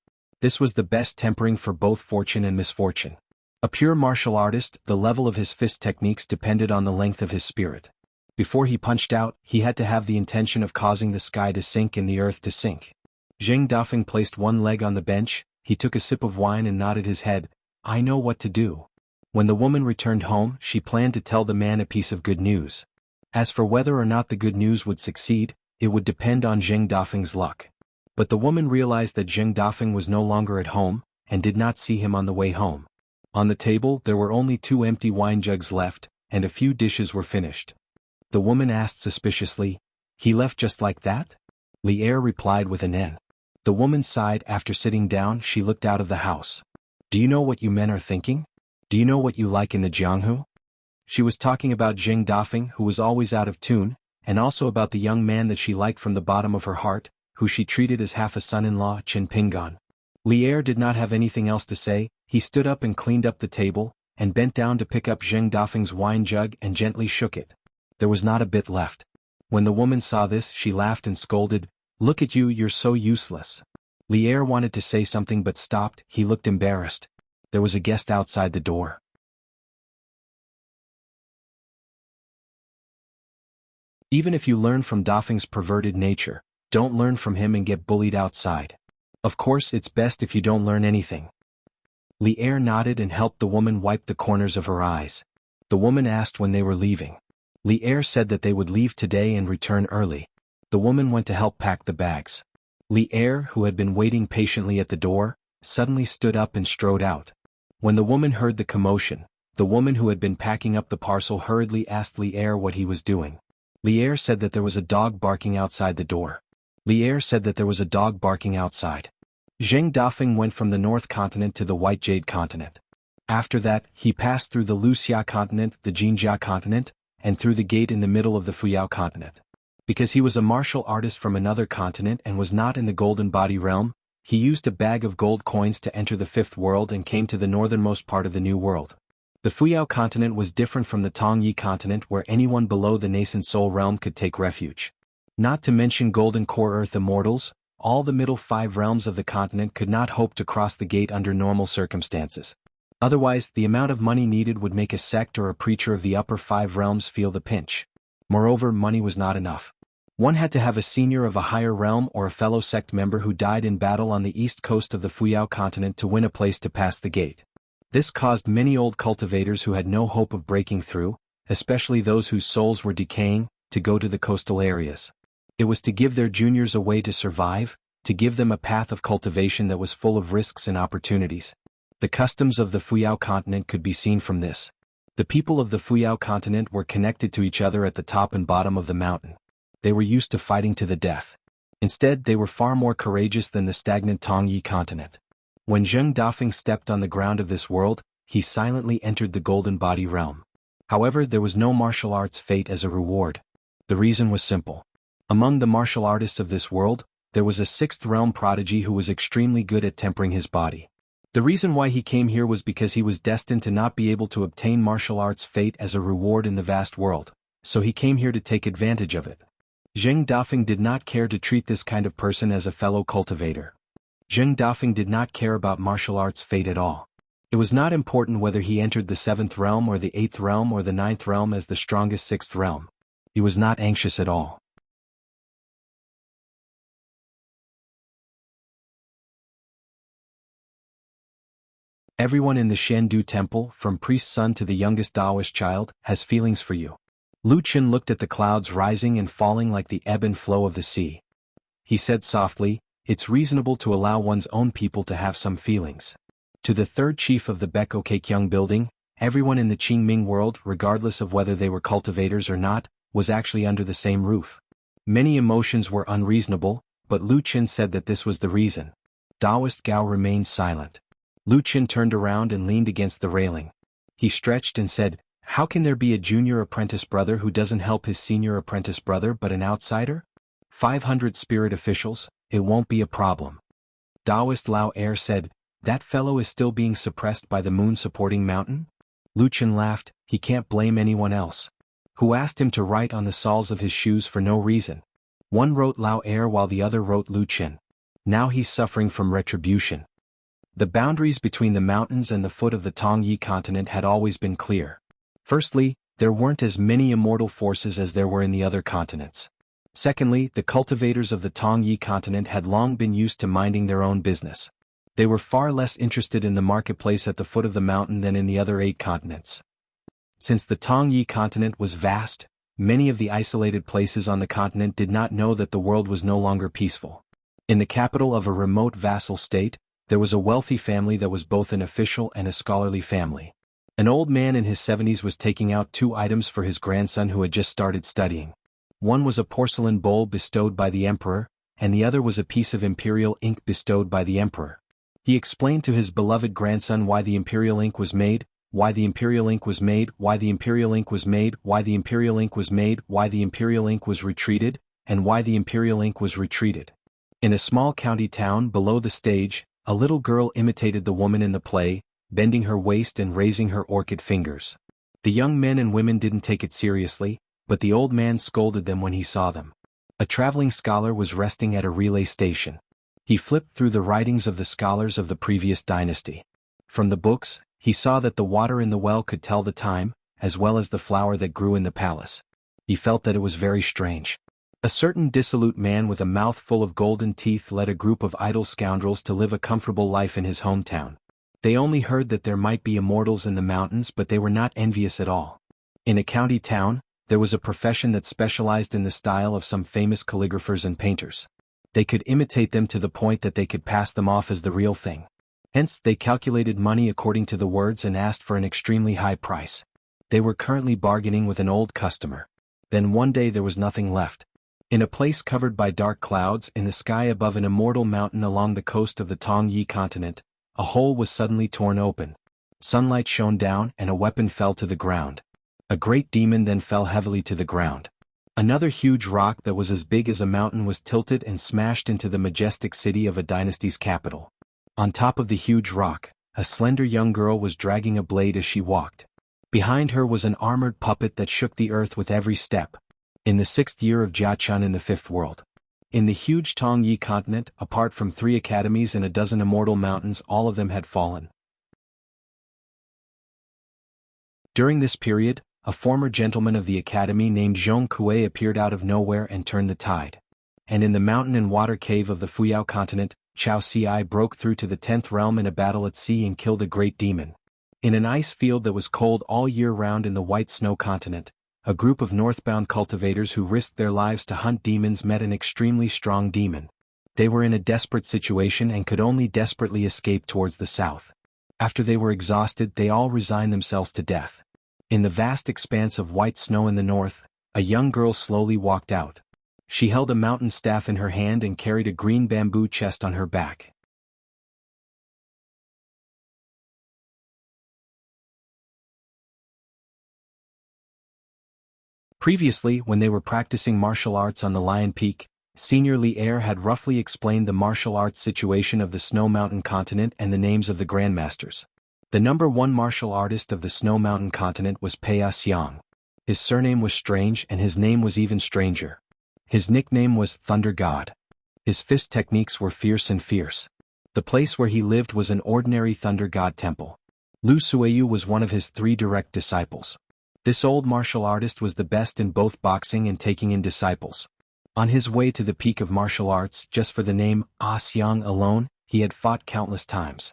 This was the best tempering for both fortune and misfortune. A pure martial artist, the level of his fist techniques depended on the length of his spirit. Before he punched out, he had to have the intention of causing the sky to sink and the earth to sink. Zheng Dafeng placed one leg on the bench, he took a sip of wine and nodded his head. I know what to do. When the woman returned home, she planned to tell the man a piece of good news. As for whether or not the good news would succeed, it would depend on Zheng Dafeng's luck. But the woman realized that Zheng Dafeng was no longer at home, and did not see him on the way home. On the table there were only 2 empty wine jugs left, and a few dishes were finished. The woman asked suspiciously, "He left just like that?" Lier replied with an N. The woman sighed. After sitting down, she looked out of the house. "Do you know what you men are thinking? Do you know what you like in the Jianghu?" She was talking about Zheng Dafeng, who was always out of tune, and also about the young man that she liked from the bottom of her heart, who she treated as half a son-in-law, Chen Pingan. Lier did not have anything else to say. He stood up and cleaned up the table, and bent down to pick up Zheng Dafeng's wine jug and gently shook it. There was not a bit left. When the woman saw this, she laughed and scolded, "Look at you, you're so useless." Lier wanted to say something but stopped. He looked embarrassed. There was a guest outside the door. Even if you learn from Dafeng's perverted nature, don't learn from him and get bullied outside. Of course, it's best if you don't learn anything. Lier nodded and helped the woman wipe the corners of her eyes. The woman asked when they were leaving. Li Er said that they would leave today and return early. The woman went to help pack the bags. Li Er, who had been waiting patiently at the door, suddenly stood up and strode out. When the woman heard the commotion, the woman who had been packing up the parcel hurriedly asked Li Er what he was doing. Li Er said that there was a dog barking outside the door. Li Er said that there was a dog barking outside. Zheng Dafeng went from the North Continent to the White Jade Continent. After that, he passed through the Luxia Continent, the Jinjia Continent, and through the gate in the middle of the Fuyao Continent. Because he was a martial artist from another continent and was not in the Golden Body realm, he used a bag of gold coins to enter the Fifth World and came to the northernmost part of the New World. The Fuyao Continent was different from the Tongyi Continent where anyone below the nascent soul realm could take refuge. Not to mention Golden Core Earth Immortals, all the middle 5 realms of the continent could not hope to cross the gate under normal circumstances. Otherwise, the amount of money needed would make a sect or a preacher of the upper 5 realms feel the pinch. Moreover, money was not enough. One had to have a senior of a higher realm or a fellow sect member who died in battle on the east coast of the Fuyao continent to win a place to pass the gate. This caused many old cultivators who had no hope of breaking through, especially those whose souls were decaying, to go to the coastal areas. It was to give their juniors a way to survive, to give them a path of cultivation that was full of risks and opportunities. The customs of the Fuyao continent could be seen from this. The people of the Fuyao continent were connected to each other at the top and bottom of the mountain. They were used to fighting to the death. Instead, they were far more courageous than the stagnant Tongyi continent. When Zheng Dafeng stepped on the ground of this world, he silently entered the Golden Body realm. However, there was no martial arts fate as a reward. The reason was simple. Among the martial artists of this world, there was a 6th realm prodigy who was extremely good at tempering his body. The reason why he came here was because he was destined to not be able to obtain martial arts fate as a reward in the vast world, so he came here to take advantage of it. Zheng Dafeng did not care to treat this kind of person as a fellow cultivator. Zheng Dafeng did not care about martial arts fate at all. It was not important whether he entered the 7th realm or the 8th realm or the 9th realm as the strongest 6th realm. He was not anxious at all. Everyone in the Shandu temple, from priest's son to the youngest Taoist child, has feelings for you. Lu Qin looked at the clouds rising and falling like the ebb and flow of the sea. He said softly, "It's reasonable to allow one's own people to have some feelings." To the 3rd chief of the Beko Keikyung building, everyone in the Qingming world, regardless of whether they were cultivators or not, was actually under the same roof. Many emotions were unreasonable, but Lu Qin said that this was the reason. Taoist Gao remained silent. Lu Qin turned around and leaned against the railing. He stretched and said, "How can there be a junior apprentice brother who doesn't help his senior apprentice brother but an outsider? 500 spirit officials, it won't be a problem." Taoist Lao Er said, "That fellow is still being suppressed by the moon-supporting mountain?" Lu Qin laughed, "He can't blame anyone else. Who asked him to write on the soles of his shoes for no reason? One wrote Lao Er while the other wrote Lu Qin. Now he's suffering from retribution." The boundaries between the mountains and the foot of the Tongyi continent had always been clear. Firstly, there weren't as many immortal forces as there were in the other continents. Secondly, the cultivators of the Tongyi continent had long been used to minding their own business. They were far less interested in the marketplace at the foot of the mountain than in the other 8 continents. Since the Tongyi continent was vast, many of the isolated places on the continent did not know that the world was no longer peaceful. In the capital of a remote vassal state, there was a wealthy family that was both an official and a scholarly family. An old man in his 70s was taking out 2 items for his grandson who had just started studying. One was a porcelain bowl bestowed by the emperor, and the other was a piece of imperial ink bestowed by the emperor. He explained to his beloved grandson why the imperial ink was made, why the imperial ink was made, why the imperial ink was made, why the imperial ink was made, why the imperial ink was retreated, and why the imperial ink was retreated. In a small county town below the stage, a little girl imitated the woman in the play, bending her waist and raising her orchid fingers. The young men and women didn't take it seriously, but the old man scolded them when he saw them. A traveling scholar was resting at a relay station. He flipped through the writings of the scholars of the previous dynasty. From the books, he saw that the water in the well could tell the time, as well as the flower that grew in the palace. He felt that it was very strange. A certain dissolute man with a mouth full of golden teeth led a group of idle scoundrels to live a comfortable life in his hometown. They only heard that there might be immortals in the mountains, but they were not envious at all. In a county town, There was a profession that specialized in the style of some famous calligraphers and painters. They could imitate them to the point that they could pass them off as the real thing. Hence, they calculated money according to the words and asked for an extremely high price. They were currently bargaining with an old customer. Then one day there was nothing left. In a place covered by dark clouds in the sky above an immortal mountain along the coast of the Tongyi continent, a hole was suddenly torn open. Sunlight shone down and a weapon fell to the ground. A great demon then fell heavily to the ground. Another huge rock that was as big as a mountain was tilted and smashed into the majestic city of a dynasty's capital. On top of the huge rock, a slender young girl was dragging a blade as she walked. Behind her was an armored puppet that shook the earth with every step. In the 6th year of Jiachun in the 5th world. In the huge Tongyi continent, apart from 3 academies and a dozen immortal mountains, all of them had fallen. During this period, a former gentleman of the academy named Zhong Kuei appeared out of nowhere and turned the tide. And in the mountain and water cave of the Fuyao continent, Chao Ci broke through to the 10th realm in a battle at sea and killed a great demon. In an ice field that was cold all year round in the White Snow continent, a group of northbound cultivators who risked their lives to hunt demons met an extremely strong demon. They were in a desperate situation and could only desperately escape towards the south. After they were exhausted, they all resigned themselves to death. In the vast expanse of white snow in the north, a young girl slowly walked out. She held a mountain staff in her hand and carried a green bamboo chest on her back. Previously, when they were practicing martial arts on the Lion Peak, Senior Li Er had roughly explained the martial arts situation of the Snow Mountain continent and the names of the grandmasters. The number 1 martial artist of the Snow Mountain continent was Pei Xiang. His surname was strange and his name was even stranger. His nickname was Thunder God. His fist techniques were fierce and fierce. The place where he lived was an ordinary Thunder God temple. Lu Suiyu was one of his 3 direct disciples. This old martial artist was the best in both boxing and taking in disciples. On his way to the peak of martial arts, just for the name Xiang alone, he had fought countless times.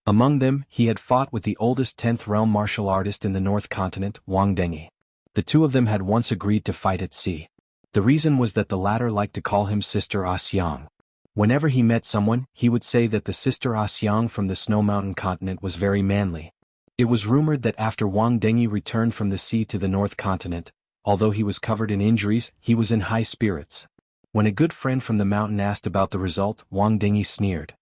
Among them, he had fought with the oldest 10th realm martial artist in the North Continent, Wang Dengyi. The two of them had once agreed to fight at sea. The reason was that the latter liked to call him Sister Xiang. Whenever he met someone, he would say that the Sister Xiang from the Snow Mountain continent was very manly. It was rumored that after Wang Dengyi returned from the sea to the North Continent, although he was covered in injuries, he was in high spirits. When a good friend from the mountain asked about the result, Wang Dengyi sneered.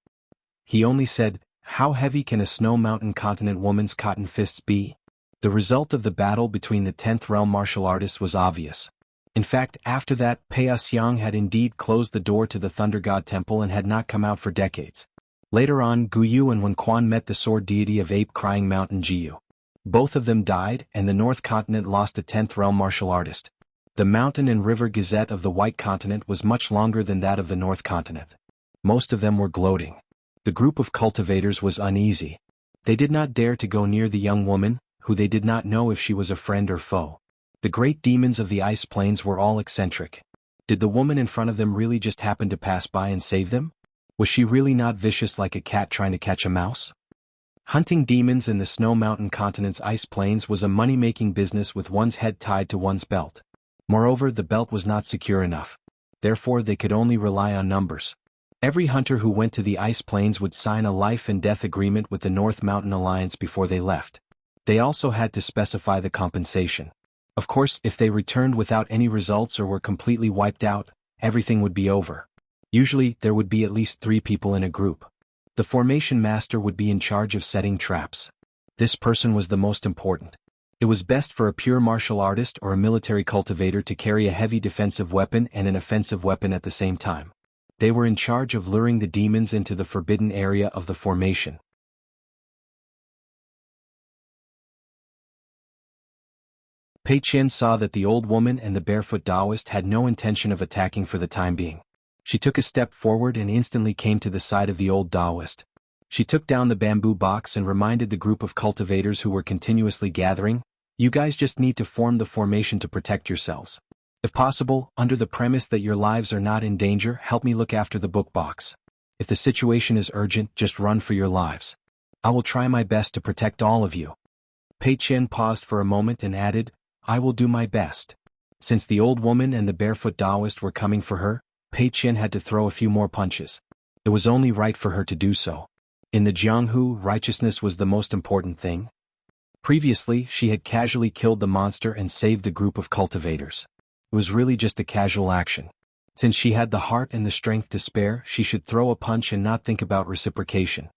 He only said, "How heavy can a Snow Mountain continent woman's cotton fists be?" The result of the battle between the 10th realm martial artists was obvious. In fact, after that, Pei Xiang had indeed closed the door to the Thunder God Temple and had not come out for decades. Later on, Guyu and Wen Quan met the sword deity of ape-crying mountain Jiyu. Both of them died, and the North Continent lost a 10th realm martial artist. The mountain and river gazette of the White Continent was much longer than that of the North Continent. Most of them were gloating. The group of cultivators was uneasy. They did not dare to go near the young woman, who they did not know if she was a friend or foe. The great demons of the ice plains were all eccentric. Did the woman in front of them really just happen to pass by and save them? Was she really not vicious like a cat trying to catch a mouse? Hunting demons in the Snow Mountain continent's ice plains was a money-making business with one's head tied to one's belt. Moreover, the belt was not secure enough. Therefore, they could only rely on numbers. Every hunter who went to the ice plains would sign a life and death agreement with the North Mountain Alliance before they left. They also had to specify the compensation. Of course, if they returned without any results or were completely wiped out, everything would be over. Usually, there would be at least 3 people in a group. The formation master would be in charge of setting traps. This person was the most important. It was best for a pure martial artist or a military cultivator to carry a heavy defensive weapon and an offensive weapon at the same time. They were in charge of luring the demons into the forbidden area of the formation. Pei Qian saw that the old woman and the barefoot Taoist had no intention of attacking for the time being. She took a step forward and instantly came to the side of the old Taoist. She took down the bamboo box and reminded the group of cultivators who were continuously gathering, "You guys just need to form the formation to protect yourselves. If possible, under the premise that your lives are not in danger, help me look after the book box. If the situation is urgent, just run for your lives. I will try my best to protect all of you." Pei Qian paused for a moment and added, "I will do my best." Since the old woman and the barefoot Taoist were coming for her, Pei Qian had to throw a few more punches. It was only right for her to do so. In the Jianghu, righteousness was the most important thing. Previously, she had casually killed the monster and saved the group of cultivators. It was really just a casual action. Since she had the heart and the strength to spare, she should throw a punch and not think about reciprocation.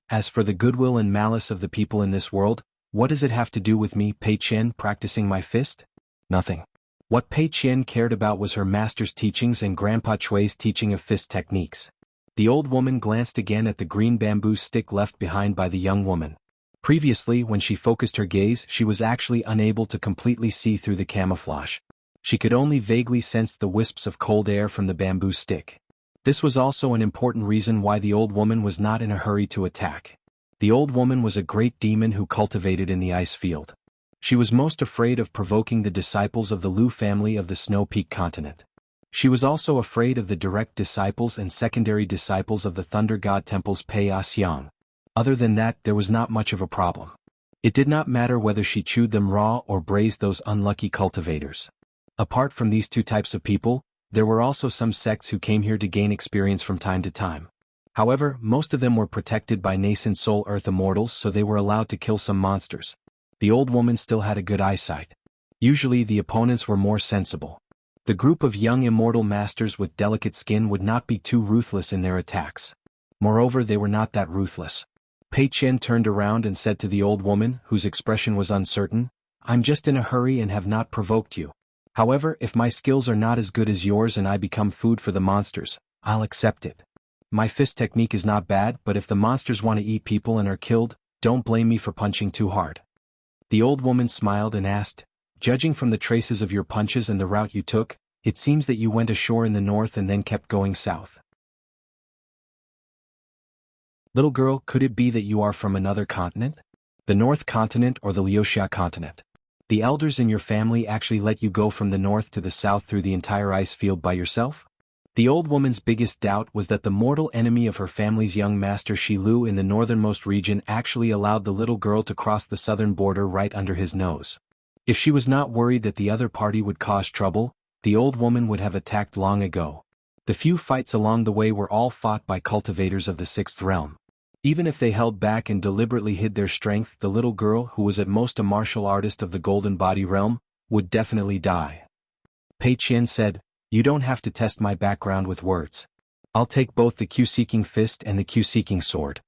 As for the goodwill and malice of the people in this world, what does it have to do with me, Pei Qian, practicing my fist? Nothing. What Pei Qian cared about was her master's teachings and Grandpa Chui's teaching of fist techniques. The old woman glanced again at the green bamboo stick left behind by the young woman. Previously, when she focused her gaze, she was actually unable to completely see through the camouflage. She could only vaguely sense the wisps of cold air from the bamboo stick. This was also an important reason why the old woman was not in a hurry to attack. The old woman was a great demon who cultivated in the ice field. She was most afraid of provoking the disciples of the Lu family of the Snow Peak continent. She was also afraid of the direct disciples and secondary disciples of the Thunder God Temple's Pei Xiang. Other than that, there was not much of a problem. It did not matter whether she chewed them raw or braised those unlucky cultivators. Apart from these two types of people, there were also some sects who came here to gain experience from time to time. However, most of them were protected by nascent soul earth immortals, so they were allowed to kill some monsters. The old woman still had a good eyesight. Usually the opponents were more sensible. The group of young immortal masters with delicate skin would not be too ruthless in their attacks. Moreover, they were not that ruthless. Pei Qian turned around and said to the old woman, whose expression was uncertain, "I'm just in a hurry and have not provoked you. However, if my skills are not as good as yours and I become food for the monsters, I'll accept it. My fist technique is not bad, but if the monsters want to eat people and are killed, don't blame me for punching too hard." The old woman smiled and asked, "Judging from the traces of your punches and the route you took, it seems that you went ashore in the north and then kept going south. Little girl, could it be that you are from another continent? The North Continent or the Liuxia continent? The elders in your family actually let you go from the north to the south through the entire ice field by yourself?" The old woman's biggest doubt was that the mortal enemy of her family's young master Shi Lu in the northernmost region actually allowed the little girl to cross the southern border right under his nose. If she was not worried that the other party would cause trouble, the old woman would have attacked long ago. The few fights along the way were all fought by cultivators of the sixth realm. Even if they held back and deliberately hid their strength, the little girl, who was at most a martial artist of the golden body realm, would definitely die. Pei Qian said, "You don't have to test my background with words. I'll take both the Q-seeking fist and the Q-seeking sword."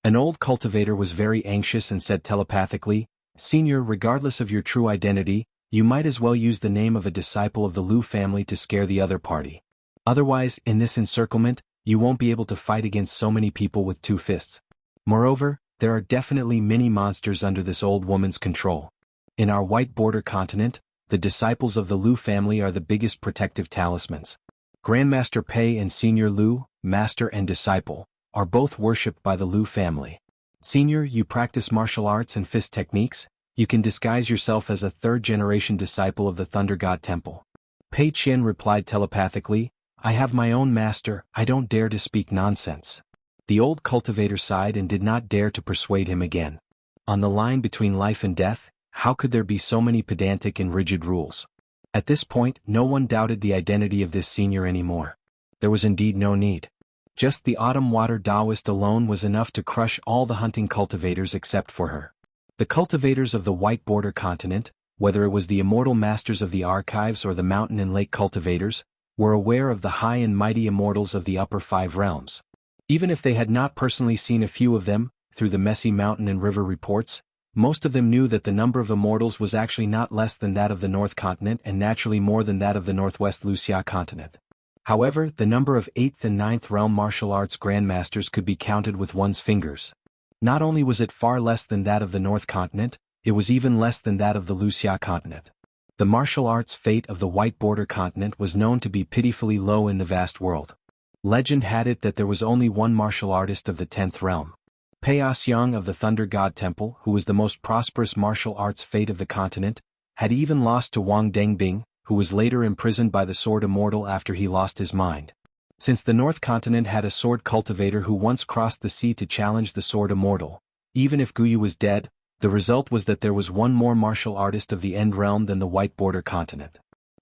An old cultivator was very anxious and said telepathically, "Senior, regardless of your true identity, you might as well use the name of a disciple of the Lu family to scare the other party. Otherwise, in this encirclement, you won't be able to fight against so many people with two fists. Moreover, there are definitely many monsters under this old woman's control. In our white border continent, the disciples of the Lu family are the biggest protective talismans. Grandmaster Pei and Senior Lu, master and disciple, are both worshipped by the Lu family. Senior, you practice martial arts and fist techniques? You can disguise yourself as a third-generation disciple of the Thunder God Temple." Pei Qian replied telepathically, "I have my own master, I don't dare to speak nonsense." The old cultivator sighed and did not dare to persuade him again. On the line between life and death, how could there be so many pedantic and rigid rules? At this point, no one doubted the identity of this senior anymore. There was indeed no need. Just the autumn water Taoist alone was enough to crush all the hunting cultivators except for her. The cultivators of the white border continent, whether it was the immortal masters of the archives or the mountain and lake cultivators, were aware of the high and mighty immortals of the upper five realms. Even if they had not personally seen a few of them, through the messy mountain and river reports, most of them knew that the number of immortals was actually not less than that of the North Continent and naturally more than that of the Northwest Luxia continent. However, the number of 8th and 9th realm martial arts grandmasters could be counted with one's fingers. Not only was it far less than that of the North Continent, it was even less than that of the Luxia continent. The martial arts fate of the white border continent was known to be pitifully low in the vast world. Legend had it that there was only one martial artist of the 10th realm. Pei Xiang of the Thunder God Temple, who was the most prosperous martial arts fate of the continent, had even lost to Wang Dengbing, who was later imprisoned by the Sword Immortal after he lost his mind. Since the North Continent had a sword cultivator who once crossed the sea to challenge the Sword Immortal, even if Guyu was dead, the result was that there was one more martial artist of the End Realm than the White Border Continent.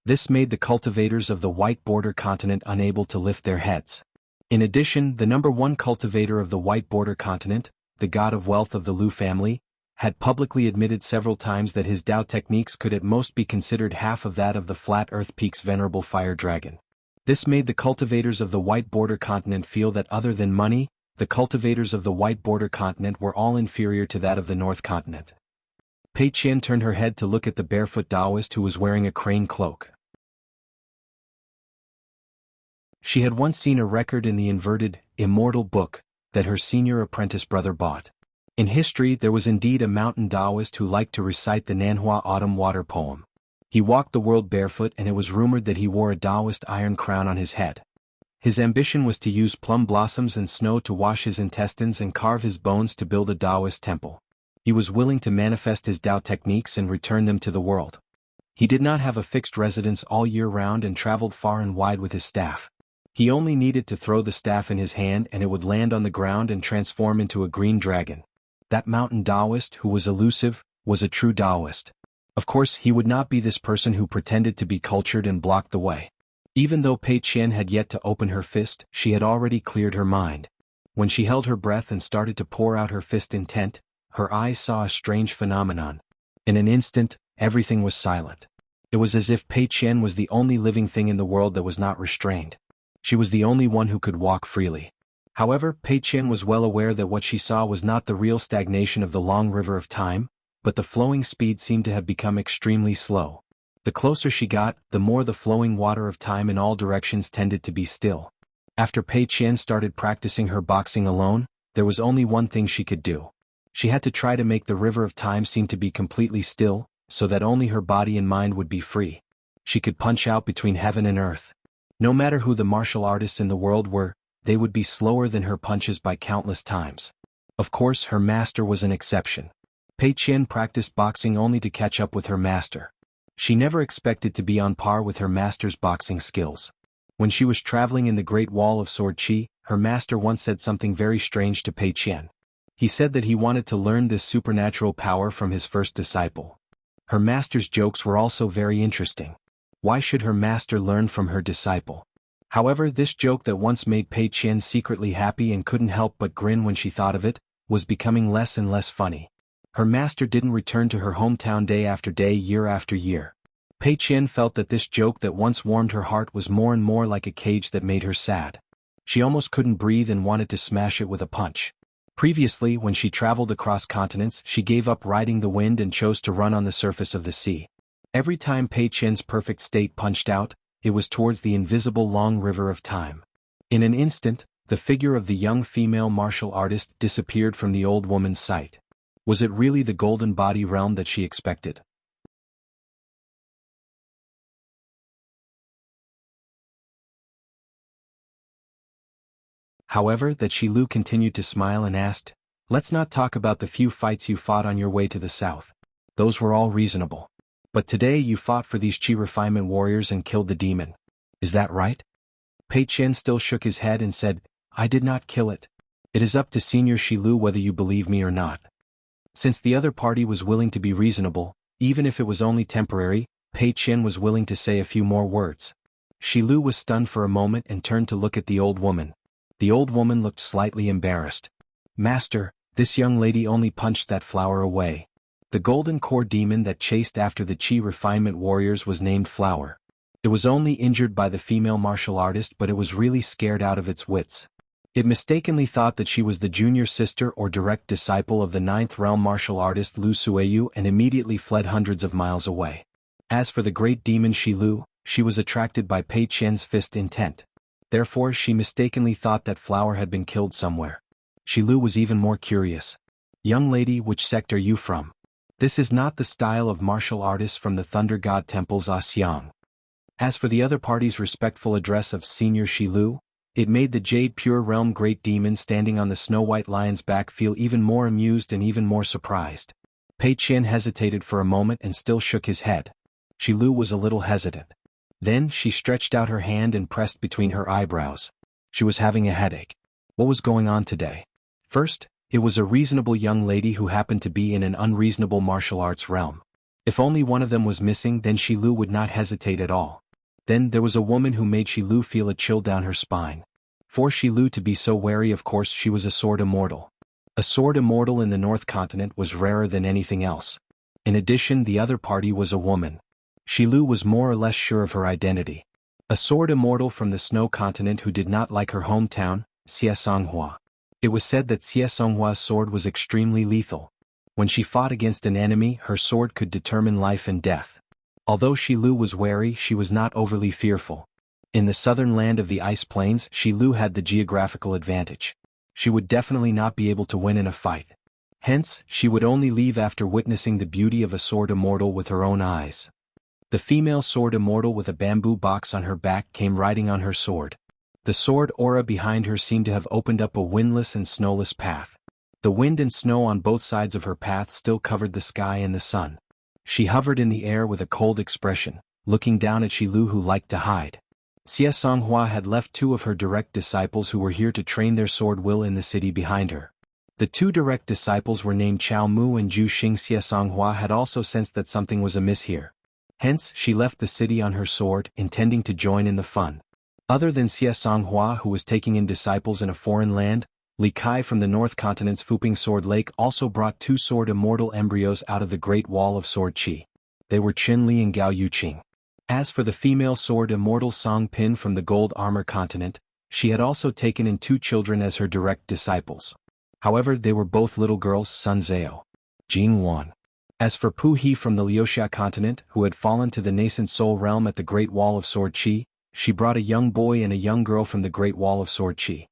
This made the cultivators of the White Border Continent unable to lift their heads. In addition, the number one cultivator of the White Border Continent, the god of wealth of the Lu family, had publicly admitted several times that his Tao techniques could at most be considered half of that of the Flat Earth Peak's venerable fire dragon. This made the cultivators of the White Border Continent feel that other than money, the cultivators of the White Border Continent were all inferior to that of the North Continent. Pei Qian turned her head to look at the barefoot Taoist who was wearing a crane cloak. She had once seen a record in the inverted, immortal book that her senior apprentice brother bought. In history there was indeed a mountain Taoist who liked to recite the Nanhua autumn water poem. He walked the world barefoot and it was rumored that he wore a Taoist iron crown on his head. His ambition was to use plum blossoms and snow to wash his intestines and carve his bones to build a Taoist temple. He was willing to manifest his Tao techniques and return them to the world. He did not have a fixed residence all year round and traveled far and wide with his staff. He only needed to throw the staff in his hand and it would land on the ground and transform into a green dragon. That mountain Taoist, who was elusive, was a true Taoist. Of course, he would not be this person who pretended to be cultured and blocked the way. Even though Pei Qian had yet to open her fist, she had already cleared her mind. When she held her breath and started to pour out her fist intent, her eyes saw a strange phenomenon. In an instant, everything was silent. It was as if Pei Qian was the only living thing in the world that was not restrained. She was the only one who could walk freely. However, Pei Qian was well aware that what she saw was not the real stagnation of the long river of time, but the flowing speed seemed to have become extremely slow. The closer she got, the more the flowing water of time in all directions tended to be still. After Pei Qian started practicing her boxing alone, there was only one thing she could do. She had to try to make the river of time seem to be completely still, so that only her body and mind would be free. She could punch out between heaven and earth. No matter who the martial artists in the world were, they would be slower than her punches by countless times. Of course, her master was an exception. Pei Qian practiced boxing only to catch up with her master. She never expected to be on par with her master's boxing skills. When she was traveling in the Great Wall of Sword Qi, her master once said something very strange to Pei Qian. He said that he wanted to learn this supernatural power from his first disciple. Her master's jokes were also very interesting. Why should her master learn from her disciple? However, this joke that once made Pei Qian secretly happy and couldn't help but grin when she thought of it, was becoming less and less funny. Her master didn't return to her hometown day after day, year after year. Pei Qian felt that this joke that once warmed her heart was more and more like a cage that made her sad. She almost couldn't breathe and wanted to smash it with a punch. Previously, when she traveled across continents, she gave up riding the wind and chose to run on the surface of the sea. Every time Pei Qian's perfect state punched out, it was towards the invisible long river of time. In an instant, the figure of the young female martial artist disappeared from the old woman's sight. Was it really the golden body realm that she expected? However, that Shi Lu continued to smile and asked, "Let's not talk about the few fights you fought on your way to the south. Those were all reasonable. But today you fought for these Qi refinement warriors and killed the demon. Is that right?" Pei Qian still shook his head and said, "I did not kill it. It is up to Senior Shi Lu whether you believe me or not." Since the other party was willing to be reasonable, even if it was only temporary, Pei Qian was willing to say a few more words. Shi Lu was stunned for a moment and turned to look at the old woman. The old woman looked slightly embarrassed. "Master, this young lady only punched that flower away." The golden core demon that chased after the Qi refinement warriors was named Flower. It was only injured by the female martial artist, but it was really scared out of its wits. It mistakenly thought that she was the junior sister or direct disciple of the ninth realm martial artist Lu Suiyu and immediately fled hundreds of miles away. As for the great demon Shi Lu, she was attracted by Pei Qian's fist intent. Therefore she mistakenly thought that Flower had been killed somewhere. Shi Lu was even more curious. "Young lady, which sect are you from? This is not the style of martial artists from the Thunder God Temple's Axiang." As for the other party's respectful address of Senior Shi Lu, it made the Jade Pure Realm Great Demon standing on the snow-white lion's back feel even more amused and even more surprised. Pei Qian hesitated for a moment and still shook his head. Shi Lu was a little hesitant. Then she stretched out her hand and pressed between her eyebrows. She was having a headache. What was going on today? First, it was a reasonable young lady who happened to be in an unreasonable martial arts realm. If only one of them was missing, then Shi Lu would not hesitate at all. Then there was a woman who made Shi Lu feel a chill down her spine. For Shi Lu to be so wary, of course she was a sword immortal. A sword immortal in the North Continent was rarer than anything else. In addition, the other party was a woman. Shi Lu was more or less sure of her identity. A sword immortal from the Snow Continent who did not like her hometown, Xie Songhua. It was said that Xie Songhua's sword was extremely lethal. When she fought against an enemy, her sword could determine life and death. Although Shi Lu was wary, she was not overly fearful. In the southern land of the ice plains, Shi Lu had the geographical advantage. She would definitely not be able to win in a fight. Hence, she would only leave after witnessing the beauty of a sword immortal with her own eyes. The female sword immortal with a bamboo box on her back came riding on her sword. The sword aura behind her seemed to have opened up a windless and snowless path. The wind and snow on both sides of her path still covered the sky and the sun. She hovered in the air with a cold expression, looking down at Shi Lu, who liked to hide. Xie Songhua had left 2 of her direct disciples who were here to train their sword will in the city behind her. The 2 direct disciples were named Chao Mu and Zhu Xing. Xie Songhua had also sensed that something was amiss here. Hence, she left the city on her sword, intending to join in the fun. Other than Xie Songhua, who was taking in disciples in a foreign land, Li Kai from the North Continent's Fuping Sword Lake also brought 2 sword immortal embryos out of the Great Wall of Sword Qi. They were Qin Li and Gao Yuqing. As for the female sword immortal Song Pin from the Gold Armor Continent, she had also taken in 2 children as her direct disciples. However, they were both little girls, Sun Zhao, Jing Wan. As for Pu He from the Liuxia Continent, who had fallen to the nascent soul realm at the Great Wall of Sword Qi, she brought a young boy and a young girl from the Great Wall of Sword Qi.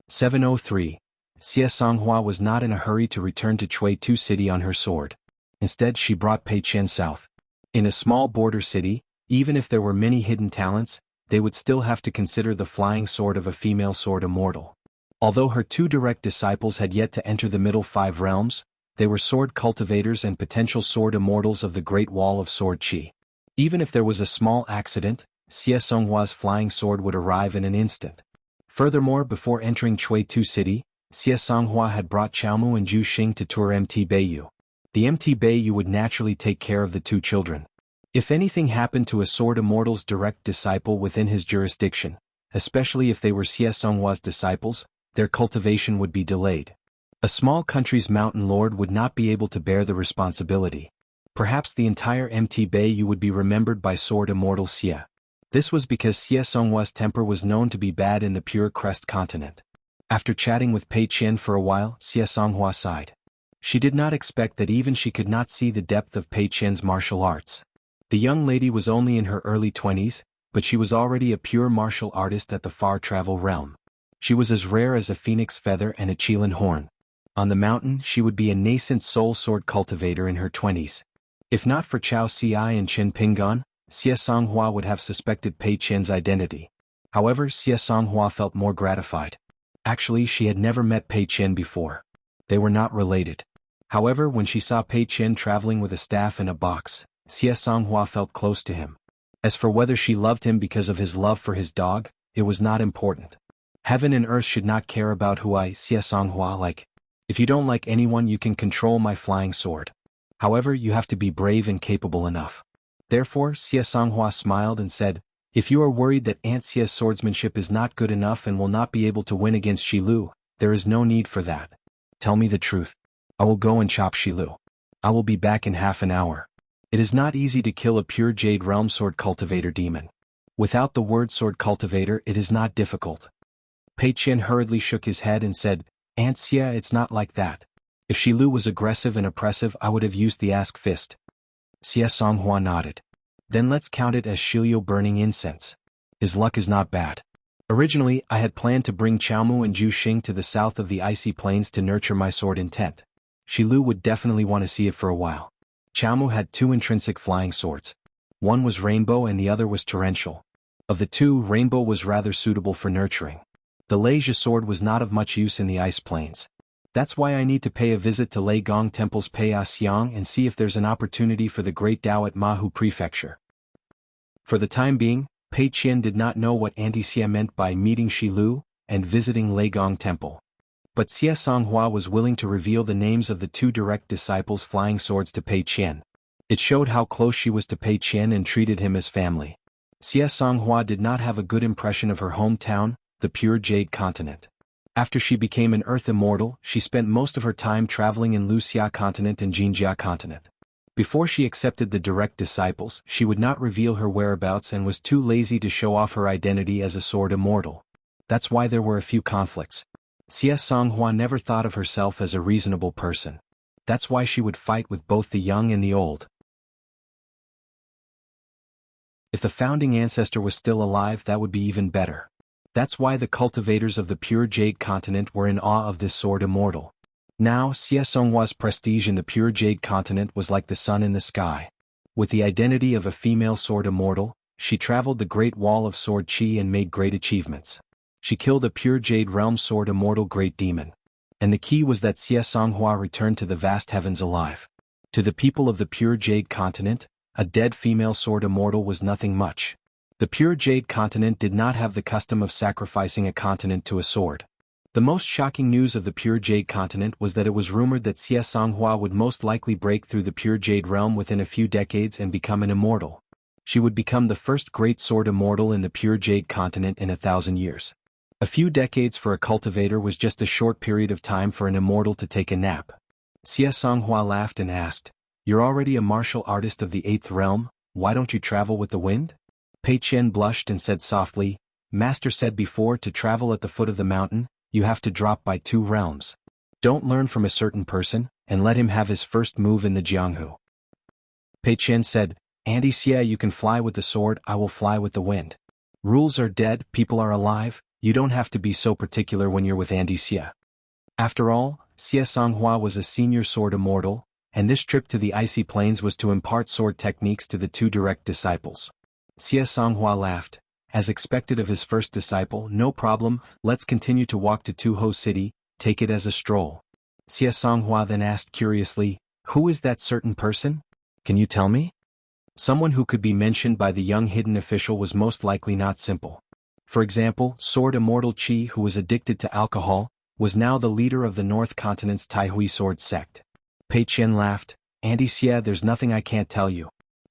(703). Xie Songhua was not in a hurry to return to Chui Tu City on her sword. Instead, she brought Pei Qian south. In a small border city, even if there were many hidden talents, they would still have to consider the flying sword of a female sword immortal. Although her 2 direct disciples had yet to enter the middle 5 realms, they were sword cultivators and potential sword immortals of the Great Wall of Sword Qi. Even if there was a small accident, Xie Songhua's flying sword would arrive in an instant. Furthermore, before entering Chui Tu City, Xie Songhua had brought Chaomu and Zhu Xing to tour Mt Beiyu. The Mt Beiyu would naturally take care of the 2 children. If anything happened to a sword immortal's direct disciple within his jurisdiction, especially if they were Xie Songhua's disciples, their cultivation would be delayed. A small country's mountain lord would not be able to bear the responsibility. Perhaps the entire Mt Beiyu would be remembered by sword immortal Xie. This was because Xie Songhua's temper was known to be bad in the Pure Crest continent. After chatting with Pei Qian for a while, Xie Songhua sighed. She did not expect that even she could not see the depth of Pei Qian's martial arts. The young lady was only in her early 20s, but she was already a pure martial artist at the far travel realm. She was as rare as a phoenix feather and a Qilin horn. On the mountain, she would be a nascent soul sword cultivator in her 20s. If not for Chao Xiai and Qin Pingan, Xie Songhua would have suspected Pei Qian's identity. However, Xie Songhua felt more gratified. Actually, she had never met Pei Qian before. They were not related. However, when she saw Pei Qian traveling with a staff and a box, Xie Songhua felt close to him. As for whether she loved him because of his love for his dog, it was not important. Heaven and earth should not care about who I, Xie Songhua, like. If you don't like anyone, you can control my flying sword. However, you have to be brave and capable enough. Therefore, Xie Songhua smiled and said, if you are worried that Aunt Xie's swordsmanship is not good enough and will not be able to win against Shi Lu, there is no need for that. Tell me the truth. I will go and chop Shi Lu. I will be back in half an hour. It is not easy to kill a pure Jade Realm sword cultivator demon. Without the word sword cultivator, it is not difficult. Pei Qian hurriedly shook his head and said, Aunt Xie, it's not like that. If Shi Lu was aggressive and oppressive, I would have used the ask fist. Xie Songhua nodded. Then let's count it as Shilio burning incense. His luck is not bad. Originally, I had planned to bring Chaomu and Zhu Xing to the south of the icy plains to nurture my sword intent. Shi Lu would definitely want to see it for a while. Chaomu had 2 intrinsic flying swords. One was rainbow and the other was torrential. Of the 2, rainbow was rather suitable for nurturing. The Leijia sword was not of much use in the ice plains. That's why I need to pay a visit to Lei Gong Temple's Peixiang and see if there's an opportunity for the Great Dao at Mahu Prefecture. For the time being, Pei Qian did not know what Auntie Xie meant by meeting Shi Lu and visiting Leigong Temple. But Xie Songhua was willing to reveal the names of the two direct disciples' flying swords to Pei Qian. It showed how close she was to Pei Qian and treated him as family. Xie Songhua did not have a good impression of her hometown, the pure Jade continent. After she became an Earth Immortal, she spent most of her time traveling in Luxia continent and Jinjia continent. Before she accepted the direct disciples, she would not reveal her whereabouts and was too lazy to show off her identity as a sword immortal. That's why there were a few conflicts. Xie Songhua never thought of herself as a reasonable person. That's why she would fight with both the young and the old. If the founding ancestor was still alive, that would be even better. That's why the cultivators of the pure Jade continent were in awe of this sword immortal. Now, Xie Songhua's prestige in the pure Jade continent was like the sun in the sky. With the identity of a female sword immortal, she traveled the Great Wall of Sword Qi and made great achievements. She killed a pure Jade realm sword immortal great demon. And the key was that Xie Songhua returned to the vast heavens alive. To the people of the pure Jade continent, a dead female sword immortal was nothing much. The pure Jade continent did not have the custom of sacrificing a continent to a sword. The most shocking news of the pure Jade continent was that it was rumored that Xie Songhua would most likely break through the pure Jade realm within a few decades and become an immortal. She would become the first great sword immortal in the pure Jade continent in 1,000 years. A few decades for a cultivator was just a short period of time for an immortal to take a nap. Xie Songhua laughed and asked, "You're already a martial artist of the 8th realm, why don't you travel with the wind?" Pei Qian blushed and said softly, "Master said before to travel at the foot of the mountain, you have to drop by 2 realms. Don't learn from a certain person, and let him have his first move in the Jianghu." Pei Qian said, "Auntie Xie, you can fly with the sword, I will fly with the wind. Rules are dead, people are alive, you don't have to be so particular when you're with Auntie Xie." After all, Xie Songhua was a senior sword immortal, and this trip to the icy plains was to impart sword techniques to the 2 direct disciples. Xie Songhua laughed. As expected of his first disciple, "No problem, let's continue to walk to Tuho City, take it as a stroll." Xie Songhua then asked curiously, "Who is that certain person? Can you tell me?" Someone who could be mentioned by the young hidden official was most likely not simple. For example, Sword Immortal Qi, who was addicted to alcohol, was now the leader of the North Continent's Taihui sword sect. Pei Qian laughed, "Auntie Xie, there's nothing I can't tell you.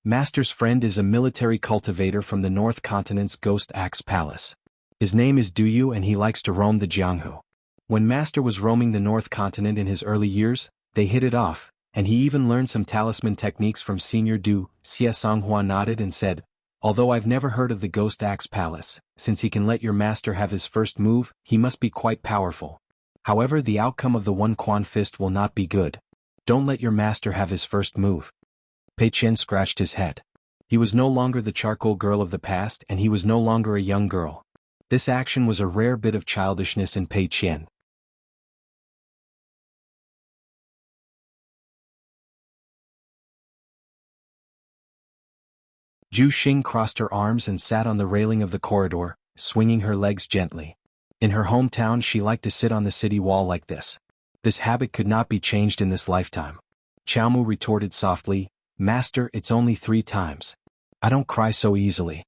Master's friend is a military cultivator from the North Continent's Ghost Axe Palace. His name is Duyu and he likes to roam the Jianghu. When Master was roaming the North Continent in his early years, they hit it off, and he even learned some talisman techniques from Senior Du." Xie Songhua nodded and said, "Although I've never heard of the Ghost Axe Palace, since he can let your master have his first move, he must be quite powerful. However, the outcome of the One Quan Fist will not be good. Don't let your master have his first move." Pei Qian scratched his head. He was no longer the charcoal girl of the past and he was no longer a young girl. This action was a rare bit of childishness in Pei Qian. Zhu Xing crossed her arms and sat on the railing of the corridor, swinging her legs gently. In her hometown she liked to sit on the city wall like this. This habit could not be changed in this lifetime. Qiaomu retorted softly, "Master, it's only 3 times. I don't cry so easily."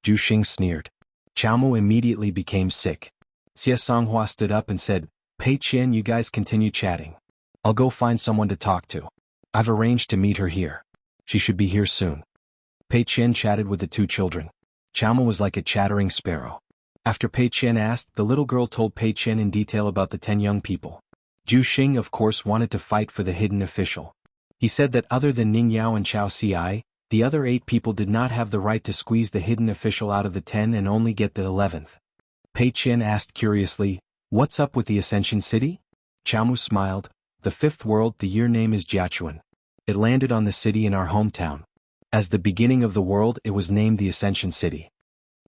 Zhu Xing sneered. Qiaomu immediately became sick. Xie Songhua stood up and said, "Pei Qian, you guys continue chatting. I'll go find someone to talk to. I've arranged to meet her here. She should be here soon." Pei Qian chatted with the 2 children. Qiaomu was like a chattering sparrow. After Pei Qian asked, the little girl told Pei Qian in detail about the 10 young people. Zhu Xing of course wanted to fight for the hidden official. He said that other than Ning Yao and Chao Ci, the other 8 people did not have the right to squeeze the hidden official out of the 10 and only get the 11th. Pei Qian asked curiously, "What's up with the Ascension City?" Qiaomu smiled, "The 5th world, the year name is Jiachuan. It landed on the city in our hometown. As the beginning of the world, it was named the Ascension City."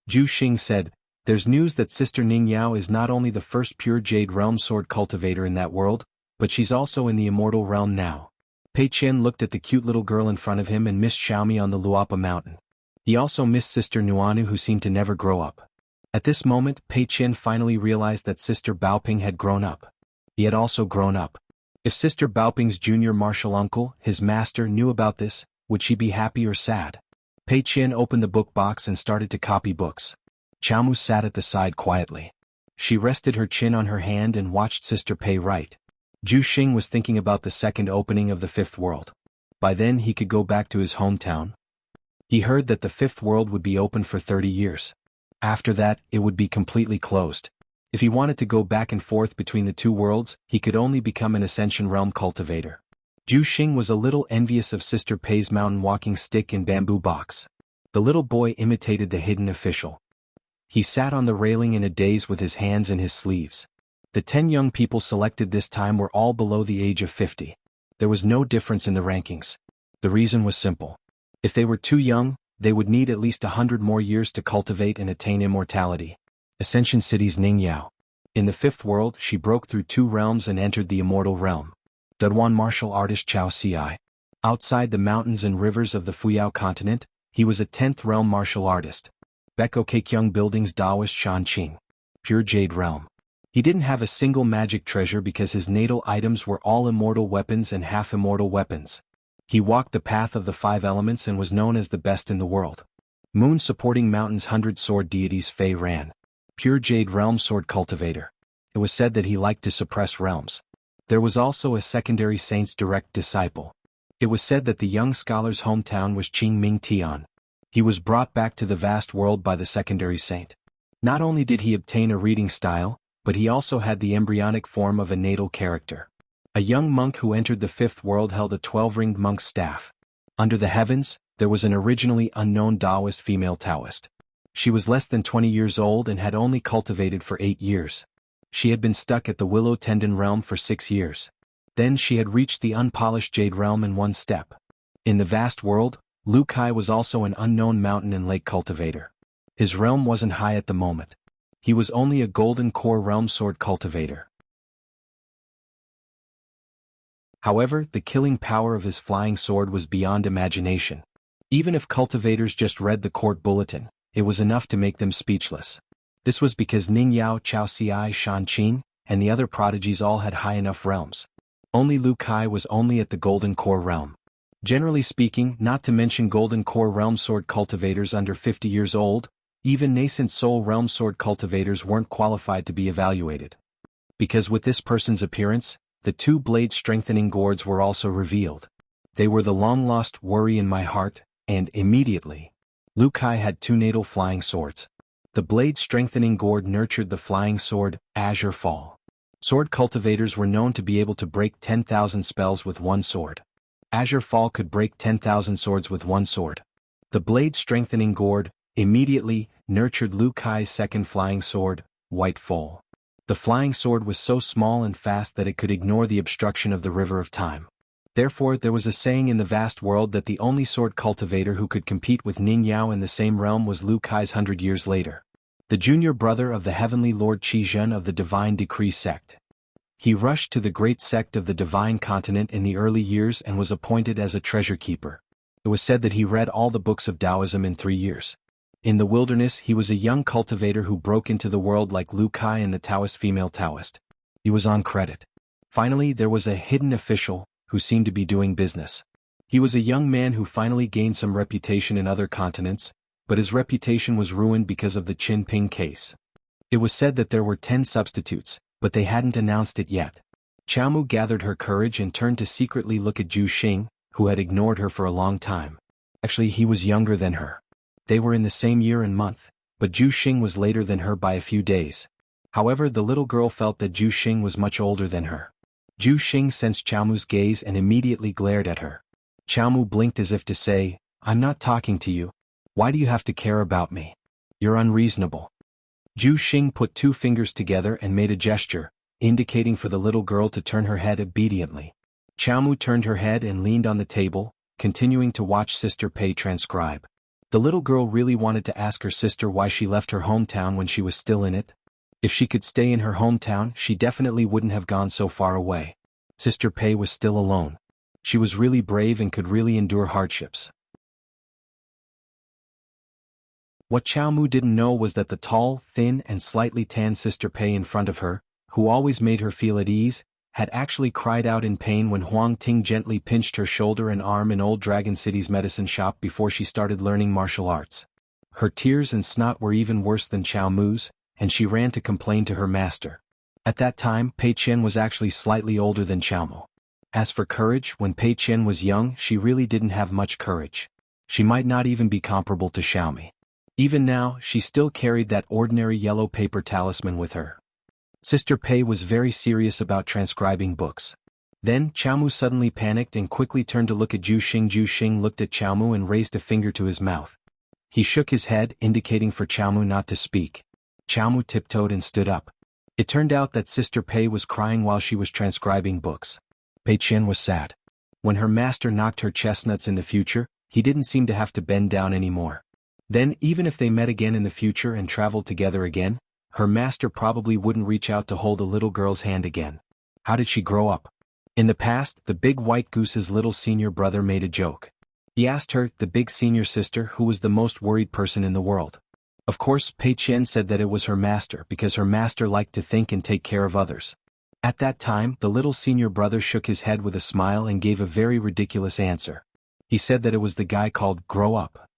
Zhu Xing said, "There's news that Sister Ning Yao is not only the first pure Jade realm sword cultivator in that world, but she's also in the immortal realm now." Pei Qian looked at the cute little girl in front of him and missed Xiaomi on the Luapa mountain. He also missed Sister Nuanu, who seemed to never grow up. At this moment, Pei Qian finally realized that Sister Baoping had grown up. He had also grown up. If Sister Baoping's junior martial uncle, his master, knew about this, would she be happy or sad? Pei Qian opened the book box and started to copy books. Qiaomu sat at the side quietly. She rested her chin on her hand and watched Sister Pei write. Zhu Xing was thinking about the second opening of the fifth world. By then he could go back to his hometown. He heard that the fifth world would be open for 30 years. After that, it would be completely closed. If he wanted to go back and forth between the two worlds, he could only become an Ascension Realm cultivator. Zhu Xing was a little envious of Sister Pei's mountain walking stick and bamboo box. The little boy imitated the hidden official. He sat on the railing in a daze with his hands in his sleeves. The 10 young people selected this time were all below the age of 50. There was no difference in the rankings. The reason was simple. If they were too young, they would need at least 100 more years to cultivate and attain immortality. Ascension City's Ningyao. In the fifth world, she broke through 2 realms and entered the immortal realm. Duduan martial artist Chao Ci. Outside the mountains and rivers of the Fuyao continent, he was a 10th realm martial artist. Beko Kekyung Buildings Daoist Shan Qing. Pure Jade Realm. He didn't have a single magic treasure because his natal items were all immortal weapons and half-immortal weapons. He walked the path of the 5 elements and was known as the best in the world. Moon supporting mountains 100 sword deities Fei Ran. Pure Jade Realm sword cultivator. It was said that he liked to suppress realms. There was also a secondary saint's direct disciple. It was said that the young scholar's hometown was Qingming Tian. He was brought back to the vast world by the secondary saint. Not only did he obtain a reading style, but he also had the embryonic form of a natal character. A young monk who entered the fifth world held a 12-ringed monk's staff. Under the heavens, there was an originally unknown Taoist female Taoist. She was less than 20 years old and had only cultivated for 8 years. She had been stuck at the Willow Tendon realm for 6 years. Then she had reached the unpolished Jade realm in 1 step. In the vast world, Lu Kai was also an unknown mountain and lake cultivator. His realm wasn't high at the moment. He was only a golden core realm sword cultivator. However, the killing power of his flying sword was beyond imagination. Even if cultivators just read the court bulletin, it was enough to make them speechless. This was because Ning Yao, Chao Ci, Shan Qing, and the other prodigies all had high enough realms. Only Lu Kai was only at the golden core realm. Generally speaking, not to mention golden core realm sword cultivators under 50 years old, even nascent soul realm sword cultivators weren't qualified to be evaluated. Because with this person's appearance, the 2 blade strengthening gourds were also revealed. They were the long-lost worry in my heart, and immediately, Lu Kai had 2 natal flying swords. The blade strengthening gourd nurtured the flying sword, Azure Fall. Sword cultivators were known to be able to break 10,000 spells with 1 sword. Azure Fall could break 10,000 swords with 1 sword. The blade strengthening gourd immediately nurtured Lu Kai's second flying sword, White Fall. The flying sword was so small and fast that it could ignore the obstruction of the river of time. Therefore, there was a saying in the vast world that the only sword cultivator who could compete with Ning Yao in the same realm was Lu Kai's 100 years later. The junior brother of the heavenly Lord Qi Zhen of the Divine Decree sect. He rushed to the great sect of the Divine Continent in the early years and was appointed as a treasure keeper. It was said that he read all the books of Taoism in 3 years. In the wilderness, he was a young cultivator who broke into the world like Lu Kai and the Taoist female Taoist. He was on credit. Finally, there was a hidden official who seemed to be doing business. He was a young man who finally gained some reputation in other continents, but his reputation was ruined because of the Qin Ping case. It was said that there were 10 substitutes, but they hadn't announced it yet. Qiaomu gathered her courage and turned to secretly look at Zhu Xing, who had ignored her for a long time. Actually, he was younger than her. They were in the same year and month, but Zhu Xing was later than her by a few days. However, the little girl felt that Zhu Xing was much older than her. Zhu Xing sensed Qiaomu's gaze and immediately glared at her. Qiaomu blinked as if to say, "I'm not talking to you. Why do you have to care about me? You're unreasonable." Zhu Xing put 2 fingers together and made a gesture, indicating for the little girl to turn her head obediently. Qiaomu turned her head and leaned on the table, continuing to watch Sister Pei transcribe. The little girl really wanted to ask her sister why she left her hometown when she was still in it. If she could stay in her hometown, she definitely wouldn't have gone so far away. Sister Pei was still alone. She was really brave and could really endure hardships. What Qiaomu didn't know was that the tall, thin and slightly tanned Sister Pei in front of her, who always made her feel at ease, had actually cried out in pain when Huang Ting gently pinched her shoulder and arm in Old Dragon City's medicine shop before she started learning martial arts. Her tears and snot were even worse than Chao Mu's, and she ran to complain to her master. At that time, Pei Qian was actually slightly older than Chao Mu. As for courage, when Pei Qian was young, she really didn't have much courage. She might not even be comparable to Xiaomi. Even now, she still carried that ordinary yellow paper talisman with her. Sister Pei was very serious about transcribing books. Then, Chao Mu suddenly panicked and quickly turned to look at Zhu Xing. Zhu Xing looked at Chao Mu and raised a finger to his mouth. He shook his head, indicating for Chao Mu not to speak. Chao Mu tiptoed and stood up. It turned out that Sister Pei was crying while she was transcribing books. Pei Qian was sad. When her master knocked her chestnuts in the future, he didn't seem to have to bend down anymore. Then, even if they met again in the future and traveled together again, her master probably wouldn't reach out to hold a little girl's hand again. How did she grow up? In the past, the big white goose's little senior brother made a joke. He asked her, the big senior sister, who was the most worried person in the world. Of course, Pei Qian said that it was her master because her master liked to think and take care of others. At that time, the little senior brother shook his head with a smile and gave a very ridiculous answer. He said that it was the guy called Grow Up.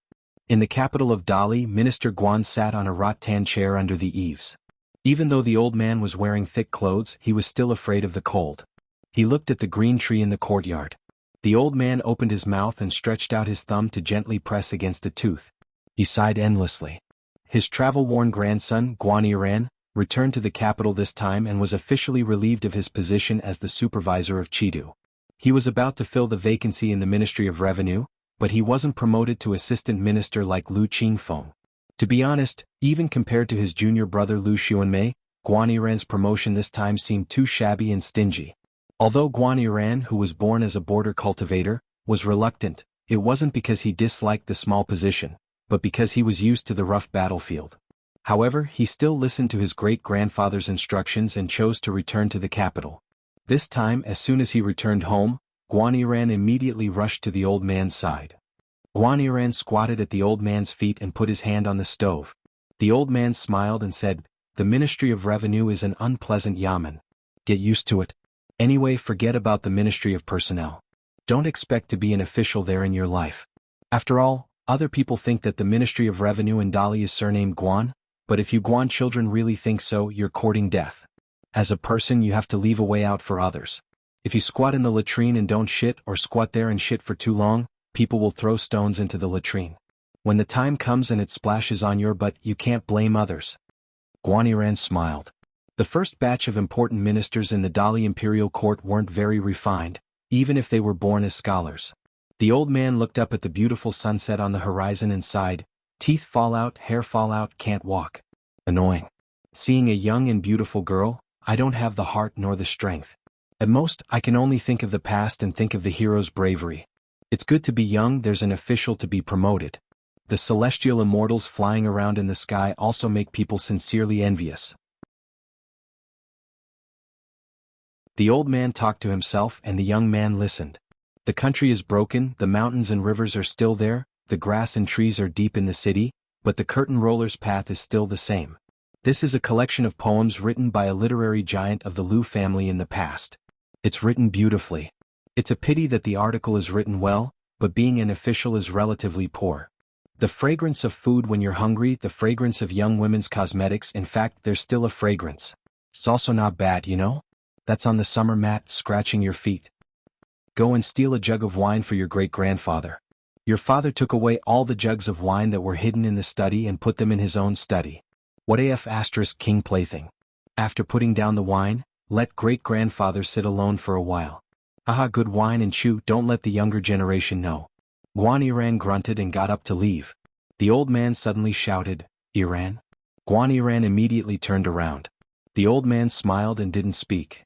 In the capital of Dali, Minister Guan sat on a rattan chair under the eaves. Even though the old man was wearing thick clothes, he was still afraid of the cold. He looked at the green tree in the courtyard. The old man opened his mouth and stretched out his thumb to gently press against a tooth. He sighed endlessly. His travel-worn grandson, Guan Yiran, returned to the capital this time and was officially relieved of his position as the supervisor of Chidu. He was about to fill the vacancy in the Ministry of Revenue, but he wasn't promoted to assistant minister like Lu Qingfeng. To be honest, even compared to his junior brother Lu Xuanmei, Guan Yiran's promotion this time seemed too shabby and stingy. Although Guan Yiran, who was born as a border cultivator, was reluctant, it wasn't because he disliked the small position, but because he was used to the rough battlefield. However, he still listened to his great-grandfather's instructions and chose to return to the capital. This time, as soon as he returned home, Guan Yiran immediately rushed to the old man's side. Guan Yiran squatted at the old man's feet and put his hand on the stove. The old man smiled and said, "The Ministry of Revenue is an unpleasant yamen. Get used to it. Anyway, forget about the Ministry of Personnel. Don't expect to be an official there in your life. After all, other people think that the Ministry of Revenue in Dali is surnamed Guan, but if you Guan children really think so, you're courting death. As a person, you have to leave a way out for others. If you squat in the latrine and don't shit, or squat there and shit for too long, people will throw stones into the latrine. When the time comes and it splashes on your butt, you can't blame others." Guan Yiran smiled. The first batch of important ministers in the Dali imperial court weren't very refined, even if they were born as scholars. The old man looked up at the beautiful sunset on the horizon and sighed, "Teeth fall out, hair fall out, can't walk. Annoying. Seeing a young and beautiful girl, I don't have the heart nor the strength. At most, I can only think of the past and think of the hero's bravery. It's good to be young, there's an official to be promoted. The celestial immortals flying around in the sky also make people sincerely envious." The old man talked to himself and the young man listened. The country is broken, the mountains and rivers are still there, the grass and trees are deep in the city, but the curtain roller's path is still the same. This is a collection of poems written by a literary giant of the Liu family in the past. It's written beautifully. It's a pity that the article is written well, but being an official is relatively poor. The fragrance of food when you're hungry, the fragrance of young women's cosmetics, in fact there's still a fragrance. It's also not bad, you know? That's on the summer mat, scratching your feet. Go and steal a jug of wine for your great-grandfather. Your father took away all the jugs of wine that were hidden in the study and put them in his own study. What af * king plaything. After putting down the wine, let great-grandfather sit alone for a while. Aha, good wine and chew, don't let the younger generation know." Guan Yiran grunted and got up to leave. The old man suddenly shouted, "Yiran?" Guan Yiran immediately turned around. The old man smiled and didn't speak.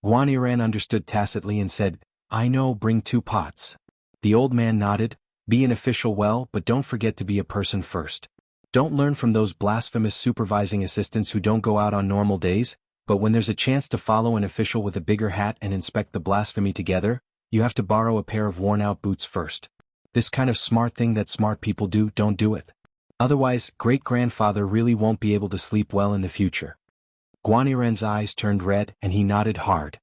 Guan Yiran understood tacitly and said, "I know, bring 2 pots." The old man nodded, "Be an official well, but don't forget to be a person first. Don't learn from those blasphemous supervising assistants who don't go out on normal days, but when there's a chance to follow an official with a bigger hat and inspect the blasphemy together, you have to borrow a pair of worn-out boots first. This kind of smart thing that smart people do, don't do it. Otherwise, great-grandfather really won't be able to sleep well in the future." Guan Yiran's eyes turned red and he nodded hard.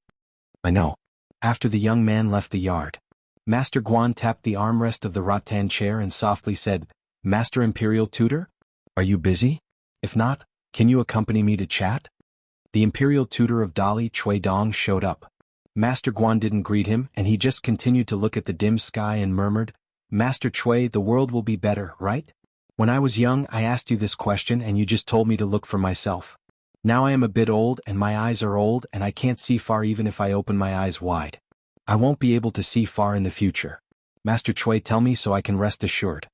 I know. After the young man left the yard, Master Guan tapped the armrest of the rattan chair and softly said, "Master Imperial Tutor? Are you busy? If not, can you accompany me to chat?" The Imperial Tutor of Dali Chui Dong showed up. Master Guan didn't greet him and he just continued to look at the dim sky and murmured, "Master Chui, the world will be better, right? When I was young I asked you this question and you just told me to look for myself. Now I am a bit old and my eyes are old and I can't see far even if I open my eyes wide. I won't be able to see far in the future. Master Chui, tell me so I can rest assured."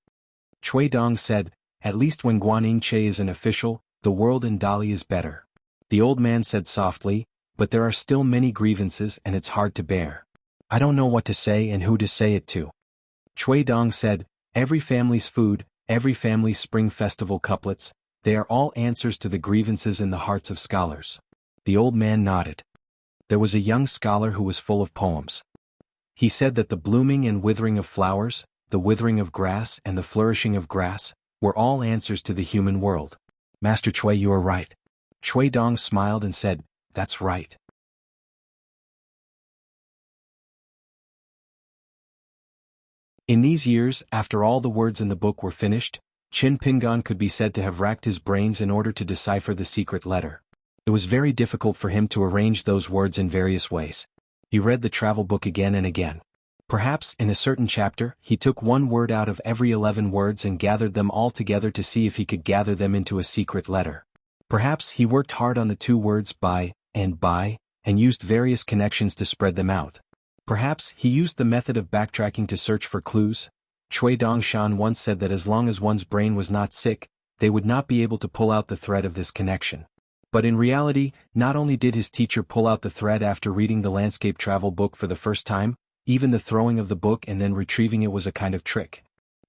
Chui Dong said, "At least when Guan Che is an official, the world in Dali is better." The old man said softly, "But there are still many grievances and it's hard to bear. I don't know what to say and who to say it to." Chui Dong said, "Every family's food, every family's spring festival couplets, they are all answers to the grievances in the hearts of scholars." The old man nodded. There was a young scholar who was full of poems. He said that the blooming and withering of flowers, the withering of grass and the flourishing of grass, were all answers to the human world. "Master Chui, you are right." Chui Dong smiled and said, "That's right." In these years, after all the words in the book were finished, Qin Pingan could be said to have racked his brains in order to decipher the secret letter. It was very difficult for him to arrange those words in various ways. He read the travel book again and again. Perhaps, in a certain chapter, he took one word out of every 11 words and gathered them all together to see if he could gather them into a secret letter. Perhaps he worked hard on the 2 words by, and used various connections to spread them out. Perhaps he used the method of backtracking to search for clues. Chui Dongshan once said that as long as one's brain was not sick, they would not be able to pull out the thread of this connection. But in reality, not only did his teacher pull out the thread after reading the landscape travel book for the first time, even the throwing of the book and then retrieving it was a kind of trick.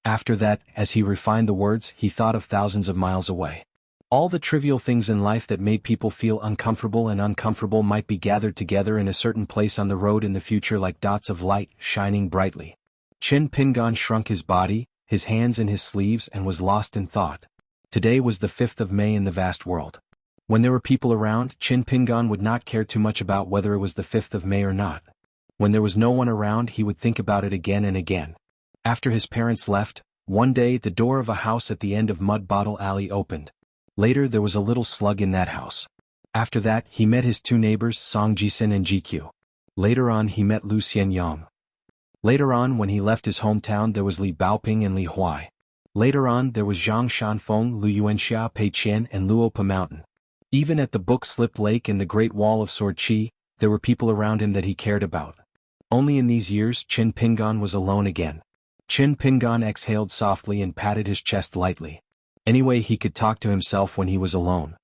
After that, as he refined the words, he thought of thousands of miles away. All the trivial things in life that made people feel uncomfortable might be gathered together in a certain place on the road in the future like dots of light, shining brightly. Qin Pingan shrunk his body, his hands in his sleeves and was lost in thought. Today was the 5th of May in the vast world. When there were people around, Qin Pingan would not care too much about whether it was the 5th of May or not. When there was no one around he would think about it again and again. After his parents left, one day the door of a house at the end of Mud Bottle Alley opened. Later there was a little slug in that house. After that he met his 2 neighbors Song Jisin and GQ. Later on he met Lu Xianyang. Later on when he left his hometown there was Li Baoping and Li Huai. Later on there was Zhang Shanfeng, Lu Yuanxia, Pei Qian and Luopa Mountain. Even at the Book Slip Lake and the Great Wall of Sword Chi, there were people around him that he cared about. Only in these years Qin Pingan was alone again. Qin Pingan exhaled softly and patted his chest lightly. Anyway, he could talk to himself when he was alone.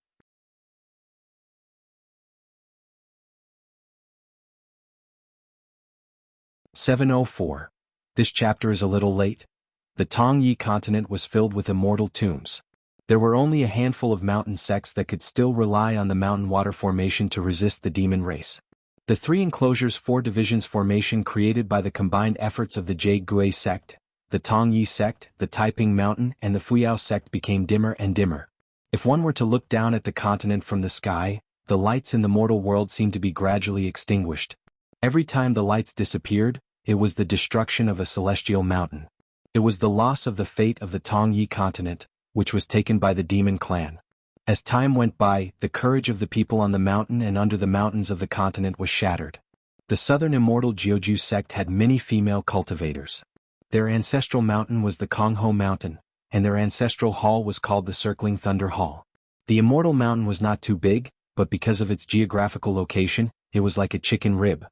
704. This chapter is a little late. The Tongyi continent was filled with immortal tombs. There were only a handful of mountain sects that could still rely on the mountain water formation to resist the demon race. The 3 enclosures 4 divisions formation created by the combined efforts of the Jade Gui sect, the Tongyi sect, the Taiping Mountain and the Fuyao sect became dimmer and dimmer. If one were to look down at the continent from the sky, the lights in the mortal world seemed to be gradually extinguished. Every time the lights disappeared, it was the destruction of a celestial mountain. It was the loss of the fate of the Tongyi continent, which was taken by the demon clan. As time went by, the courage of the people on the mountain and under the mountains of the continent was shattered. The southern immortal Jiuju sect had many female cultivators. Their ancestral mountain was the Kongho Mountain, and their ancestral hall was called the Circling Thunder Hall. The immortal mountain was not too big, but because of its geographical location, it was like a chicken rib.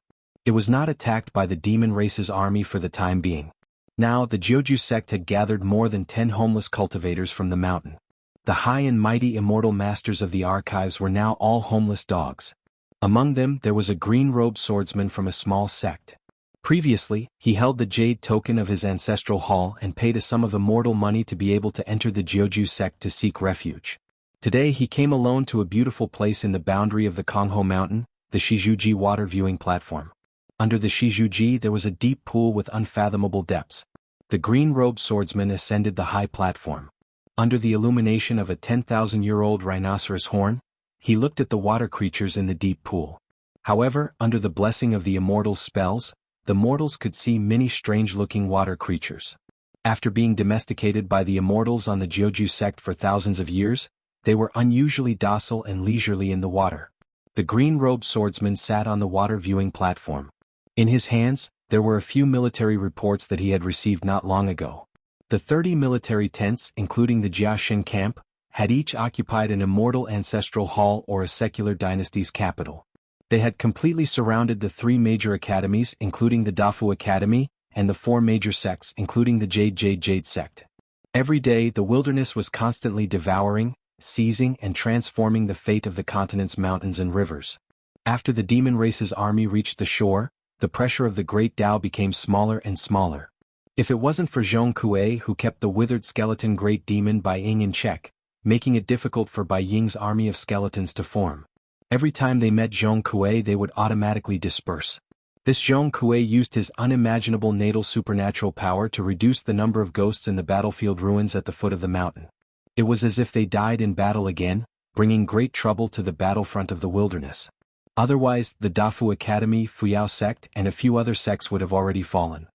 It was not attacked by the demon race's army for the time being. Now the Jiuju sect had gathered more than 10 homeless cultivators from the mountain. The high and mighty immortal masters of the archives were now all homeless dogs. Among them there was a green-robed swordsman from a small sect. Previously, he held the jade token of his ancestral hall and paid a sum of immortal money to be able to enter the Jiuju sect to seek refuge. Today he came alone to a beautiful place in the boundary of the Kongho Mountain, the Shijuji water viewing platform. Under the Shijuji there was a deep pool with unfathomable depths. The green-robed swordsman ascended the high platform. Under the illumination of a 10,000-year-old rhinoceros horn, he looked at the water creatures in the deep pool. However, under the blessing of the immortals' spells, the mortals could see many strange-looking water creatures. After being domesticated by the immortals on the Jeoju sect for thousands of years, they were unusually docile and leisurely in the water. The green-robed swordsman sat on the water-viewing platform. In his hands, there were a few military reports that he had received not long ago. The 30 military tents, including the Jiaxin camp, had each occupied an immortal ancestral hall or a secular dynasty's capital. They had completely surrounded the 3 major academies, including the Dafu Academy, and the 4 major sects, including the Jade sect. Every day the wilderness was constantly devouring, seizing and transforming the fate of the continent's mountains and rivers. After the demon race's army reached the shore, the pressure of the Great Tao became smaller and smaller. If it wasn't for Zhong Kuei who kept the withered skeleton Great Demon Bai Ying in check, making it difficult for Bai Ying's army of skeletons to form. Every time they met Zhong Kuei they would automatically disperse. This Zhong Kuei used his unimaginable natal supernatural power to reduce the number of ghosts in the battlefield ruins at the foot of the mountain. It was as if they died in battle again, bringing great trouble to the battlefront of the wilderness. Otherwise, the Dafu Academy, Fuyao sect, and a few other sects would have already fallen.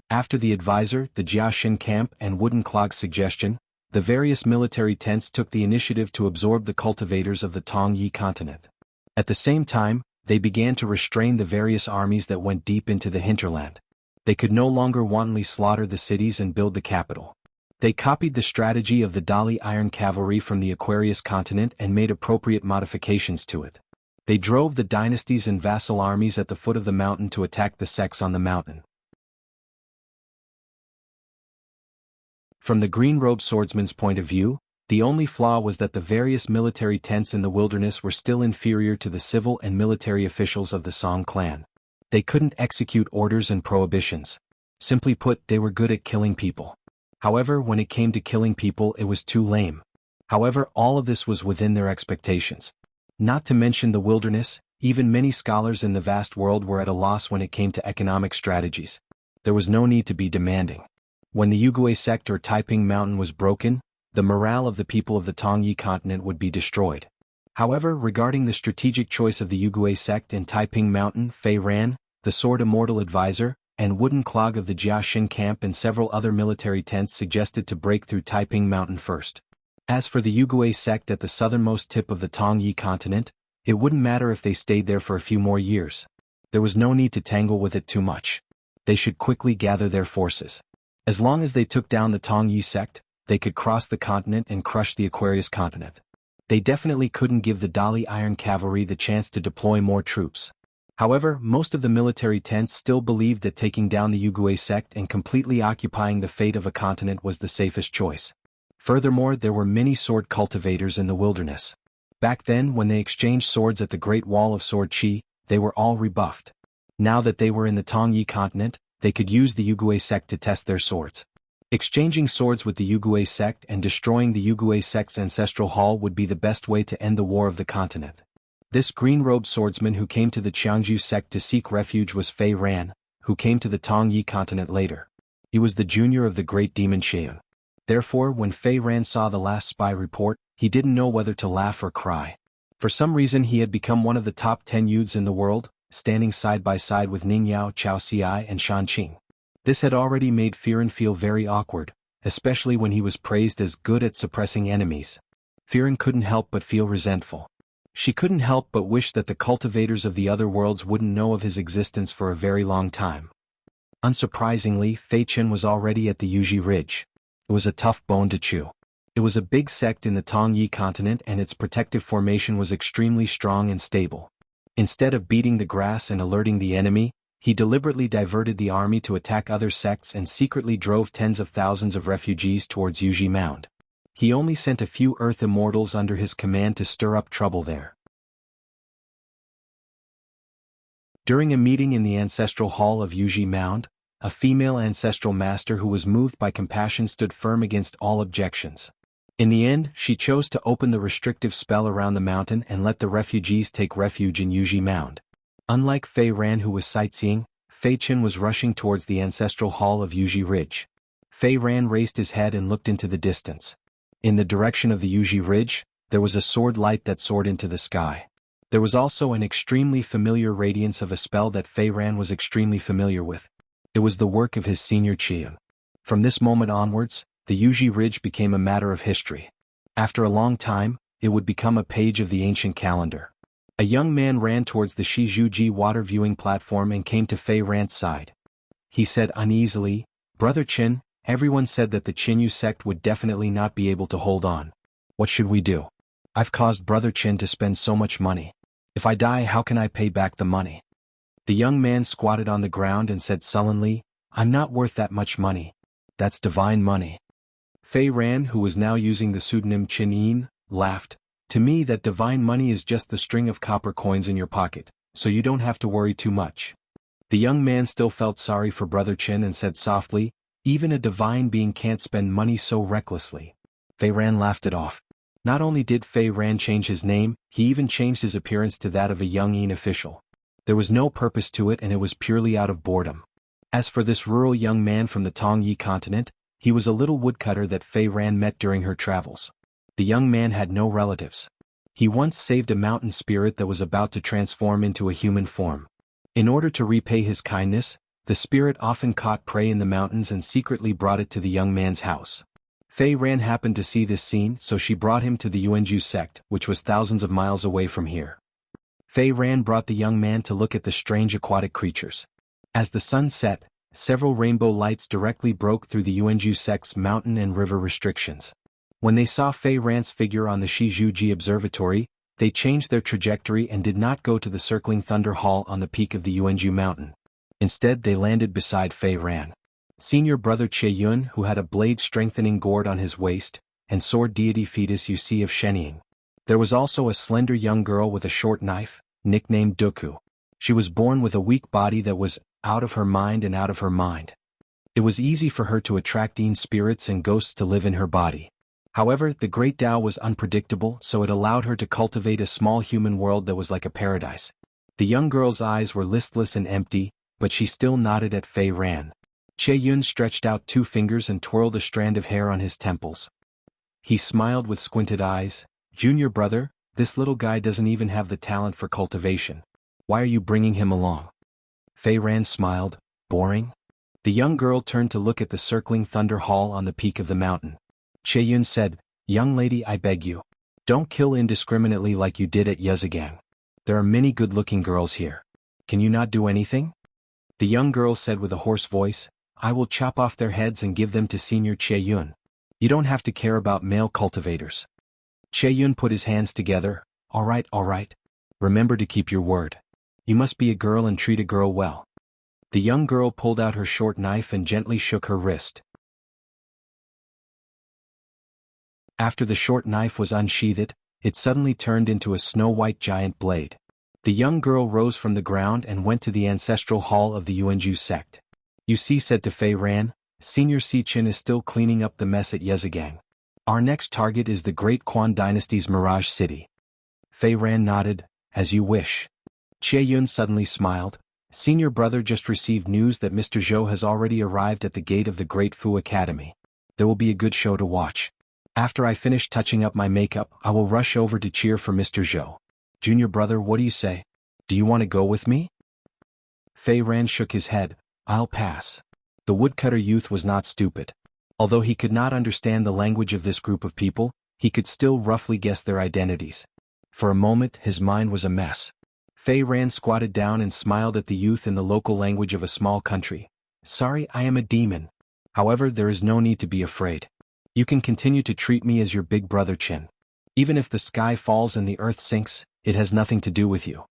After the advisor, the Jiaxin camp, and Wooden Clog's suggestion, the various military tents took the initiative to absorb the cultivators of the Tongyi continent. At the same time, they began to restrain the various armies that went deep into the hinterland. They could no longer wantonly slaughter the cities and build the capital. They copied the strategy of the Dali Iron Cavalry from the Aquarius continent and made appropriate modifications to it. They drove the dynasties and vassal armies at the foot of the mountain to attack the sects on the mountain. From the green-robed swordsman's point of view, the only flaw was that the various military tents in the wilderness were still inferior to the civil and military officials of the Song clan. They couldn't execute orders and prohibitions. Simply put, they were good at killing people. However, when it came to killing people it was too lame. However, all of this was within their expectations. Not to mention the wilderness, even many scholars in the vast world were at a loss when it came to economic strategies. There was no need to be demanding. When the Yugui sect or Taiping Mountain was broken, the morale of the people of the Tongyi continent would be destroyed. However, regarding the strategic choice of the Yugui sect in Taiping Mountain, Fei Ran, the Sword Immortal Advisor, and Wooden Clog of the Jiaxin camp and several other military tents suggested to break through Taiping Mountain first. As for the Yugui sect at the southernmost tip of the Tongyi continent, it wouldn't matter if they stayed there for a few more years. There was no need to tangle with it too much. They should quickly gather their forces. As long as they took down the Tongyi sect, they could cross the continent and crush the Aquarius continent. They definitely couldn't give the Dali Iron Cavalry the chance to deploy more troops. However, most of the military tents still believed that taking down the Yugui sect and completely occupying the fate of a continent was the safest choice. Furthermore, there were many sword cultivators in the wilderness. Back then, when they exchanged swords at the Great Wall of Sword Chi, they were all rebuffed. Now that they were in the Tongyi continent, they could use the Yugui sect to test their swords. Exchanging swords with the Yugui sect and destroying the Yugui sect's ancestral hall would be the best way to end the war of the continent. This green-robed swordsman who came to the Qiangju sect to seek refuge was Fei Ran, who came to the Tongyi continent later. He was the junior of the great demon Sheun. Therefore, when Fei Ran saw the last spy report, he didn't know whether to laugh or cry. For some reason he had become one of the top 10 youths in the world, standing side by side with Ning Yao, Chao Xiai and Shan Qing. This had already made Firen feel very awkward, especially when he was praised as good at suppressing enemies. Firen couldn't help but feel resentful. She couldn't help but wish that the cultivators of the other worlds wouldn't know of his existence for a very long time. Unsurprisingly, Fei Chen was already at the Yuji Ridge. It was a tough bone to chew. It was a big sect in the Tongyi continent and its protective formation was extremely strong and stable. Instead of beating the grass and alerting the enemy, he deliberately diverted the army to attack other sects and secretly drove tens of thousands of refugees towards Yuji Mound. He only sent a few Earth Immortals under his command to stir up trouble there. During a meeting in the ancestral hall of Yuji Mound, a female ancestral master who was moved by compassion stood firm against all objections. In the end, she chose to open the restrictive spell around the mountain and let the refugees take refuge in Yuji Mound. Unlike Fei Ran who was sightseeing, Fei Chen was rushing towards the ancestral hall of Yuji Ridge. Fei Ran raised his head and looked into the distance. In the direction of the Yuji Ridge, there was a sword light that soared into the sky. There was also an extremely familiar radiance of a spell that Fei Ran was extremely familiar with. It was the work of his senior Qian. From this moment onwards, the Yuji Ridge became a matter of history. After a long time, it would become a page of the ancient calendar. A young man ran towards the Shijuji water viewing platform and came to Fei Ran's side. He said uneasily, "Brother Qin, everyone said that the Qinyu sect would definitely not be able to hold on. What should we do? I've caused Brother Qin to spend so much money. If I die, how can I pay back the money?" The young man squatted on the ground and said sullenly, "I'm not worth that much money. That's divine money." Fei Ran, who was now using the pseudonym Qin Yin, laughed. "To me, that divine money is just the string of copper coins in your pocket, so you don't have to worry too much." The young man still felt sorry for Brother Qin and said softly, "Even a divine being can't spend money so recklessly." Fei Ran laughed it off. Not only did Fei Ran change his name, he even changed his appearance to that of a young Yin official. There was no purpose to it and it was purely out of boredom. As for this rural young man from the Tongyi continent, he was a little woodcutter that Fei Ran met during her travels. The young man had no relatives. He once saved a mountain spirit that was about to transform into a human form. In order to repay his kindness, the spirit often caught prey in the mountains and secretly brought it to the young man's house. Fei Ran happened to see this scene, so she brought him to the Yuanju sect, which was thousands of miles away from here. Fei Ran brought the young man to look at the strange aquatic creatures. As the sun set, several rainbow lights directly broke through the Yuanju sect's mountain and river restrictions. When they saw Fei Ran's figure on the Shijuji Observatory, they changed their trajectory and did not go to the circling Thunder Hall on the peak of the Yuanju mountain. Instead they landed beside Fei Ran. Senior brother Che Yun, who had a blade-strengthening gourd on his waist, and sword deity fetus you see of Shenying. There was also a slender young girl with a short knife, nicknamed Duku. She was born with a weak body that was out of her mind and out of her mind. It was easy for her to attract Yin spirits and ghosts to live in her body. However, the Great Tao was unpredictable, so it allowed her to cultivate a small human world that was like a paradise. The young girl's eyes were listless and empty, but she still nodded at Fei Ran. Che Yun stretched out 2 fingers and twirled a strand of hair on his temples. He smiled with squinted eyes. "Junior brother, this little guy doesn't even have the talent for cultivation. Why are you bringing him along?" Fei Ran smiled. "Boring?" The young girl turned to look at the circling Thunder Hall on the peak of the mountain. Che Yun said, "Young lady, I beg you. Don't kill indiscriminately like you did at Yuzagang. There are many good-looking girls here. Can you not do anything?" The young girl said with a hoarse voice, "I will chop off their heads and give them to Senior Che Yun. You don't have to care about male cultivators." Che Yun put his hands together. All right. Remember to keep your word. You must be a girl and treat a girl well." The young girl pulled out her short knife and gently shook her wrist. After the short knife was unsheathed, it suddenly turned into a snow-white giant blade. The young girl rose from the ground and went to the ancestral hall of the Yuanju sect. "You see," said to Fei Ran, "Senior Sichin is still cleaning up the mess at Yuzagang. Our next target is the Great Quan Dynasty's Mirage City." Fei Ran nodded. "As you wish." Che Yun suddenly smiled. "Senior brother just received news that Mr. Zhou has already arrived at the gate of the Great Fu Academy. There will be a good show to watch. After I finish touching up my makeup, I will rush over to cheer for Mr. Zhou. Junior brother, what do you say? Do you want to go with me?" Fei Ran shook his head. "I'll pass." The woodcutter youth was not stupid. Although he could not understand the language of this group of people, he could still roughly guess their identities. For a moment, his mind was a mess. Fei Ran squatted down and smiled at the youth in the local language of a small country. "Sorry, I am a demon. However, there is no need to be afraid. You can continue to treat me as your big brother Qin. Even if the sky falls and the earth sinks, it has nothing to do with you."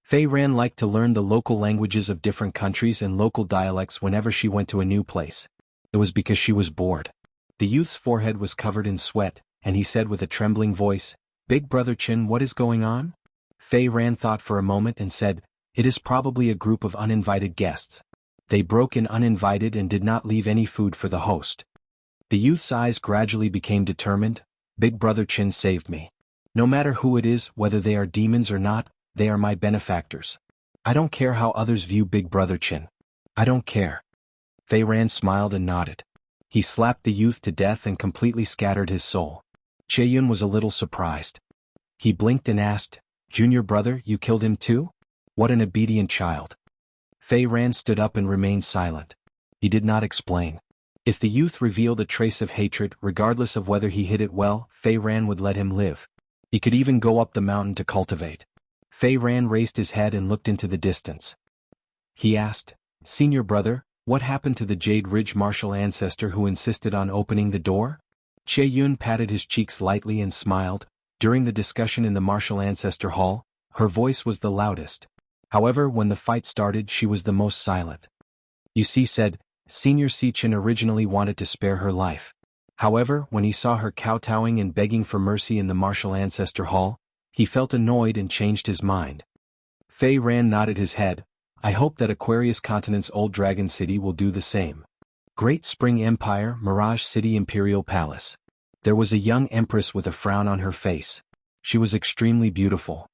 Fei Ran liked to learn the local languages of different countries and local dialects whenever she went to a new place. It was because she was bored. The youth's forehead was covered in sweat, and he said with a trembling voice, "Big brother Qin, what is going on?" Fei Ran thought for a moment and said, "It is probably a group of uninvited guests. They broke in uninvited and did not leave any food for the host." The youth's eyes gradually became determined. "Big brother Qin saved me. No matter who it is, whether they are demons or not, they are my benefactors. I don't care how others view Big brother Qin. I don't care." Fei Ran smiled and nodded. He slapped the youth to death and completely scattered his soul. Che Yun was a little surprised. He blinked and asked, Junior brother, you killed him too? What an obedient child. Fei Ran stood up and remained silent. He did not explain. If the youth revealed a trace of hatred, regardless of whether he hid it well, Fei Ran would let him live. He could even go up the mountain to cultivate. Fei Ran raised his head and looked into the distance. He asked, Senior brother, what happened to the Jade Ridge martial ancestor who insisted on opening the door? Che Yun patted his cheeks lightly and smiled. During the discussion in the martial ancestor hall, her voice was the loudest. However, when the fight started, she was the most silent. You see, said, Senior Sichin originally wanted to spare her life. However, when he saw her kowtowing and begging for mercy in the martial ancestor hall, he felt annoyed and changed his mind. Fei Ran nodded his head. I hope that Aquarius Continent's old dragon city will do the same. Great Spring Empire, Mirage City Imperial Palace. There was a young empress with a frown on her face. She was extremely beautiful.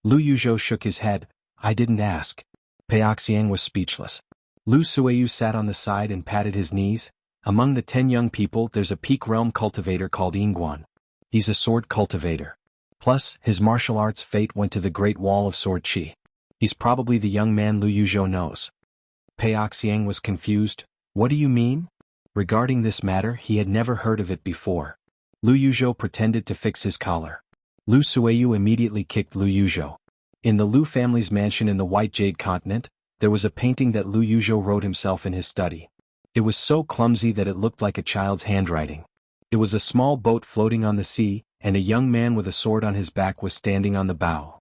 Lu Yuzhou shook his head. I didn't ask. Peoxiang was speechless. Lu Suiyu sat on the side and patted his knees. Among the 10 young people there's a peak realm cultivator called Yingguan. He's a sword cultivator. Plus, his martial arts fate went to the Great Wall of Sword Qi. He's probably the young man Lu Yuzhou knows. Peoxiang was confused. What do you mean? Regarding this matter, he had never heard of it before. Lu Yuzhou pretended to fix his collar. Lu Suiyu immediately kicked Lu Yuzhou. In the Lu family's mansion in the White Jade Continent, there was a painting that Lu Yuzhou wrote himself in his study. It was so clumsy that it looked like a child's handwriting. It was a small boat floating on the sea, and a young man with a sword on his back was standing on the bow.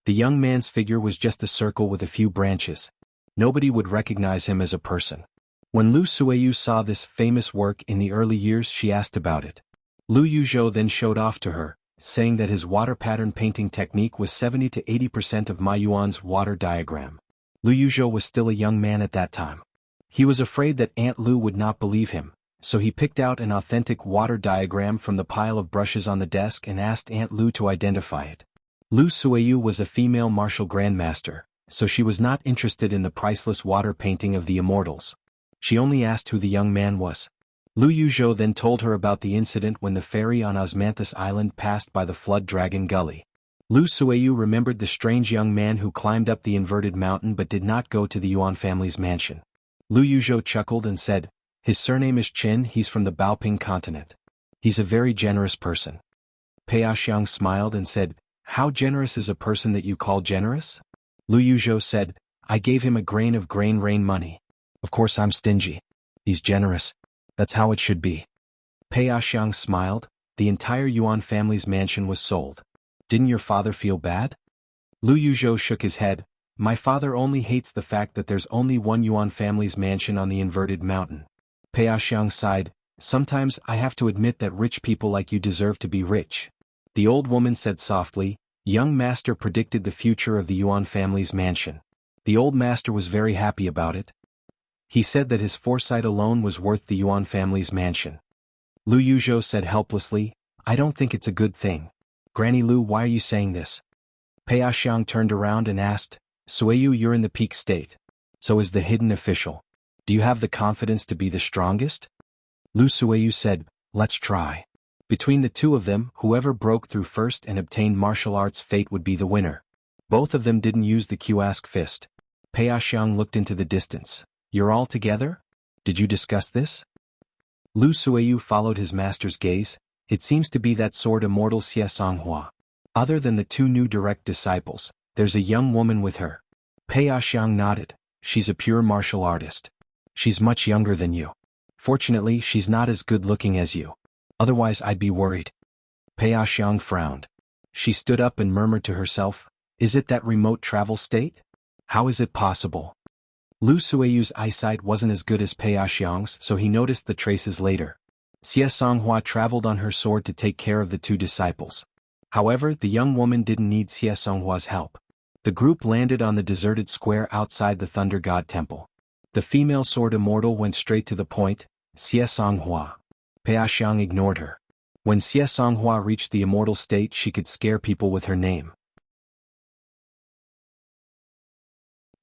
The young man's figure was just a circle with a few branches. Nobody would recognize him as a person. When Lu Suiyu saw this famous work in the early years, she asked about it. Lu Yuzhou then showed off to her, saying that his water pattern painting technique was 70 to 80% of Ma Yuan's water diagram. Lu Yuzhou was still a young man at that time. He was afraid that Aunt Lu would not believe him, so he picked out an authentic water diagram from the pile of brushes on the desk and asked Aunt Lu to identify it. Lu Suiyu was a female martial grandmaster, so she was not interested in the priceless water painting of the immortals. She only asked who the young man was. Lu Yuzhou then told her about the incident when the ferry on Osmanthus Island passed by the Flood Dragon Gully. Lu Suiyu remembered the strange young man who climbed up the inverted mountain but did not go to the Yuan family's mansion. Lu Yuzhou chuckled and said, his surname is Qin, he's from the Baoping continent. He's a very generous person. Peoxiang smiled and said, how generous is a person that you call generous? Lu Yuzhou said, I gave him a grain of grain rain money. Of course I'm stingy. He's generous. That's how it should be. Peoxiang smiled. The entire Yuan family's mansion was sold. Didn't your father feel bad? Lu Yuzhou shook his head. My father only hates the fact that there's only one Yuan family's mansion on the inverted mountain. Peoxiang sighed. Sometimes I have to admit that rich people like you deserve to be rich. The old woman said softly, young master predicted the future of the Yuan family's mansion. The old master was very happy about it. He said that his foresight alone was worth the Yuan family's mansion. Lu Yuzhou said helplessly, I don't think it's a good thing. Granny Lu, why are you saying this? Peoxiang turned around and asked, Suiyu, you're in the peak state. So is the hidden official. Do you have the confidence to be the strongest? Lu Suiyu said, let's try. Between the two of them, whoever broke through first and obtained martial arts fate would be the winner. Both of them didn't use the Q-ask fist. Peoxiang looked into the distance. You're all together? Did you discuss this? Lu Suiyu followed his master's gaze. It seems to be that sword immortal Xie Songhua. Other than the 2 new direct disciples, there's a young woman with her. Peoxiang nodded. She's a pure martial artist. She's much younger than you. Fortunately, she's not as good looking as you. Otherwise I'd be worried. Peoxiang frowned. She stood up and murmured to herself, is it that remote travel state? How is it possible? Lu Suiyu's eyesight wasn't as good as Peoxiang's, so he noticed the traces later. Xie Songhua traveled on her sword to take care of the 2 disciples. However, the young woman didn't need Xie Songhua's help. The group landed on the deserted square outside the Thunder God Temple. The female sword immortal went straight to the point, Xie Songhua. Peoxiang ignored her. When Xie Songhua reached the immortal state, she could scare people with her name.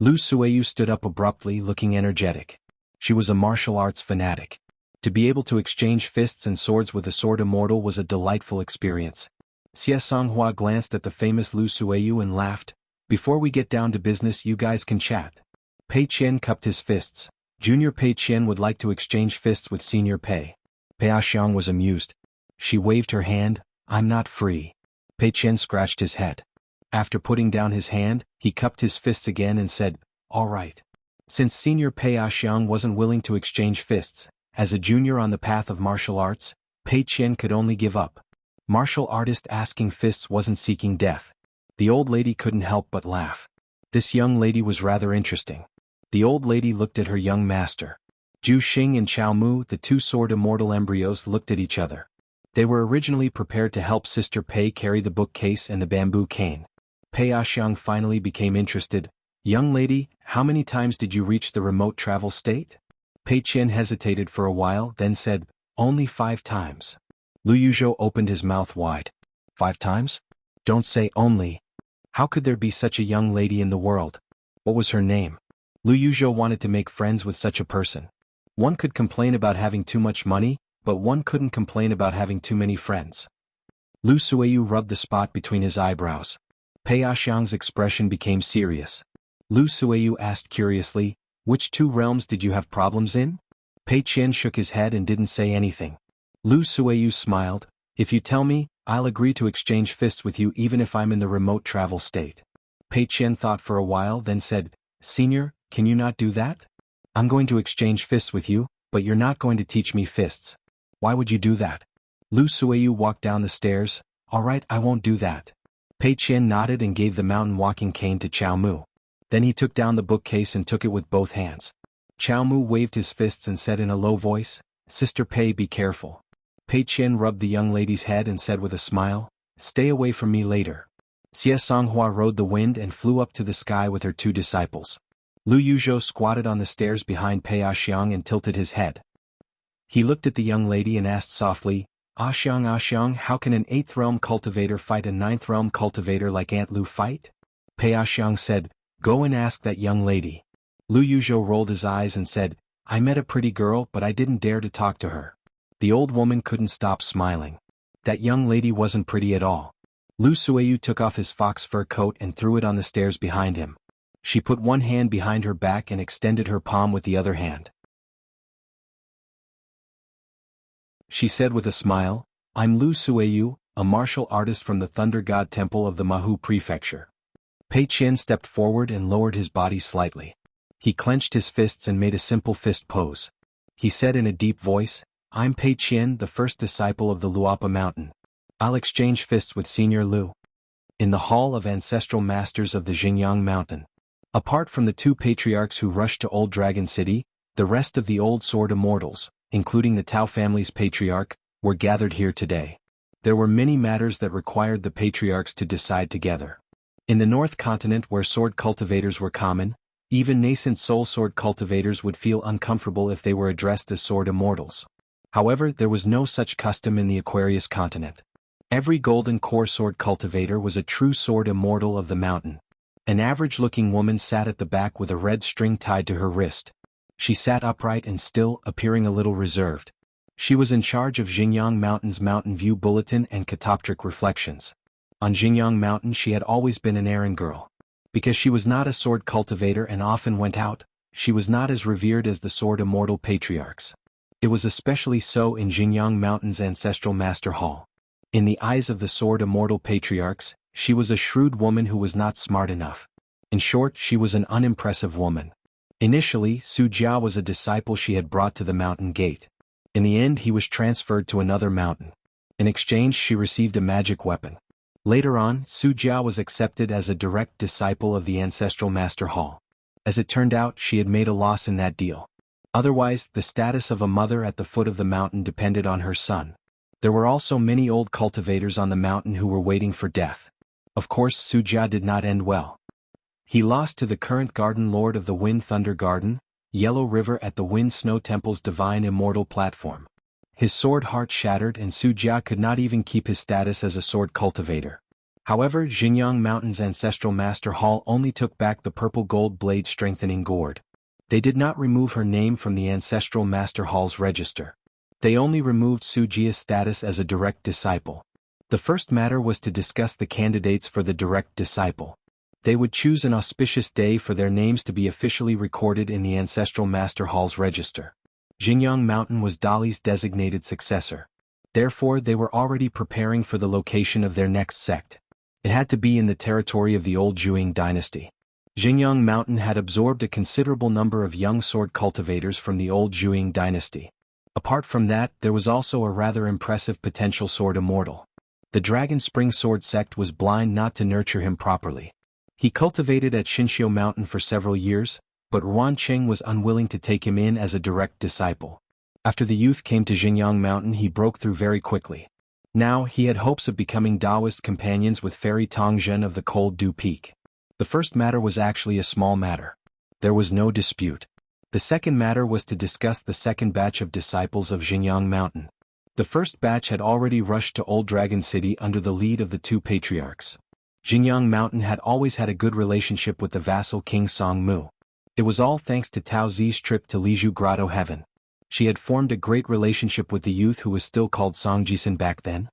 Lu Suiyu stood up abruptly, looking energetic. She was a martial arts fanatic. To be able to exchange fists and swords with a sword immortal was a delightful experience. Xie Songhua glanced at the famous Lu Suiyu and laughed. Before we get down to business, you guys can chat. Pei Qian cupped his fists. Junior Pei Qian would like to exchange fists with Senior Pei. Pei Xiang was amused. She waved her hand. I'm not free. Pei Qian scratched his head. After putting down his hand, he cupped his fists again and said, all right. Since Senior Pei Xiang wasn't willing to exchange fists, as a junior on the path of martial arts, Pei Qian could only give up. Martial artist asking fists wasn't seeking death. The old lady couldn't help but laugh. This young lady was rather interesting. The old lady looked at her young master. Zhu Xing and Chao Mu, the two sword immortal embryos, looked at each other. They were originally prepared to help Sister Pei carry the bookcase and the bamboo cane. Pei Xiang finally became interested. Young lady, how many times did you reach the remote travel state? Pei Qian hesitated for a while, then said, only 5 times. Lu Yuzhou opened his mouth wide. 5 times? Don't say only. How could there be such a young lady in the world? What was her name? Lu Yuzhou wanted to make friends with such a person. One could complain about having too much money, but one couldn't complain about having too many friends. Lu Suiyu rubbed the spot between his eyebrows. Pei Xiang's expression became serious. Lu Suiyu asked curiously, which 2 realms did you have problems in? Pei Qian shook his head and didn't say anything. Lu Suiyu smiled. If you tell me, I'll agree to exchange fists with you even if I'm in the remote travel state. Pei Qian thought for a while, then said, Senior, can you not do that? I'm going to exchange fists with you, but you're not going to teach me fists. Why would you do that? Lu Suiyu walked down the stairs. All right, I won't do that. Pei Qian nodded and gave the mountain walking cane to Chao Mu. Then he took down the bookcase and took it with both hands. Chao Mu waved his fists and said in a low voice, Sister Pei, be careful. Pei Qian rubbed the young lady's head and said with a smile, stay away from me later. Xie Songhua rode the wind and flew up to the sky with her 2 disciples. Lu Yuzhou squatted on the stairs behind Pei Xiang and tilted his head. He looked at the young lady and asked softly, Xiang, how can an 8th realm cultivator fight a 9th realm cultivator like Aunt Lu fight? Pei Xiang said, go and ask that young lady. Lu Yuzhou rolled his eyes and said, I met a pretty girl but I didn't dare to talk to her. The old woman couldn't stop smiling. That young lady wasn't pretty at all. Lu Suiyu took off his fox fur coat and threw it on the stairs behind him. She put one hand behind her back and extended her palm with the other hand. She said with a smile, I'm Lu Suiyu, a martial artist from the Thunder God Temple of the Mahu Prefecture. Pei Qian stepped forward and lowered his body slightly. He clenched his fists and made a simple fist pose. He said in a deep voice, I'm Pei Qian, the first disciple of the Luapa Mountain. I'll exchange fists with Senior Lu. In the Hall of Ancestral Masters of the Xinjiang Mountain. Apart from the 2 patriarchs who rushed to Old Dragon City, the rest of the old sword immortals, including the Tao family's patriarch, were gathered here today. There were many matters that required the patriarchs to decide together. In the North Continent where sword cultivators were common, even nascent soul sword cultivators would feel uncomfortable if they were addressed as sword immortals. However, there was no such custom in the Aquarius continent. Every golden core sword cultivator was a true sword immortal of the mountain. An average-looking woman sat at the back with a red string tied to her wrist. She sat upright and still, appearing a little reserved. She was in charge of Xinjiang Mountain's Mountain View Bulletin and Catoptric Reflections. On Xinjiang Mountain she had always been an errand girl. Because she was not a sword cultivator and often went out, she was not as revered as the sword immortal patriarchs. It was especially so in Xinjiang Mountain's Ancestral Master Hall. In the eyes of the sword immortal patriarchs, she was a shrewd woman who was not smart enough. In short, she was an unimpressive woman. Initially, Su Jia was a disciple she had brought to the mountain gate. In the end he was transferred to another mountain. In exchange she received a magic weapon. Later on, Su Jia was accepted as a direct disciple of the Ancestral Master Hall. As it turned out, she had made a loss in that deal. Otherwise, the status of a mother at the foot of the mountain depended on her son. There were also many old cultivators on the mountain who were waiting for death. Of course, Su Jia did not end well. He lost to the current Garden Lord of the Wind Thunder Garden, Yellow River at the Wind Snow Temple's Divine Immortal Platform. His sword heart shattered and Su Jia could not even keep his status as a sword cultivator. However, Xinjiang Mountain's Ancestral Master Hall only took back the purple gold blade strengthening gourd. They did not remove her name from the Ancestral Master Hall's register. They only removed Su Jia's status as a direct disciple. The first matter was to discuss the candidates for the direct disciple. They would choose an auspicious day for their names to be officially recorded in the Ancestral Master Hall's register. Xingyang Mountain was Dali's designated successor. Therefore they were already preparing for the location of their next sect. It had to be in the territory of the old Zhuang dynasty. Xingyang Mountain had absorbed a considerable number of young sword cultivators from the old Zhuang dynasty. Apart from that, there was also a rather impressive potential sword immortal. The Dragon Spring Sword sect was blind not to nurture him properly. He cultivated at Xinxiu Mountain for several years, but Ruan Cheng was unwilling to take him in as a direct disciple. After the youth came to Xingyang Mountain, he broke through very quickly. Now, he had hopes of becoming Taoist companions with Fairy Tongzhen of the Cold Dew Peak. The first matter was actually a small matter. There was no dispute. The second matter was to discuss the second batch of disciples of Xingyang Mountain. The first batch had already rushed to Old Dragon City under the lead of the two patriarchs. Xingyang Mountain had always had a good relationship with the vassal King Song Mu. It was all thanks to Tao Zi's trip to Liju Grotto Heaven. She had formed a great relationship with the youth who was still called Song Jisun back then.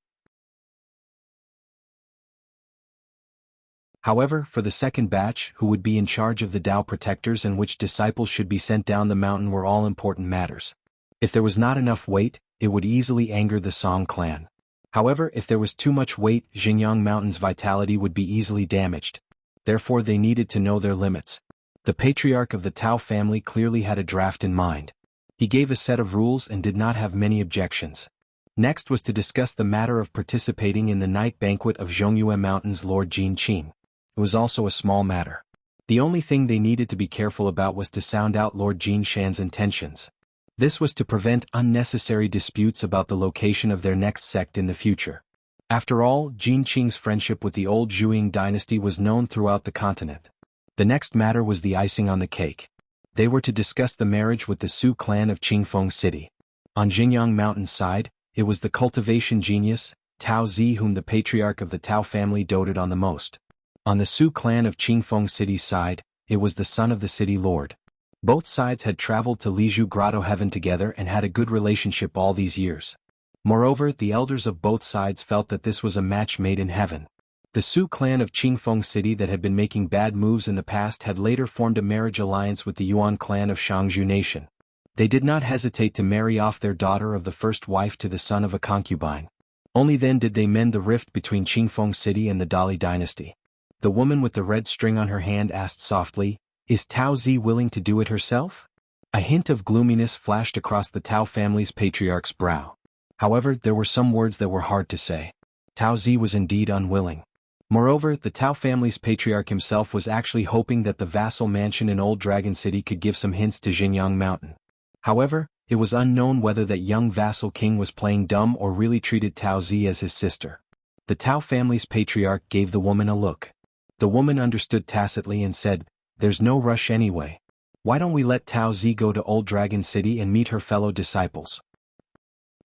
However, for the second batch, who would be in charge of the Tao protectors and which disciples should be sent down the mountain were all important matters. If there was not enough weight, it would easily anger the Song clan. However, if there was too much weight, Xingyang Mountain's vitality would be easily damaged. Therefore they needed to know their limits. The patriarch of the Tao family clearly had a draft in mind. He gave a set of rules and did not have many objections. Next was to discuss the matter of participating in the night banquet of Zhongyue Mountain's Lord Jin Qing. It was also a small matter. The only thing they needed to be careful about was to sound out Lord Jin Shan's intentions. This was to prevent unnecessary disputes about the location of their next sect in the future. After all, Jin Qing's friendship with the old Zhuang dynasty was known throughout the continent. The next matter was the icing on the cake. They were to discuss the marriage with the Su clan of Qingfeng City. On Xingyang Mountain's side, it was the cultivation genius, Tao Zi, whom the patriarch of the Tao family doted on the most. On the Su clan of Qingfeng City's side, it was the son of the city lord. Both sides had traveled to Liju Grotto Heaven together and had a good relationship all these years. Moreover, the elders of both sides felt that this was a match made in heaven. The Su clan of Qingfeng City that had been making bad moves in the past had later formed a marriage alliance with the Yuan clan of Shangzhou Nation. They did not hesitate to marry off their daughter of the first wife to the son of a concubine. Only then did they mend the rift between Qingfeng City and the Dali dynasty. The woman with the red string on her hand asked softly, "Is Tao Zi willing to do it herself?" A hint of gloominess flashed across the Tao family's patriarch's brow. However, there were some words that were hard to say. Tao Zi was indeed unwilling. Moreover, the Tao family's patriarch himself was actually hoping that the vassal mansion in Old Dragon City could give some hints to Xingyang Mountain. However, it was unknown whether that young vassal king was playing dumb or really treated Tao Zi as his sister. The Tao family's patriarch gave the woman a look. The woman understood tacitly and said, "There's no rush anyway. Why don't we let Tao Zi go to Old Dragon City and meet her fellow disciples?"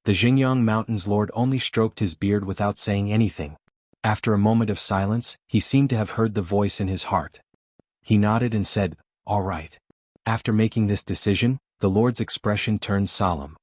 The Xingyang Mountain's lord only stroked his beard without saying anything. After a moment of silence, he seemed to have heard the voice in his heart. He nodded and said, "All right." After making this decision, the lord's expression turned solemn.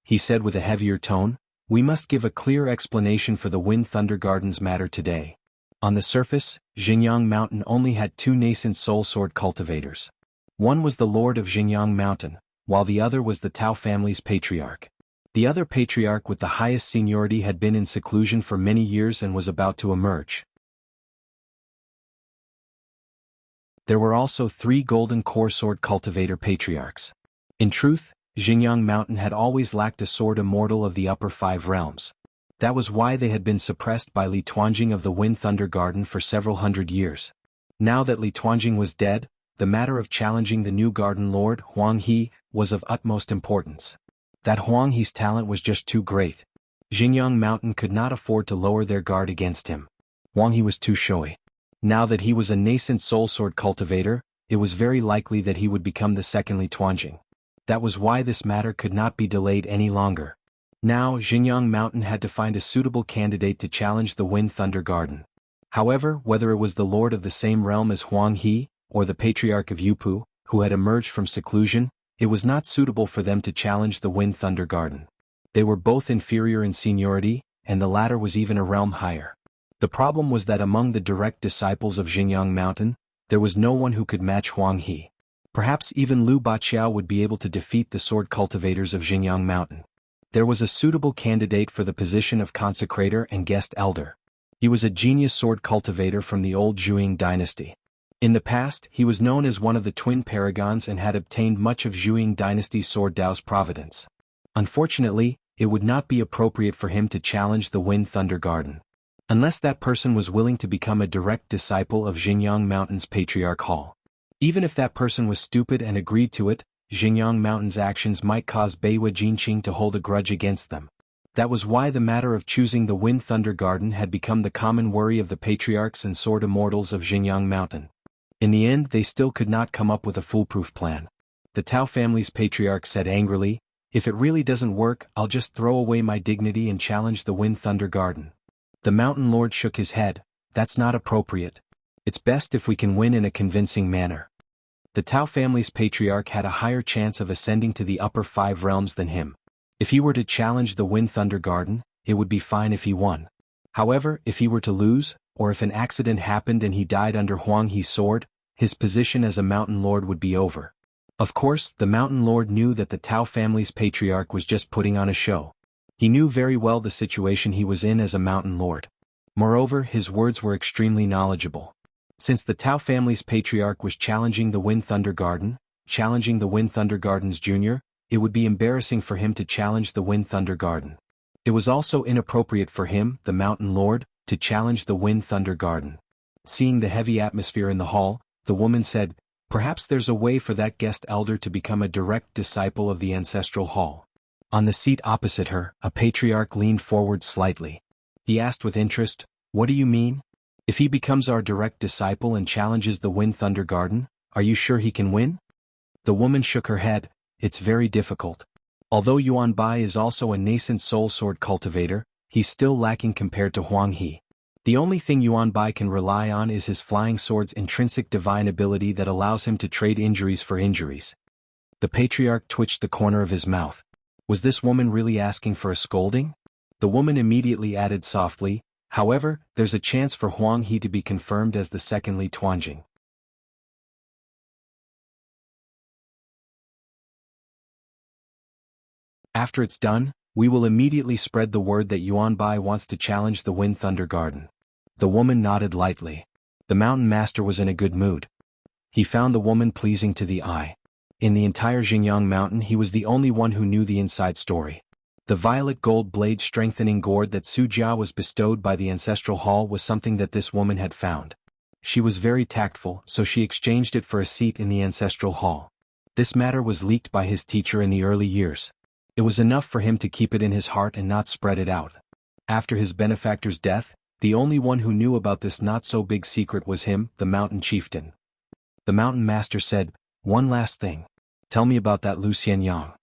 He said with a heavier tone, "We must give a clear explanation for the Wind Thunder Gardens matter today." On the surface, Xingyang Mountain only had two nascent soul sword cultivators. One was the lord of Xingyang Mountain, while the other was the Tao family's patriarch. The other patriarch with the highest seniority had been in seclusion for many years and was about to emerge. There were also three golden core sword cultivator patriarchs. In truth, Xingyang Mountain had always lacked a sword immortal of the upper five realms. That was why they had been suppressed by Li Tuanjing of the Wind Thunder Garden for several hundred years. Now that Li Tuanjing was dead, the matter of challenging the new garden lord, Huang He, was of utmost importance. That Huang He's talent was just too great. Xingyang Mountain could not afford to lower their guard against him. Huang He was too showy. Now that he was a nascent soul sword cultivator, it was very likely that he would become the second Li Tuanjing. That was why this matter could not be delayed any longer. Now, Xingyang Mountain had to find a suitable candidate to challenge the Wind Thunder Garden. However, whether it was the lord of the same realm as Huang He, or the patriarch of Yupu, who had emerged from seclusion, it was not suitable for them to challenge the Wind Thunder Garden. They were both inferior in seniority, and the latter was even a realm higher. The problem was that among the direct disciples of Xinjiang Mountain, there was no one who could match Huang He. Perhaps even Liu Baqiao would be able to defeat the sword cultivators of Xinjiang Mountain. There was a suitable candidate for the position of consecrator and guest elder. He was a genius sword cultivator from the old Zhuang dynasty. In the past, he was known as one of the twin paragons and had obtained much of Zhuang dynasty's sword Dao's providence. Unfortunately, it would not be appropriate for him to challenge the Wind Thunder Garden, unless that person was willing to become a direct disciple of Xinjiang Mountain's Patriarch Hall. Even if that person was stupid and agreed to it, Xinjiang Mountain's actions might cause Beiwa Jinqing to hold a grudge against them. That was why the matter of choosing the Wind Thunder Garden had become the common worry of the patriarchs and sword immortals of Xinjiang Mountain. In the end, they still could not come up with a foolproof plan. The Tao family's patriarch said angrily, "If it really doesn't work, I'll just throw away my dignity and challenge the Wind Thunder Garden." The Mountain Lord shook his head. "That's not appropriate. It's best if we can win in a convincing manner." The Tao family's patriarch had a higher chance of ascending to the upper 5 realms than him. If he were to challenge the Wind Thunder Garden, it would be fine if he won. However, if he were to lose, or if an accident happened and he died under Huang He's sword, his position as a Mountain Lord would be over. Of course, the Mountain Lord knew that the Tao family's patriarch was just putting on a show. He knew very well the situation he was in as a Mountain Lord. Moreover, his words were extremely knowledgeable. Since the Tao family's patriarch was challenging the Wind Thunder Garden, challenging the Wind Thunder Garden's junior, it would be embarrassing for him to challenge the Wind Thunder Garden. It was also inappropriate for him, the Mountain Lord, to challenge the Wind Thunder Garden. Seeing the heavy atmosphere in the hall, the woman said, "Perhaps there's a way for that guest elder to become a direct disciple of the ancestral hall." On the seat opposite her, a patriarch leaned forward slightly. He asked with interest, "What do you mean? If he becomes our direct disciple and challenges the Wind Thunder Garden, are you sure he can win?" The woman shook her head. "It's very difficult. Although Yuan Bai is also a nascent soul sword cultivator, he's still lacking compared to Huang He. The only thing Yuan Bai can rely on is his flying sword's intrinsic divine ability that allows him to trade injuries for injuries." The patriarch twitched the corner of his mouth. Was this woman really asking for a scolding? The woman immediately added softly, "However, there's a chance for Huang He to be confirmed as the second Li Tuanjing. After it's done, we will immediately spread the word that Yuan Bai wants to challenge the Wind Thunder Garden." The woman nodded lightly. The Mountain Master was in a good mood. He found the woman pleasing to the eye. In the entire Xinjiang Mountain he was the only one who knew the inside story. The violet gold blade strengthening gourd that Su Jia was bestowed by the ancestral hall was something that this woman had found. She was very tactful, so she exchanged it for a seat in the ancestral hall. This matter was leaked by his teacher in the early years. It was enough for him to keep it in his heart and not spread it out. After his benefactor's death, the only one who knew about this not-so-big secret was him, the Mountain Chieftain. The Mountain Master said, "One last thing. Tell me about that Lu Xianyang."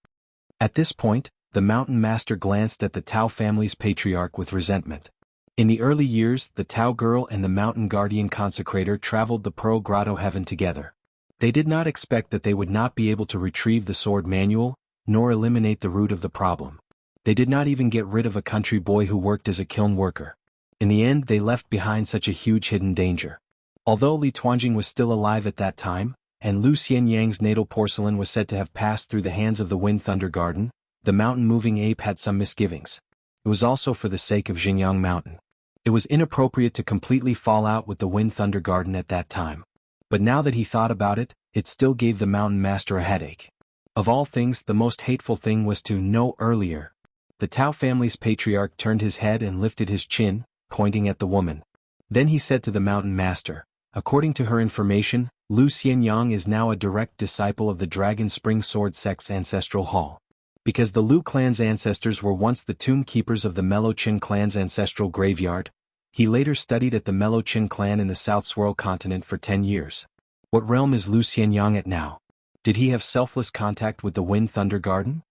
At this point, the Mountain Master glanced at the Tao family's patriarch with resentment. In the early years, the Tao girl and the Mountain Guardian Consecrator traveled the Pearl Grotto heaven together. They did not expect that they would not be able to retrieve the sword manual, nor eliminate the root of the problem. They did not even get rid of a country boy who worked as a kiln worker. In the end, they left behind such a huge hidden danger. Although Li Tuanjing was still alive at that time, and Lu Xianyang's natal porcelain was said to have passed through the hands of the Wind Thunder Garden, the mountain-moving ape had some misgivings. It was also for the sake of Xinjiang Mountain. It was inappropriate to completely fall out with the Wind Thunder Garden at that time. But now that he thought about it, it still gave the Mountain Master a headache. Of all things, the most hateful thing was to know earlier. The Tao family's patriarch turned his head and lifted his chin, pointing at the woman. Then he said to the Mountain Master, "According to her information, Lu Xianyang is now a direct disciple of the Dragon Spring Sword Sect's ancestral hall. Because the Lu clan's ancestors were once the tomb keepers of the Melochin clan's ancestral graveyard, he later studied at the Melochin clan in the South Swirl continent for 10 years. What realm is Lu Xianyang at now? Did he have selfless contact with the Wind Thunder Garden?"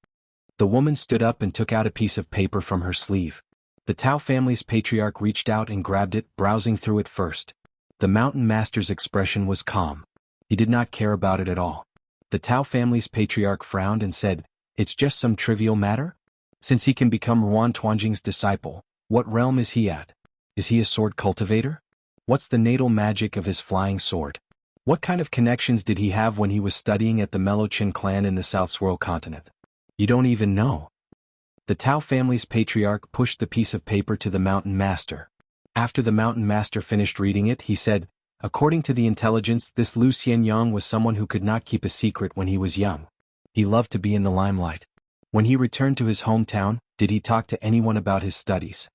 The woman stood up and took out a piece of paper from her sleeve. The Tao family's patriarch reached out and grabbed it, browsing through it first. The Mountain Master's expression was calm. He did not care about it at all. The Tao family's patriarch frowned and said, "It's just some trivial matter? Since he can become Ruan Tuanjing's disciple, what realm is he at? Is he a sword cultivator? What's the natal magic of his flying sword? What kind of connections did he have when he was studying at the Melochin clan in the South Swirl continent? You don't even know." The Tao family's patriarch pushed the piece of paper to the mountain master. After the mountain master finished reading it, he said, "According to the intelligence, this Lu Xianyang was someone who could not keep a secret when he was young. He loved to be in the limelight. When he returned to his hometown, did he talk to anyone about his studies?"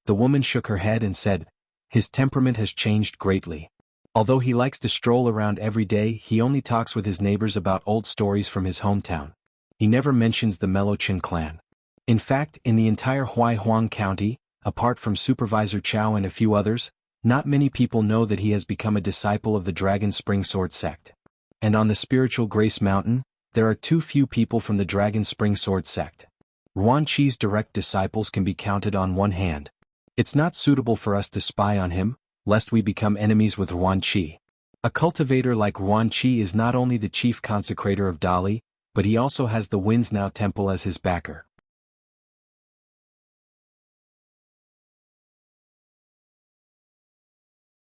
The woman shook her head and said, "His temperament has changed greatly. Although he likes to stroll around every day, he only talks with his neighbors about old stories from his hometown. He never mentions the Melochin clan. In fact, in the entire Huaihuang County, apart from Supervisor Chow and a few others, not many people know that he has become a disciple of the Dragon Spring Sword sect. And on the spiritual Grace Mountain, there are too few people from the Dragon Spring Sword sect. Ruan Chi's direct disciples can be counted on one hand. It's not suitable for us to spy on him, lest we become enemies with Ruan Chi. A cultivator like Ruan Chi is not only the chief consecrator of Dali, but he also has the Winds Now Temple as his backer."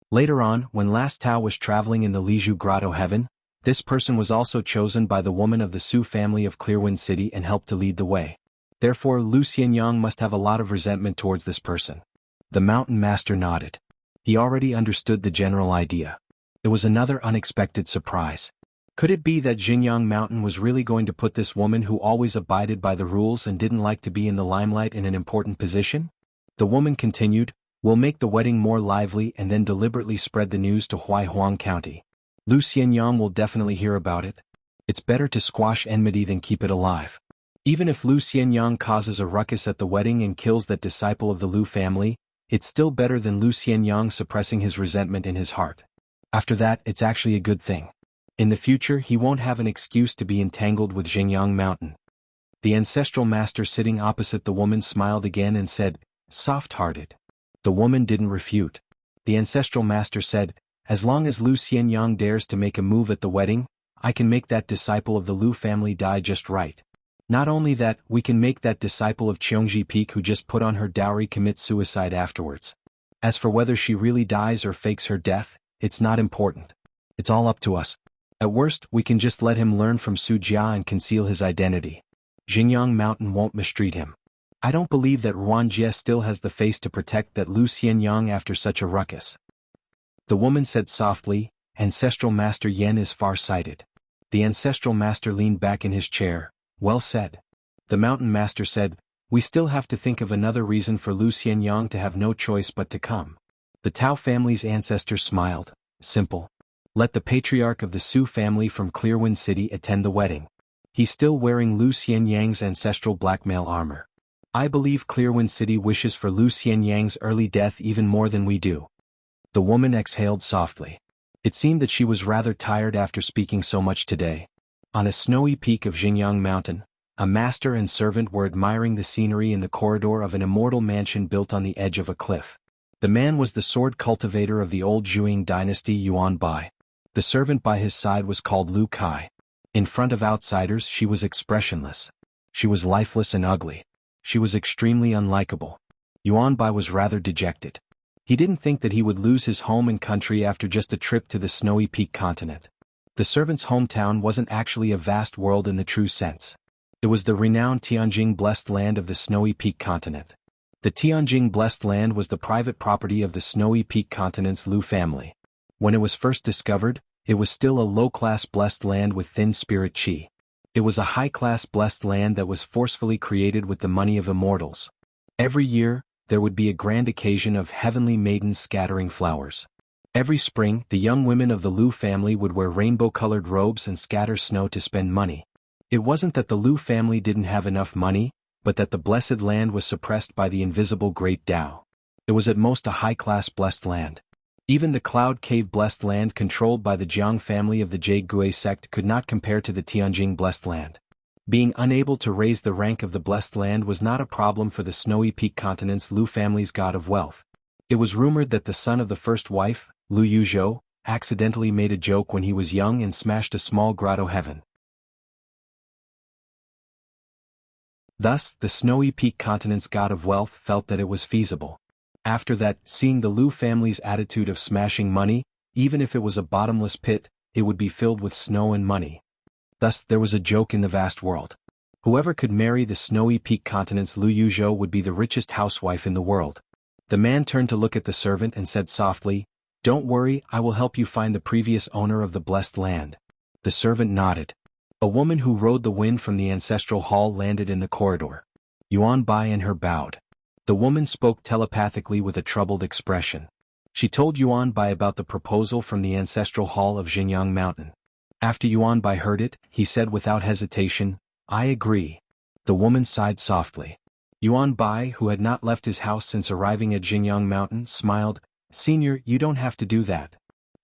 Later on, when Last Tao was traveling in the Liju Grotto heaven, this person was also chosen by the woman of the Su family of Clearwind City and helped to lead the way. Therefore Lu Xianyang must have a lot of resentment towards this person. The mountain master nodded. He already understood the general idea. It was another unexpected surprise. Could it be that Xinjiang Mountain was really going to put this woman who always abided by the rules and didn't like to be in the limelight in an important position? The woman continued, "We'll make the wedding more lively and then deliberately spread the news to Huaihuang County. Lu Xianyang will definitely hear about it. It's better to squash enmity than keep it alive. Even if Lu Xianyang causes a ruckus at the wedding and kills that disciple of the Lu family, it's still better than Lu Xianyang suppressing his resentment in his heart. After that, it's actually a good thing. In the future, he won't have an excuse to be entangled with Xinjiang Mountain." The ancestral master sitting opposite the woman smiled again and said, "Soft-hearted." The woman didn't refute. The ancestral master said, "As long as Lu Xianyang dares to make a move at the wedding, I can make that disciple of the Lu family die just right. Not only that, we can make that disciple of Cheongji Peak who just put on her dowry commit suicide afterwards. As for whether she really dies or fakes her death, it's not important. It's all up to us. At worst, we can just let him learn from Su Jia and conceal his identity. Xinjiang Mountain won't mistreat him. I don't believe that Ruan Jie still has the face to protect that Lu Xianyang after such a ruckus." The woman said softly, "Ancestral Master Yen is far-sighted." The ancestral master leaned back in his chair. "Well said." The mountain master said, "We still have to think of another reason for Lu Xianyang to have no choice but to come." The Tao family's ancestors smiled. "Simple. Let the patriarch of the Su family from Clearwind City attend the wedding. He's still wearing Lu Xianyang's ancestral blackmail armor. I believe Clearwind City wishes for Lu Xianyang's early death even more than we do." The woman exhaled softly. It seemed that she was rather tired after speaking so much today. On a snowy peak of Xinjiang Mountain, a master and servant were admiring the scenery in the corridor of an immortal mansion built on the edge of a cliff. The man was the sword cultivator of the old Zhuing dynasty Yuan Bai. The servant by his side was called Lu Kai. In front of outsiders she was expressionless. She was lifeless and ugly. She was extremely unlikable. Yuan Bai was rather dejected. He didn't think that he would lose his home and country after just a trip to the snowy peak continent. The servant's hometown wasn't actually a vast world in the true sense. It was the renowned Tianjing blessed land of the snowy peak continent. The Tianjing blessed land was the private property of the snowy peak continent's Lu family. When it was first discovered, it was still a low-class blessed land with thin spirit qi. It was a high-class blessed land that was forcefully created with the money of immortals. Every year, there would be a grand occasion of heavenly maidens scattering flowers. Every spring, the young women of the Lu family would wear rainbow-colored robes and scatter snow to spend money. It wasn't that the Lu family didn't have enough money, but that the blessed land was suppressed by the invisible Great Tao. It was at most a high-class blessed land. Even the Cloud Cave blessed land controlled by the Jiang family of the Jade Gui sect could not compare to the Tianjing blessed land. Being unable to raise the rank of the blessed land was not a problem for the snowy peak continent's Lu family's god of wealth. It was rumored that the son of the first wife, Lu Yuzhou, accidentally made a joke when he was young and smashed a small grotto heaven. Thus, the snowy peak continent's god of wealth felt that it was feasible. After that, seeing the Liu family's attitude of smashing money, even if it was a bottomless pit, it would be filled with snow and money. Thus, there was a joke in the vast world. Whoever could marry the snowy peak continent's Liu Yuzhou would be the richest housewife in the world. The man turned to look at the servant and said softly, "Don't worry, I will help you find the previous owner of the blessed land." The servant nodded. A woman who rode the wind from the ancestral hall landed in the corridor. Yuan Bai and her bowed. The woman spoke telepathically with a troubled expression. She told Yuan Bai about the proposal from the ancestral hall of Xinjiang Mountain. After Yuan Bai heard it, he said without hesitation, "I agree." The woman sighed softly. Yuan Bai, who had not left his house since arriving at Xinjiang Mountain, smiled, "Senior, you don't have to do that."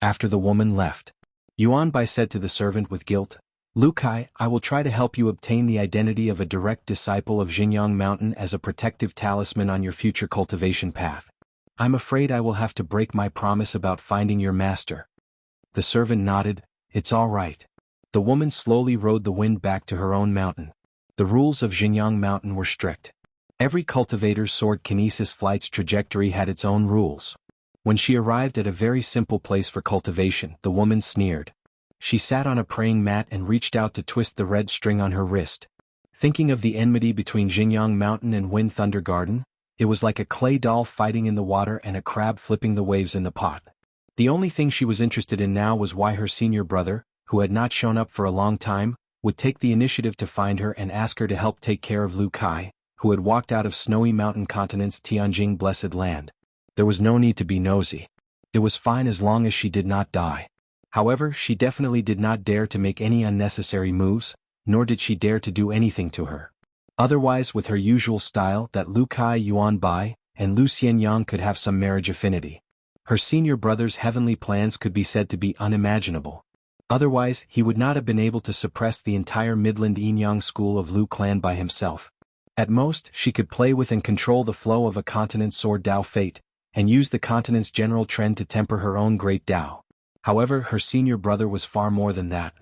After the woman left, Yuan Bai said to the servant with guilt, "Lu Kai, I will try to help you obtain the identity of a direct disciple of Xinjiang Mountain as a protective talisman on your future cultivation path. I'm afraid I will have to break my promise about finding your master." The servant nodded, "It's all right." The woman slowly rode the wind back to her own mountain. The rules of Xinjiang Mountain were strict. Every cultivator's sword kinesis flight's trajectory had its own rules. When she arrived at a very simple place for cultivation, the woman sneered. She sat on a praying mat and reached out to twist the red string on her wrist. Thinking of the enmity between Xinjiang Mountain and Wind Thunder Garden, it was like a clay doll fighting in the water and a crab flipping the waves in the pot. The only thing she was interested in now was why her senior brother, who had not shown up for a long time, would take the initiative to find her and ask her to help take care of Lu Kai, who had walked out of snowy mountain continent's Tianjing blessed land. There was no need to be nosy. It was fine as long as she did not die. However, she definitely did not dare to make any unnecessary moves, nor did she dare to do anything to her. Otherwise, with her usual style that Lu Kai Yuan Bai and Lu Xianyang could have some marriage affinity. Her senior brother's heavenly plans could be said to be unimaginable. Otherwise, he would not have been able to suppress the entire Midland Yinyang school of Lu clan by himself. At most, she could play with and control the flow of a continent's sword Dao fate, and use the continent's general trend to temper her own great Dao. However, her senior brother was far more than that.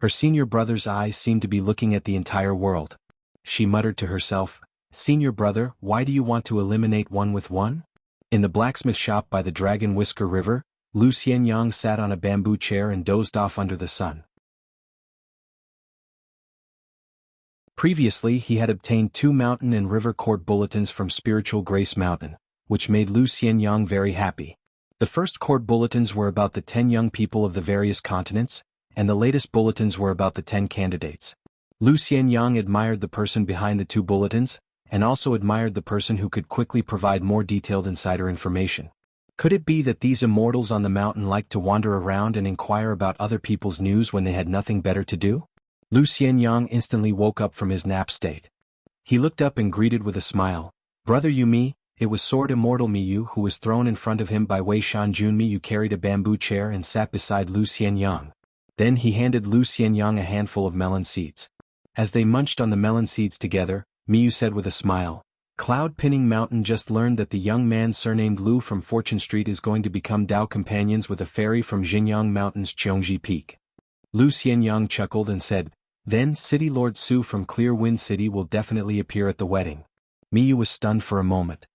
Her senior brother's eyes seemed to be looking at the entire world. She muttered to herself, "Senior brother, why do you want to eliminate one with one?" In the blacksmith shop by the Dragon Whisker River, Lu Xianyang sat on a bamboo chair and dozed off under the sun. Previously, he had obtained 2 mountain and river court bulletins from Spiritual Grace Mountain, which made Lu Xianyang very happy. The first court bulletins were about the 10 young people of the various continents, and the latest bulletins were about the 10 candidates. Lu Xianyang admired the person behind the 2 bulletins, and also admired the person who could quickly provide more detailed insider information. Could it be that these immortals on the mountain liked to wander around and inquire about other people's news when they had nothing better to do? Lu Xianyang instantly woke up from his nap state. He looked up and greeted with a smile, "Brother Yumi." It was Sword Immortal Miyu who was thrown in front of him by Wei Shanjun. Miyu carried a bamboo chair and sat beside Lu Xianyang. Then he handed Lu Xianyang a handful of melon seeds. As they munched on the melon seeds together, Miyu said with a smile, "Cloud Pinning Mountain just learned that the young man surnamed Lu from Fortune Street is going to become Dao companions with a fairy from Xinjiang Mountain's Cheongji Peak." Lu Xianyang chuckled and said, "Then City Lord Su from Clear Wind City will definitely appear at the wedding." Miyu was stunned for a moment.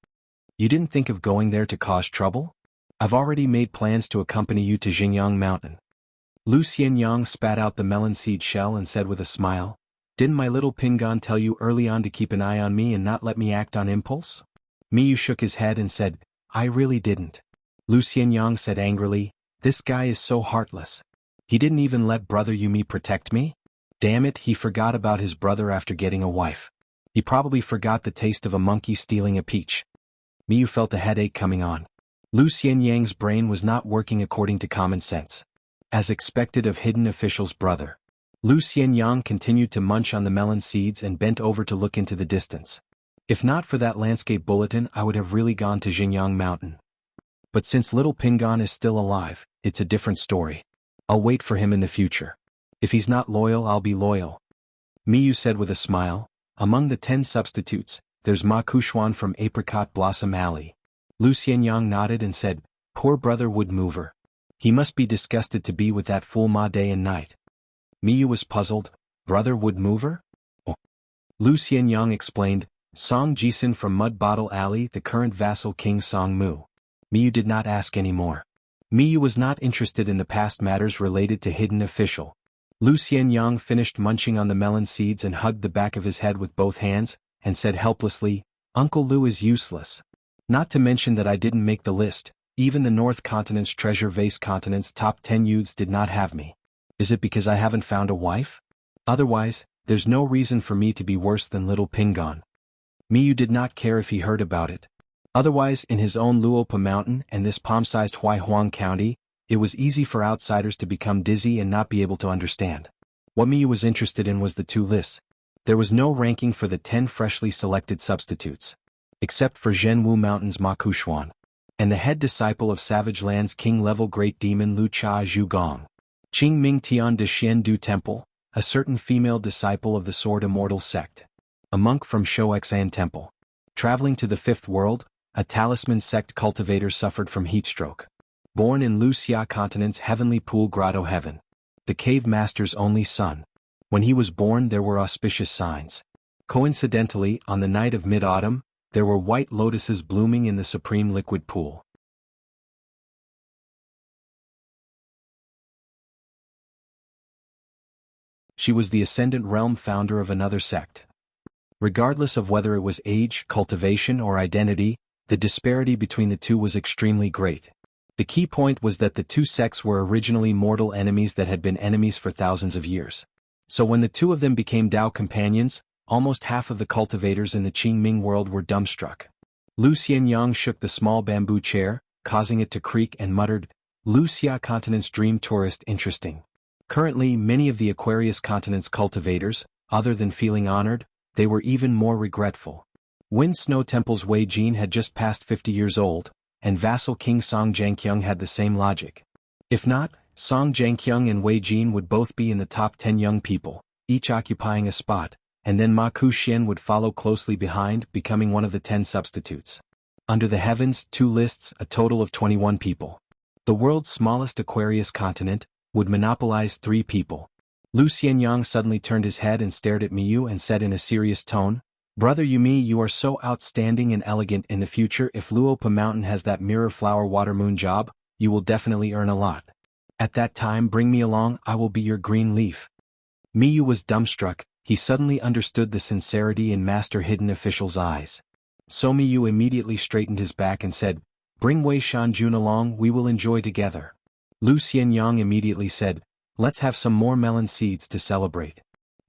"You didn't think of going there to cause trouble? I've already made plans to accompany you to Xinjiang Mountain." Lu Xianyang spat out the melon seed shell and said with a smile, "Didn't my little Pingon tell you early on to keep an eye on me and not let me act on impulse?" Miyu shook his head and said, "I really didn't." Lu Xianyang said angrily, "This guy is so heartless. He didn't even let brother Yumi protect me? Damn it, he forgot about his brother after getting a wife. He probably forgot the taste of a monkey stealing a peach." Miyu felt a headache coming on. Lu Xianyang's brain was not working according to common sense. As expected of hidden official's brother, Lu Xianyang continued to munch on the melon seeds and bent over to look into the distance. "If not for that landscape bulletin, I would have really gone to Xinjiang Mountain. But since little Pingon is still alive, it's a different story. I'll wait for him in the future. If he's not loyal, I'll be loyal." Miyu said with a smile, "Among the 10 substitutes, there's Ma Kuxuan from Apricot Blossom Alley." Lu Xianyang nodded and said, "Poor brother Wood Mover. He must be disgusted to be with that fool Ma day and night. Miyu was puzzled. Brother wood mover? Oh. Lu Xianyang explained, Song Jisun from Mud Bottle Alley, the current vassal King Song Mu. Miyu did not ask any more. Miyu was not interested in the past matters related to hidden official. Lu Xianyang finished munching on the melon seeds and hugged the back of his head with both hands, and said helplessly, Uncle Lu is useless. Not to mention that I didn't make the list, even the North Continent's Treasure Vase Continent's top 10 youths did not have me. Is it because I haven't found a wife? Otherwise, there's no reason for me to be worse than little Pingon. Miyu did not care if he heard about it. Otherwise, in his own Luopa Mountain and this palm-sized Huaihuang County, it was easy for outsiders to become dizzy and not be able to understand. What Miyu was interested in was the two lists. There was no ranking for the 10 freshly selected substitutes. Except for Zhenwu Mountain's Ma Kushuan. And the head disciple of Savage Land's king-level great demon Lu Cha Zhugong. Qing Ming Tian de Xian Du Temple, a certain female disciple of the Sword Immortal sect. A monk from Shouxan Temple. Traveling to the Fifth World, a talisman sect cultivator suffered from heatstroke. Born in Lu Xia Continent's heavenly pool grotto heaven. The cave master's only son. When he was born there were auspicious signs. Coincidentally, on the night of mid-autumn, there were white lotuses blooming in the supreme liquid pool. She was the Ascendant Realm founder of another sect. Regardless of whether it was age, cultivation, or identity, the disparity between the two was extremely great. The key point was that the two sects were originally mortal enemies that had been enemies for thousands of years. So when the two of them became Dao companions, almost half of the cultivators in the Qingming world were dumbstruck. Lu Xianyang shook the small bamboo chair, causing it to creak, and muttered, Lu Xia Continent's dream tourist interesting. Currently, many of the Aquarius Continent's cultivators, other than feeling honored, they were even more regretful. Wind Snow Temple's Wei Jin had just passed 50 years old, and vassal King Song Jianqiang had the same logic. If not, Song Jianqiang and Wei Jin would both be in the top 10 young people, each occupying a spot, and then Ma Kuxian would follow closely behind, becoming one of the 10 substitutes. Under the heavens, 2 lists, a total of 21 people. The world's smallest Aquarius continent would monopolize 3 people. Lu Xianyang suddenly turned his head and stared at Miyu and said in a serious tone, Brother Yumi, you are so outstanding and elegant. In the future, if Luopa Mountain has that mirror flower water moon job, you will definitely earn a lot. At that time bring me along, I will be your green leaf. Miyu was dumbstruck. He suddenly understood the sincerity in Master Hidden Official's eyes. So Miyu immediately straightened his back and said, Bring Wei Shanjun along, we will enjoy together. Lu Xianyang immediately said, Let's have some more melon seeds to celebrate.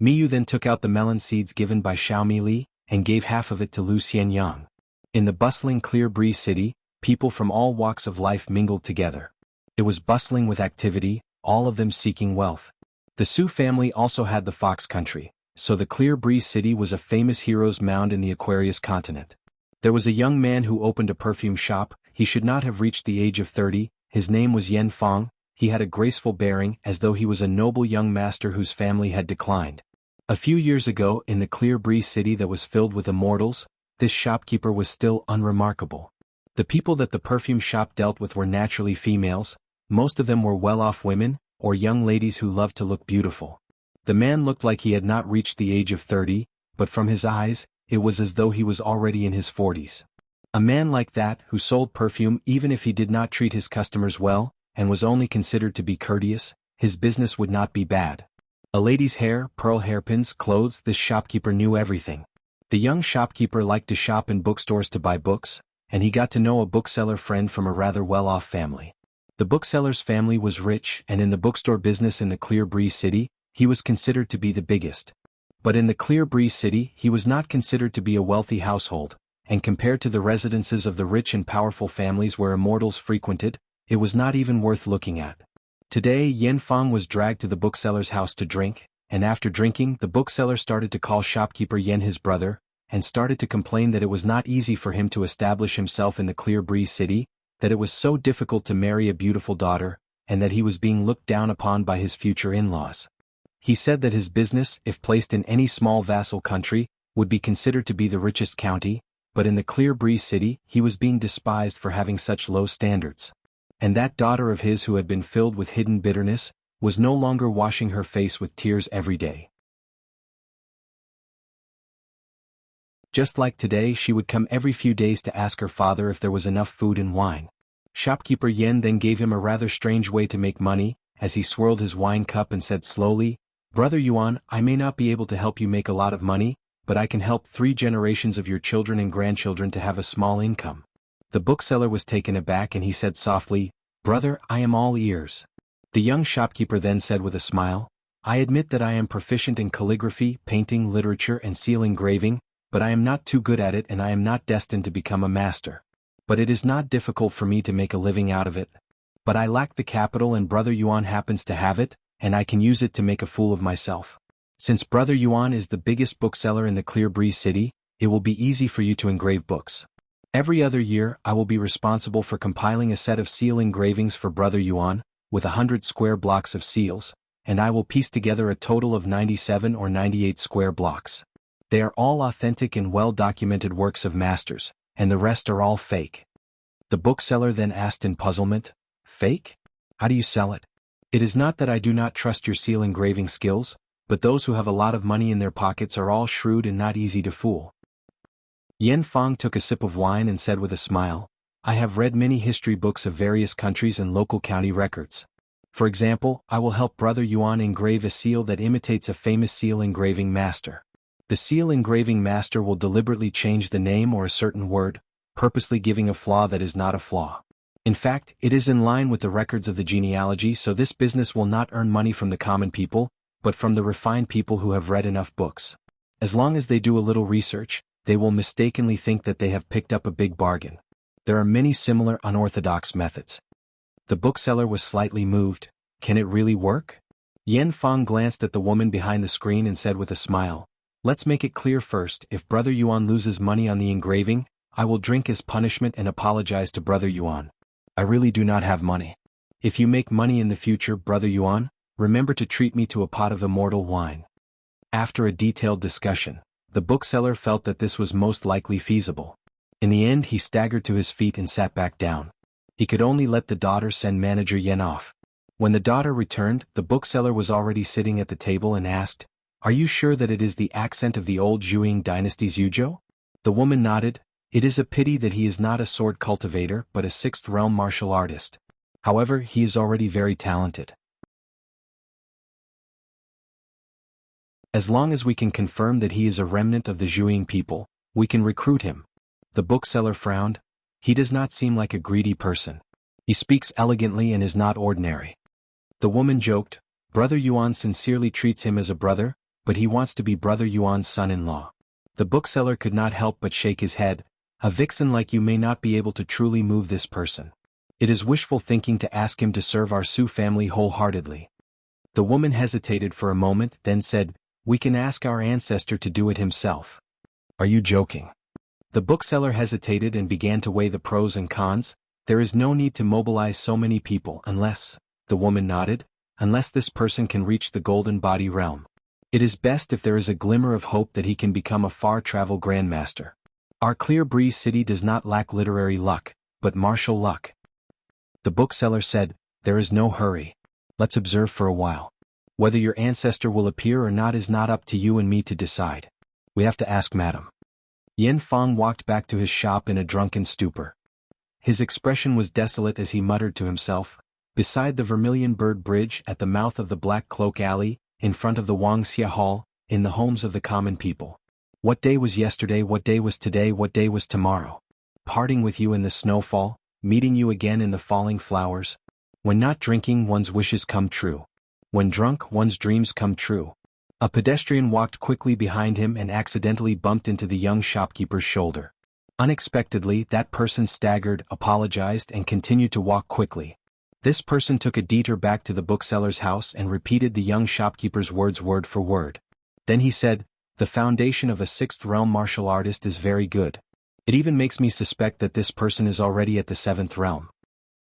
Miyu then took out the melon seeds given by Xiaomi Li, and gave half of it to Lu Xianyang. In the bustling Clear Breeze city, people from all walks of life mingled together. It was bustling with activity, all of them seeking wealth. The Su family also had the Fox Country, so the Clear Breeze city was a famous hero's mound in the Aquarius continent. There was a young man who opened a perfume shop. He should not have reached the age of 30, his name was Yen Fong. He had a graceful bearing, as though he was a noble young master whose family had declined. A few years ago, in the Clear Breeze city that was filled with immortals, this shopkeeper was still unremarkable. The people that the perfume shop dealt with were naturally females. Most of them were well-off women, or young ladies who loved to look beautiful. The man looked like he had not reached the age of 30, but from his eyes, it was as though he was already in his 40s. A man like that, who sold perfume even if he did not treat his customers well, and was only considered to be courteous, his business would not be bad. A lady's hair, pearl hairpins, clothes, this shopkeeper knew everything. The young shopkeeper liked to shop in bookstores to buy books, and he got to know a bookseller friend from a rather well-off family. The bookseller's family was rich, and in the bookstore business in the Clear Breeze city, he was considered to be the biggest. But in the Clear Breeze city, he was not considered to be a wealthy household, and compared to the residences of the rich and powerful families where immortals frequented, it was not even worth looking at. Today Yen Fong was dragged to the bookseller's house to drink, and after drinking, the bookseller started to call shopkeeper Yen his brother, and started to complain that it was not easy for him to establish himself in the Clear Breeze city, that it was so difficult to marry a beautiful daughter, and that he was being looked down upon by his future in-laws. He said that his business, if placed in any small vassal country, would be considered to be the richest county, but in the Clear Breeze city, he was being despised for having such low standards. And that daughter of his who had been filled with hidden bitterness, was no longer washing her face with tears every day. Just like today, she would come every few days to ask her father if there was enough food and wine. Shopkeeper Yen then gave him a rather strange way to make money, as he swirled his wine cup and said slowly, "Brother Yuan, I may not be able to help you make a lot of money, but I can help 3 generations of your children and grandchildren to have a small income." The bookseller was taken aback and he said softly, "Brother, I am all ears." The young shopkeeper then said with a smile, "I admit that I am proficient in calligraphy, painting, literature and seal engraving, but I am not too good at it and I am not destined to become a master. But it is not difficult for me to make a living out of it. But I lack the capital and Brother Yuan happens to have it, and I can use it to make a fool of myself. Since Brother Yuan is the biggest bookseller in the Clear Breeze city, it will be easy for you to engrave books. Every other year I will be responsible for compiling a set of seal engravings for Brother Yuan, with 100 square blocks of seals, and I will piece together a total of 97 or 98 square blocks. They are all authentic and well-documented works of masters, and the rest are all fake." The bookseller then asked in puzzlement, "Fake? How do you sell it?" "It is not that I do not trust your seal engraving skills, but those who have a lot of money in their pockets are all shrewd and not easy to fool." Yen Fong took a sip of wine and said with a smile, "I have read many history books of various countries and local county records. For example, I will help Brother Yuan engrave a seal that imitates a famous seal engraving master. The seal engraving master will deliberately change the name or a certain word, purposely giving a flaw that is not a flaw. In fact, it is in line with the records of the genealogy, so this business will not earn money from the common people, but from the refined people who have read enough books. As long as they do a little research, they will mistakenly think that they have picked up a big bargain. There are many similar unorthodox methods." The bookseller was slightly moved. "Can it really work?" Yen Fong glanced at the woman behind the screen and said with a smile, "Let's make it clear first, if Brother Yuan loses money on the engraving, I will drink as punishment and apologize to Brother Yuan. I really do not have money. If you make money in the future, Brother Yuan, remember to treat me to a pot of immortal wine." After a detailed discussion, the bookseller felt that this was most likely feasible. In the end he staggered to his feet and sat back down. He could only let the daughter send manager Yen off. When the daughter returned, the bookseller was already sitting at the table and asked, "Are you sure that it is the accent of the old Zhuang dynasty's Yuzhou?" The woman nodded. "It is a pity that he is not a sword cultivator but a sixth-realm martial artist. However, he is already very talented. As long as we can confirm that he is a remnant of the Zhuang people, we can recruit him." The bookseller frowned. "He does not seem like a greedy person. He speaks elegantly and is not ordinary." The woman joked, "Brother Yuan sincerely treats him as a brother, but he wants to be Brother Yuan's son-in-law." The bookseller could not help but shake his head. "A vixen like you may not be able to truly move this person. It is wishful thinking to ask him to serve our Su family wholeheartedly." The woman hesitated for a moment, then said, "We can ask our ancestor to do it himself." "Are you joking?" The bookseller hesitated and began to weigh the pros and cons. "There is no need to mobilize so many people unless," the woman nodded, "unless this person can reach the golden body realm. It is best if there is a glimmer of hope that he can become a far-travel grandmaster. Our Clear Breeze city does not lack literary luck, but martial luck." The bookseller said, "There is no hurry. Let's observe for a while. Whether your ancestor will appear or not is not up to you and me to decide. We have to ask Madam." Yen Fong walked back to his shop in a drunken stupor. His expression was desolate as he muttered to himself, "Beside the Vermilion Bird Bridge at the mouth of the Black Cloak Alley, in front of the Wangxia Hall, in the homes of the common people. What day was yesterday, what day was today, what day was tomorrow? Parting with you in the snowfall, meeting you again in the falling flowers. When not drinking, one's wishes come true. When drunk, one's dreams come true." A pedestrian walked quickly behind him and accidentally bumped into the young shopkeeper's shoulder. Unexpectedly, that person staggered, apologized, and continued to walk quickly. This person took a detour back to the bookseller's house and repeated the young shopkeeper's words word for word. Then he said, "The foundation of a sixth-realm martial artist is very good. It even makes me suspect that this person is already at the seventh realm."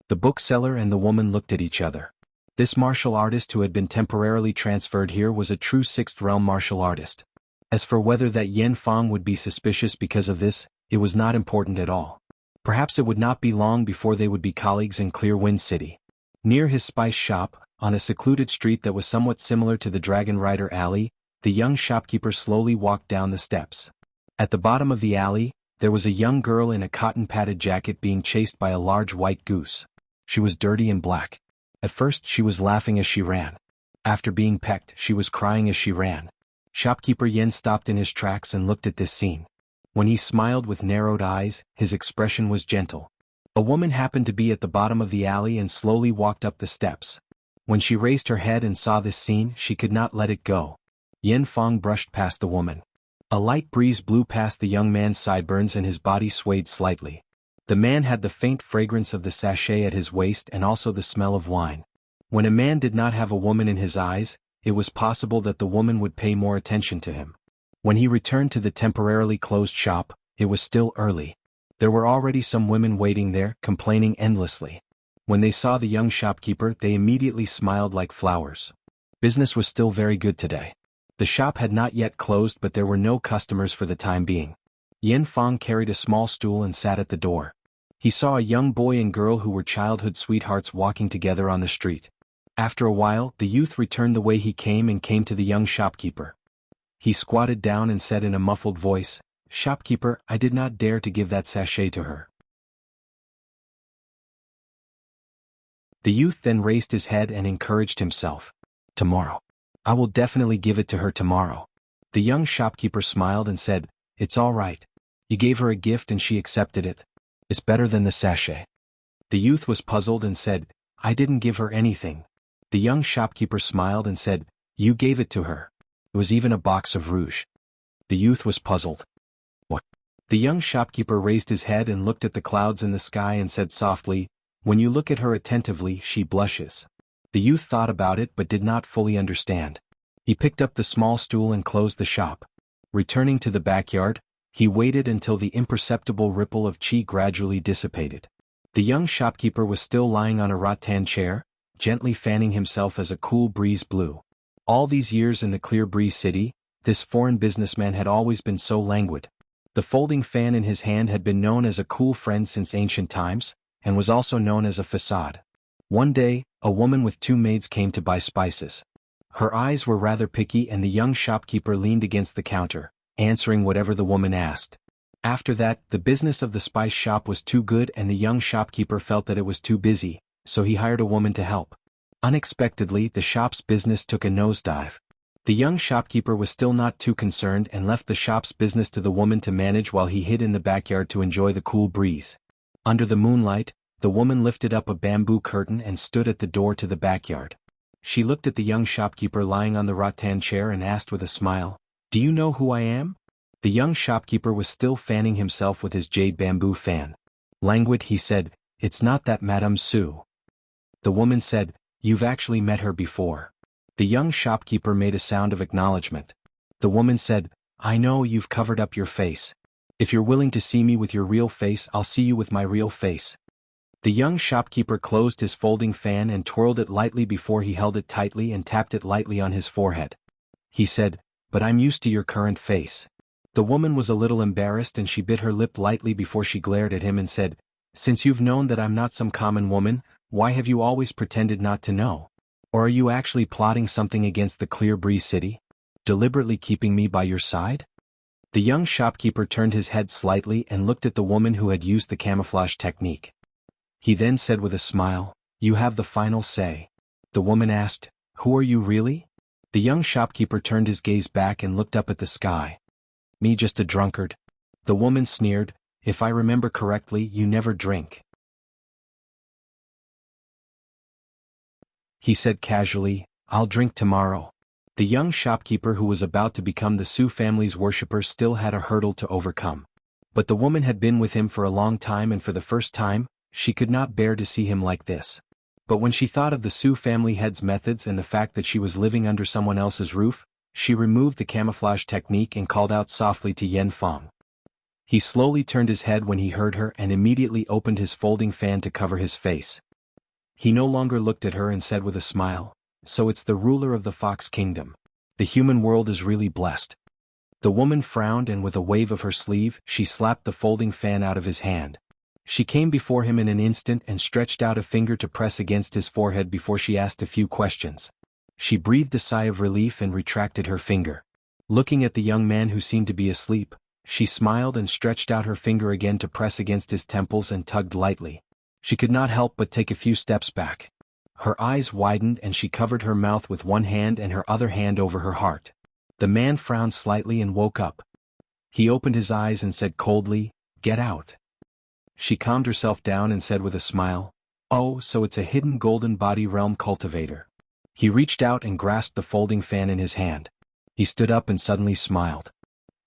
The bookseller and the woman looked at each other. This martial artist who had been temporarily transferred here was a true sixth-realm martial artist. As for whether that Yen Fong would be suspicious because of this, it was not important at all. Perhaps it would not be long before they would be colleagues in Clear Wind City. Near his spice shop, on a secluded street that was somewhat similar to the Dragon Rider alley, the young shopkeeper slowly walked down the steps. At the bottom of the alley, there was a young girl in a cotton-padded jacket being chased by a large white goose. She was dirty and black. At first she was laughing as she ran. After being pecked, she was crying as she ran. Shopkeeper Yen stopped in his tracks and looked at this scene. When he smiled with narrowed eyes, his expression was gentle. A woman happened to be at the bottom of the alley and slowly walked up the steps. When she raised her head and saw this scene, she could not let it go. Yen Fong brushed past the woman. A light breeze blew past the young man's sideburns and his body swayed slightly. The man had the faint fragrance of the sachet at his waist and also the smell of wine. When a man did not have a woman in his eyes, it was possible that the woman would pay more attention to him. When he returned to the temporarily closed shop, it was still early. There were already some women waiting there, complaining endlessly. When they saw the young shopkeeper, they immediately smiled like flowers. Business was still very good today. The shop had not yet closed, but there were no customers for the time being. Yen Fong carried a small stool and sat at the door. He saw a young boy and girl who were childhood sweethearts walking together on the street. After a while, the youth returned the way he came and came to the young shopkeeper. He squatted down and said in a muffled voice, "Shopkeeper, I did not dare to give that sachet to her." The youth then raised his head and encouraged himself. "Tomorrow. I will definitely give it to her tomorrow." The young shopkeeper smiled and said, "It's all right. You gave her a gift and she accepted it. It's better than the sachet." The youth was puzzled and said, "I didn't give her anything." The young shopkeeper smiled and said, "You gave it to her. It was even a box of rouge." The youth was puzzled. "What?" The young shopkeeper raised his head and looked at the clouds in the sky and said softly, "When you look at her attentively, she blushes." The youth thought about it but did not fully understand. He picked up the small stool and closed the shop. Returning to the backyard, he waited until the imperceptible ripple of qi gradually dissipated. The young shopkeeper was still lying on a rattan chair, gently fanning himself as a cool breeze blew. All these years in the Clear Breeze City, this foreign businessman had always been so languid. The folding fan in his hand had been known as a cool friend since ancient times, and was also known as a facade. One day, a woman with 2 maids came to buy spices. Her eyes were rather picky and the young shopkeeper leaned against the counter, answering whatever the woman asked. After that, the business of the spice shop was too good and the young shopkeeper felt that it was too busy, so he hired a woman to help. Unexpectedly, the shop's business took a nosedive. The young shopkeeper was still not too concerned and left the shop's business to the woman to manage while he hid in the backyard to enjoy the cool breeze. Under the moonlight, the woman lifted up a bamboo curtain and stood at the door to the backyard. She looked at the young shopkeeper lying on the rattan chair and asked with a smile, "Do you know who I am?" The young shopkeeper was still fanning himself with his jade bamboo fan. Languid, he said, "It's not that Madame Sue." The woman said, "You've actually met her before." The young shopkeeper made a sound of acknowledgement. The woman said, "I know you've covered up your face. If you're willing to see me with your real face, I'll see you with my real face." The young shopkeeper closed his folding fan and twirled it lightly before he held it tightly and tapped it lightly on his forehead. He said, "But I'm used to your current face." The woman was a little embarrassed and she bit her lip lightly before she glared at him and said, "Since you've known that I'm not some common woman, why have you always pretended not to know? Or are you actually plotting something against the Clear Breeze City? Deliberately keeping me by your side?" The young shopkeeper turned his head slightly and looked at the woman who had used the camouflage technique. He then said with a smile, "You have the final say." The woman asked, "Who are you really?" The young shopkeeper turned his gaze back and looked up at the sky. "Me, just a drunkard." The woman sneered, "If I remember correctly, you never drink." He said casually, "I'll drink tomorrow." The young shopkeeper who was about to become the Su family's worshipper still had a hurdle to overcome. But the woman had been with him for a long time and for the first time, she could not bear to see him like this. But when she thought of the Su family head's methods and the fact that she was living under someone else's roof, she removed the camouflage technique and called out softly to Yen Fong. He slowly turned his head when he heard her and immediately opened his folding fan to cover his face. He no longer looked at her and said with a smile, "So it's the ruler of the Fox Kingdom. The human world is really blessed." The woman frowned and with a wave of her sleeve, she slapped the folding fan out of his hand. She came before him in an instant and stretched out a finger to press against his forehead before she asked a few questions. She breathed a sigh of relief and retracted her finger. Looking at the young man who seemed to be asleep, she smiled and stretched out her finger again to press against his temples and tugged lightly. She could not help but take a few steps back. Her eyes widened and she covered her mouth with one hand and her other hand over her heart. The man frowned slightly and woke up. He opened his eyes and said coldly, "Get out." She calmed herself down and said with a smile, "Oh, so it's a hidden golden body realm cultivator." He reached out and grasped the folding fan in his hand. He stood up and suddenly smiled.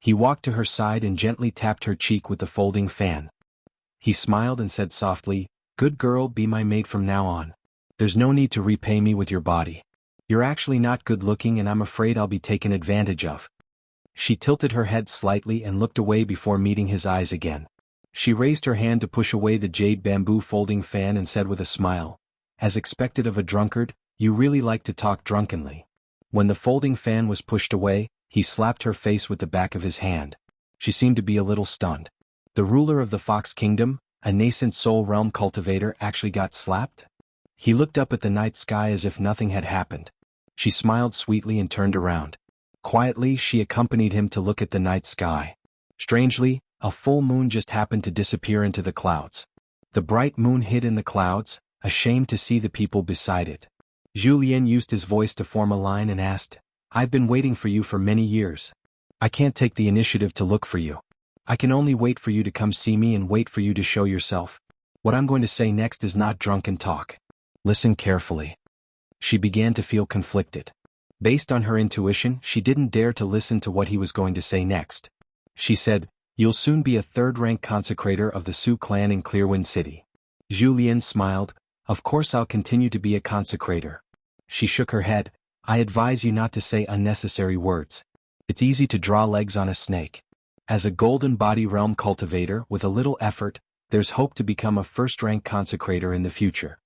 He walked to her side and gently tapped her cheek with the folding fan. He smiled and said softly, "Good girl, be my mate from now on. There's no need to repay me with your body. You're actually not good looking and I'm afraid I'll be taken advantage of." She tilted her head slightly and looked away before meeting his eyes again. She raised her hand to push away the jade bamboo folding fan and said with a smile, "As expected of a drunkard, you really like to talk drunkenly." When the folding fan was pushed away, he slapped her face with the back of his hand. She seemed to be a little stunned. The ruler of the Fox Kingdom, a nascent soul realm cultivator, actually got slapped? He looked up at the night sky as if nothing had happened. She smiled sweetly and turned around. Quietly, she accompanied him to look at the night sky. Strangely, a full moon just happened to disappear into the clouds. The bright moon hid in the clouds, ashamed to see the people beside it. Julien used his voice to form a line and asked, "I've been waiting for you for many years. I can't take the initiative to look for you. I can only wait for you to come see me and wait for you to show yourself. What I'm going to say next is not drunken talk. Listen carefully." She began to feel conflicted. Based on her intuition, she didn't dare to listen to what he was going to say next. She said, "You'll soon be a third-rank consecrator of the Sioux clan in Clearwind City." Julien smiled, "Of course I'll continue to be a consecrator." She shook her head, "I advise you not to say unnecessary words. It's easy to draw legs on a snake. As a golden body realm cultivator with a little effort, there's hope to become a first-rank consecrator in the future."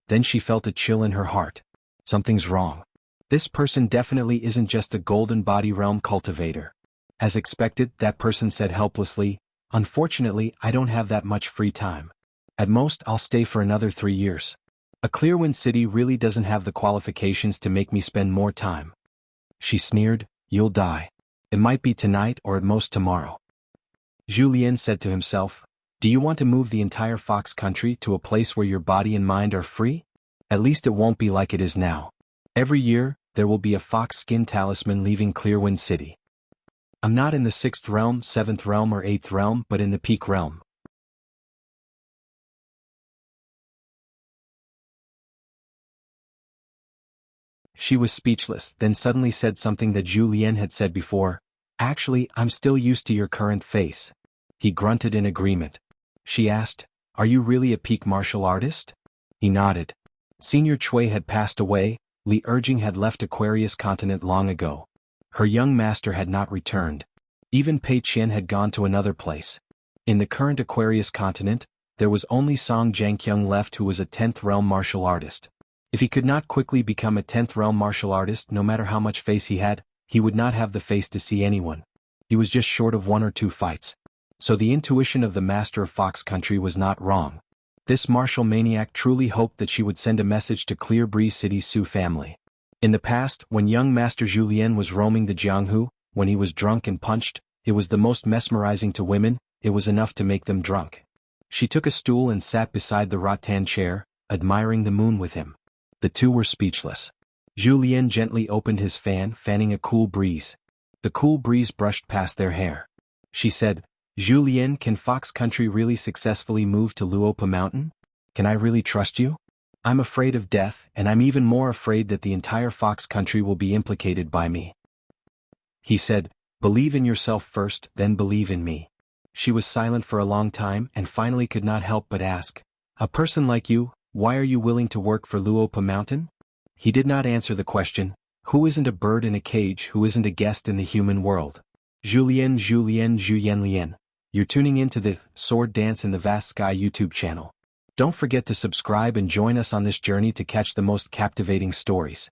Then she felt a chill in her heart. Something's wrong. This person definitely isn't just a golden body realm cultivator. As expected, that person said helplessly, "Unfortunately, I don't have that much free time. At most, I'll stay for another 3 years. A Clearwind City really doesn't have the qualifications to make me spend more time." She sneered, "You'll die. It might be tonight or at most tomorrow." Julien said to himself, "Do you want to move the entire Fox country to a place where your body and mind are free? At least it won't be like it is now. Every year, there will be a fox skin talisman leaving Clearwind City. I'm not in the 6th realm, 7th realm or 8th realm but in the peak realm." She was speechless, then suddenly said something that Julien had said before, "Actually, I'm still used to your current face." He grunted in agreement. She asked, "Are you really a peak martial artist?" He nodded. Senior Chui had passed away, Li Urjing had left Aquarius continent long ago. Her young master had not returned. Even Pei Qian had gone to another place. In the current Aquarius continent, there was only Song Jianqiang left, who was a 10th realm martial artist. If he could not quickly become a 10th realm martial artist, no matter how much face he had, he would not have the face to see anyone. He was just short of 1 or 2 fights. So the intuition of the master of Fox Country was not wrong. This martial maniac truly hoped that she would send a message to Clear Breeze City's Sioux family. In the past, when young Master Julien was roaming the Jianghu, when he was drunk and punched, it was the most mesmerizing to women, it was enough to make them drunk. She took a stool and sat beside the rattan chair, admiring the moon with him. The two were speechless. Julien gently opened his fan, fanning a cool breeze. The cool breeze brushed past their hair. She said, "Julien, can Fox Country really successfully move to Luopa Mountain? Can I really trust you? I'm afraid of death, and I'm even more afraid that the entire Fox Country will be implicated by me." He said, "Believe in yourself first, then believe in me." She was silent for a long time and finally could not help but ask, "A person like you, why are you willing to work for Luopa Mountain?" He did not answer the question. Who isn't a bird in a cage, who isn't a guest in the human world? Julien Lien. You're tuning into the Sword Dance in the Vast Sky YouTube channel. Don't forget to subscribe and join us on this journey to catch the most captivating stories.